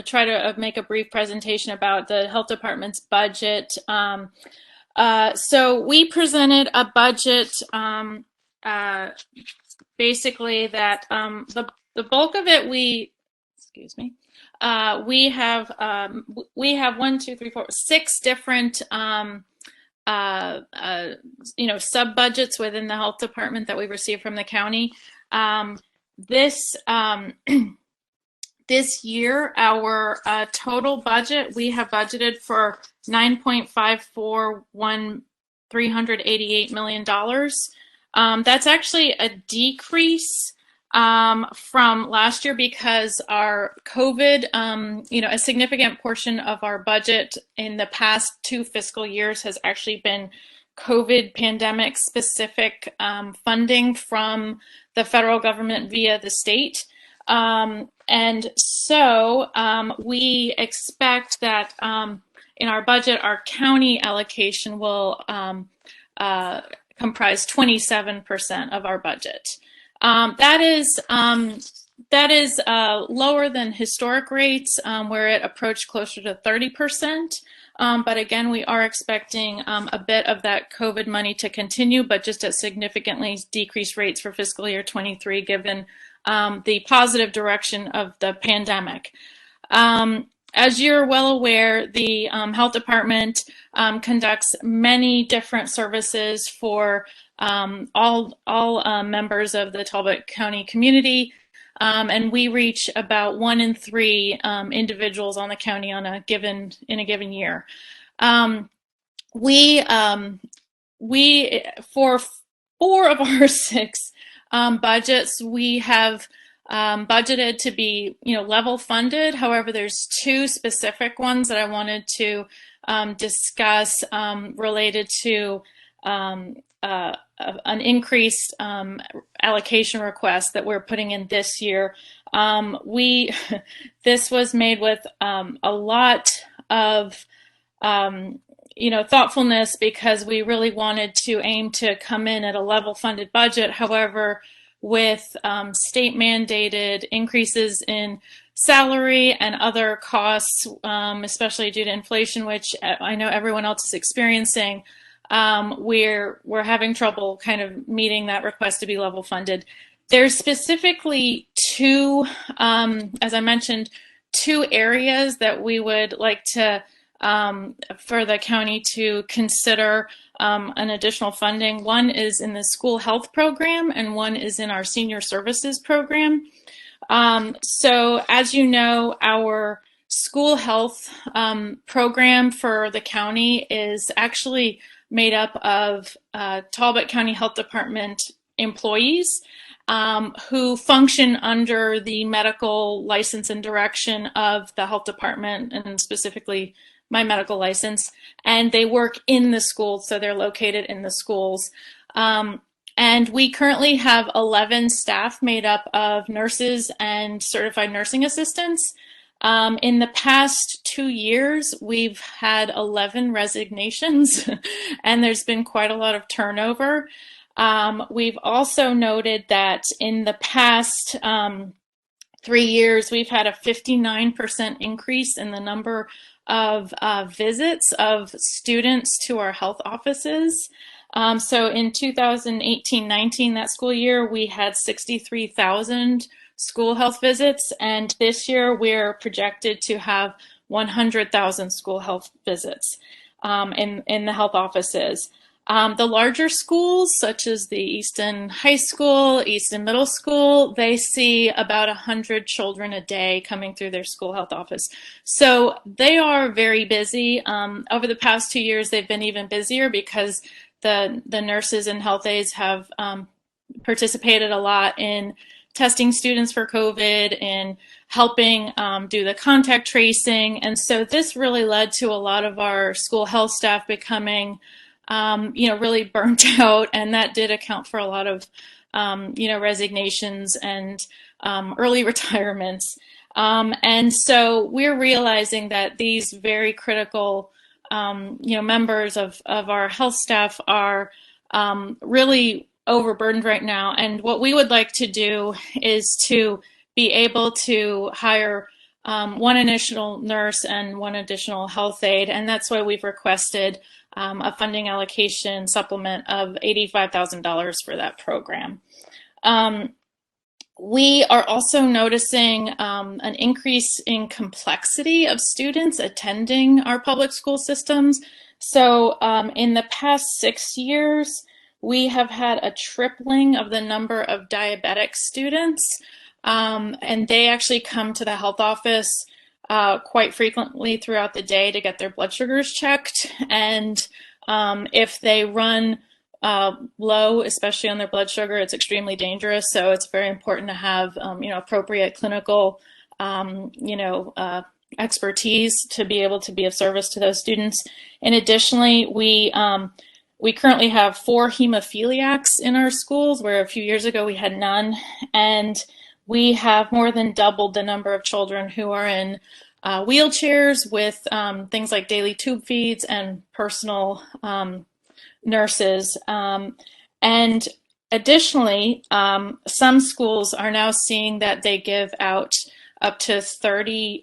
try to make a brief presentation about the health department's budget. So we presented a budget basically that the bulk of it excuse me. We have 6 different sub budgets within the health department that we received from the county. This year, our total budget, we have budgeted for $9.541,388 million. That's actually a decrease from last year, because our COVID, a significant portion of our budget in the past 2 fiscal years has actually been COVID pandemic specific funding from the federal government via the state. And And so we expect that in our budget, our county allocation will comprise 27% of our budget. That is lower than historic rates, where it approached closer to 30%. But again, we are expecting a bit of that COVID money to continue, but just at significantly decreased rates for fiscal year 23, given the positive direction of the pandemic. As you're well aware, the health department conducts many different services for all members of the Talbot County community. And we reach about 1 in 3 individuals on the county in a given year. We for 4 of our 6 budgets, we have budgeted to be, level funded. However, there's 2 specific ones that I wanted to discuss related to an increased allocation request that we're putting in this year. This was made with a lot of thoughtfulness, because we really wanted to aim to come in at a level funded budget. However, with state mandated increases in salary and other costs, especially due to inflation, which I know everyone else is experiencing, we're having trouble kind of meeting that request to be level funded. There's specifically 2, as I mentioned, 2 areas that we would like to for the county to consider an additional funding. One is in the school health program, and one is in our senior services program. So as you know, our school health program for the county is actually made up of Talbot County Health Department employees who function under the medical license and direction of the health department, and specifically my medical license, and they work in the schools, so they're located in the schools. And we currently have 11 staff made up of nurses and certified nursing assistants. In the past 2 years, we've had 11 resignations, and there's been quite a lot of turnover. We've also noted that in the past 3 years, we've had a 59% increase in the number of visits of students to our health offices. So in 2018-19, that school year, we had 63,000 school health visits, and this year we're projected to have 100,000 school health visits in the health offices. The larger schools, such as the Easton High School, Easton Middle School, they see about 100 children a day coming through their school health office. So they are very busy. Over the past 2 years, they've been even busier because the nurses and health aides have participated a lot in testing students for COVID and helping do the contact tracing. And so this really led to a lot of our school health staff becoming really burnt out, and that did account for a lot of, resignations and early retirements. And so we're realizing that these very critical, members of our health staff are really overburdened right now. And what we would like to do is to be able to hire 1 additional nurse and 1 additional health aide, and that's why we've requested a funding allocation supplement of $85,000 for that program. We are also noticing an increase in complexity of students attending our public school systems. So in the past 6 years, we have had a tripling of the number of diabetic students, and they actually come to the health office quite frequently throughout the day to get their blood sugars checked. And if they run low, especially on their blood sugar, it's extremely dangerous. So it's very important to have appropriate clinical expertise to be able to be of service to those students. And additionally, we currently have 4 hemophiliacs in our schools, where a few years ago we had none. And we have more than doubled the number of children who are in wheelchairs with things like daily tube feeds and personal nurses. And additionally, some schools are now seeing that they give out up to 30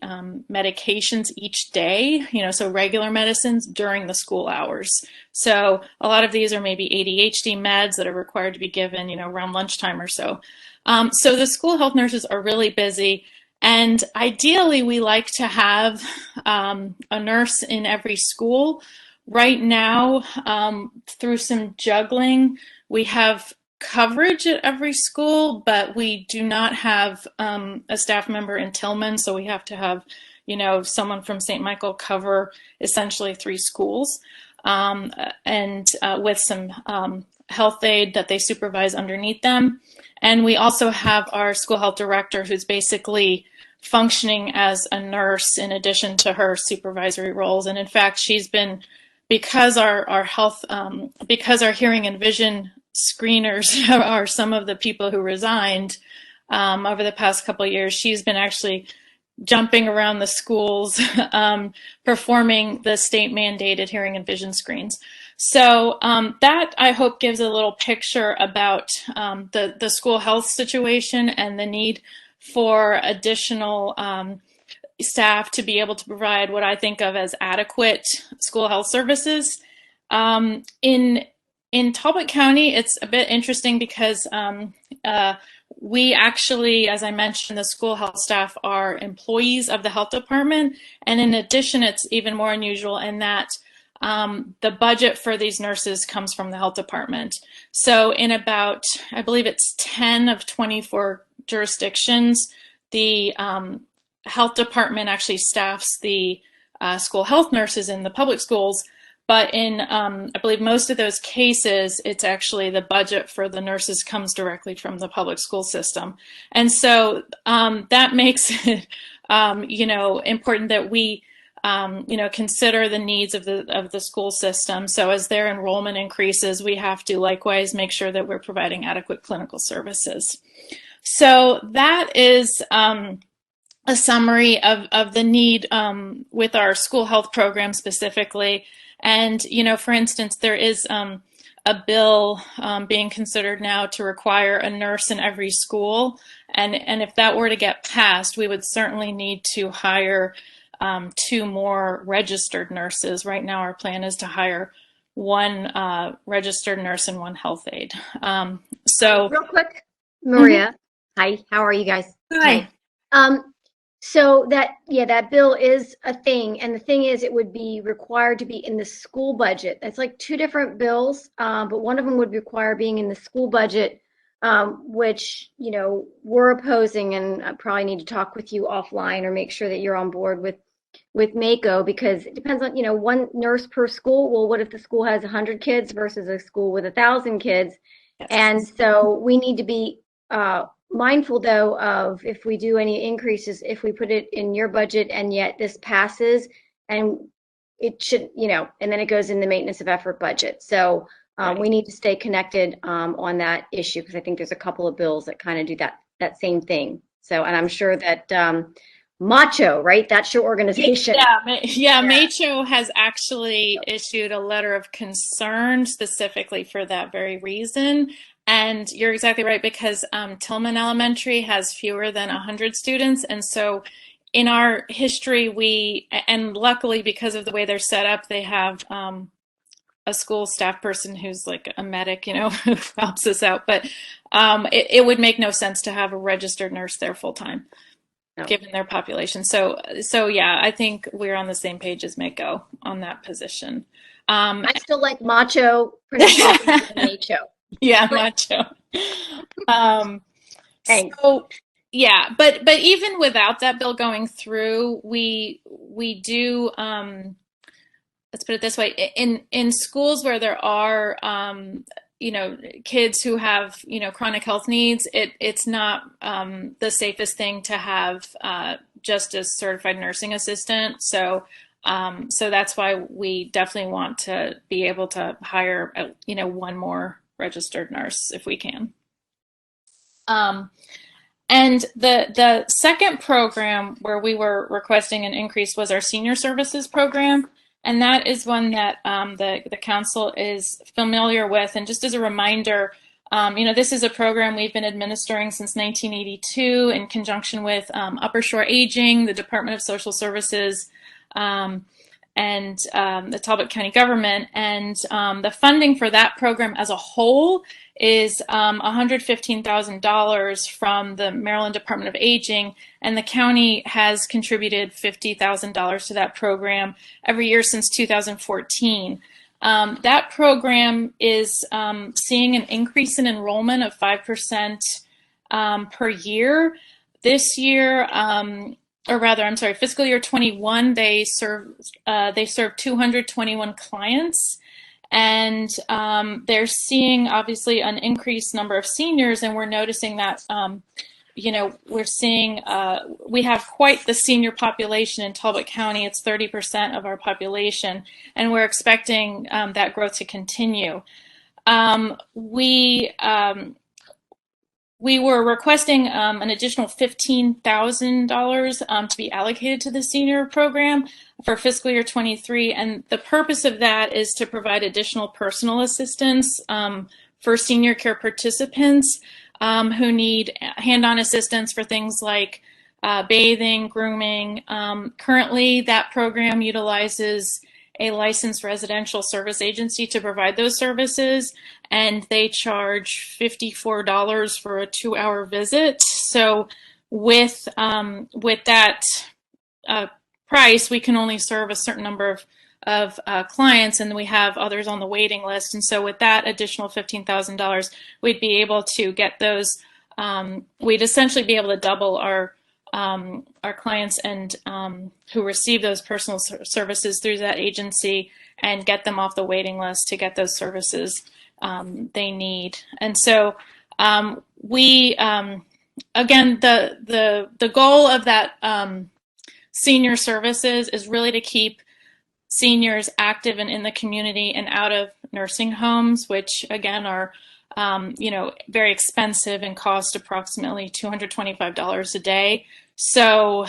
medications each day, so regular medicines during the school hours. So a lot of these are maybe ADHD meds that are required to be given, around lunchtime or so. So the school health nurses are really busy. And ideally, we like to have a nurse in every school. Right now, through some juggling, we have coverage at every school, but we do not have a staff member in Tillman, so we have to have, someone from St. Michael cover essentially 3 schools, and with some health aide that they supervise underneath them. And we also have our school health director, who's basically functioning as a nurse in addition to her supervisory roles. And in fact, she's been, because our health, because our hearing and vision screeners are some of the people who resigned over the past couple of years, she's been actually jumping around the schools, performing the state mandated hearing and vision screens. So that, I hope, gives a little picture about the school health situation and the need for additional staff to be able to provide what I think of as adequate school health services. In Talbot County, it's a bit interesting because we actually, as I mentioned, the school health staff are employees of the health department. And in addition, it's even more unusual in that the budget for these nurses comes from the health department. So in about, I believe it's 10 of 24 jurisdictions, the health department actually staffs the school health nurses in the public schools. But in, I believe, most of those cases, it's actually the budget for the nurses comes directly from the public school system. And so that makes it, important that we, consider the needs of the school system. So as their enrollment increases, we have to likewise make sure that we're providing adequate clinical services. So that is a summary of the need with our school health program specifically. And, for instance, there is a bill being considered now to require a nurse in every school. And if that were to get passed, we would certainly need to hire 2 more registered nurses. Right now, our plan is to hire 1 registered nurse and 1 health aide. So real quick, Maria. Hi, how are you guys? Hi. So that bill is a thing, and the thing is, it would be required to be in the school budget. It's like 2 different bills, but one of them would require being in the school budget, which we're opposing, and I probably need to talk with you offline or make sure that you're on board with MACO, because it depends on 1 nurse per school. Well, what if the school has 100 kids versus a school with 1,000 kids? Yes. And so we need to be mindful, though, of if we do any increases, if we put it in your budget and yet this passes, and it should, and then it goes in the maintenance of effort budget. So we need to stay connected on that issue, because I think there's a couple of bills that kind of do that same thing. So, and I'm sure that Macho, right? That's your organization. Yeah. Macho has actually issued a letter of concern specifically for that very reason. And you're exactly right, because Tillman Elementary has fewer than 100 students. And so in our history, and luckily because of the way they're set up, they have a school staff person who's like a medic, who helps us out. But it would make no sense to have a registered nurse there full time, given their population. So yeah, I think we're on the same page as Mako on that position. I still like Macho, Macho. Yeah, Macho. So yeah, but even without that bill going through, we do, let's put it this way, in schools where there are kids who have chronic health needs, it's not the safest thing to have just a certified nursing assistant. So that's why we definitely want to be able to hire 1 more registered nurse if we can. And the second program where we were requesting an increase was our senior services program. And that is one that the council is familiar with. And just as a reminder, this is a program we've been administering since 1982 in conjunction with Upper Shore Aging, the Department of Social Services, and the Talbot County government. And the funding for that program as a whole is $115,000 from the Maryland Department of Aging, and the county has contributed $50,000 to that program every year since 2014. That program is seeing an increase in enrollment of 5% per year. This year, fiscal year 21, they served 221 clients. And they're seeing obviously an increased number of seniors, and we're noticing that, we're seeing, we have quite the senior population in Talbot County. It's 30% of our population, and we're expecting that growth to continue. We were requesting an additional $15,000 to be allocated to the senior program for fiscal year 23, and the purpose of that is to provide additional personal assistance for senior care participants who need hand-on assistance for things like bathing, grooming. Currently, that program utilizes a licensed residential service agency to provide those services, and they charge $54 for a 2-hour visit. So with that price, we can only serve a certain number of clients, and we have others on the waiting list. And so with that additional $15,000, we'd be able to get those. We'd essentially be able to double our clients and who receive those personal services through that agency and get them off the waiting list to get those services they need. And so we again, the goal of that senior services is really to keep seniors active and in the community and out of nursing homes, which again are very expensive and cost approximately $225 a day. So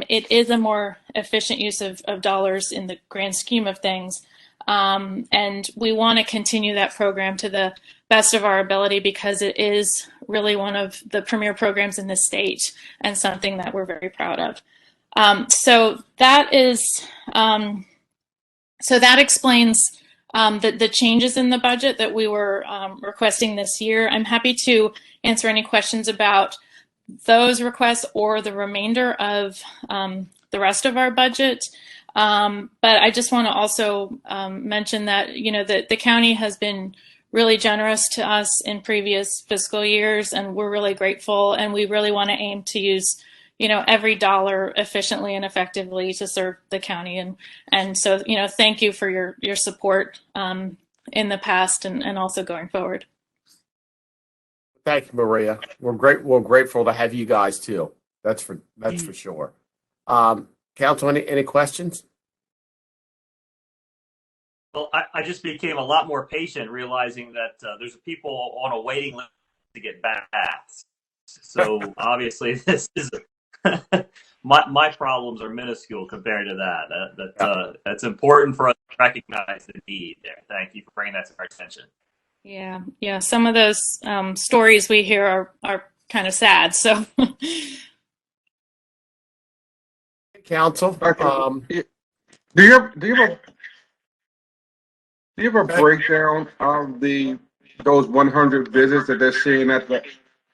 it is a more efficient use of dollars in the grand scheme of things. And we want to continue that program to the best of our ability because it is really one of the premier programs in the state and something that we're very proud of. So that explains the changes in the budget that we were requesting this year. I'm happy to answer any questions about those requests or the remainder of the rest of our budget. But I just want to also mention that, the county has been really generous to us in previous fiscal years, and we're really grateful, and we really want to aim to use every dollar efficiently and effectively to serve the county. And so, thank you for your support in the past and also going forward. Thank you, Maria. We're grateful to have you guys too. That's for sure. Council, any questions? Well, I just became a lot more patient realizing that there's people on a waiting list to get baths. So obviously this is my problems are minuscule compared to that. That's important for us to recognize the need there. Thank you for bringing that to our attention. Yeah. Some of those stories we hear are kind of sad. So, Council, do you have a breakdown of those 100 visits that they're seeing at the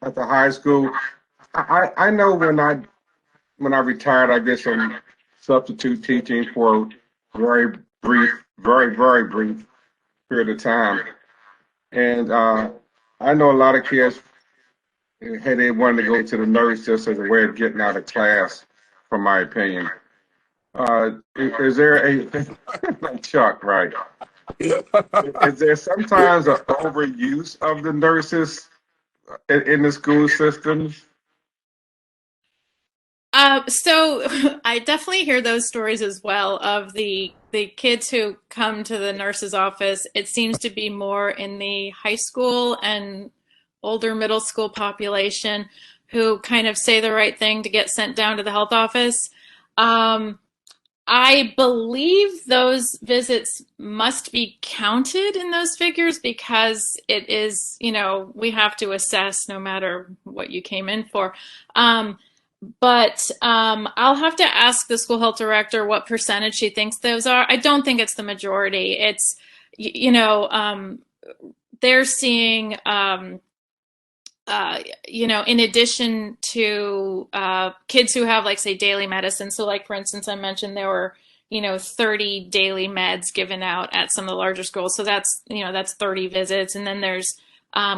high school? I know when I retired, I did some substitute teaching for a very brief period of time. And I know a lot of kids, hey, they wanted to go to the nurse just as a way of getting out of class, from my opinion. Is there like Chuck, right? Is there sometimes an overuse of the nurses in the school systems? So I definitely hear those stories as well of the kids who come to the nurse's office. It seems to be more in the high school and older middle school population. who kind of say the right thing to get sent down to the health office. I believe those visits must be counted in those figures because it is, we have to assess no matter what you came in for. But I'll have to ask the school health director what percentage she thinks those are. I don't think it's the majority. It's, they're seeing, in addition to kids who have, like, say, daily medicine. So, like, for instance, I mentioned there were, 30 daily meds given out at some of the larger schools. So that's 30 visits. And then there's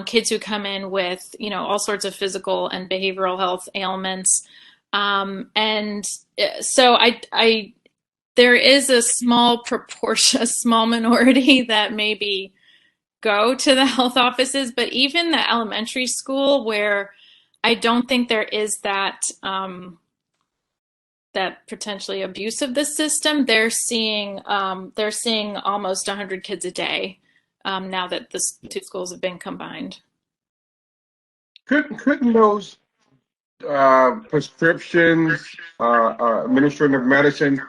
kids who come in with, all sorts of physical and behavioral health ailments. And so there is a small proportion, a small minority that maybe go to the health offices, but even the elementary school where I don't think there is that that potentially abuse of the system, they're seeing almost 100 kids a day now that the two schools have been combined. Couldn't those prescriptions, administrative medicine,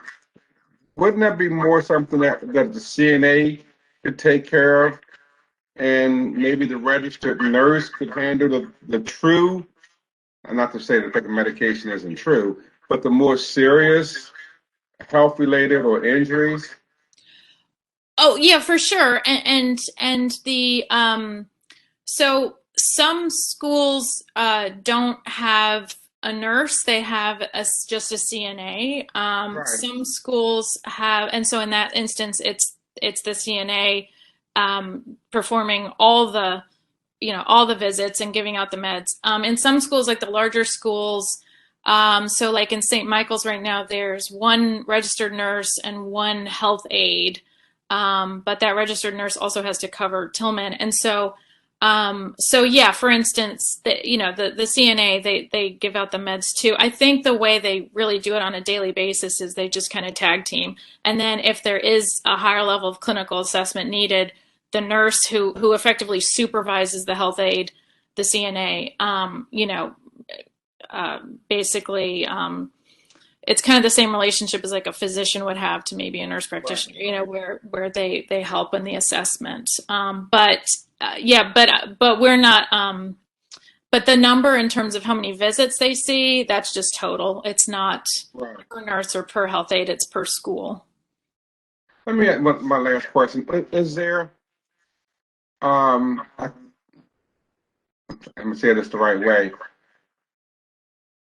wouldn't that be more something that the CNA could take care of, and maybe the registered nurse could handle the true, and not to say that taking medication isn't true, but the more serious health-related or injuries? Oh yeah, for sure. And the so some schools don't have a nurse; they have just a CNA. Right. Some schools have, and so in that instance, it's the CNA performing all the visits and giving out the meds. In some schools, like the larger schools, so like in St. Michael's right now, there's one registered nurse and one health aide. But that registered nurse also has to cover Tillman. And so yeah, for instance, the CNA, they give out the meds too. I think the way they really do it on a daily basis is they just kind of tag team. And then if there is a higher level of clinical assessment needed, the nurse who effectively supervises the health aide, the CNA, basically, it's kind of the same relationship as like a physician would have to maybe a nurse practitioner, where they help in the assessment. But we're not, but the number in terms of how many visits they see, that's just total. It's not per nurse or per health aide, it's per school. Let me ask my last question. Is there, I'm going to say this the right way.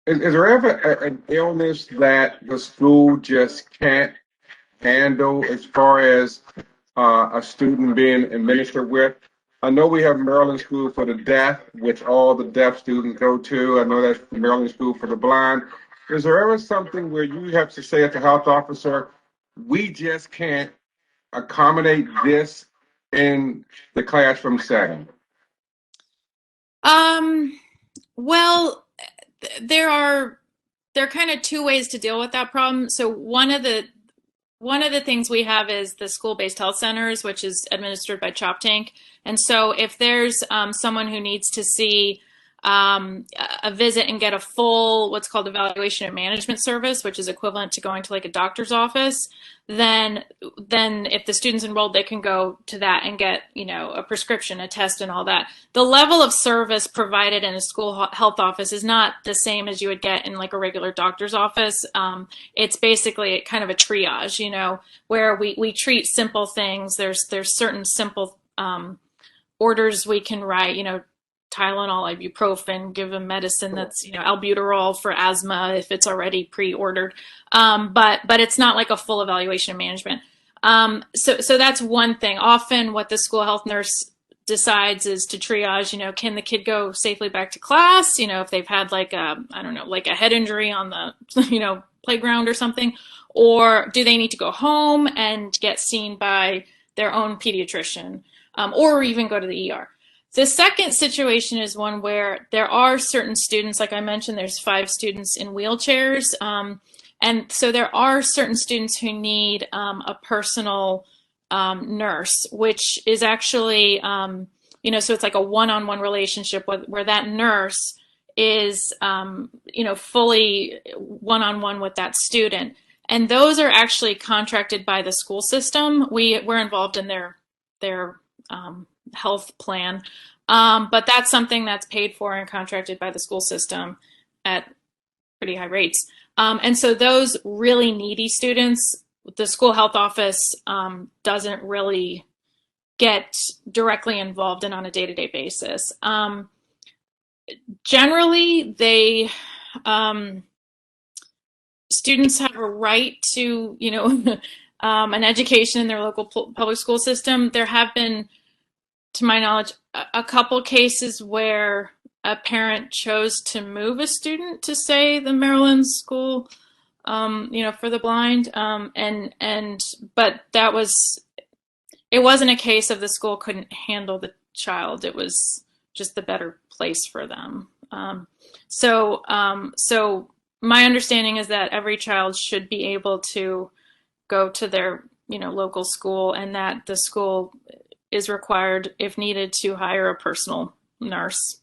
Is there ever an illness that the school just can't handle as far as a student being administered with? I know we have Maryland School for the Deaf, which all the deaf students go to. I know that's the Maryland School for the Blind. Is there ever something where you have to say as a health officer, we just can't accommodate this in the classroom setting? Well, there are kind of two ways to deal with that problem. So one of the things we have is the school-based health centers, which is administered by Chop Tank. And so if there's someone who needs to see a visit and get a full what's called evaluation and management service, which is equivalent to going to like a doctor's office, then if the student's enrolled, they can go to that and get, a prescription, a test, and all that. The level of service provided in a school health office is not the same as you would get in like a regular doctor's office. It's basically kind of a triage, where we treat simple things. There's certain simple orders we can write, Tylenol, ibuprofen, give them medicine that's, albuterol for asthma if it's already pre-ordered. But it's not like a full evaluation and management. So that's one thing. Often what the school health nurse decides is to triage, can the kid go safely back to class? If they've had like a head injury on the, playground or something, or do they need to go home and get seen by their own pediatrician, or even go to the ER? The second situation is one where there are certain students, like I mentioned, there's 5 students in wheelchairs. And so there are certain students who need a personal nurse, which is actually, so it's like a one-on-one relationship where that nurse is, fully one-on-one with that student. And those are actually contracted by the school system. We're involved in their health plan. But that's something that's paid for and contracted by the school system at pretty high rates. And so those really needy students, the school health office doesn't really get directly involved in on a day-to-day basis. Generally, students have a right to, an education in their local public school system. There have been, to my knowledge, a couple cases where a parent chose to move a student to, say, the Maryland school, for the blind. But it wasn't a case of the school couldn't handle the child. It was just the better place for them. So my understanding is that every child should be able to go to their, local school, and that the school is required, if needed, to hire a personal nurse.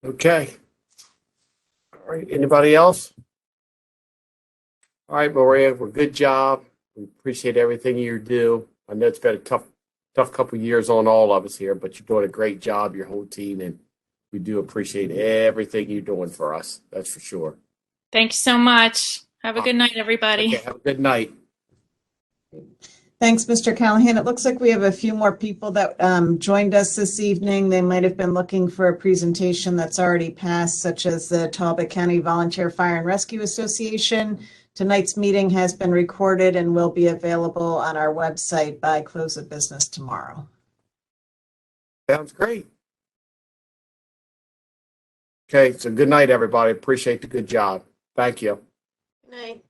Okay. All right. Anybody else? All right, Maria. Well, good job. We appreciate everything you do. I know it's been a tough couple of years on all of us here, but you're doing a great job, your whole team, and we do appreciate everything you're doing for us. That's for sure. Thank you so much. Have a good night, everybody. Okay, have a good night. Thanks, Mr. Callahan. It looks like we have a few more people that joined us this evening. They might have been looking for a presentation that's already passed, such as the Talbot County Volunteer Fire and Rescue Association. Tonight's meeting has been recorded and will be available on our website by close of business tomorrow. Sounds great. Okay, so good night, everybody. Appreciate the good job. Thank you. Good night.